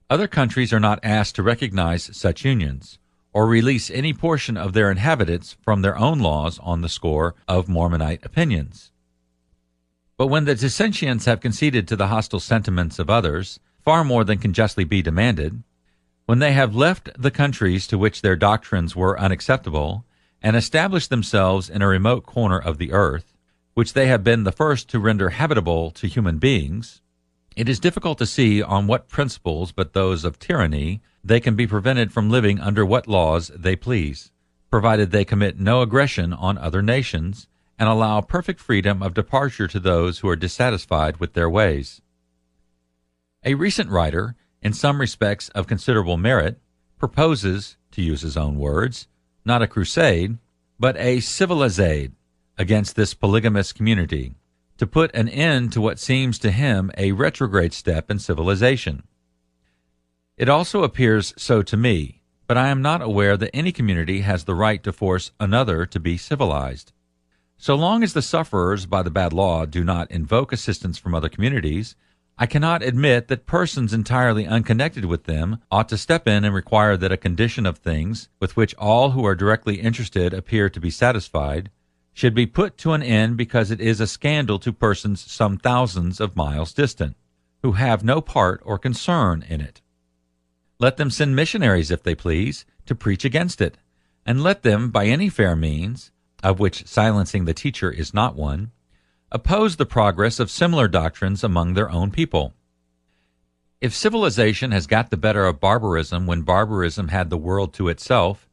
Other countries are not asked to recognize such unions, or release any portion of their inhabitants from their own laws on the score of Mormonite opinions. But when the dissentients have conceded to the hostile sentiments of others far more than can justly be demanded, when they have left the countries to which their doctrines were unacceptable, and established themselves in a remote corner of the earth, which they have been the first to render habitable to human beings, it is difficult to see on what principles but those of tyranny they can be prevented from living under what laws they please, provided they commit no aggression on other nations, and allow perfect freedom of departure to those who are dissatisfied with their ways. A recent writer, in some respects of considerable merit, proposes, to use his own words, not a crusade, but a civilizade against this polygamous community, to put an end to what seems to him a retrograde step in civilization. It also appears so to me, but I am not aware that any community has the right to force another to be civilized. So long as the sufferers by the bad law do not invoke assistance from other communities, I cannot admit that persons entirely unconnected with them ought to step in and require that a condition of things with which all who are directly interested appear to be satisfied should be put to an end because it is a scandal to persons some thousands of miles distant, who have no part or concern in it. Let them send missionaries, if they please, to preach against it, and let them, by any fair means, of which silencing the teacher is not one, oppose the progress of similar doctrines among their own people. If civilization has got the better of barbarism when barbarism had the world to itself,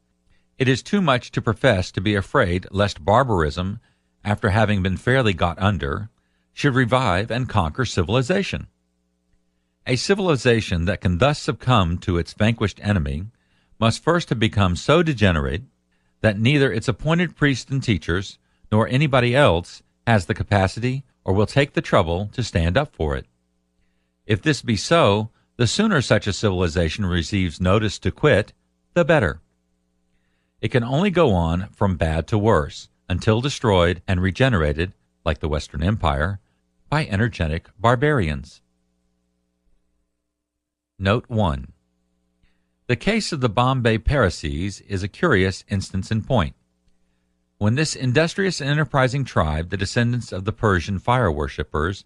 it is too much to profess to be afraid lest barbarism, after having been fairly got under, should revive and conquer civilization. A civilization that can thus succumb to its vanquished enemy must first have become so degenerate that neither its appointed priests and teachers nor anybody else has the capacity or will take the trouble to stand up for it. If this be so, the sooner such a civilization receives notice to quit, the better. It can only go on from bad to worse until destroyed and regenerated, like the Western Empire, by energetic barbarians. Note 1. The case of the Bombay Parsis is a curious instance in point. When this industrious and enterprising tribe, the descendants of the Persian fire worshippers,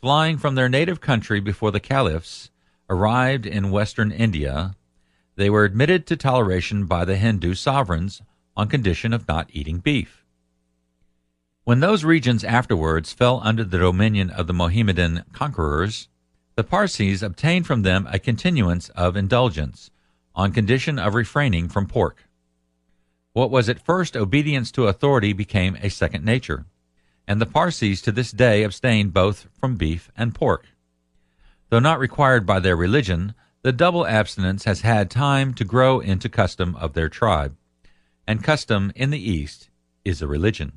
flying from their native country before the caliphs, arrived in western India, they were admitted to toleration by the Hindu sovereigns on condition of not eating beef. When those regions afterwards fell under the dominion of the Mohammedan conquerors, the Parsis obtained from them a continuance of indulgence, on condition of refraining from pork. What was at first obedience to authority became a second nature, and the Parsis to this day abstain both from beef and pork. Though not required by their religion, the double abstinence has had time to grow into custom of their tribe, and custom in the East is a religion.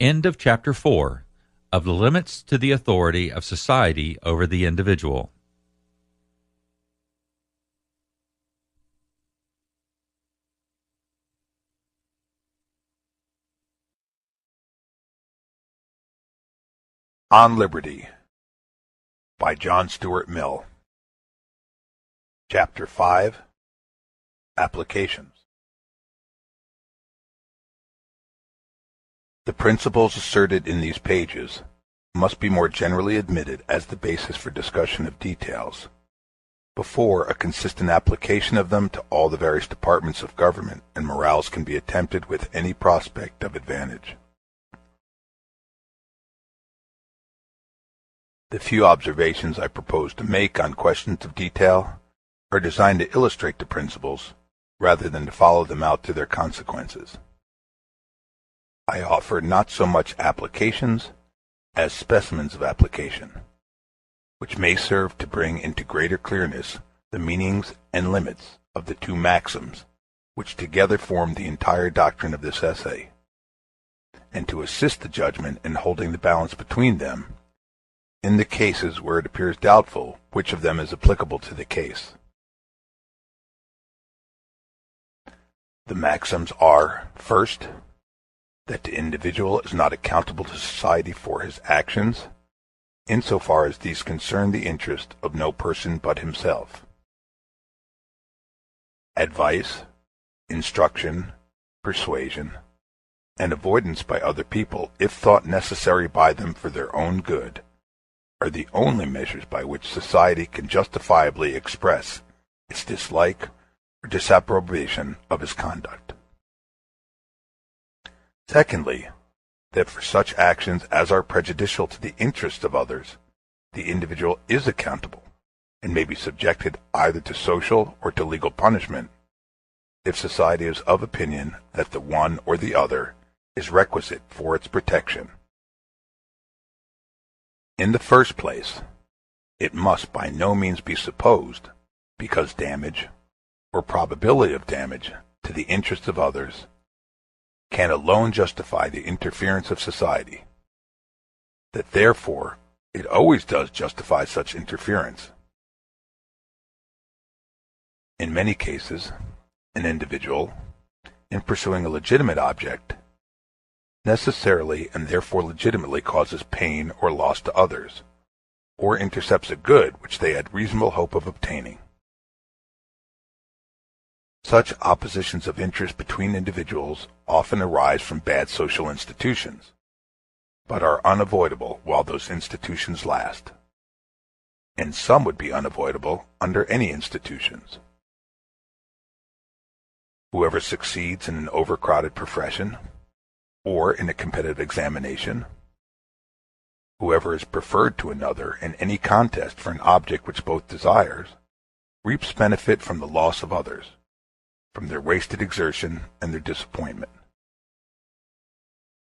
End of Chapter 4 of the Limits to the Authority of Society over the Individual. On Liberty by John Stuart Mill. Chapter 5. Applications. The principles asserted in these pages must be more generally admitted as the basis for discussion of details, before a consistent application of them to all the various departments of government and morals can be attempted with any prospect of advantage. The few observations I propose to make on questions of detail are designed to illustrate the principles rather than to follow them out to their consequences. I offer not so much applications as specimens of application, which may serve to bring into greater clearness the meanings and limits of the two maxims which together form the entire doctrine of this essay, and to assist the judgment in holding the balance between them in the cases where it appears doubtful which of them is applicable to the case. The maxims are, first, that the individual is not accountable to society for his actions, insofar as these concern the interest of no person but himself. Advice, instruction, persuasion, and avoidance by other people, if thought necessary by them for their own good, are the only measures by which society can justifiably express its dislike or disapprobation of his conduct. Secondly, that for such actions as are prejudicial to the interests of others, the individual is accountable and may be subjected either to social or to legal punishment if society is of opinion that the one or the other is requisite for its protection, In the first place, it must by no means be supposed, because damage, or probability of damage, to the interests of others, can alone justify the interference of society, that therefore it always does justify such interference. In many cases, an individual, in pursuing a legitimate object, necessarily and therefore legitimately causes pain or loss to others, or intercepts a good which they had reasonable hope of obtaining. Such oppositions of interest between individuals often arise from bad social institutions, but are unavoidable while those institutions last, and some would be unavoidable under any institutions. Whoever succeeds in an overcrowded profession, or in a competitive examination, whoever is preferred to another in any contest for an object which both desires, reaps benefit from the loss of others, from their wasted exertion and their disappointment.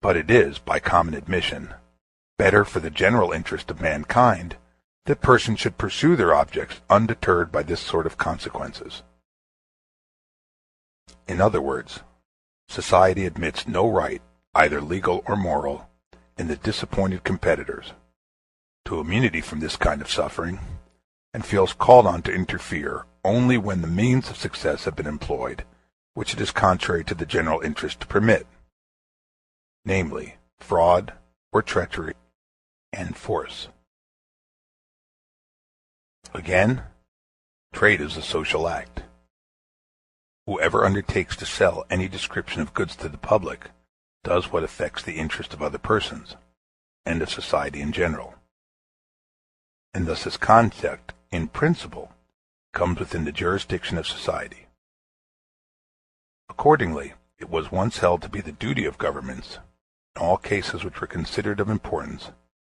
But it is, by common admission, better for the general interest of mankind that persons should pursue their objects undeterred by this sort of consequences. In other words, society admits no right, either legal or moral, in the disappointed competitors to immunity from this kind of suffering, and feels called on to interfere only when the means of success have been employed which it is contrary to the general interest to permit, namely, fraud or treachery and force. Again, trade is a social act. Whoever undertakes to sell any description of goods to the public does what affects the interest of other persons, and of society in general, and thus his conduct, in principle, comes within the jurisdiction of society. Accordingly, it was once held to be the duty of governments, in all cases which were considered of importance,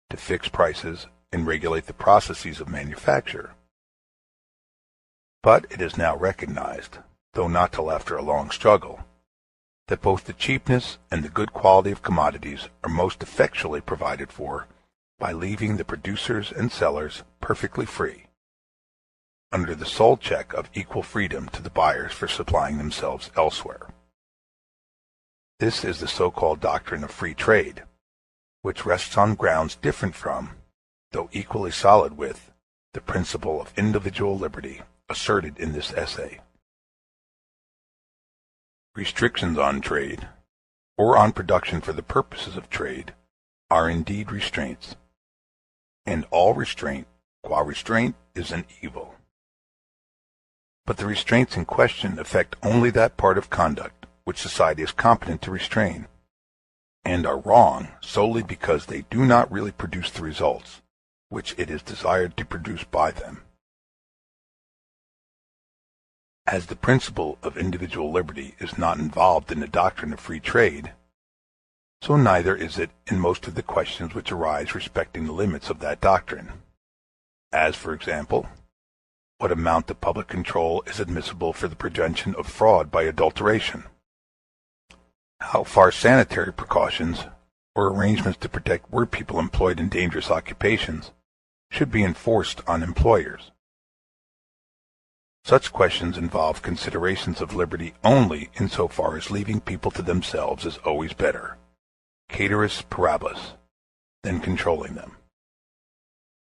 to fix prices and regulate the processes of manufacture. But it is now recognized, though not till after a long struggle, that both the cheapness and the good quality of commodities are most effectually provided for by leaving the producers and sellers perfectly free, under the sole check of equal freedom to the buyers for supplying themselves elsewhere. This is the so-called doctrine of free trade, which rests on grounds different from, though equally solid with, the principle of individual liberty asserted in this essay. Restrictions on trade, or on production for the purposes of trade, are indeed restraints, and all restraint, qua restraint, is an evil. But the restraints in question affect only that part of conduct which society is competent to restrain, and are wrong solely because they do not really produce the results which it is desired to produce by them. As the principle of individual liberty is not involved in the doctrine of free trade, so neither is it in most of the questions which arise respecting the limits of that doctrine, as, for example, what amount of public control is admissible for the prevention of fraud by adulteration, how far sanitary precautions or arrangements to protect workpeople employed in dangerous occupations should be enforced on employers. Such questions involve considerations of liberty only insofar as leaving people to themselves is always better, caeteris paribus, than controlling them.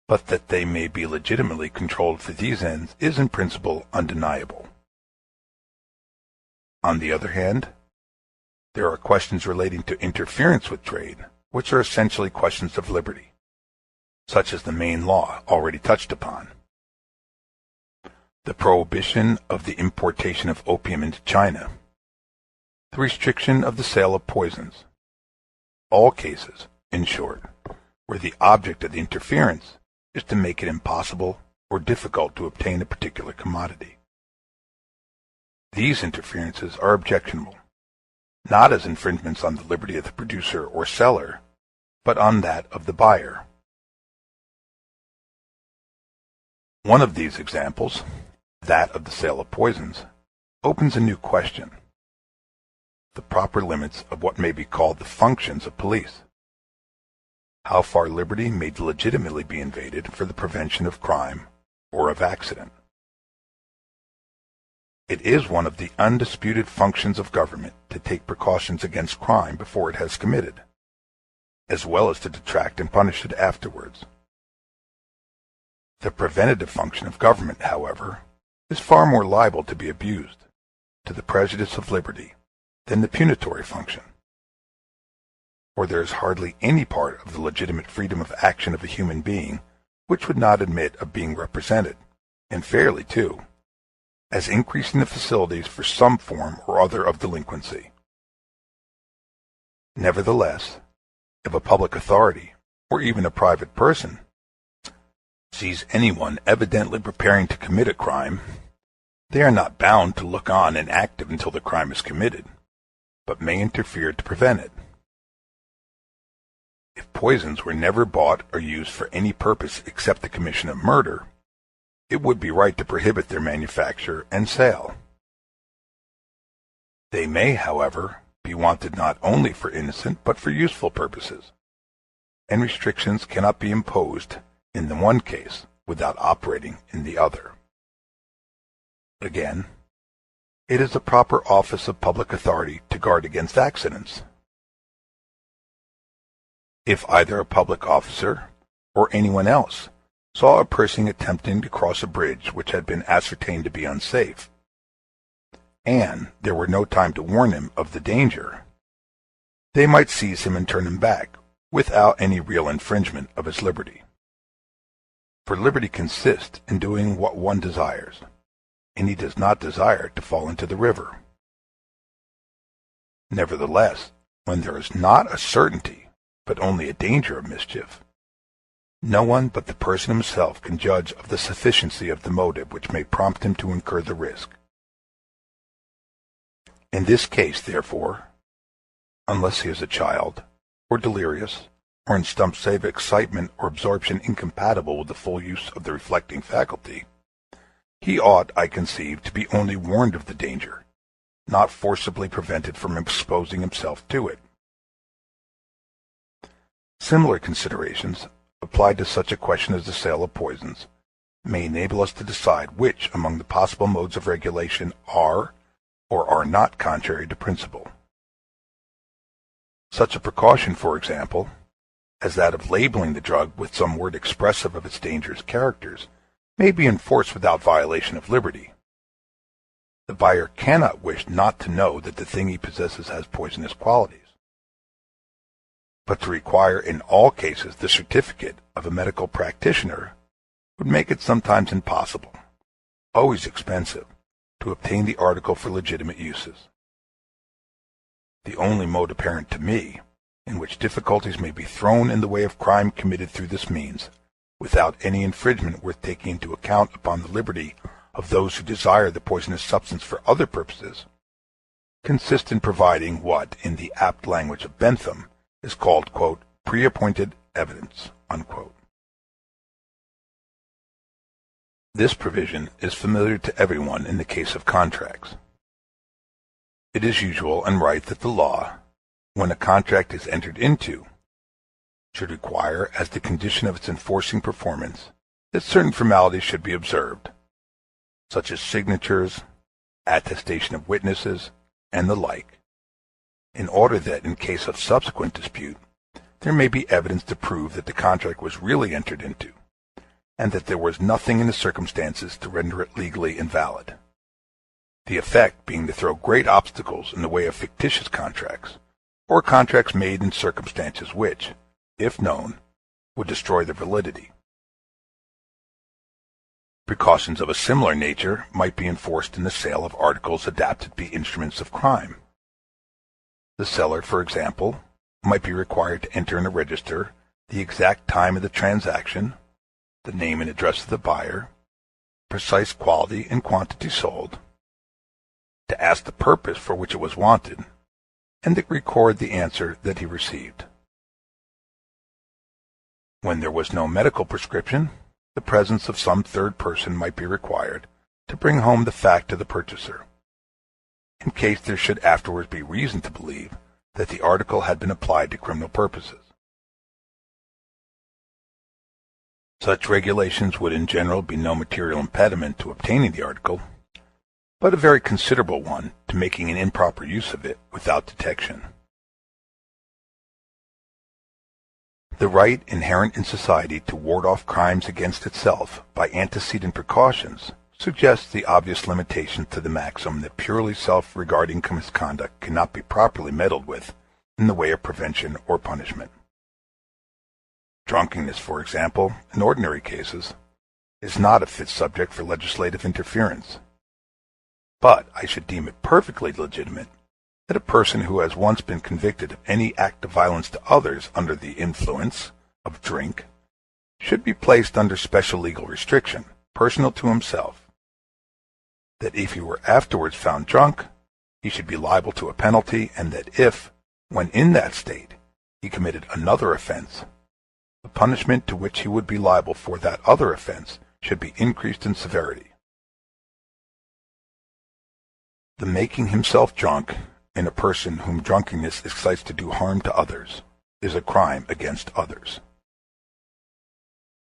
But that they may be legitimately controlled for these ends is in principle undeniable. On the other hand, there are questions relating to interference with trade, which are essentially questions of liberty, such as the Maine Law already touched upon. The prohibition of the importation of opium into China, the restriction of the sale of poisons, all cases, in short, where the object of the interference is to make it impossible or difficult to obtain a particular commodity. These interferences are objectionable, not as infringements on the liberty of the producer or seller, but on that of the buyer. One of these examples, that of the sale of poisons, opens a new question: the proper limits of what may be called the functions of police. how far liberty may legitimately be invaded for the prevention of crime or of accident. It is one of the undisputed functions of government to take precautions against crime before it has committed, as well as to detract and punish it afterwards. The preventative function of government, however, is far more liable to be abused, to the prejudice of liberty, than the punitory function. For there is hardly any part of the legitimate freedom of action of a human being which would not admit of being represented, and fairly too, as increasing the facilities for some form or other of delinquency. Nevertheless, if a public authority, or even a private person, sees anyone evidently preparing to commit a crime, they are not bound to look on inactive until the crime is committed, but may interfere to prevent it. If poisons were never bought or used for any purpose except the commission of murder, it would be right to prohibit their manufacture and sale. They may, however, be wanted not only for innocent but for useful purposes, and restrictions cannot be imposed in the one case without operating in the other. Again, it is the proper office of public authority to guard against accidents. If either a public officer or anyone else saw a person attempting to cross a bridge which had been ascertained to be unsafe, and there were no time to warn him of the danger, they might seize him and turn him back without any real infringement of his liberty. For liberty consists in doing what one desires, and he does not desire to fall into the river. Nevertheless, when there is not a certainty, but only a danger of mischief, no one but the person himself can judge of the sufficiency of the motive which may prompt him to incur the risk. In this case, therefore, unless he is a child, or delirious, or in some state of excitement or absorption incompatible with the full use of the reflecting faculty, he ought, I conceive, to be only warned of the danger, not forcibly prevented from exposing himself to it. Similar considerations, applied to such a question as the sale of poisons, may enable us to decide which among the possible modes of regulation are or are not contrary to principle. Such a precaution, for example, as that of labeling the drug with some word expressive of its dangerous characters, may be enforced without violation of liberty. The buyer cannot wish not to know that the thing he possesses has poisonous qualities. But to require in all cases the certificate of a medical practitioner would make it sometimes impossible, always expensive, to obtain the article for legitimate uses. The only mode apparent to me in which difficulties may be thrown in the way of crime committed through this means, without any infringement worth taking into account upon the liberty of those who desire the poisonous substance for other purposes, consists in providing what, in the apt language of Bentham, is called, quote, pre-appointed evidence, unquote. This provision is familiar to everyone in the case of contracts. It is usual and right that the law, when a contract is entered into, should require as the condition of its enforcing performance that certain formalities should be observed, such as signatures, attestation of witnesses, and the like, in order that in case of subsequent dispute there may be evidence to prove that the contract was really entered into, and that there was nothing in the circumstances to render it legally invalid. The effect being to throw great obstacles in the way of fictitious contracts, or contracts made in circumstances which, if known, would destroy their validity. Precautions of a similar nature might be enforced in the sale of articles adapted to be instruments of crime. The seller, for example, might be required to enter in a register the exact time of the transaction, the name and address of the buyer, precise quality and quantity sold, to ask the purpose for which it was wanted, and to record the answer that he received. When there was no medical prescription, the presence of some third person might be required to bring home the fact to the purchaser, in case there should afterwards be reason to believe that the article had been applied to criminal purposes. Such regulations would in general be no material impediment to obtaining the article, but a very considerable one to making an improper use of it without detection. The right inherent in society to ward off crimes against itself by antecedent precautions suggests the obvious limitation to the maxim that purely self-regarding misconduct cannot be properly meddled with in the way of prevention or punishment. Drunkenness, for example, in ordinary cases, is not a fit subject for legislative interference. But I should deem it perfectly legitimate that a person who has once been convicted of any act of violence to others under the influence of drink should be placed under special legal restriction, personal to himself, that if he were afterwards found drunk, he should be liable to a penalty, and that if, when in that state, he committed another offense, the punishment to which he would be liable for that other offense should be increased in severity. The making himself drunk in a person whom drunkenness excites to do harm to others is a crime against others.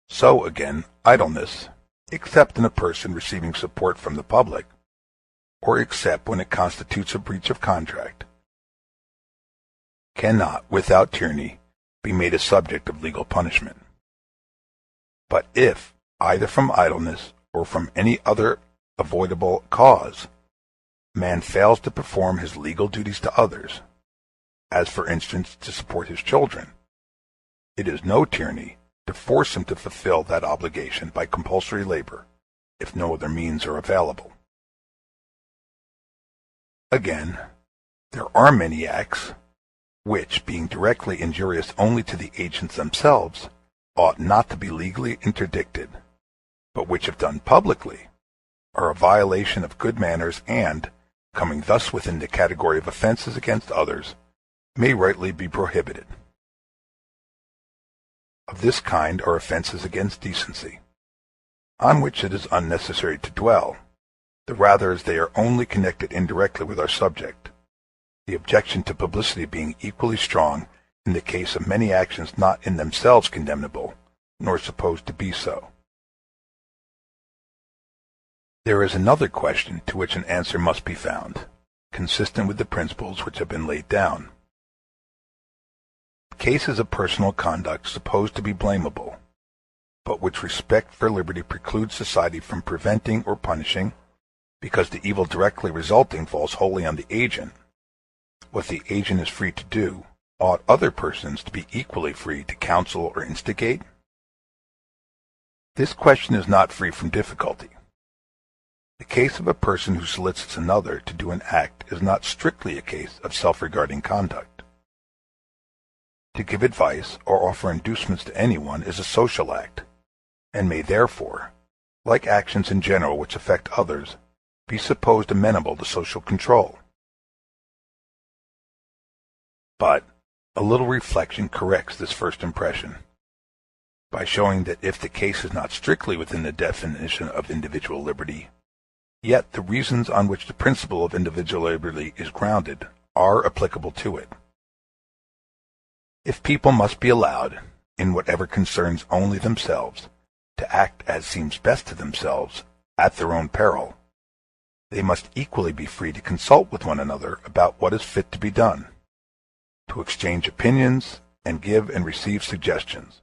So again, idleness, except in a person receiving support from the public, or except when it constitutes a breach of contract, cannot, without tyranny, be made a subject of legal punishment. But if, either from idleness or from any other avoidable cause, man fails to perform his legal duties to others, as for instance to support his children, it is no tyranny to force him to fulfill that obligation by compulsory labor, if no other means are available. Again, there are many acts which, being directly injurious only to the agents themselves, ought not to be legally interdicted, but which, if done publicly, are a violation of good manners and, coming thus within the category of offenses against others, may rightly be prohibited. Of this kind are offenses against decency, on which it is unnecessary to dwell, the rather as they are only connected indirectly with our subject, the objection to publicity being equally strong in the case of many actions not in themselves condemnable, nor supposed to be so. There is another question to which an answer must be found, consistent with the principles which have been laid down. Cases of personal conduct supposed to be blamable, but which respect for liberty precludes society from preventing or punishing, because the evil directly resulting falls wholly on the agent. What the agent is free to do, ought other persons to be equally free to counsel or instigate? This question is not free from difficulty. The case of a person who solicits another to do an act is not strictly a case of self-regarding conduct. To give advice or offer inducements to anyone is a social act, and may therefore, like actions in general which affect others, be supposed amenable to social control. But a little reflection corrects this first impression, by showing that if the case is not strictly within the definition of individual liberty, yet the reasons on which the principle of individual liberty is grounded are applicable to it. If people must be allowed, in whatever concerns only themselves, to act as seems best to themselves, at their own peril, they must equally be free to consult with one another about what is fit to be done, to exchange opinions, and give and receive suggestions.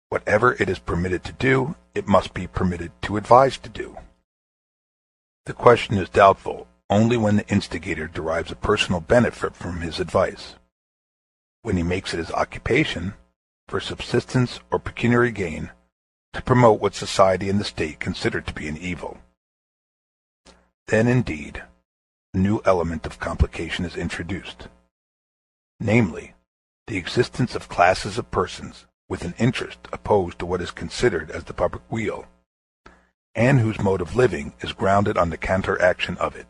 Whatever it is permitted to do, it must be permitted to advise to do. The question is doubtful only when the instigator derives a personal benefit from his advice. When he makes it his occupation, for subsistence or pecuniary gain, to promote what society and the state consider to be an evil. Then, indeed, a new element of complication is introduced, namely, the existence of classes of persons with an interest opposed to what is considered as the public weal, and whose mode of living is grounded on the counteraction of it.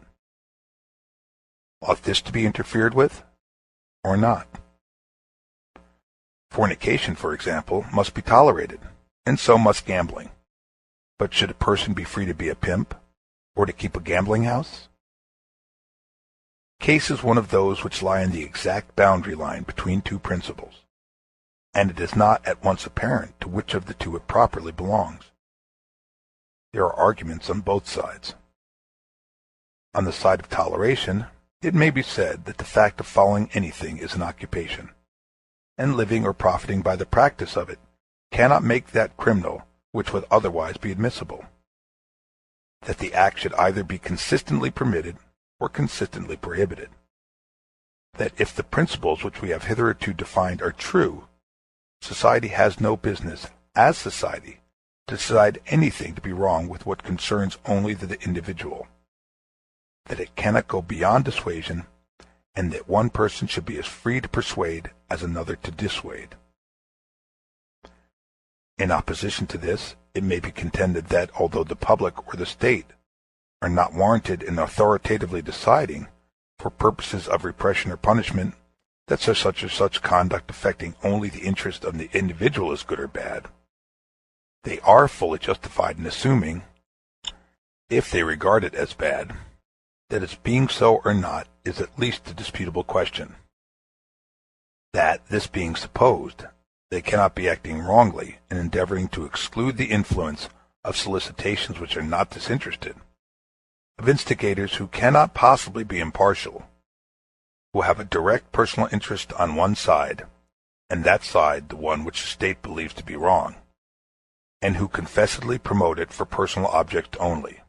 Ought this to be interfered with, or not? Fornication, for example, must be tolerated, and so must gambling. But should a person be free to be a pimp, or to keep a gambling house? Case is one of those which lie on the exact boundary line between two principles. and it is not at once apparent to which of the two it properly belongs. There are arguments on both sides. On the side of toleration, it may be said that the fact of following anything is an occupation, and living or profiting by the practice of it cannot make that criminal which would otherwise be admissible. That the act should either be consistently permitted or consistently prohibited. That if the principles which we have hitherto defined are true, society has no business, as society, to decide anything to be wrong with what concerns only the individual. That it cannot go beyond dissuasion, and that one person should be as free to persuade as another to dissuade. In opposition to this, it may be contended that although the public or the state are not warranted in authoritatively deciding, for purposes of repression or punishment, that such or such conduct affecting only the interest of the individual is good or bad, they are fully justified in assuming, if they regard it as bad, that its being so or not is at least a disputable question. That, this being supposed, they cannot be acting wrongly in endeavoring to exclude the influence of solicitations which are not disinterested, of instigators who cannot possibly be impartial, who have a direct personal interest on one side, and that side the one which the state believes to be wrong, and who confessedly promote it for personal objects only.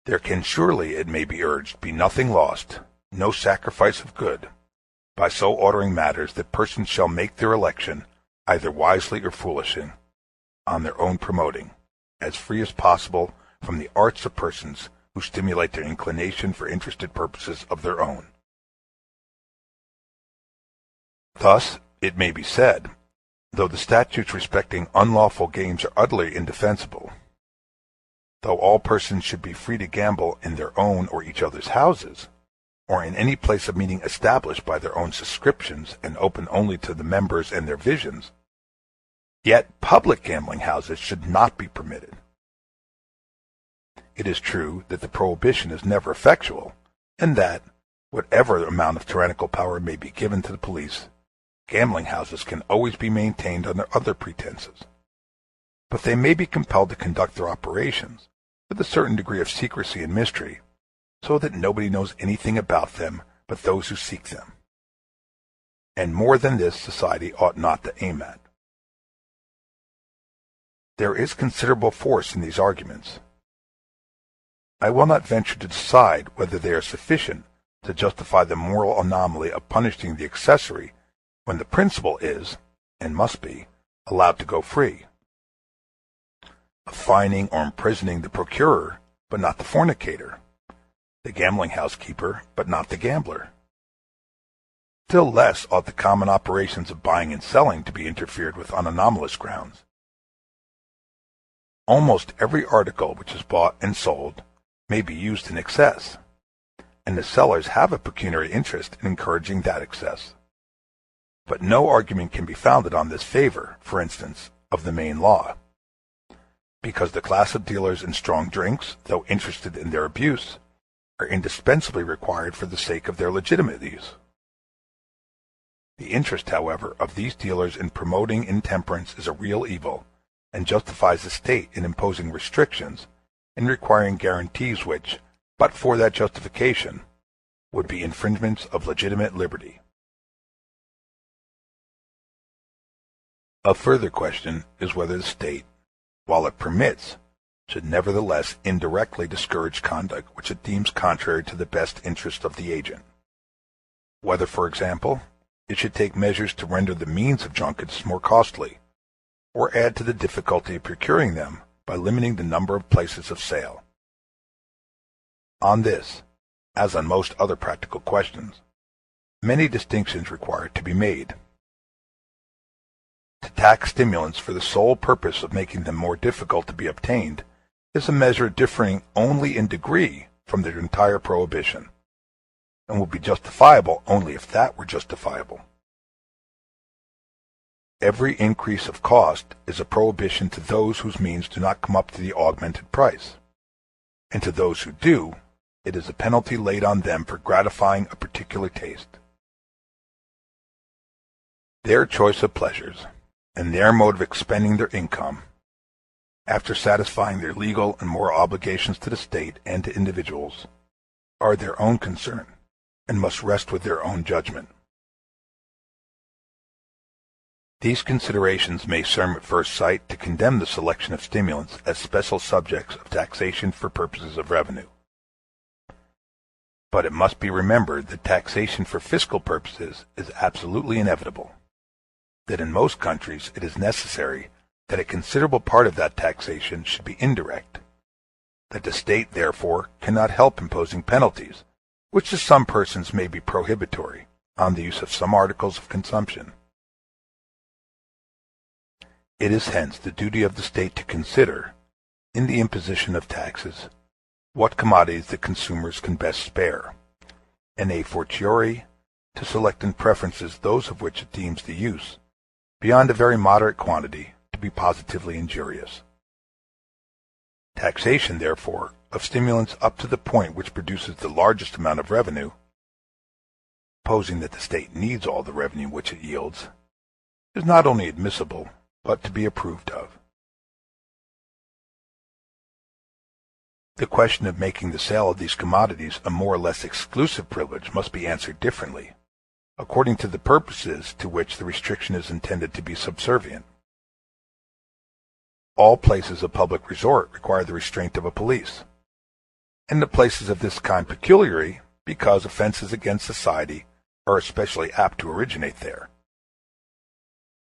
There can surely, it may be urged, be nothing lost, no sacrifice of good, by so ordering matters that persons shall make their election, either wisely or foolishly, on their own promoting, as free as possible from the arts of persons who stimulate their inclination for interested purposes of their own. Thus, it may be said, though the statutes respecting unlawful games are utterly indefensible, though all persons should be free to gamble in their own or each other's houses, or in any place of meeting established by their own subscriptions and open only to the members and their visions, yet public gambling houses should not be permitted. It is true that the prohibition is never effectual, and that, whatever amount of tyrannical power may be given to the police, gambling houses can always be maintained under other pretenses. But they may be compelled to conduct their operations with a certain degree of secrecy and mystery, so that nobody knows anything about them but those who seek them. And more than this society ought not to aim at. There is considerable force in these arguments. I will not venture to decide whether they are sufficient to justify the moral anomaly of punishing the accessory when the principal is, and must be, allowed to go free, of fining or imprisoning the procurer, but not the fornicator, the gambling house keeper, but not the gambler. Still less ought the common operations of buying and selling to be interfered with on anomalous grounds. Almost every article which is bought and sold may be used in excess, and the sellers have a pecuniary interest in encouraging that excess. But no argument can be founded on this favor, for instance, of the main law, because the class of dealers in strong drinks, though interested in their abuse, are indispensably required for the sake of their legitimate use. The interest, however, of these dealers in promoting intemperance is a real evil, and justifies the state in imposing restrictions and requiring guarantees which, but for that justification, would be infringements of legitimate liberty. A further question is whether the state, while it permits, should nevertheless indirectly discourage conduct which it deems contrary to the best interest of the agent. Whether, for example, it should take measures to render the means of junkets more costly, or add to the difficulty of procuring them by limiting the number of places of sale. On this, as on most other practical questions, many distinctions require to be made. To tax stimulants for the sole purpose of making them more difficult to be obtained is a measure differing only in degree from their entire prohibition, and would be justifiable only if that were justifiable. Every increase of cost is a prohibition to those whose means do not come up to the augmented price, and to those who do, it is a penalty laid on them for gratifying a particular taste. their choice of pleasures, and their mode of expending their income, after satisfying their legal and moral obligations to the state and to individuals, are their own concern, and must rest with their own judgment. These considerations may serve at first sight to condemn the selection of stimulants as special subjects of taxation for purposes of revenue. But it must be remembered that taxation for fiscal purposes is absolutely inevitable, that in most countries it is necessary that a considerable part of that taxation should be indirect, that the state therefore cannot help imposing penalties, which to some persons may be prohibitory, on the use of some articles of consumption. It is hence the duty of the state to consider, in the imposition of taxes, what commodities the consumers can best spare, and a fortiori to select in preferences those of which it deems the use, beyond a very moderate quantity, to be positively injurious. Taxation, therefore, of stimulants up to the point which produces the largest amount of revenue, supposing that the state needs all the revenue which it yields, is not only admissible, but to be approved of. The question of making the sale of these commodities a more or less exclusive privilege must be answered differently, according to the purposes to which the restriction is intended to be subservient. All places of public resort require the restraint of a police, and the places of this kind peculiarly because offenses against society are especially apt to originate there.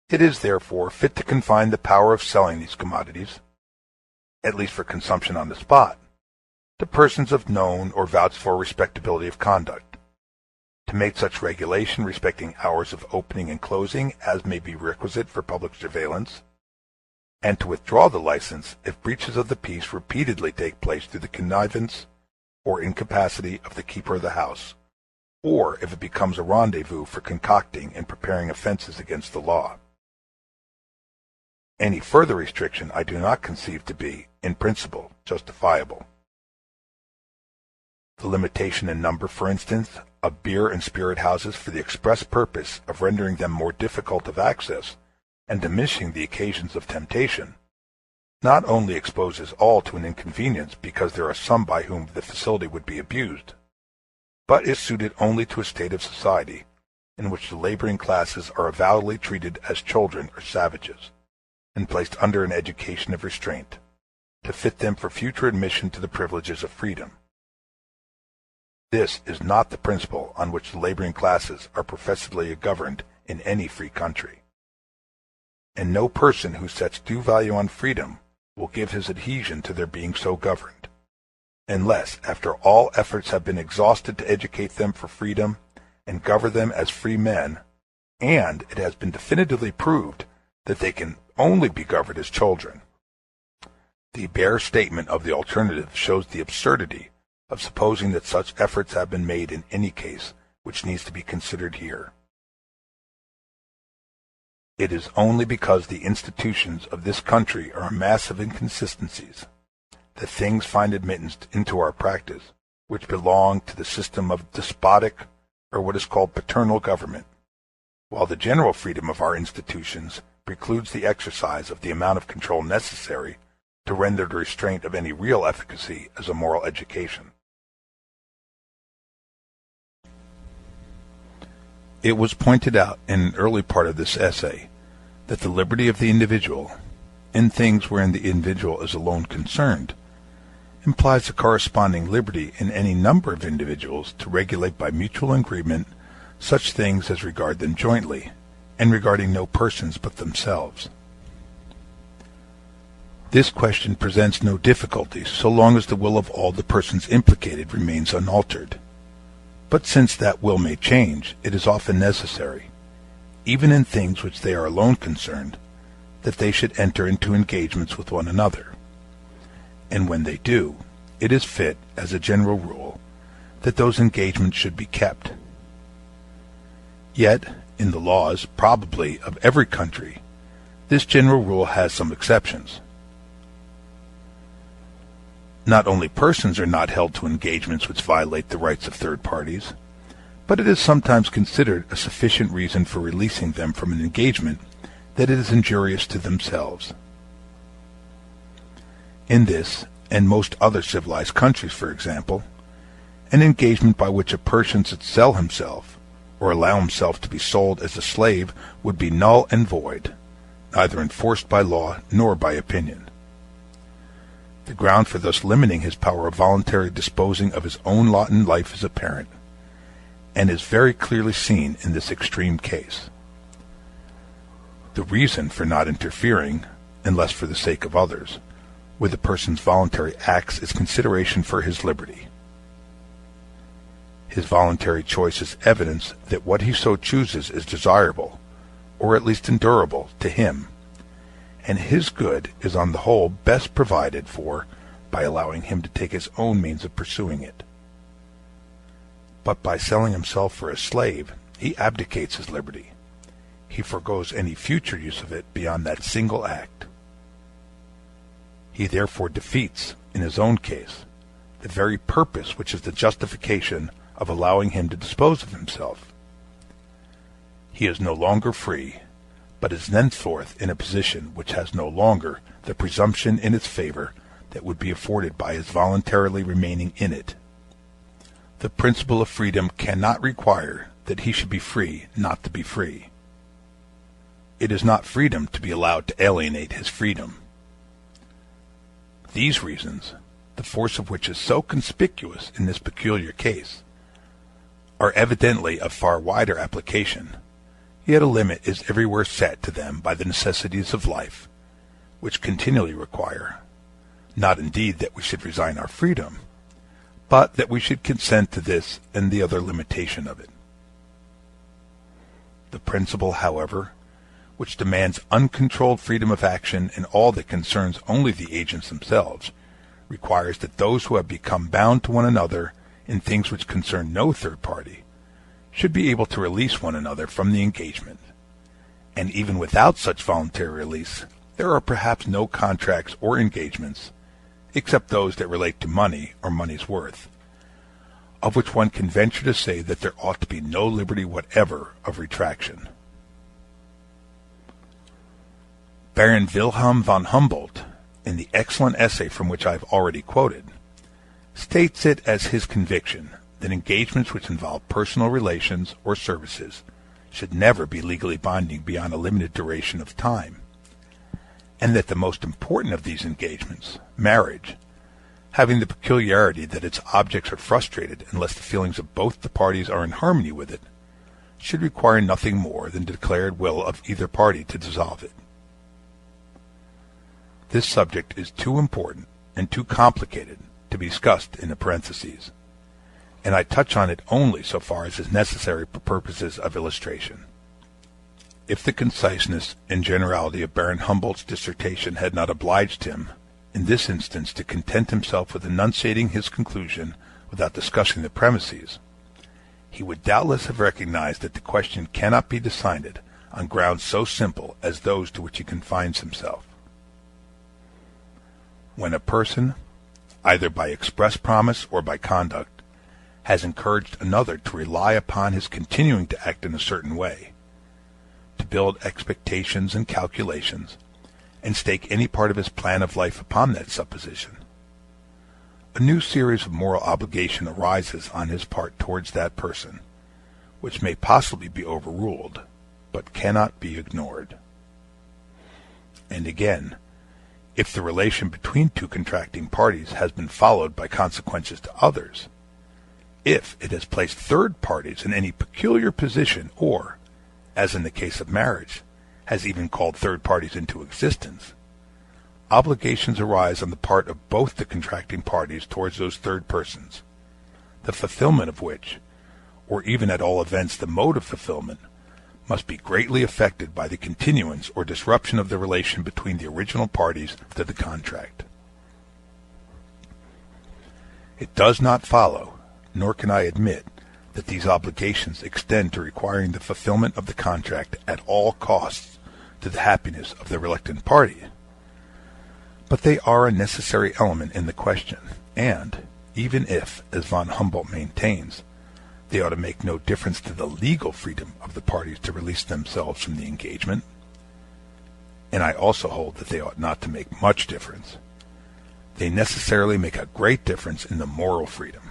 It is therefore fit to confine the power of selling these commodities, at least for consumption on the spot, to persons of known or vouched for respectability of conduct, to make such regulation respecting hours of opening and closing as may be requisite for public surveillance, and to withdraw the license if breaches of the peace repeatedly take place through the connivance or incapacity of the keeper of the house, or if it becomes a rendezvous for concocting and preparing offenses against the law. Any further restriction I do not conceive to be, in principle, justifiable. The limitation in number, for instance, of beer and spirit houses for the express purpose of rendering them more difficult of access and diminishing the occasions of temptation, not only exposes all to an inconvenience because there are some by whom the facility would be abused, but is suited only to a state of society in which the laboring classes are avowedly treated as children or savages, and placed under an education of restraint, to fit them for future admission to the privileges of freedom. This is not the principle on which the laboring classes are professedly governed in any free country. And no person who sets due value on freedom will give his adhesion to their being so governed, unless after all efforts have been exhausted to educate them for freedom and govern them as free men, and it has been definitively proved that they can only be governed as children. The bare statement of the alternative shows the absurdity of supposing that such efforts have been made in any case which needs to be considered here. It is only because the institutions of this country are a mass of inconsistencies that things find admittance into our practice which belong to the system of despotic or what is called paternal government, while the general freedom of our institutions precludes the exercise of the amount of control necessary to render the restraint of any real efficacy as a moral education. It was pointed out in an early part of this essay that the liberty of the individual, in things wherein the individual is alone concerned, implies a corresponding liberty in any number of individuals to regulate by mutual agreement such things as regard them jointly, and regarding no persons but themselves. This question presents no difficulty so long as the will of all the persons implicated remains unaltered. But since that will may change, it is often necessary, even in things which they are alone concerned, that they should enter into engagements with one another. And when they do, it is fit, as a general rule, that those engagements should be kept. Yet, in the laws, probably, of every country, this general rule has some exceptions. Not only persons are not held to engagements which violate the rights of third parties, but it is sometimes considered a sufficient reason for releasing them from an engagement that it is injurious to themselves. In this, and most other civilized countries, for example, an engagement by which a person should sell himself, or allow himself to be sold as a slave, would be null and void, neither enforced by law nor by opinion. The ground for thus limiting his power of voluntarily disposing of his own lot in life is apparent, and is very clearly seen in this extreme case. The reason for not interfering, unless for the sake of others, with a person's voluntary acts is consideration for his liberty. His voluntary choice is evidence that what he so chooses is desirable, or at least endurable, to him, and his good is on the whole best provided for by allowing him to take his own means of pursuing it. But by selling himself for a slave, he abdicates his liberty. He forgoes any future use of it beyond that single act. He therefore defeats, in his own case, the very purpose which is the justification of allowing him to dispose of himself. He is no longer free, but is thenceforth in a position which has no longer the presumption in its favor that would be afforded by his voluntarily remaining in it. The principle of freedom cannot require that he should be free not to be free. It is not freedom to be allowed to alienate his freedom. These reasons, the force of which is so conspicuous in this peculiar case, are evidently of far wider application, yet a limit is everywhere set to them by the necessities of life, which continually require, not indeed that we should resign our freedom, but that we should consent to this and the other limitation of it. The principle, however, which demands uncontrolled freedom of action in all that concerns only the agents themselves, requires that those who have become bound to one another in things which concern no third party should be able to release one another from the engagement. And even without such voluntary release, there are perhaps no contracts or engagements, except those that relate to money or money's worth, of which one can venture to say that there ought to be no liberty whatever of retraction. Baron Wilhelm von Humboldt, in the excellent essay from which I have already quoted, states it as his conviction that engagements which involve personal relations or services should never be legally binding beyond a limited duration of time, and that the most important of these engagements, marriage, having the peculiarity that its objects are frustrated unless the feelings of both the parties are in harmony with it, should require nothing more than the declared will of either party to dissolve it. This subject is too important and too complicated to be discussed in the parentheses, and I touch on it only so far as is necessary for purposes of illustration. If the conciseness and generality of Baron Humboldt's dissertation had not obliged him, in this instance, to content himself with enunciating his conclusion without discussing the premises, he would doubtless have recognized that the question cannot be decided on grounds so simple as those to which he confines himself. When a person, either by express promise or by conduct, has encouraged another to rely upon his continuing to act in a certain way, to build expectations and calculations, and stake any part of his plan of life upon that supposition, a new series of moral obligation arises on his part towards that person, which may possibly be overruled, but cannot be ignored. And again, if the relation between two contracting parties has been followed by consequences to others, if it has placed third parties in any peculiar position, or, as in the case of marriage, has even called third parties into existence, obligations arise on the part of both the contracting parties towards those third persons, the fulfillment of which, or even at all events the mode of fulfillment, must be greatly affected by the continuance or disruption of the relation between the original parties to the contract. It does not follow, nor can I admit, that these obligations extend to requiring the fulfillment of the contract at all costs to the happiness of the reluctant party, but they are a necessary element in the question, and, even if, as von Humboldt maintains, They ought to make no difference to the legal freedom of the parties to release themselves from the engagement. And I also hold that they ought not to make much difference. They necessarily make a great difference in the moral freedom.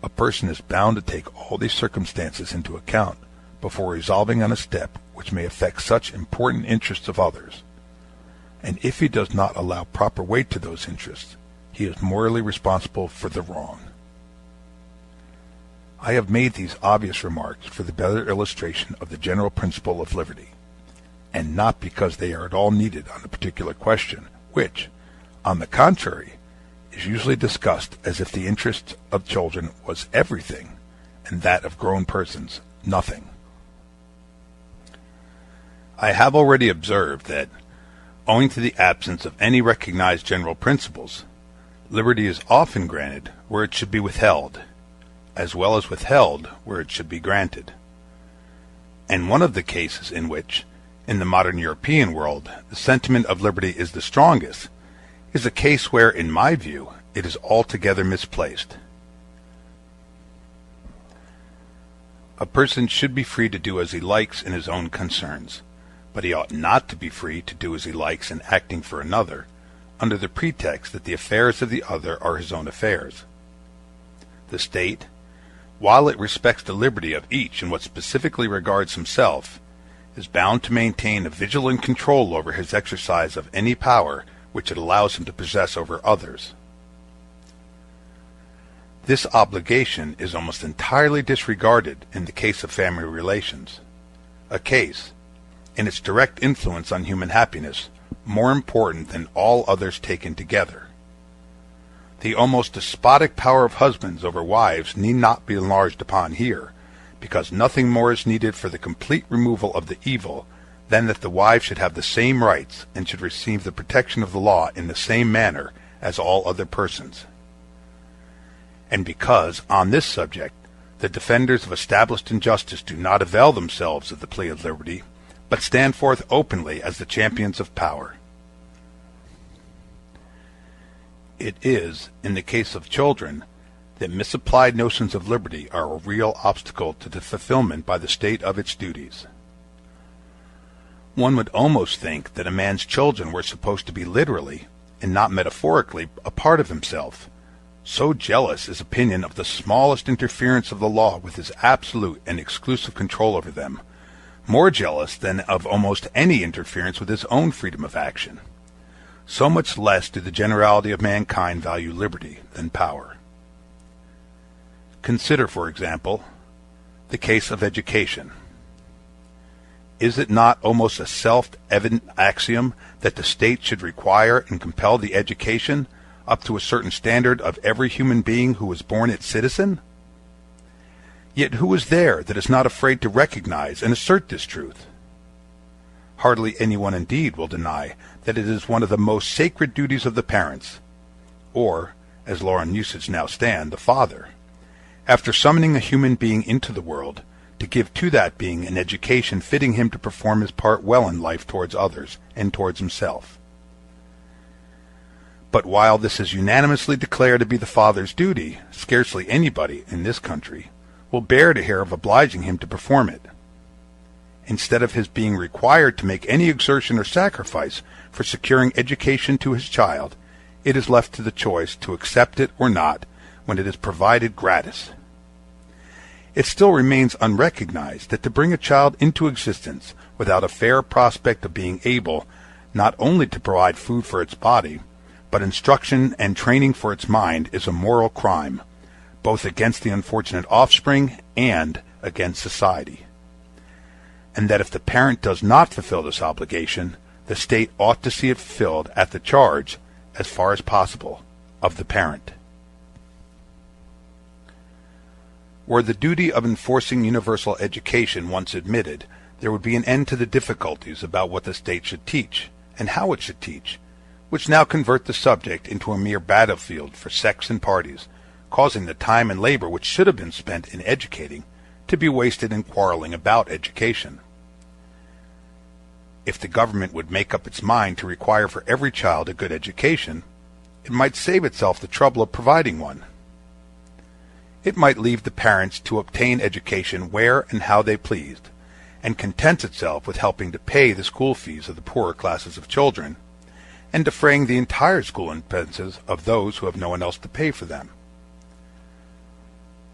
A person is bound to take all these circumstances into account before resolving on a step which may affect such important interests of others. And if he does not allow proper weight to those interests, he is morally responsible for the wrong. I have made these obvious remarks for the better illustration of the general principle of liberty, and not because they are at all needed on a particular question, which, on the contrary, is usually discussed as if the interest of children was everything, and that of grown persons nothing. I have already observed that, owing to the absence of any recognized general principles, liberty is often granted where it should be withheld, as well as withheld where it should be granted. And one of the cases in which, in the modern European world, the sentiment of liberty is the strongest, is a case where, in my view, it is altogether misplaced. A person should be free to do as he likes in his own concerns, but he ought not to be free to do as he likes in acting for another, under the pretext that the affairs of the other are his own affairs. The state, while it respects the liberty of each in what specifically regards himself, is bound to maintain a vigilant control over his exercise of any power which it allows him to possess over others. This obligation is almost entirely disregarded in the case of family relations, a case, in its direct influence on human happiness, more important than all others taken together. The almost despotic power of husbands over wives need not be enlarged upon here, because nothing more is needed for the complete removal of the evil than that the wife should have the same rights and should receive the protection of the law in the same manner as all other persons. And because, on this subject, the defenders of established injustice do not avail themselves of the plea of liberty, but stand forth openly as the champions of power. It is, in the case of children, that misapplied notions of liberty are a real obstacle to the fulfillment by the state of its duties. One would almost think that a man's children were supposed to be literally, and not metaphorically, a part of himself. So jealous is opinion of the smallest interference of the law with his absolute and exclusive control over them, more jealous than of almost any interference with his own freedom of action. So much less do the generality of mankind value liberty than power. Consider, for example, the case of education. Is it not almost a self-evident axiom that the state should require and compel the education, up to a certain standard, of every human being who is born its citizen? Yet who is there that is not afraid to recognize and assert this truth? Hardly anyone indeed will deny that it is one of the most sacred duties of the parents, or, as law and usage now stand, the father, after summoning a human being into the world, to give to that being an education fitting him to perform his part well in life towards others and towards himself. But while this is unanimously declared to be the father's duty, scarcely anybody in this country will bear to hear of obliging him to perform it. Instead of his being required to make any exertion or sacrifice for securing education to his child, it is left to the choice to accept it or not when it is provided gratis. It still remains unrecognized that to bring a child into existence without a fair prospect of being able not only to provide food for its body, but instruction and training for its mind is a moral crime, both against the unfortunate offspring and against society. And that if the parent does not fulfill this obligation, the state ought to see it fulfilled at the charge, as far as possible, of the parent. Were the duty of enforcing universal education once admitted, there would be an end to the difficulties about what the state should teach, and how it should teach, which now convert the subject into a mere battlefield for sects and parties, causing the time and labor which should have been spent in educating to be wasted in quarreling about education. If the government would make up its mind to require for every child a good education, it might save itself the trouble of providing one. it might leave the parents to obtain education where and how they pleased, and contents itself with helping to pay the school fees of the poorer classes of children, and defraying the entire school expenses of those who have no one else to pay for them.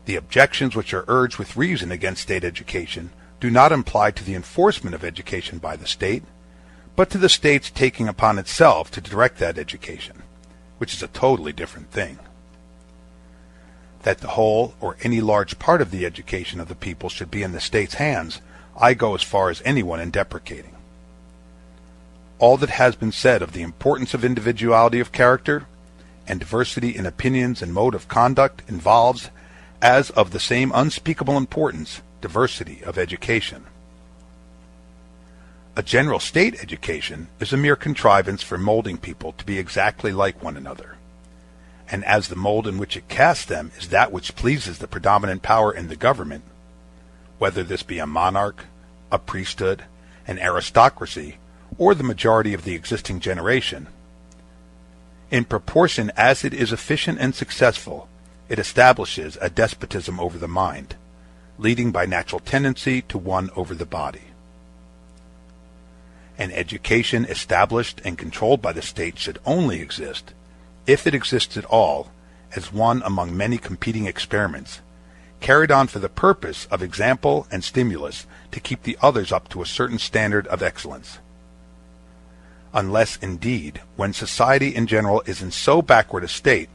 The objections which are urged with reason against state education do not apply to the enforcement of education by the state, but to the state's taking upon itself to direct that education, which is a totally different thing. That the whole or any large part of the education of the people should be in the state's hands, I go as far as anyone in deprecating. All that has been said of the importance of individuality of character and diversity in opinions and mode of conduct involves, as of the same unspeakable importance, diversity of education. A general state education is a mere contrivance for molding people to be exactly like one another, and as the mold in which it casts them is that which pleases the predominant power in the government, whether this be a monarch, a priesthood, an aristocracy, or the majority of the existing generation, in proportion as it is efficient and successful, it establishes a despotism over the mind, leading by natural tendency to one over the body. An education established and controlled by the state should only exist, if it exists at all, as one among many competing experiments, carried on for the purpose of example and stimulus to keep the others up to a certain standard of excellence. Unless, indeed, when society in general is in so backward a state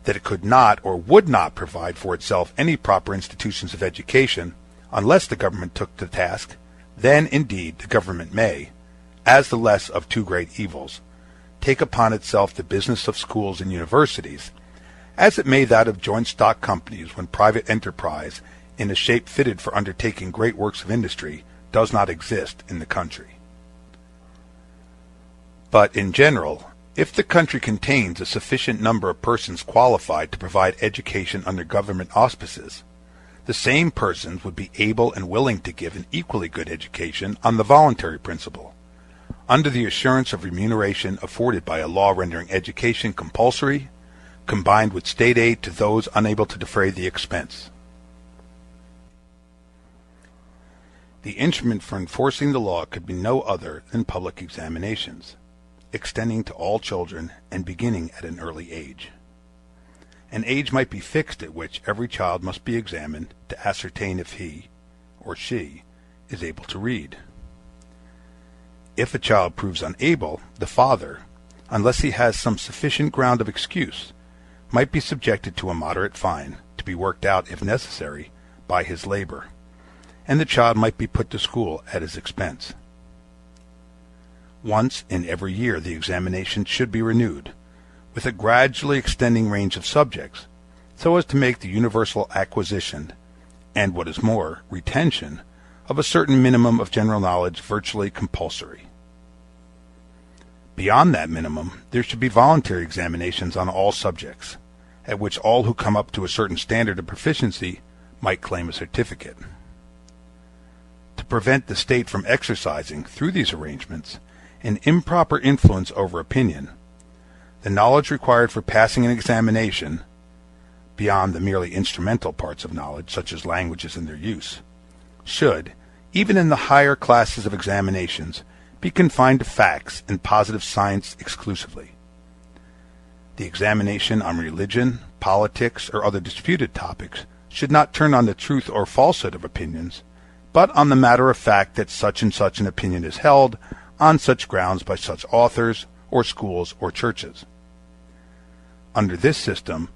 that it could not or would not provide for itself any proper institutions of education, unless the government took the task, then indeed the government may, as the less of two great evils, take upon itself the business of schools and universities, as it may that of joint stock companies when private enterprise, in a shape fitted for undertaking great works of industry, does not exist in the country. But in general, if the country contains a sufficient number of persons qualified to provide education under government auspices, the same persons would be able and willing to give an equally good education on the voluntary principle, under the assurance of remuneration afforded by a law rendering education compulsory, combined with state aid to those unable to defray the expense. The instrument for enforcing the law could be no other than public examinations, extending to all children and beginning at an early age. An age might be fixed at which every child must be examined to ascertain if he, or she, is able to read. If a child proves unable, the father, unless he has some sufficient ground of excuse, might be subjected to a moderate fine, to be worked out, if necessary, by his labor, and the child might be put to school at his expense. Once in every year the examination should be renewed, with a gradually extending range of subjects, so as to make the universal acquisition, and what is more, retention, of a certain minimum of general knowledge virtually compulsory. Beyond that minimum, there should be voluntary examinations on all subjects, at which all who come up to a certain standard of proficiency might claim a certificate. To prevent the state from exercising, through these arrangements, an improper influence over opinion, the knowledge required for passing an examination, beyond the merely instrumental parts of knowledge, such as languages and their use, should, even in the higher classes of examinations, be confined to facts and positive science exclusively. The examination on religion, politics, or other disputed topics should not turn on the truth or falsehood of opinions, but on the matter of fact that such and such an opinion is held on such grounds by such authors, or schools, or churches. Under this system,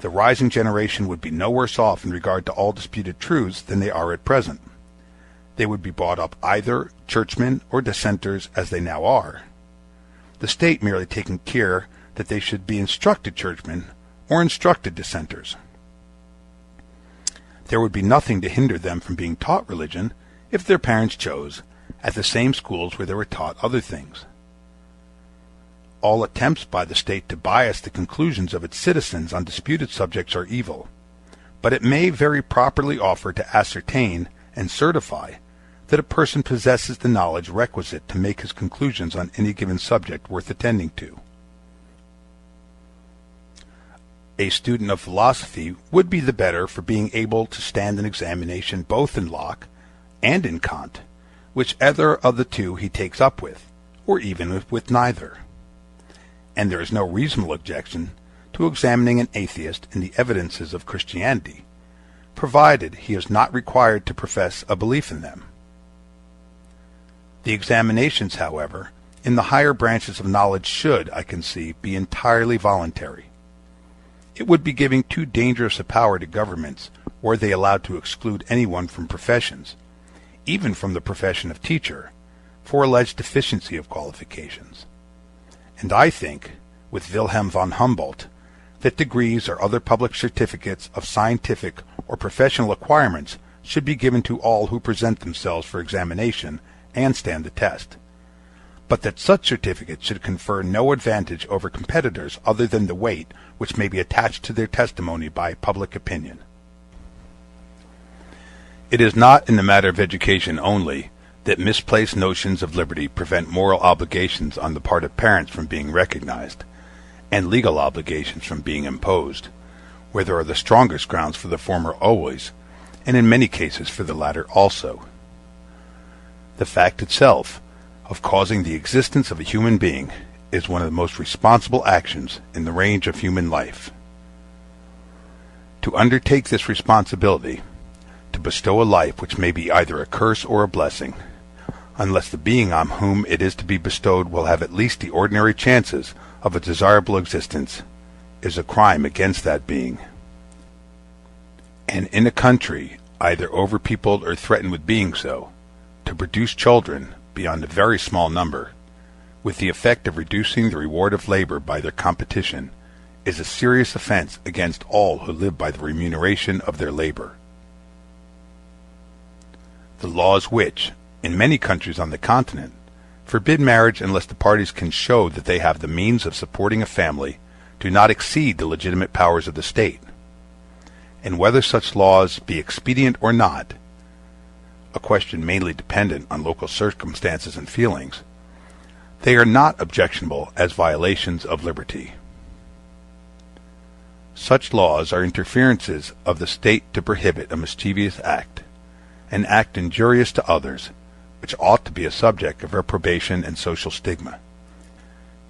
the rising generation would be no worse off in regard to all disputed truths than they are at present. They would be brought up either churchmen or dissenters as they now are, the state merely taking care that they should be instructed churchmen or instructed dissenters. There would be nothing to hinder them from being taught religion, if their parents chose, at the same schools where they were taught other things. All attempts by the state to bias the conclusions of its citizens on disputed subjects are evil, but it may very properly offer to ascertain and certify that a person possesses the knowledge requisite to make his conclusions on any given subject worth attending to. A student of philosophy would be the better for being able to stand an examination both in Locke and in Kant, whichever of the two he takes up with, or even with neither. And there is no reasonable objection to examining an atheist in the evidences of Christianity, provided he is not required to profess a belief in them. The examinations, however, in the higher branches of knowledge should, I can see, be entirely voluntary. It would be giving too dangerous a power to governments were they allowed to exclude anyone from professions, even from the profession of teacher, for alleged deficiency of qualifications. And I think, with Wilhelm von Humboldt, that degrees or other public certificates of scientific or professional acquirements should be given to all who present themselves for examination and stand the test, but that such certificates should confer no advantage over competitors other than the weight which may be attached to their testimony by public opinion. It is not in the matter of education only that misplaced notions of liberty prevent moral obligations on the part of parents from being recognized, and legal obligations from being imposed, where there are the strongest grounds for the former always, and in many cases for the latter also. The fact itself of causing the existence of a human being is one of the most responsible actions in the range of human life. To undertake this responsibility, to bestow a life which may be either a curse or a blessing, unless the being on whom it is to be bestowed will have at least the ordinary chances of a desirable existence, is a crime against that being. And in a country either overpeopled or threatened with being so, to produce children beyond a very small number, with the effect of reducing the reward of labor by their competition, is a serious offense against all who live by the remuneration of their labor. The laws which, in many countries on the continent, forbid marriage unless the parties can show that they have the means of supporting a family, do not exceed the legitimate powers of the state. And whether such laws be expedient or not, a question mainly dependent on local circumstances and feelings, they are not objectionable as violations of liberty. Such laws are interferences of the state to prohibit a mischievous act, an act injurious to others, which ought to be a subject of reprobation and social stigma,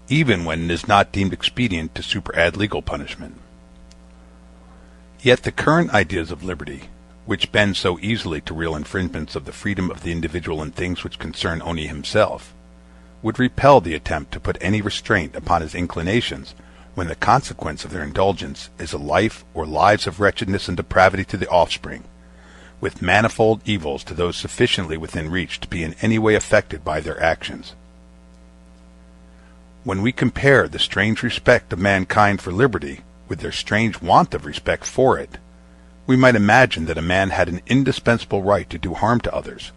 even when it is not deemed expedient to superadd legal punishment. Yet the current ideas of liberty, which bend so easily to real infringements of the freedom of the individual in things which concern only himself, would repel the attempt to put any restraint upon his inclinations when the consequence of their indulgence is a life or lives of wretchedness and depravity to the offspring, with manifold evils to those sufficiently within reach to be in any way affected by their actions. When we compare the strange respect of mankind for liberty with their strange want of respect for it, we might imagine that a man had an indispensable right to do harm to others,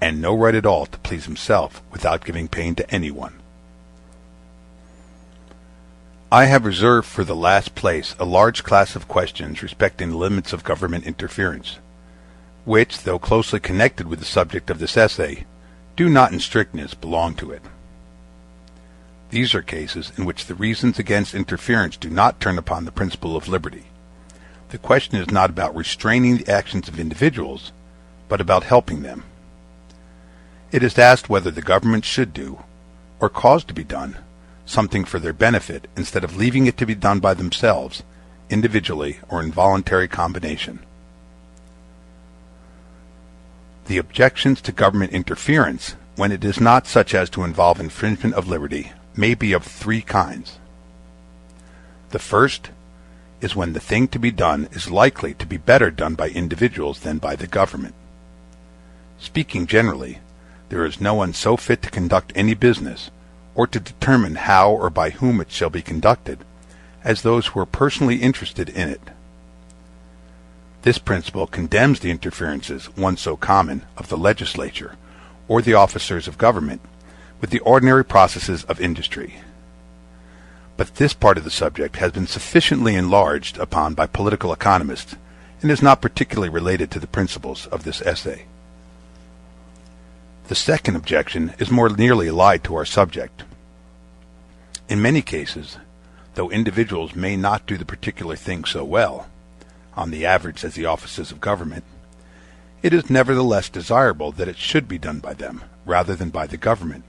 and no right at all to please himself without giving pain to anyone. I have reserved for the last place a large class of questions respecting the limits of government interference, which, though closely connected with the subject of this essay, do not in strictness belong to it. These are cases in which the reasons against interference do not turn upon the principle of liberty. The question is not about restraining the actions of individuals, but about helping them. It is asked whether the government should do, or cause to be done, something for their benefit instead of leaving it to be done by themselves, individually or in voluntary combination. The objections to government interference, when it is not such as to involve infringement of liberty, may be of three kinds. The first is when the thing to be done is likely to be better done by individuals than by the government. Speaking generally, there is no one so fit to conduct any business, or to determine how or by whom it shall be conducted, as those who are personally interested in it. This principle condemns the interferences, once so common, of the legislature, or the officers of government, with the ordinary processes of industry. But this part of the subject has been sufficiently enlarged upon by political economists, and is not particularly related to the principles of this essay. The second objection is more nearly allied to our subject. In many cases, though individuals may not do the particular thing so well, on the average as the offices of government, it is nevertheless desirable that it should be done by them, rather than by the government,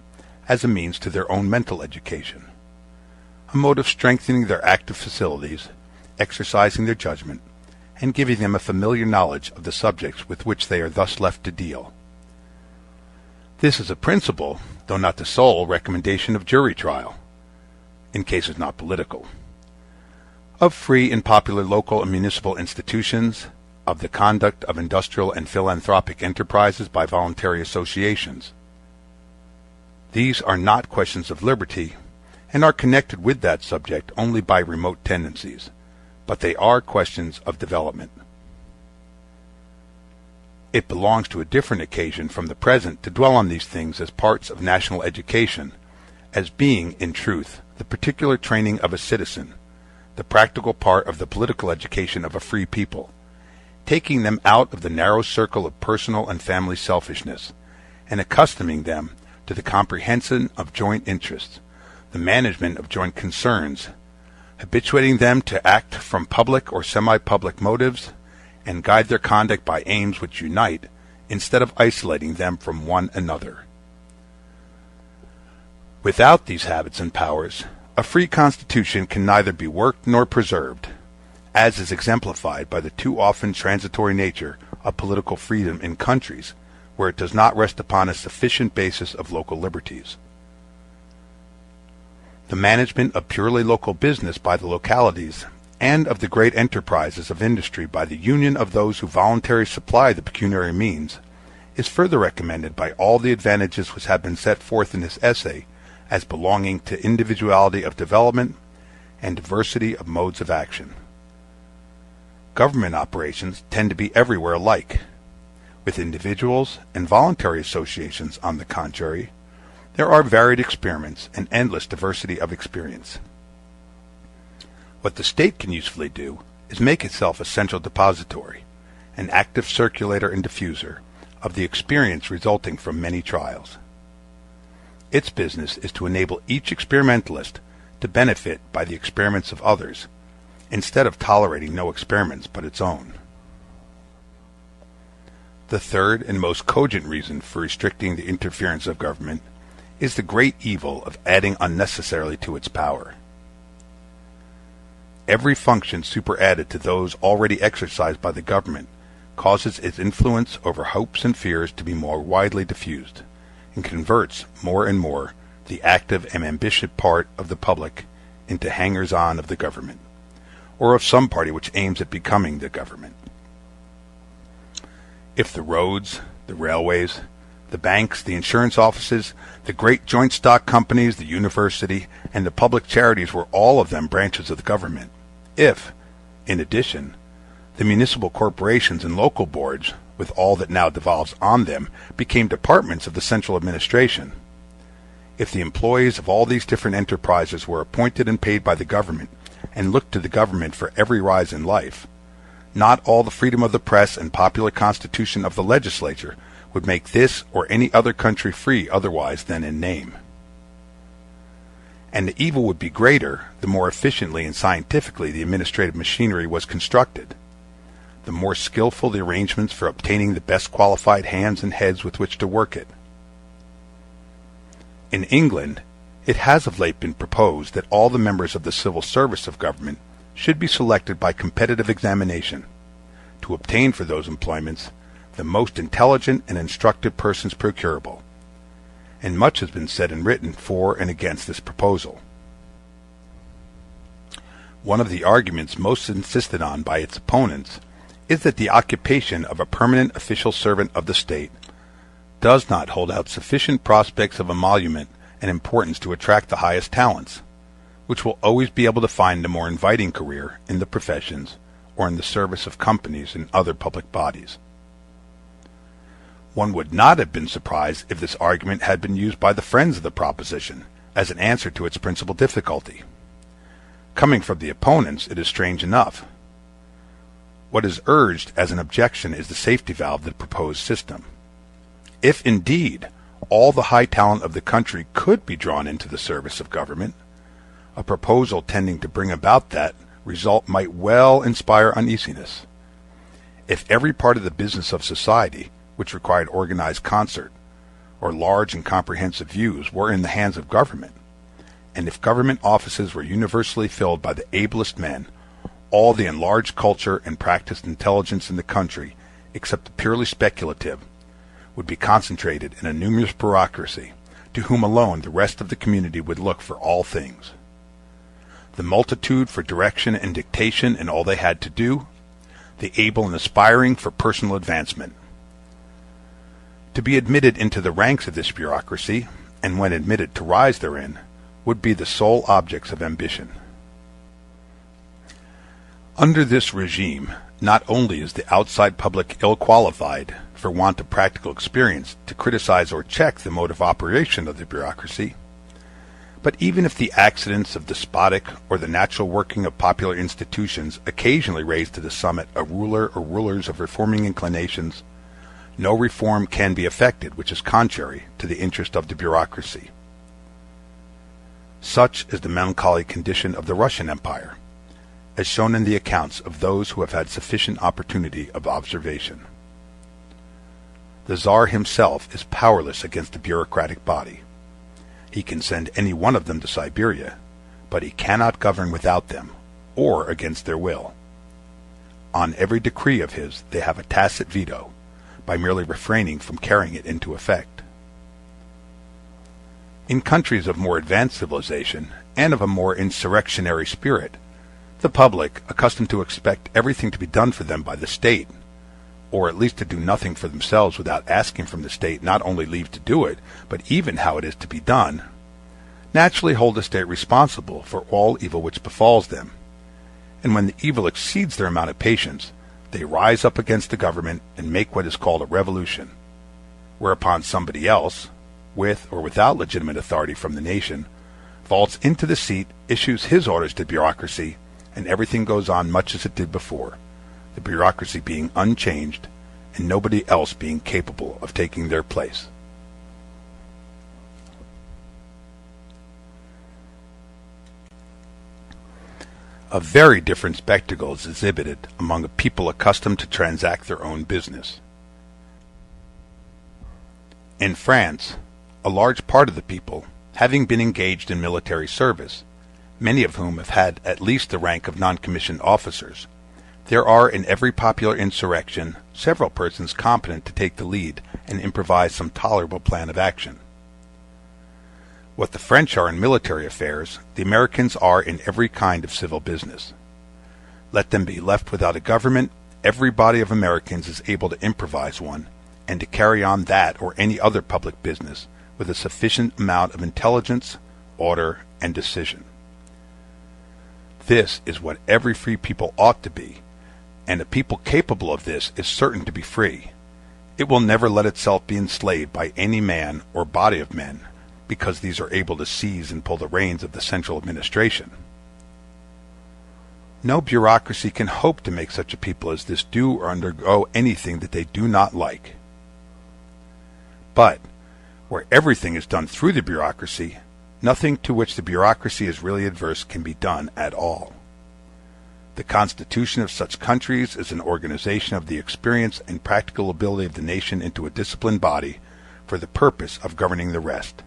as a means to their own mental education, a mode of strengthening their active facilities, exercising their judgment, and giving them a familiar knowledge of the subjects with which they are thus left to deal. This is a principal, though not the sole, recommendation of jury trial, in cases not political, of free and popular local and municipal institutions, of the conduct of industrial and philanthropic enterprises by voluntary associations. These are not questions of liberty, and are connected with that subject only by remote tendencies, but they are questions of development. It belongs to a different occasion from the present to dwell on these things as parts of national education, as being, in truth, the particular training of a citizen, the practical part of the political education of a free people, taking them out of the narrow circle of personal and family selfishness, and accustoming them to the comprehension of joint interests, the management of joint concerns, habituating them to act from public or semi-public motives, and guide their conduct by aims which unite, instead of isolating them from one another. Without these habits and powers, a free constitution can neither be worked nor preserved, as is exemplified by the too often transitory nature of political freedom in countries where it does not rest upon a sufficient basis of local liberties. The management of purely local business by the localities, and of the great enterprises of industry by the union of those who voluntarily supply the pecuniary means, is further recommended by all the advantages which have been set forth in this essay as belonging to individuality of development and diversity of modes of action. Government operations tend to be everywhere alike. With individuals and voluntary associations, on the contrary, there are varied experiments and endless diversity of experience. What the state can usefully do is make itself a central depository, an active circulator and diffuser of the experience resulting from many trials. Its business is to enable each experimentalist to benefit by the experiments of others, instead of tolerating no experiments but its own. The third and most cogent reason for restricting the interference of government is the great evil of adding unnecessarily to its power. Every function superadded to those already exercised by the government causes its influence over hopes and fears to be more widely diffused, and converts more and more the active and ambitious part of the public into hangers-on of the government, or of some party which aims at becoming the government. If the roads, the railways, the banks, the insurance offices, the great joint stock companies, the university, and the public charities were all of them branches of the government, if, in addition, the municipal corporations and local boards, with all that now devolves on them, became departments of the central administration, if the employees of all these different enterprises were appointed and paid by the government, and looked to the government for every rise in life, not all the freedom of the press and popular constitution of the legislature would make this or any other country free otherwise than in name. And the evil would be greater the more efficiently and scientifically the administrative machinery was constructed, the more skillful the arrangements for obtaining the best qualified hands and heads with which to work it. In England, it has of late been proposed that all the members of the civil service of government should be selected by competitive examination, to obtain for those employments the most intelligent and instructive persons procurable, and much has been said and written for and against this proposal. One of the arguments most insisted on by its opponents is that the occupation of a permanent official servant of the state does not hold out sufficient prospects of emolument and importance to attract the highest talents, which will always be able to find a more inviting career in the professions or in the service of companies and other public bodies. One would not have been surprised if this argument had been used by the friends of the proposition as an answer to its principal difficulty. Coming from the opponents, it is strange enough. What is urged as an objection is the safety valve of the proposed system. If indeed all the high talent of the country could be drawn into the service of government, A proposal tending to bring about that result might well inspire uneasiness. If every part of the business of society, which required organized concert, or large and comprehensive views, were in the hands of government, and if government offices were universally filled by the ablest men, all the enlarged culture and practiced intelligence in the country, except the purely speculative, would be concentrated in a numerous bureaucracy, to whom alone the rest of the community would look for all things. The multitude for direction and dictation in all they had to do, the able and aspiring for personal advancement. To be admitted into the ranks of this bureaucracy, and when admitted to rise therein, would be the sole objects of ambition. Under this regime, not only is the outside public ill-qualified, for want of practical experience, to criticize or check the mode of operation of the bureaucracy, but even if the accidents of despotic or the natural working of popular institutions occasionally raise to the summit a ruler or rulers of reforming inclinations, no reform can be effected which is contrary to the interest of the bureaucracy. Such is the melancholy condition of the Russian Empire, as shown in the accounts of those who have had sufficient opportunity of observation. The Tsar himself is powerless against the bureaucratic body. He can send any one of them to Siberia, but he cannot govern without them, or against their will. On every decree of his they have a tacit veto, by merely refraining from carrying it into effect. In countries of more advanced civilization, and of a more insurrectionary spirit, the public, accustomed to expect everything to be done for them by the state, or at least to do nothing for themselves without asking from the state not only leave to do it, but even how it is to be done, naturally hold the state responsible for all evil which befalls them, and when the evil exceeds their amount of patience, they rise up against the government and make what is called a revolution, whereupon somebody else, with or without legitimate authority from the nation, vaults into the seat, issues his orders to bureaucracy, and everything goes on much as it did before, the bureaucracy being unchanged, and nobody else being capable of taking their place. A very different spectacle is exhibited among a people accustomed to transact their own business. In France, a large part of the people, having been engaged in military service, many of whom have had at least the rank of non-commissioned officers, there are in every popular insurrection several persons competent to take the lead and improvise some tolerable plan of action. What the French are in military affairs, the Americans are in every kind of civil business. Let them be left without a government, every body of Americans is able to improvise one, and to carry on that or any other public business with a sufficient amount of intelligence, order, and decision. This is what every free people ought to be, and a people capable of this is certain to be free. It will never let itself be enslaved by any man or body of men, because these are able to seize and pull the reins of the central administration. No bureaucracy can hope to make such a people as this do or undergo anything that they do not like. But, where everything is done through the bureaucracy, nothing to which the bureaucracy is really adverse can be done at all. The constitution of such countries is an organization of the experience and practical ability of the nation into a disciplined body for the purpose of governing the rest.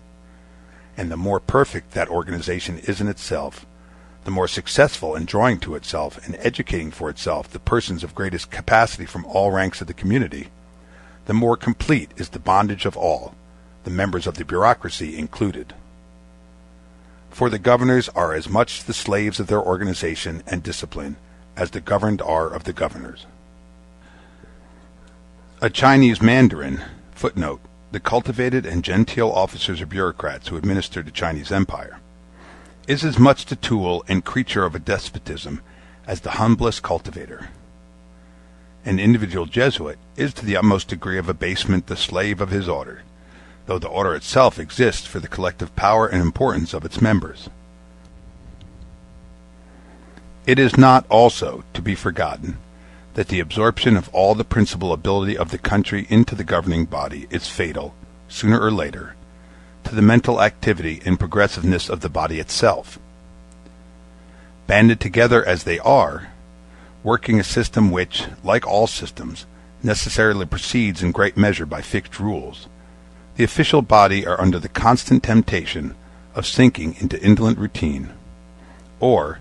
And the more perfect that organization is in itself, the more successful in drawing to itself and educating for itself the persons of greatest capacity from all ranks of the community, the more complete is the bondage of all, the members of the bureaucracy included. For the governors are as much the slaves of their organization and discipline as the governed are of the governors. A Chinese mandarin, footnote, the cultivated and genteel officers or bureaucrats who administer the Chinese Empire, is as much the tool and creature of a despotism as the humblest cultivator. An individual Jesuit is to the utmost degree of abasement the slave of his order, though the order itself exists for the collective power and importance of its members. It is not also to be forgotten that the absorption of all the principal ability of the country into the governing body is fatal, sooner or later, to the mental activity and progressiveness of the body itself. banded together as they are, working a system which, like all systems, necessarily proceeds in great measure by fixed rules, the official body are under the constant temptation of sinking into indolent routine, or,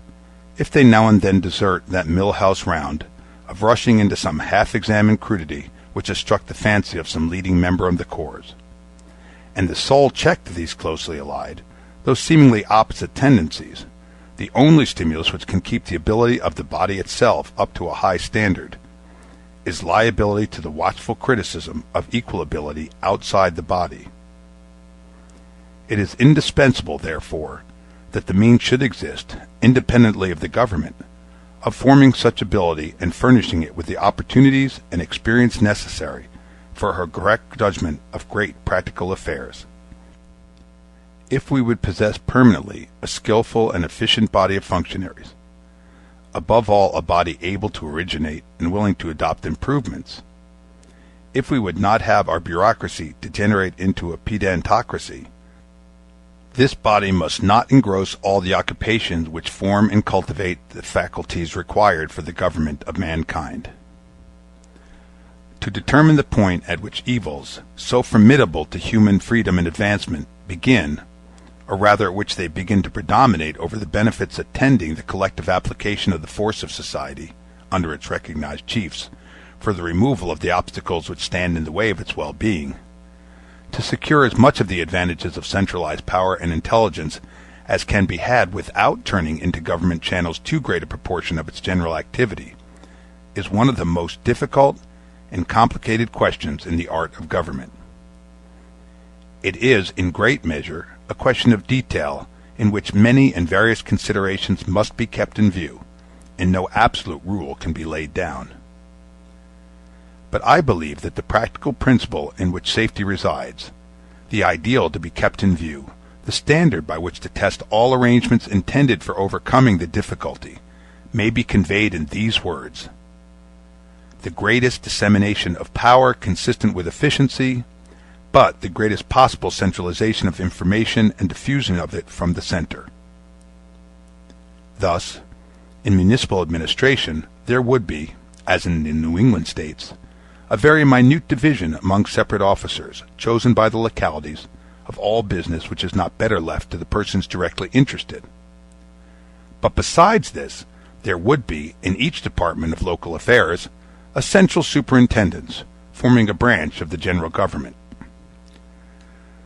if they now and then desert that mill-house round, of rushing into some half-examined crudity which has struck the fancy of some leading member of the corps. And the sole check to these closely allied, though seemingly opposite tendencies, the only stimulus which can keep the ability of the body itself up to a high standard, is liability to the watchful criticism of equal ability outside the body. It is indispensable, therefore, that the means should exist, independently of the government, of forming such ability and furnishing it with the opportunities and experience necessary for her correct judgment of great practical affairs. If we would possess permanently a skillful and efficient body of functionaries, above all a body able to originate and willing to adopt improvements, if we would not have our bureaucracy degenerate into a pedantocracy, this body must not engross all the occupations which form and cultivate the faculties required for the government of mankind. To determine the point at which evils, so formidable to human freedom and advancement, begin, or rather at which they begin to predominate over the benefits attending the collective application of the force of society, under its recognized chiefs, for the removal of the obstacles which stand in the way of its well-being, to secure as much of the advantages of centralized power and intelligence as can be had without turning into government channels too great a proportion of its general activity, is one of the most difficult and complicated questions in the art of government. It is, in great measure, a question of detail in which many and various considerations must be kept in view, and no absolute rule can be laid down. But I believe that the practical principle in which safety resides, the ideal to be kept in view, the standard by which to test all arrangements intended for overcoming the difficulty, may be conveyed in these words: the greatest dissemination of power consistent with efficiency, but the greatest possible centralization of information and diffusion of it from the center. Thus, in municipal administration, there would be, as in the New England states, a very minute division among separate officers, chosen by the localities, of all business which is not better left to the persons directly interested. But besides this, there would be, in each department of local affairs, a central superintendence, forming a branch of the general government.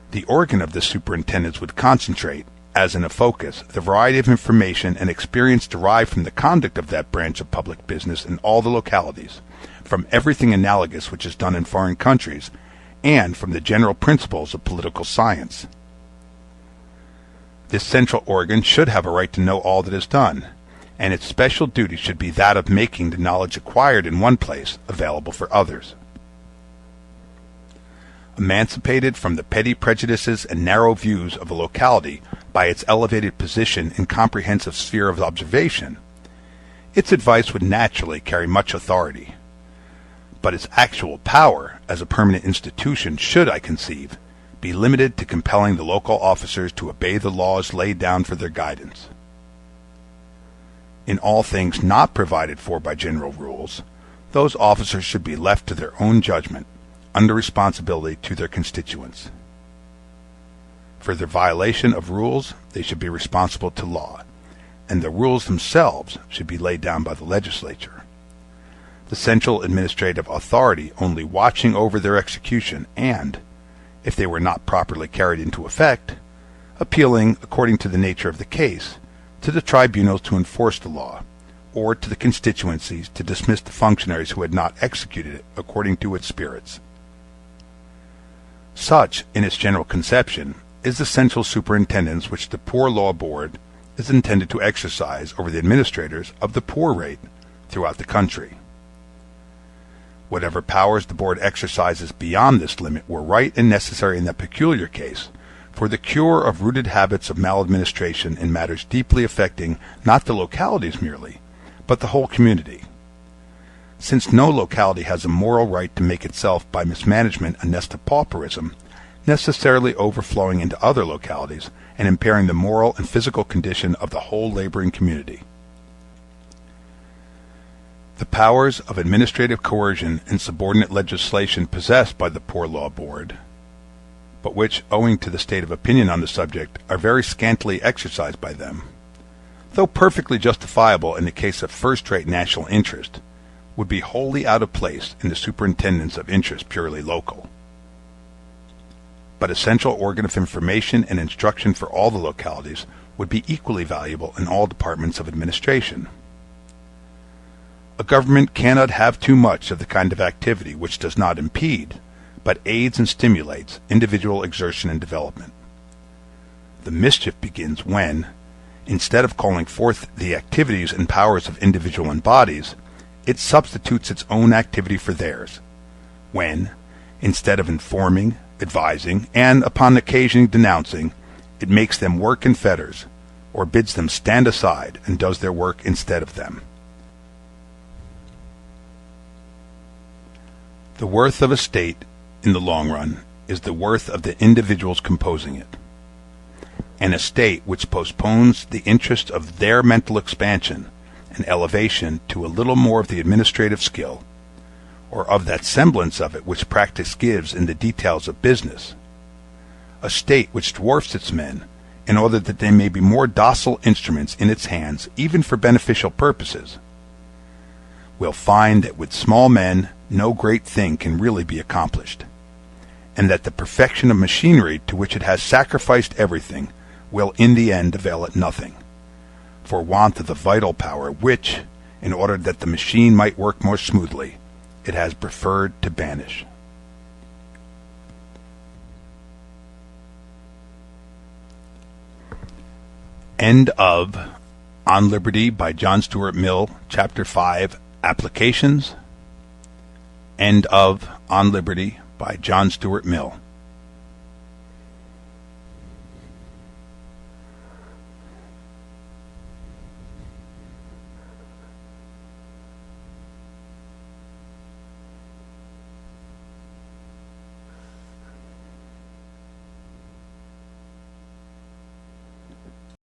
The organ of this superintendence would concentrate, as in a focus, the variety of information and experience derived from the conduct of that branch of public business in all the localities, from everything analogous which is done in foreign countries, and from the general principles of political science. This central organ should have a right to know all that is done, and its special duty should be that of making the knowledge acquired in one place available for others. Emancipated from the petty prejudices and narrow views of a locality by its elevated position and comprehensive sphere of observation, its advice would naturally carry much authority. But its actual power as a permanent institution should, I conceive, be limited to compelling the local officers to obey the laws laid down for their guidance. In all things not provided for by general rules, those officers should be left to their own judgment, under responsibility to their constituents. For their violation of rules, they should be responsible to law, and the rules themselves should be laid down by the legislature, the central administrative authority only watching over their execution and, if they were not properly carried into effect, appealing, according to the nature of the case, to the tribunals to enforce the law, or to the constituencies to dismiss the functionaries who had not executed it according to its spirits. Such, in its general conception, is the central superintendence which the Poor Law Board is intended to exercise over the administrators of the poor rate throughout the country. Whatever powers the Board exercises beyond this limit were right and necessary in that peculiar case, for the cure of rooted habits of maladministration in matters deeply affecting not the localities merely, but the whole community. Since no locality has a moral right to make itself by mismanagement a nest of pauperism, necessarily overflowing into other localities and impairing the moral and physical condition of the whole laboring community. The powers of administrative coercion and subordinate legislation possessed by the Poor Law Board, but which, owing to the state of opinion on the subject, are very scantily exercised by them, though perfectly justifiable in the case of first-rate national interest, would be wholly out of place in the superintendence of interests purely local, but a central organ of information and instruction for all the localities would be equally valuable in all departments of administration. A government cannot have too much of the kind of activity which does not impede, but aids and stimulates, individual exertion and development. The mischief begins when, instead of calling forth the activities and powers of individual and bodies, it substitutes its own activity for theirs, when, instead of informing, advising, and, upon occasion, denouncing, it makes them work in fetters, or bids them stand aside and does their work instead of them. The worth of a state, in the long run, is the worth of the individuals composing it. And a state which postpones the interest of their mental expansion and elevation to a little more of the administrative skill, or of that semblance of it which practice gives in the details of business, a state which dwarfs its men, in order that they may be more docile instruments in its hands even for beneficial purposes, will find that with small men no great thing can really be accomplished, and that the perfection of machinery to which it has sacrificed everything will in the end avail it nothing, for want of the vital power which, in order that the machine might work more smoothly, it has preferred to banish. End of On Liberty by John Stuart Mill, Chapter 5, Applications. End of On Liberty by John Stuart Mill.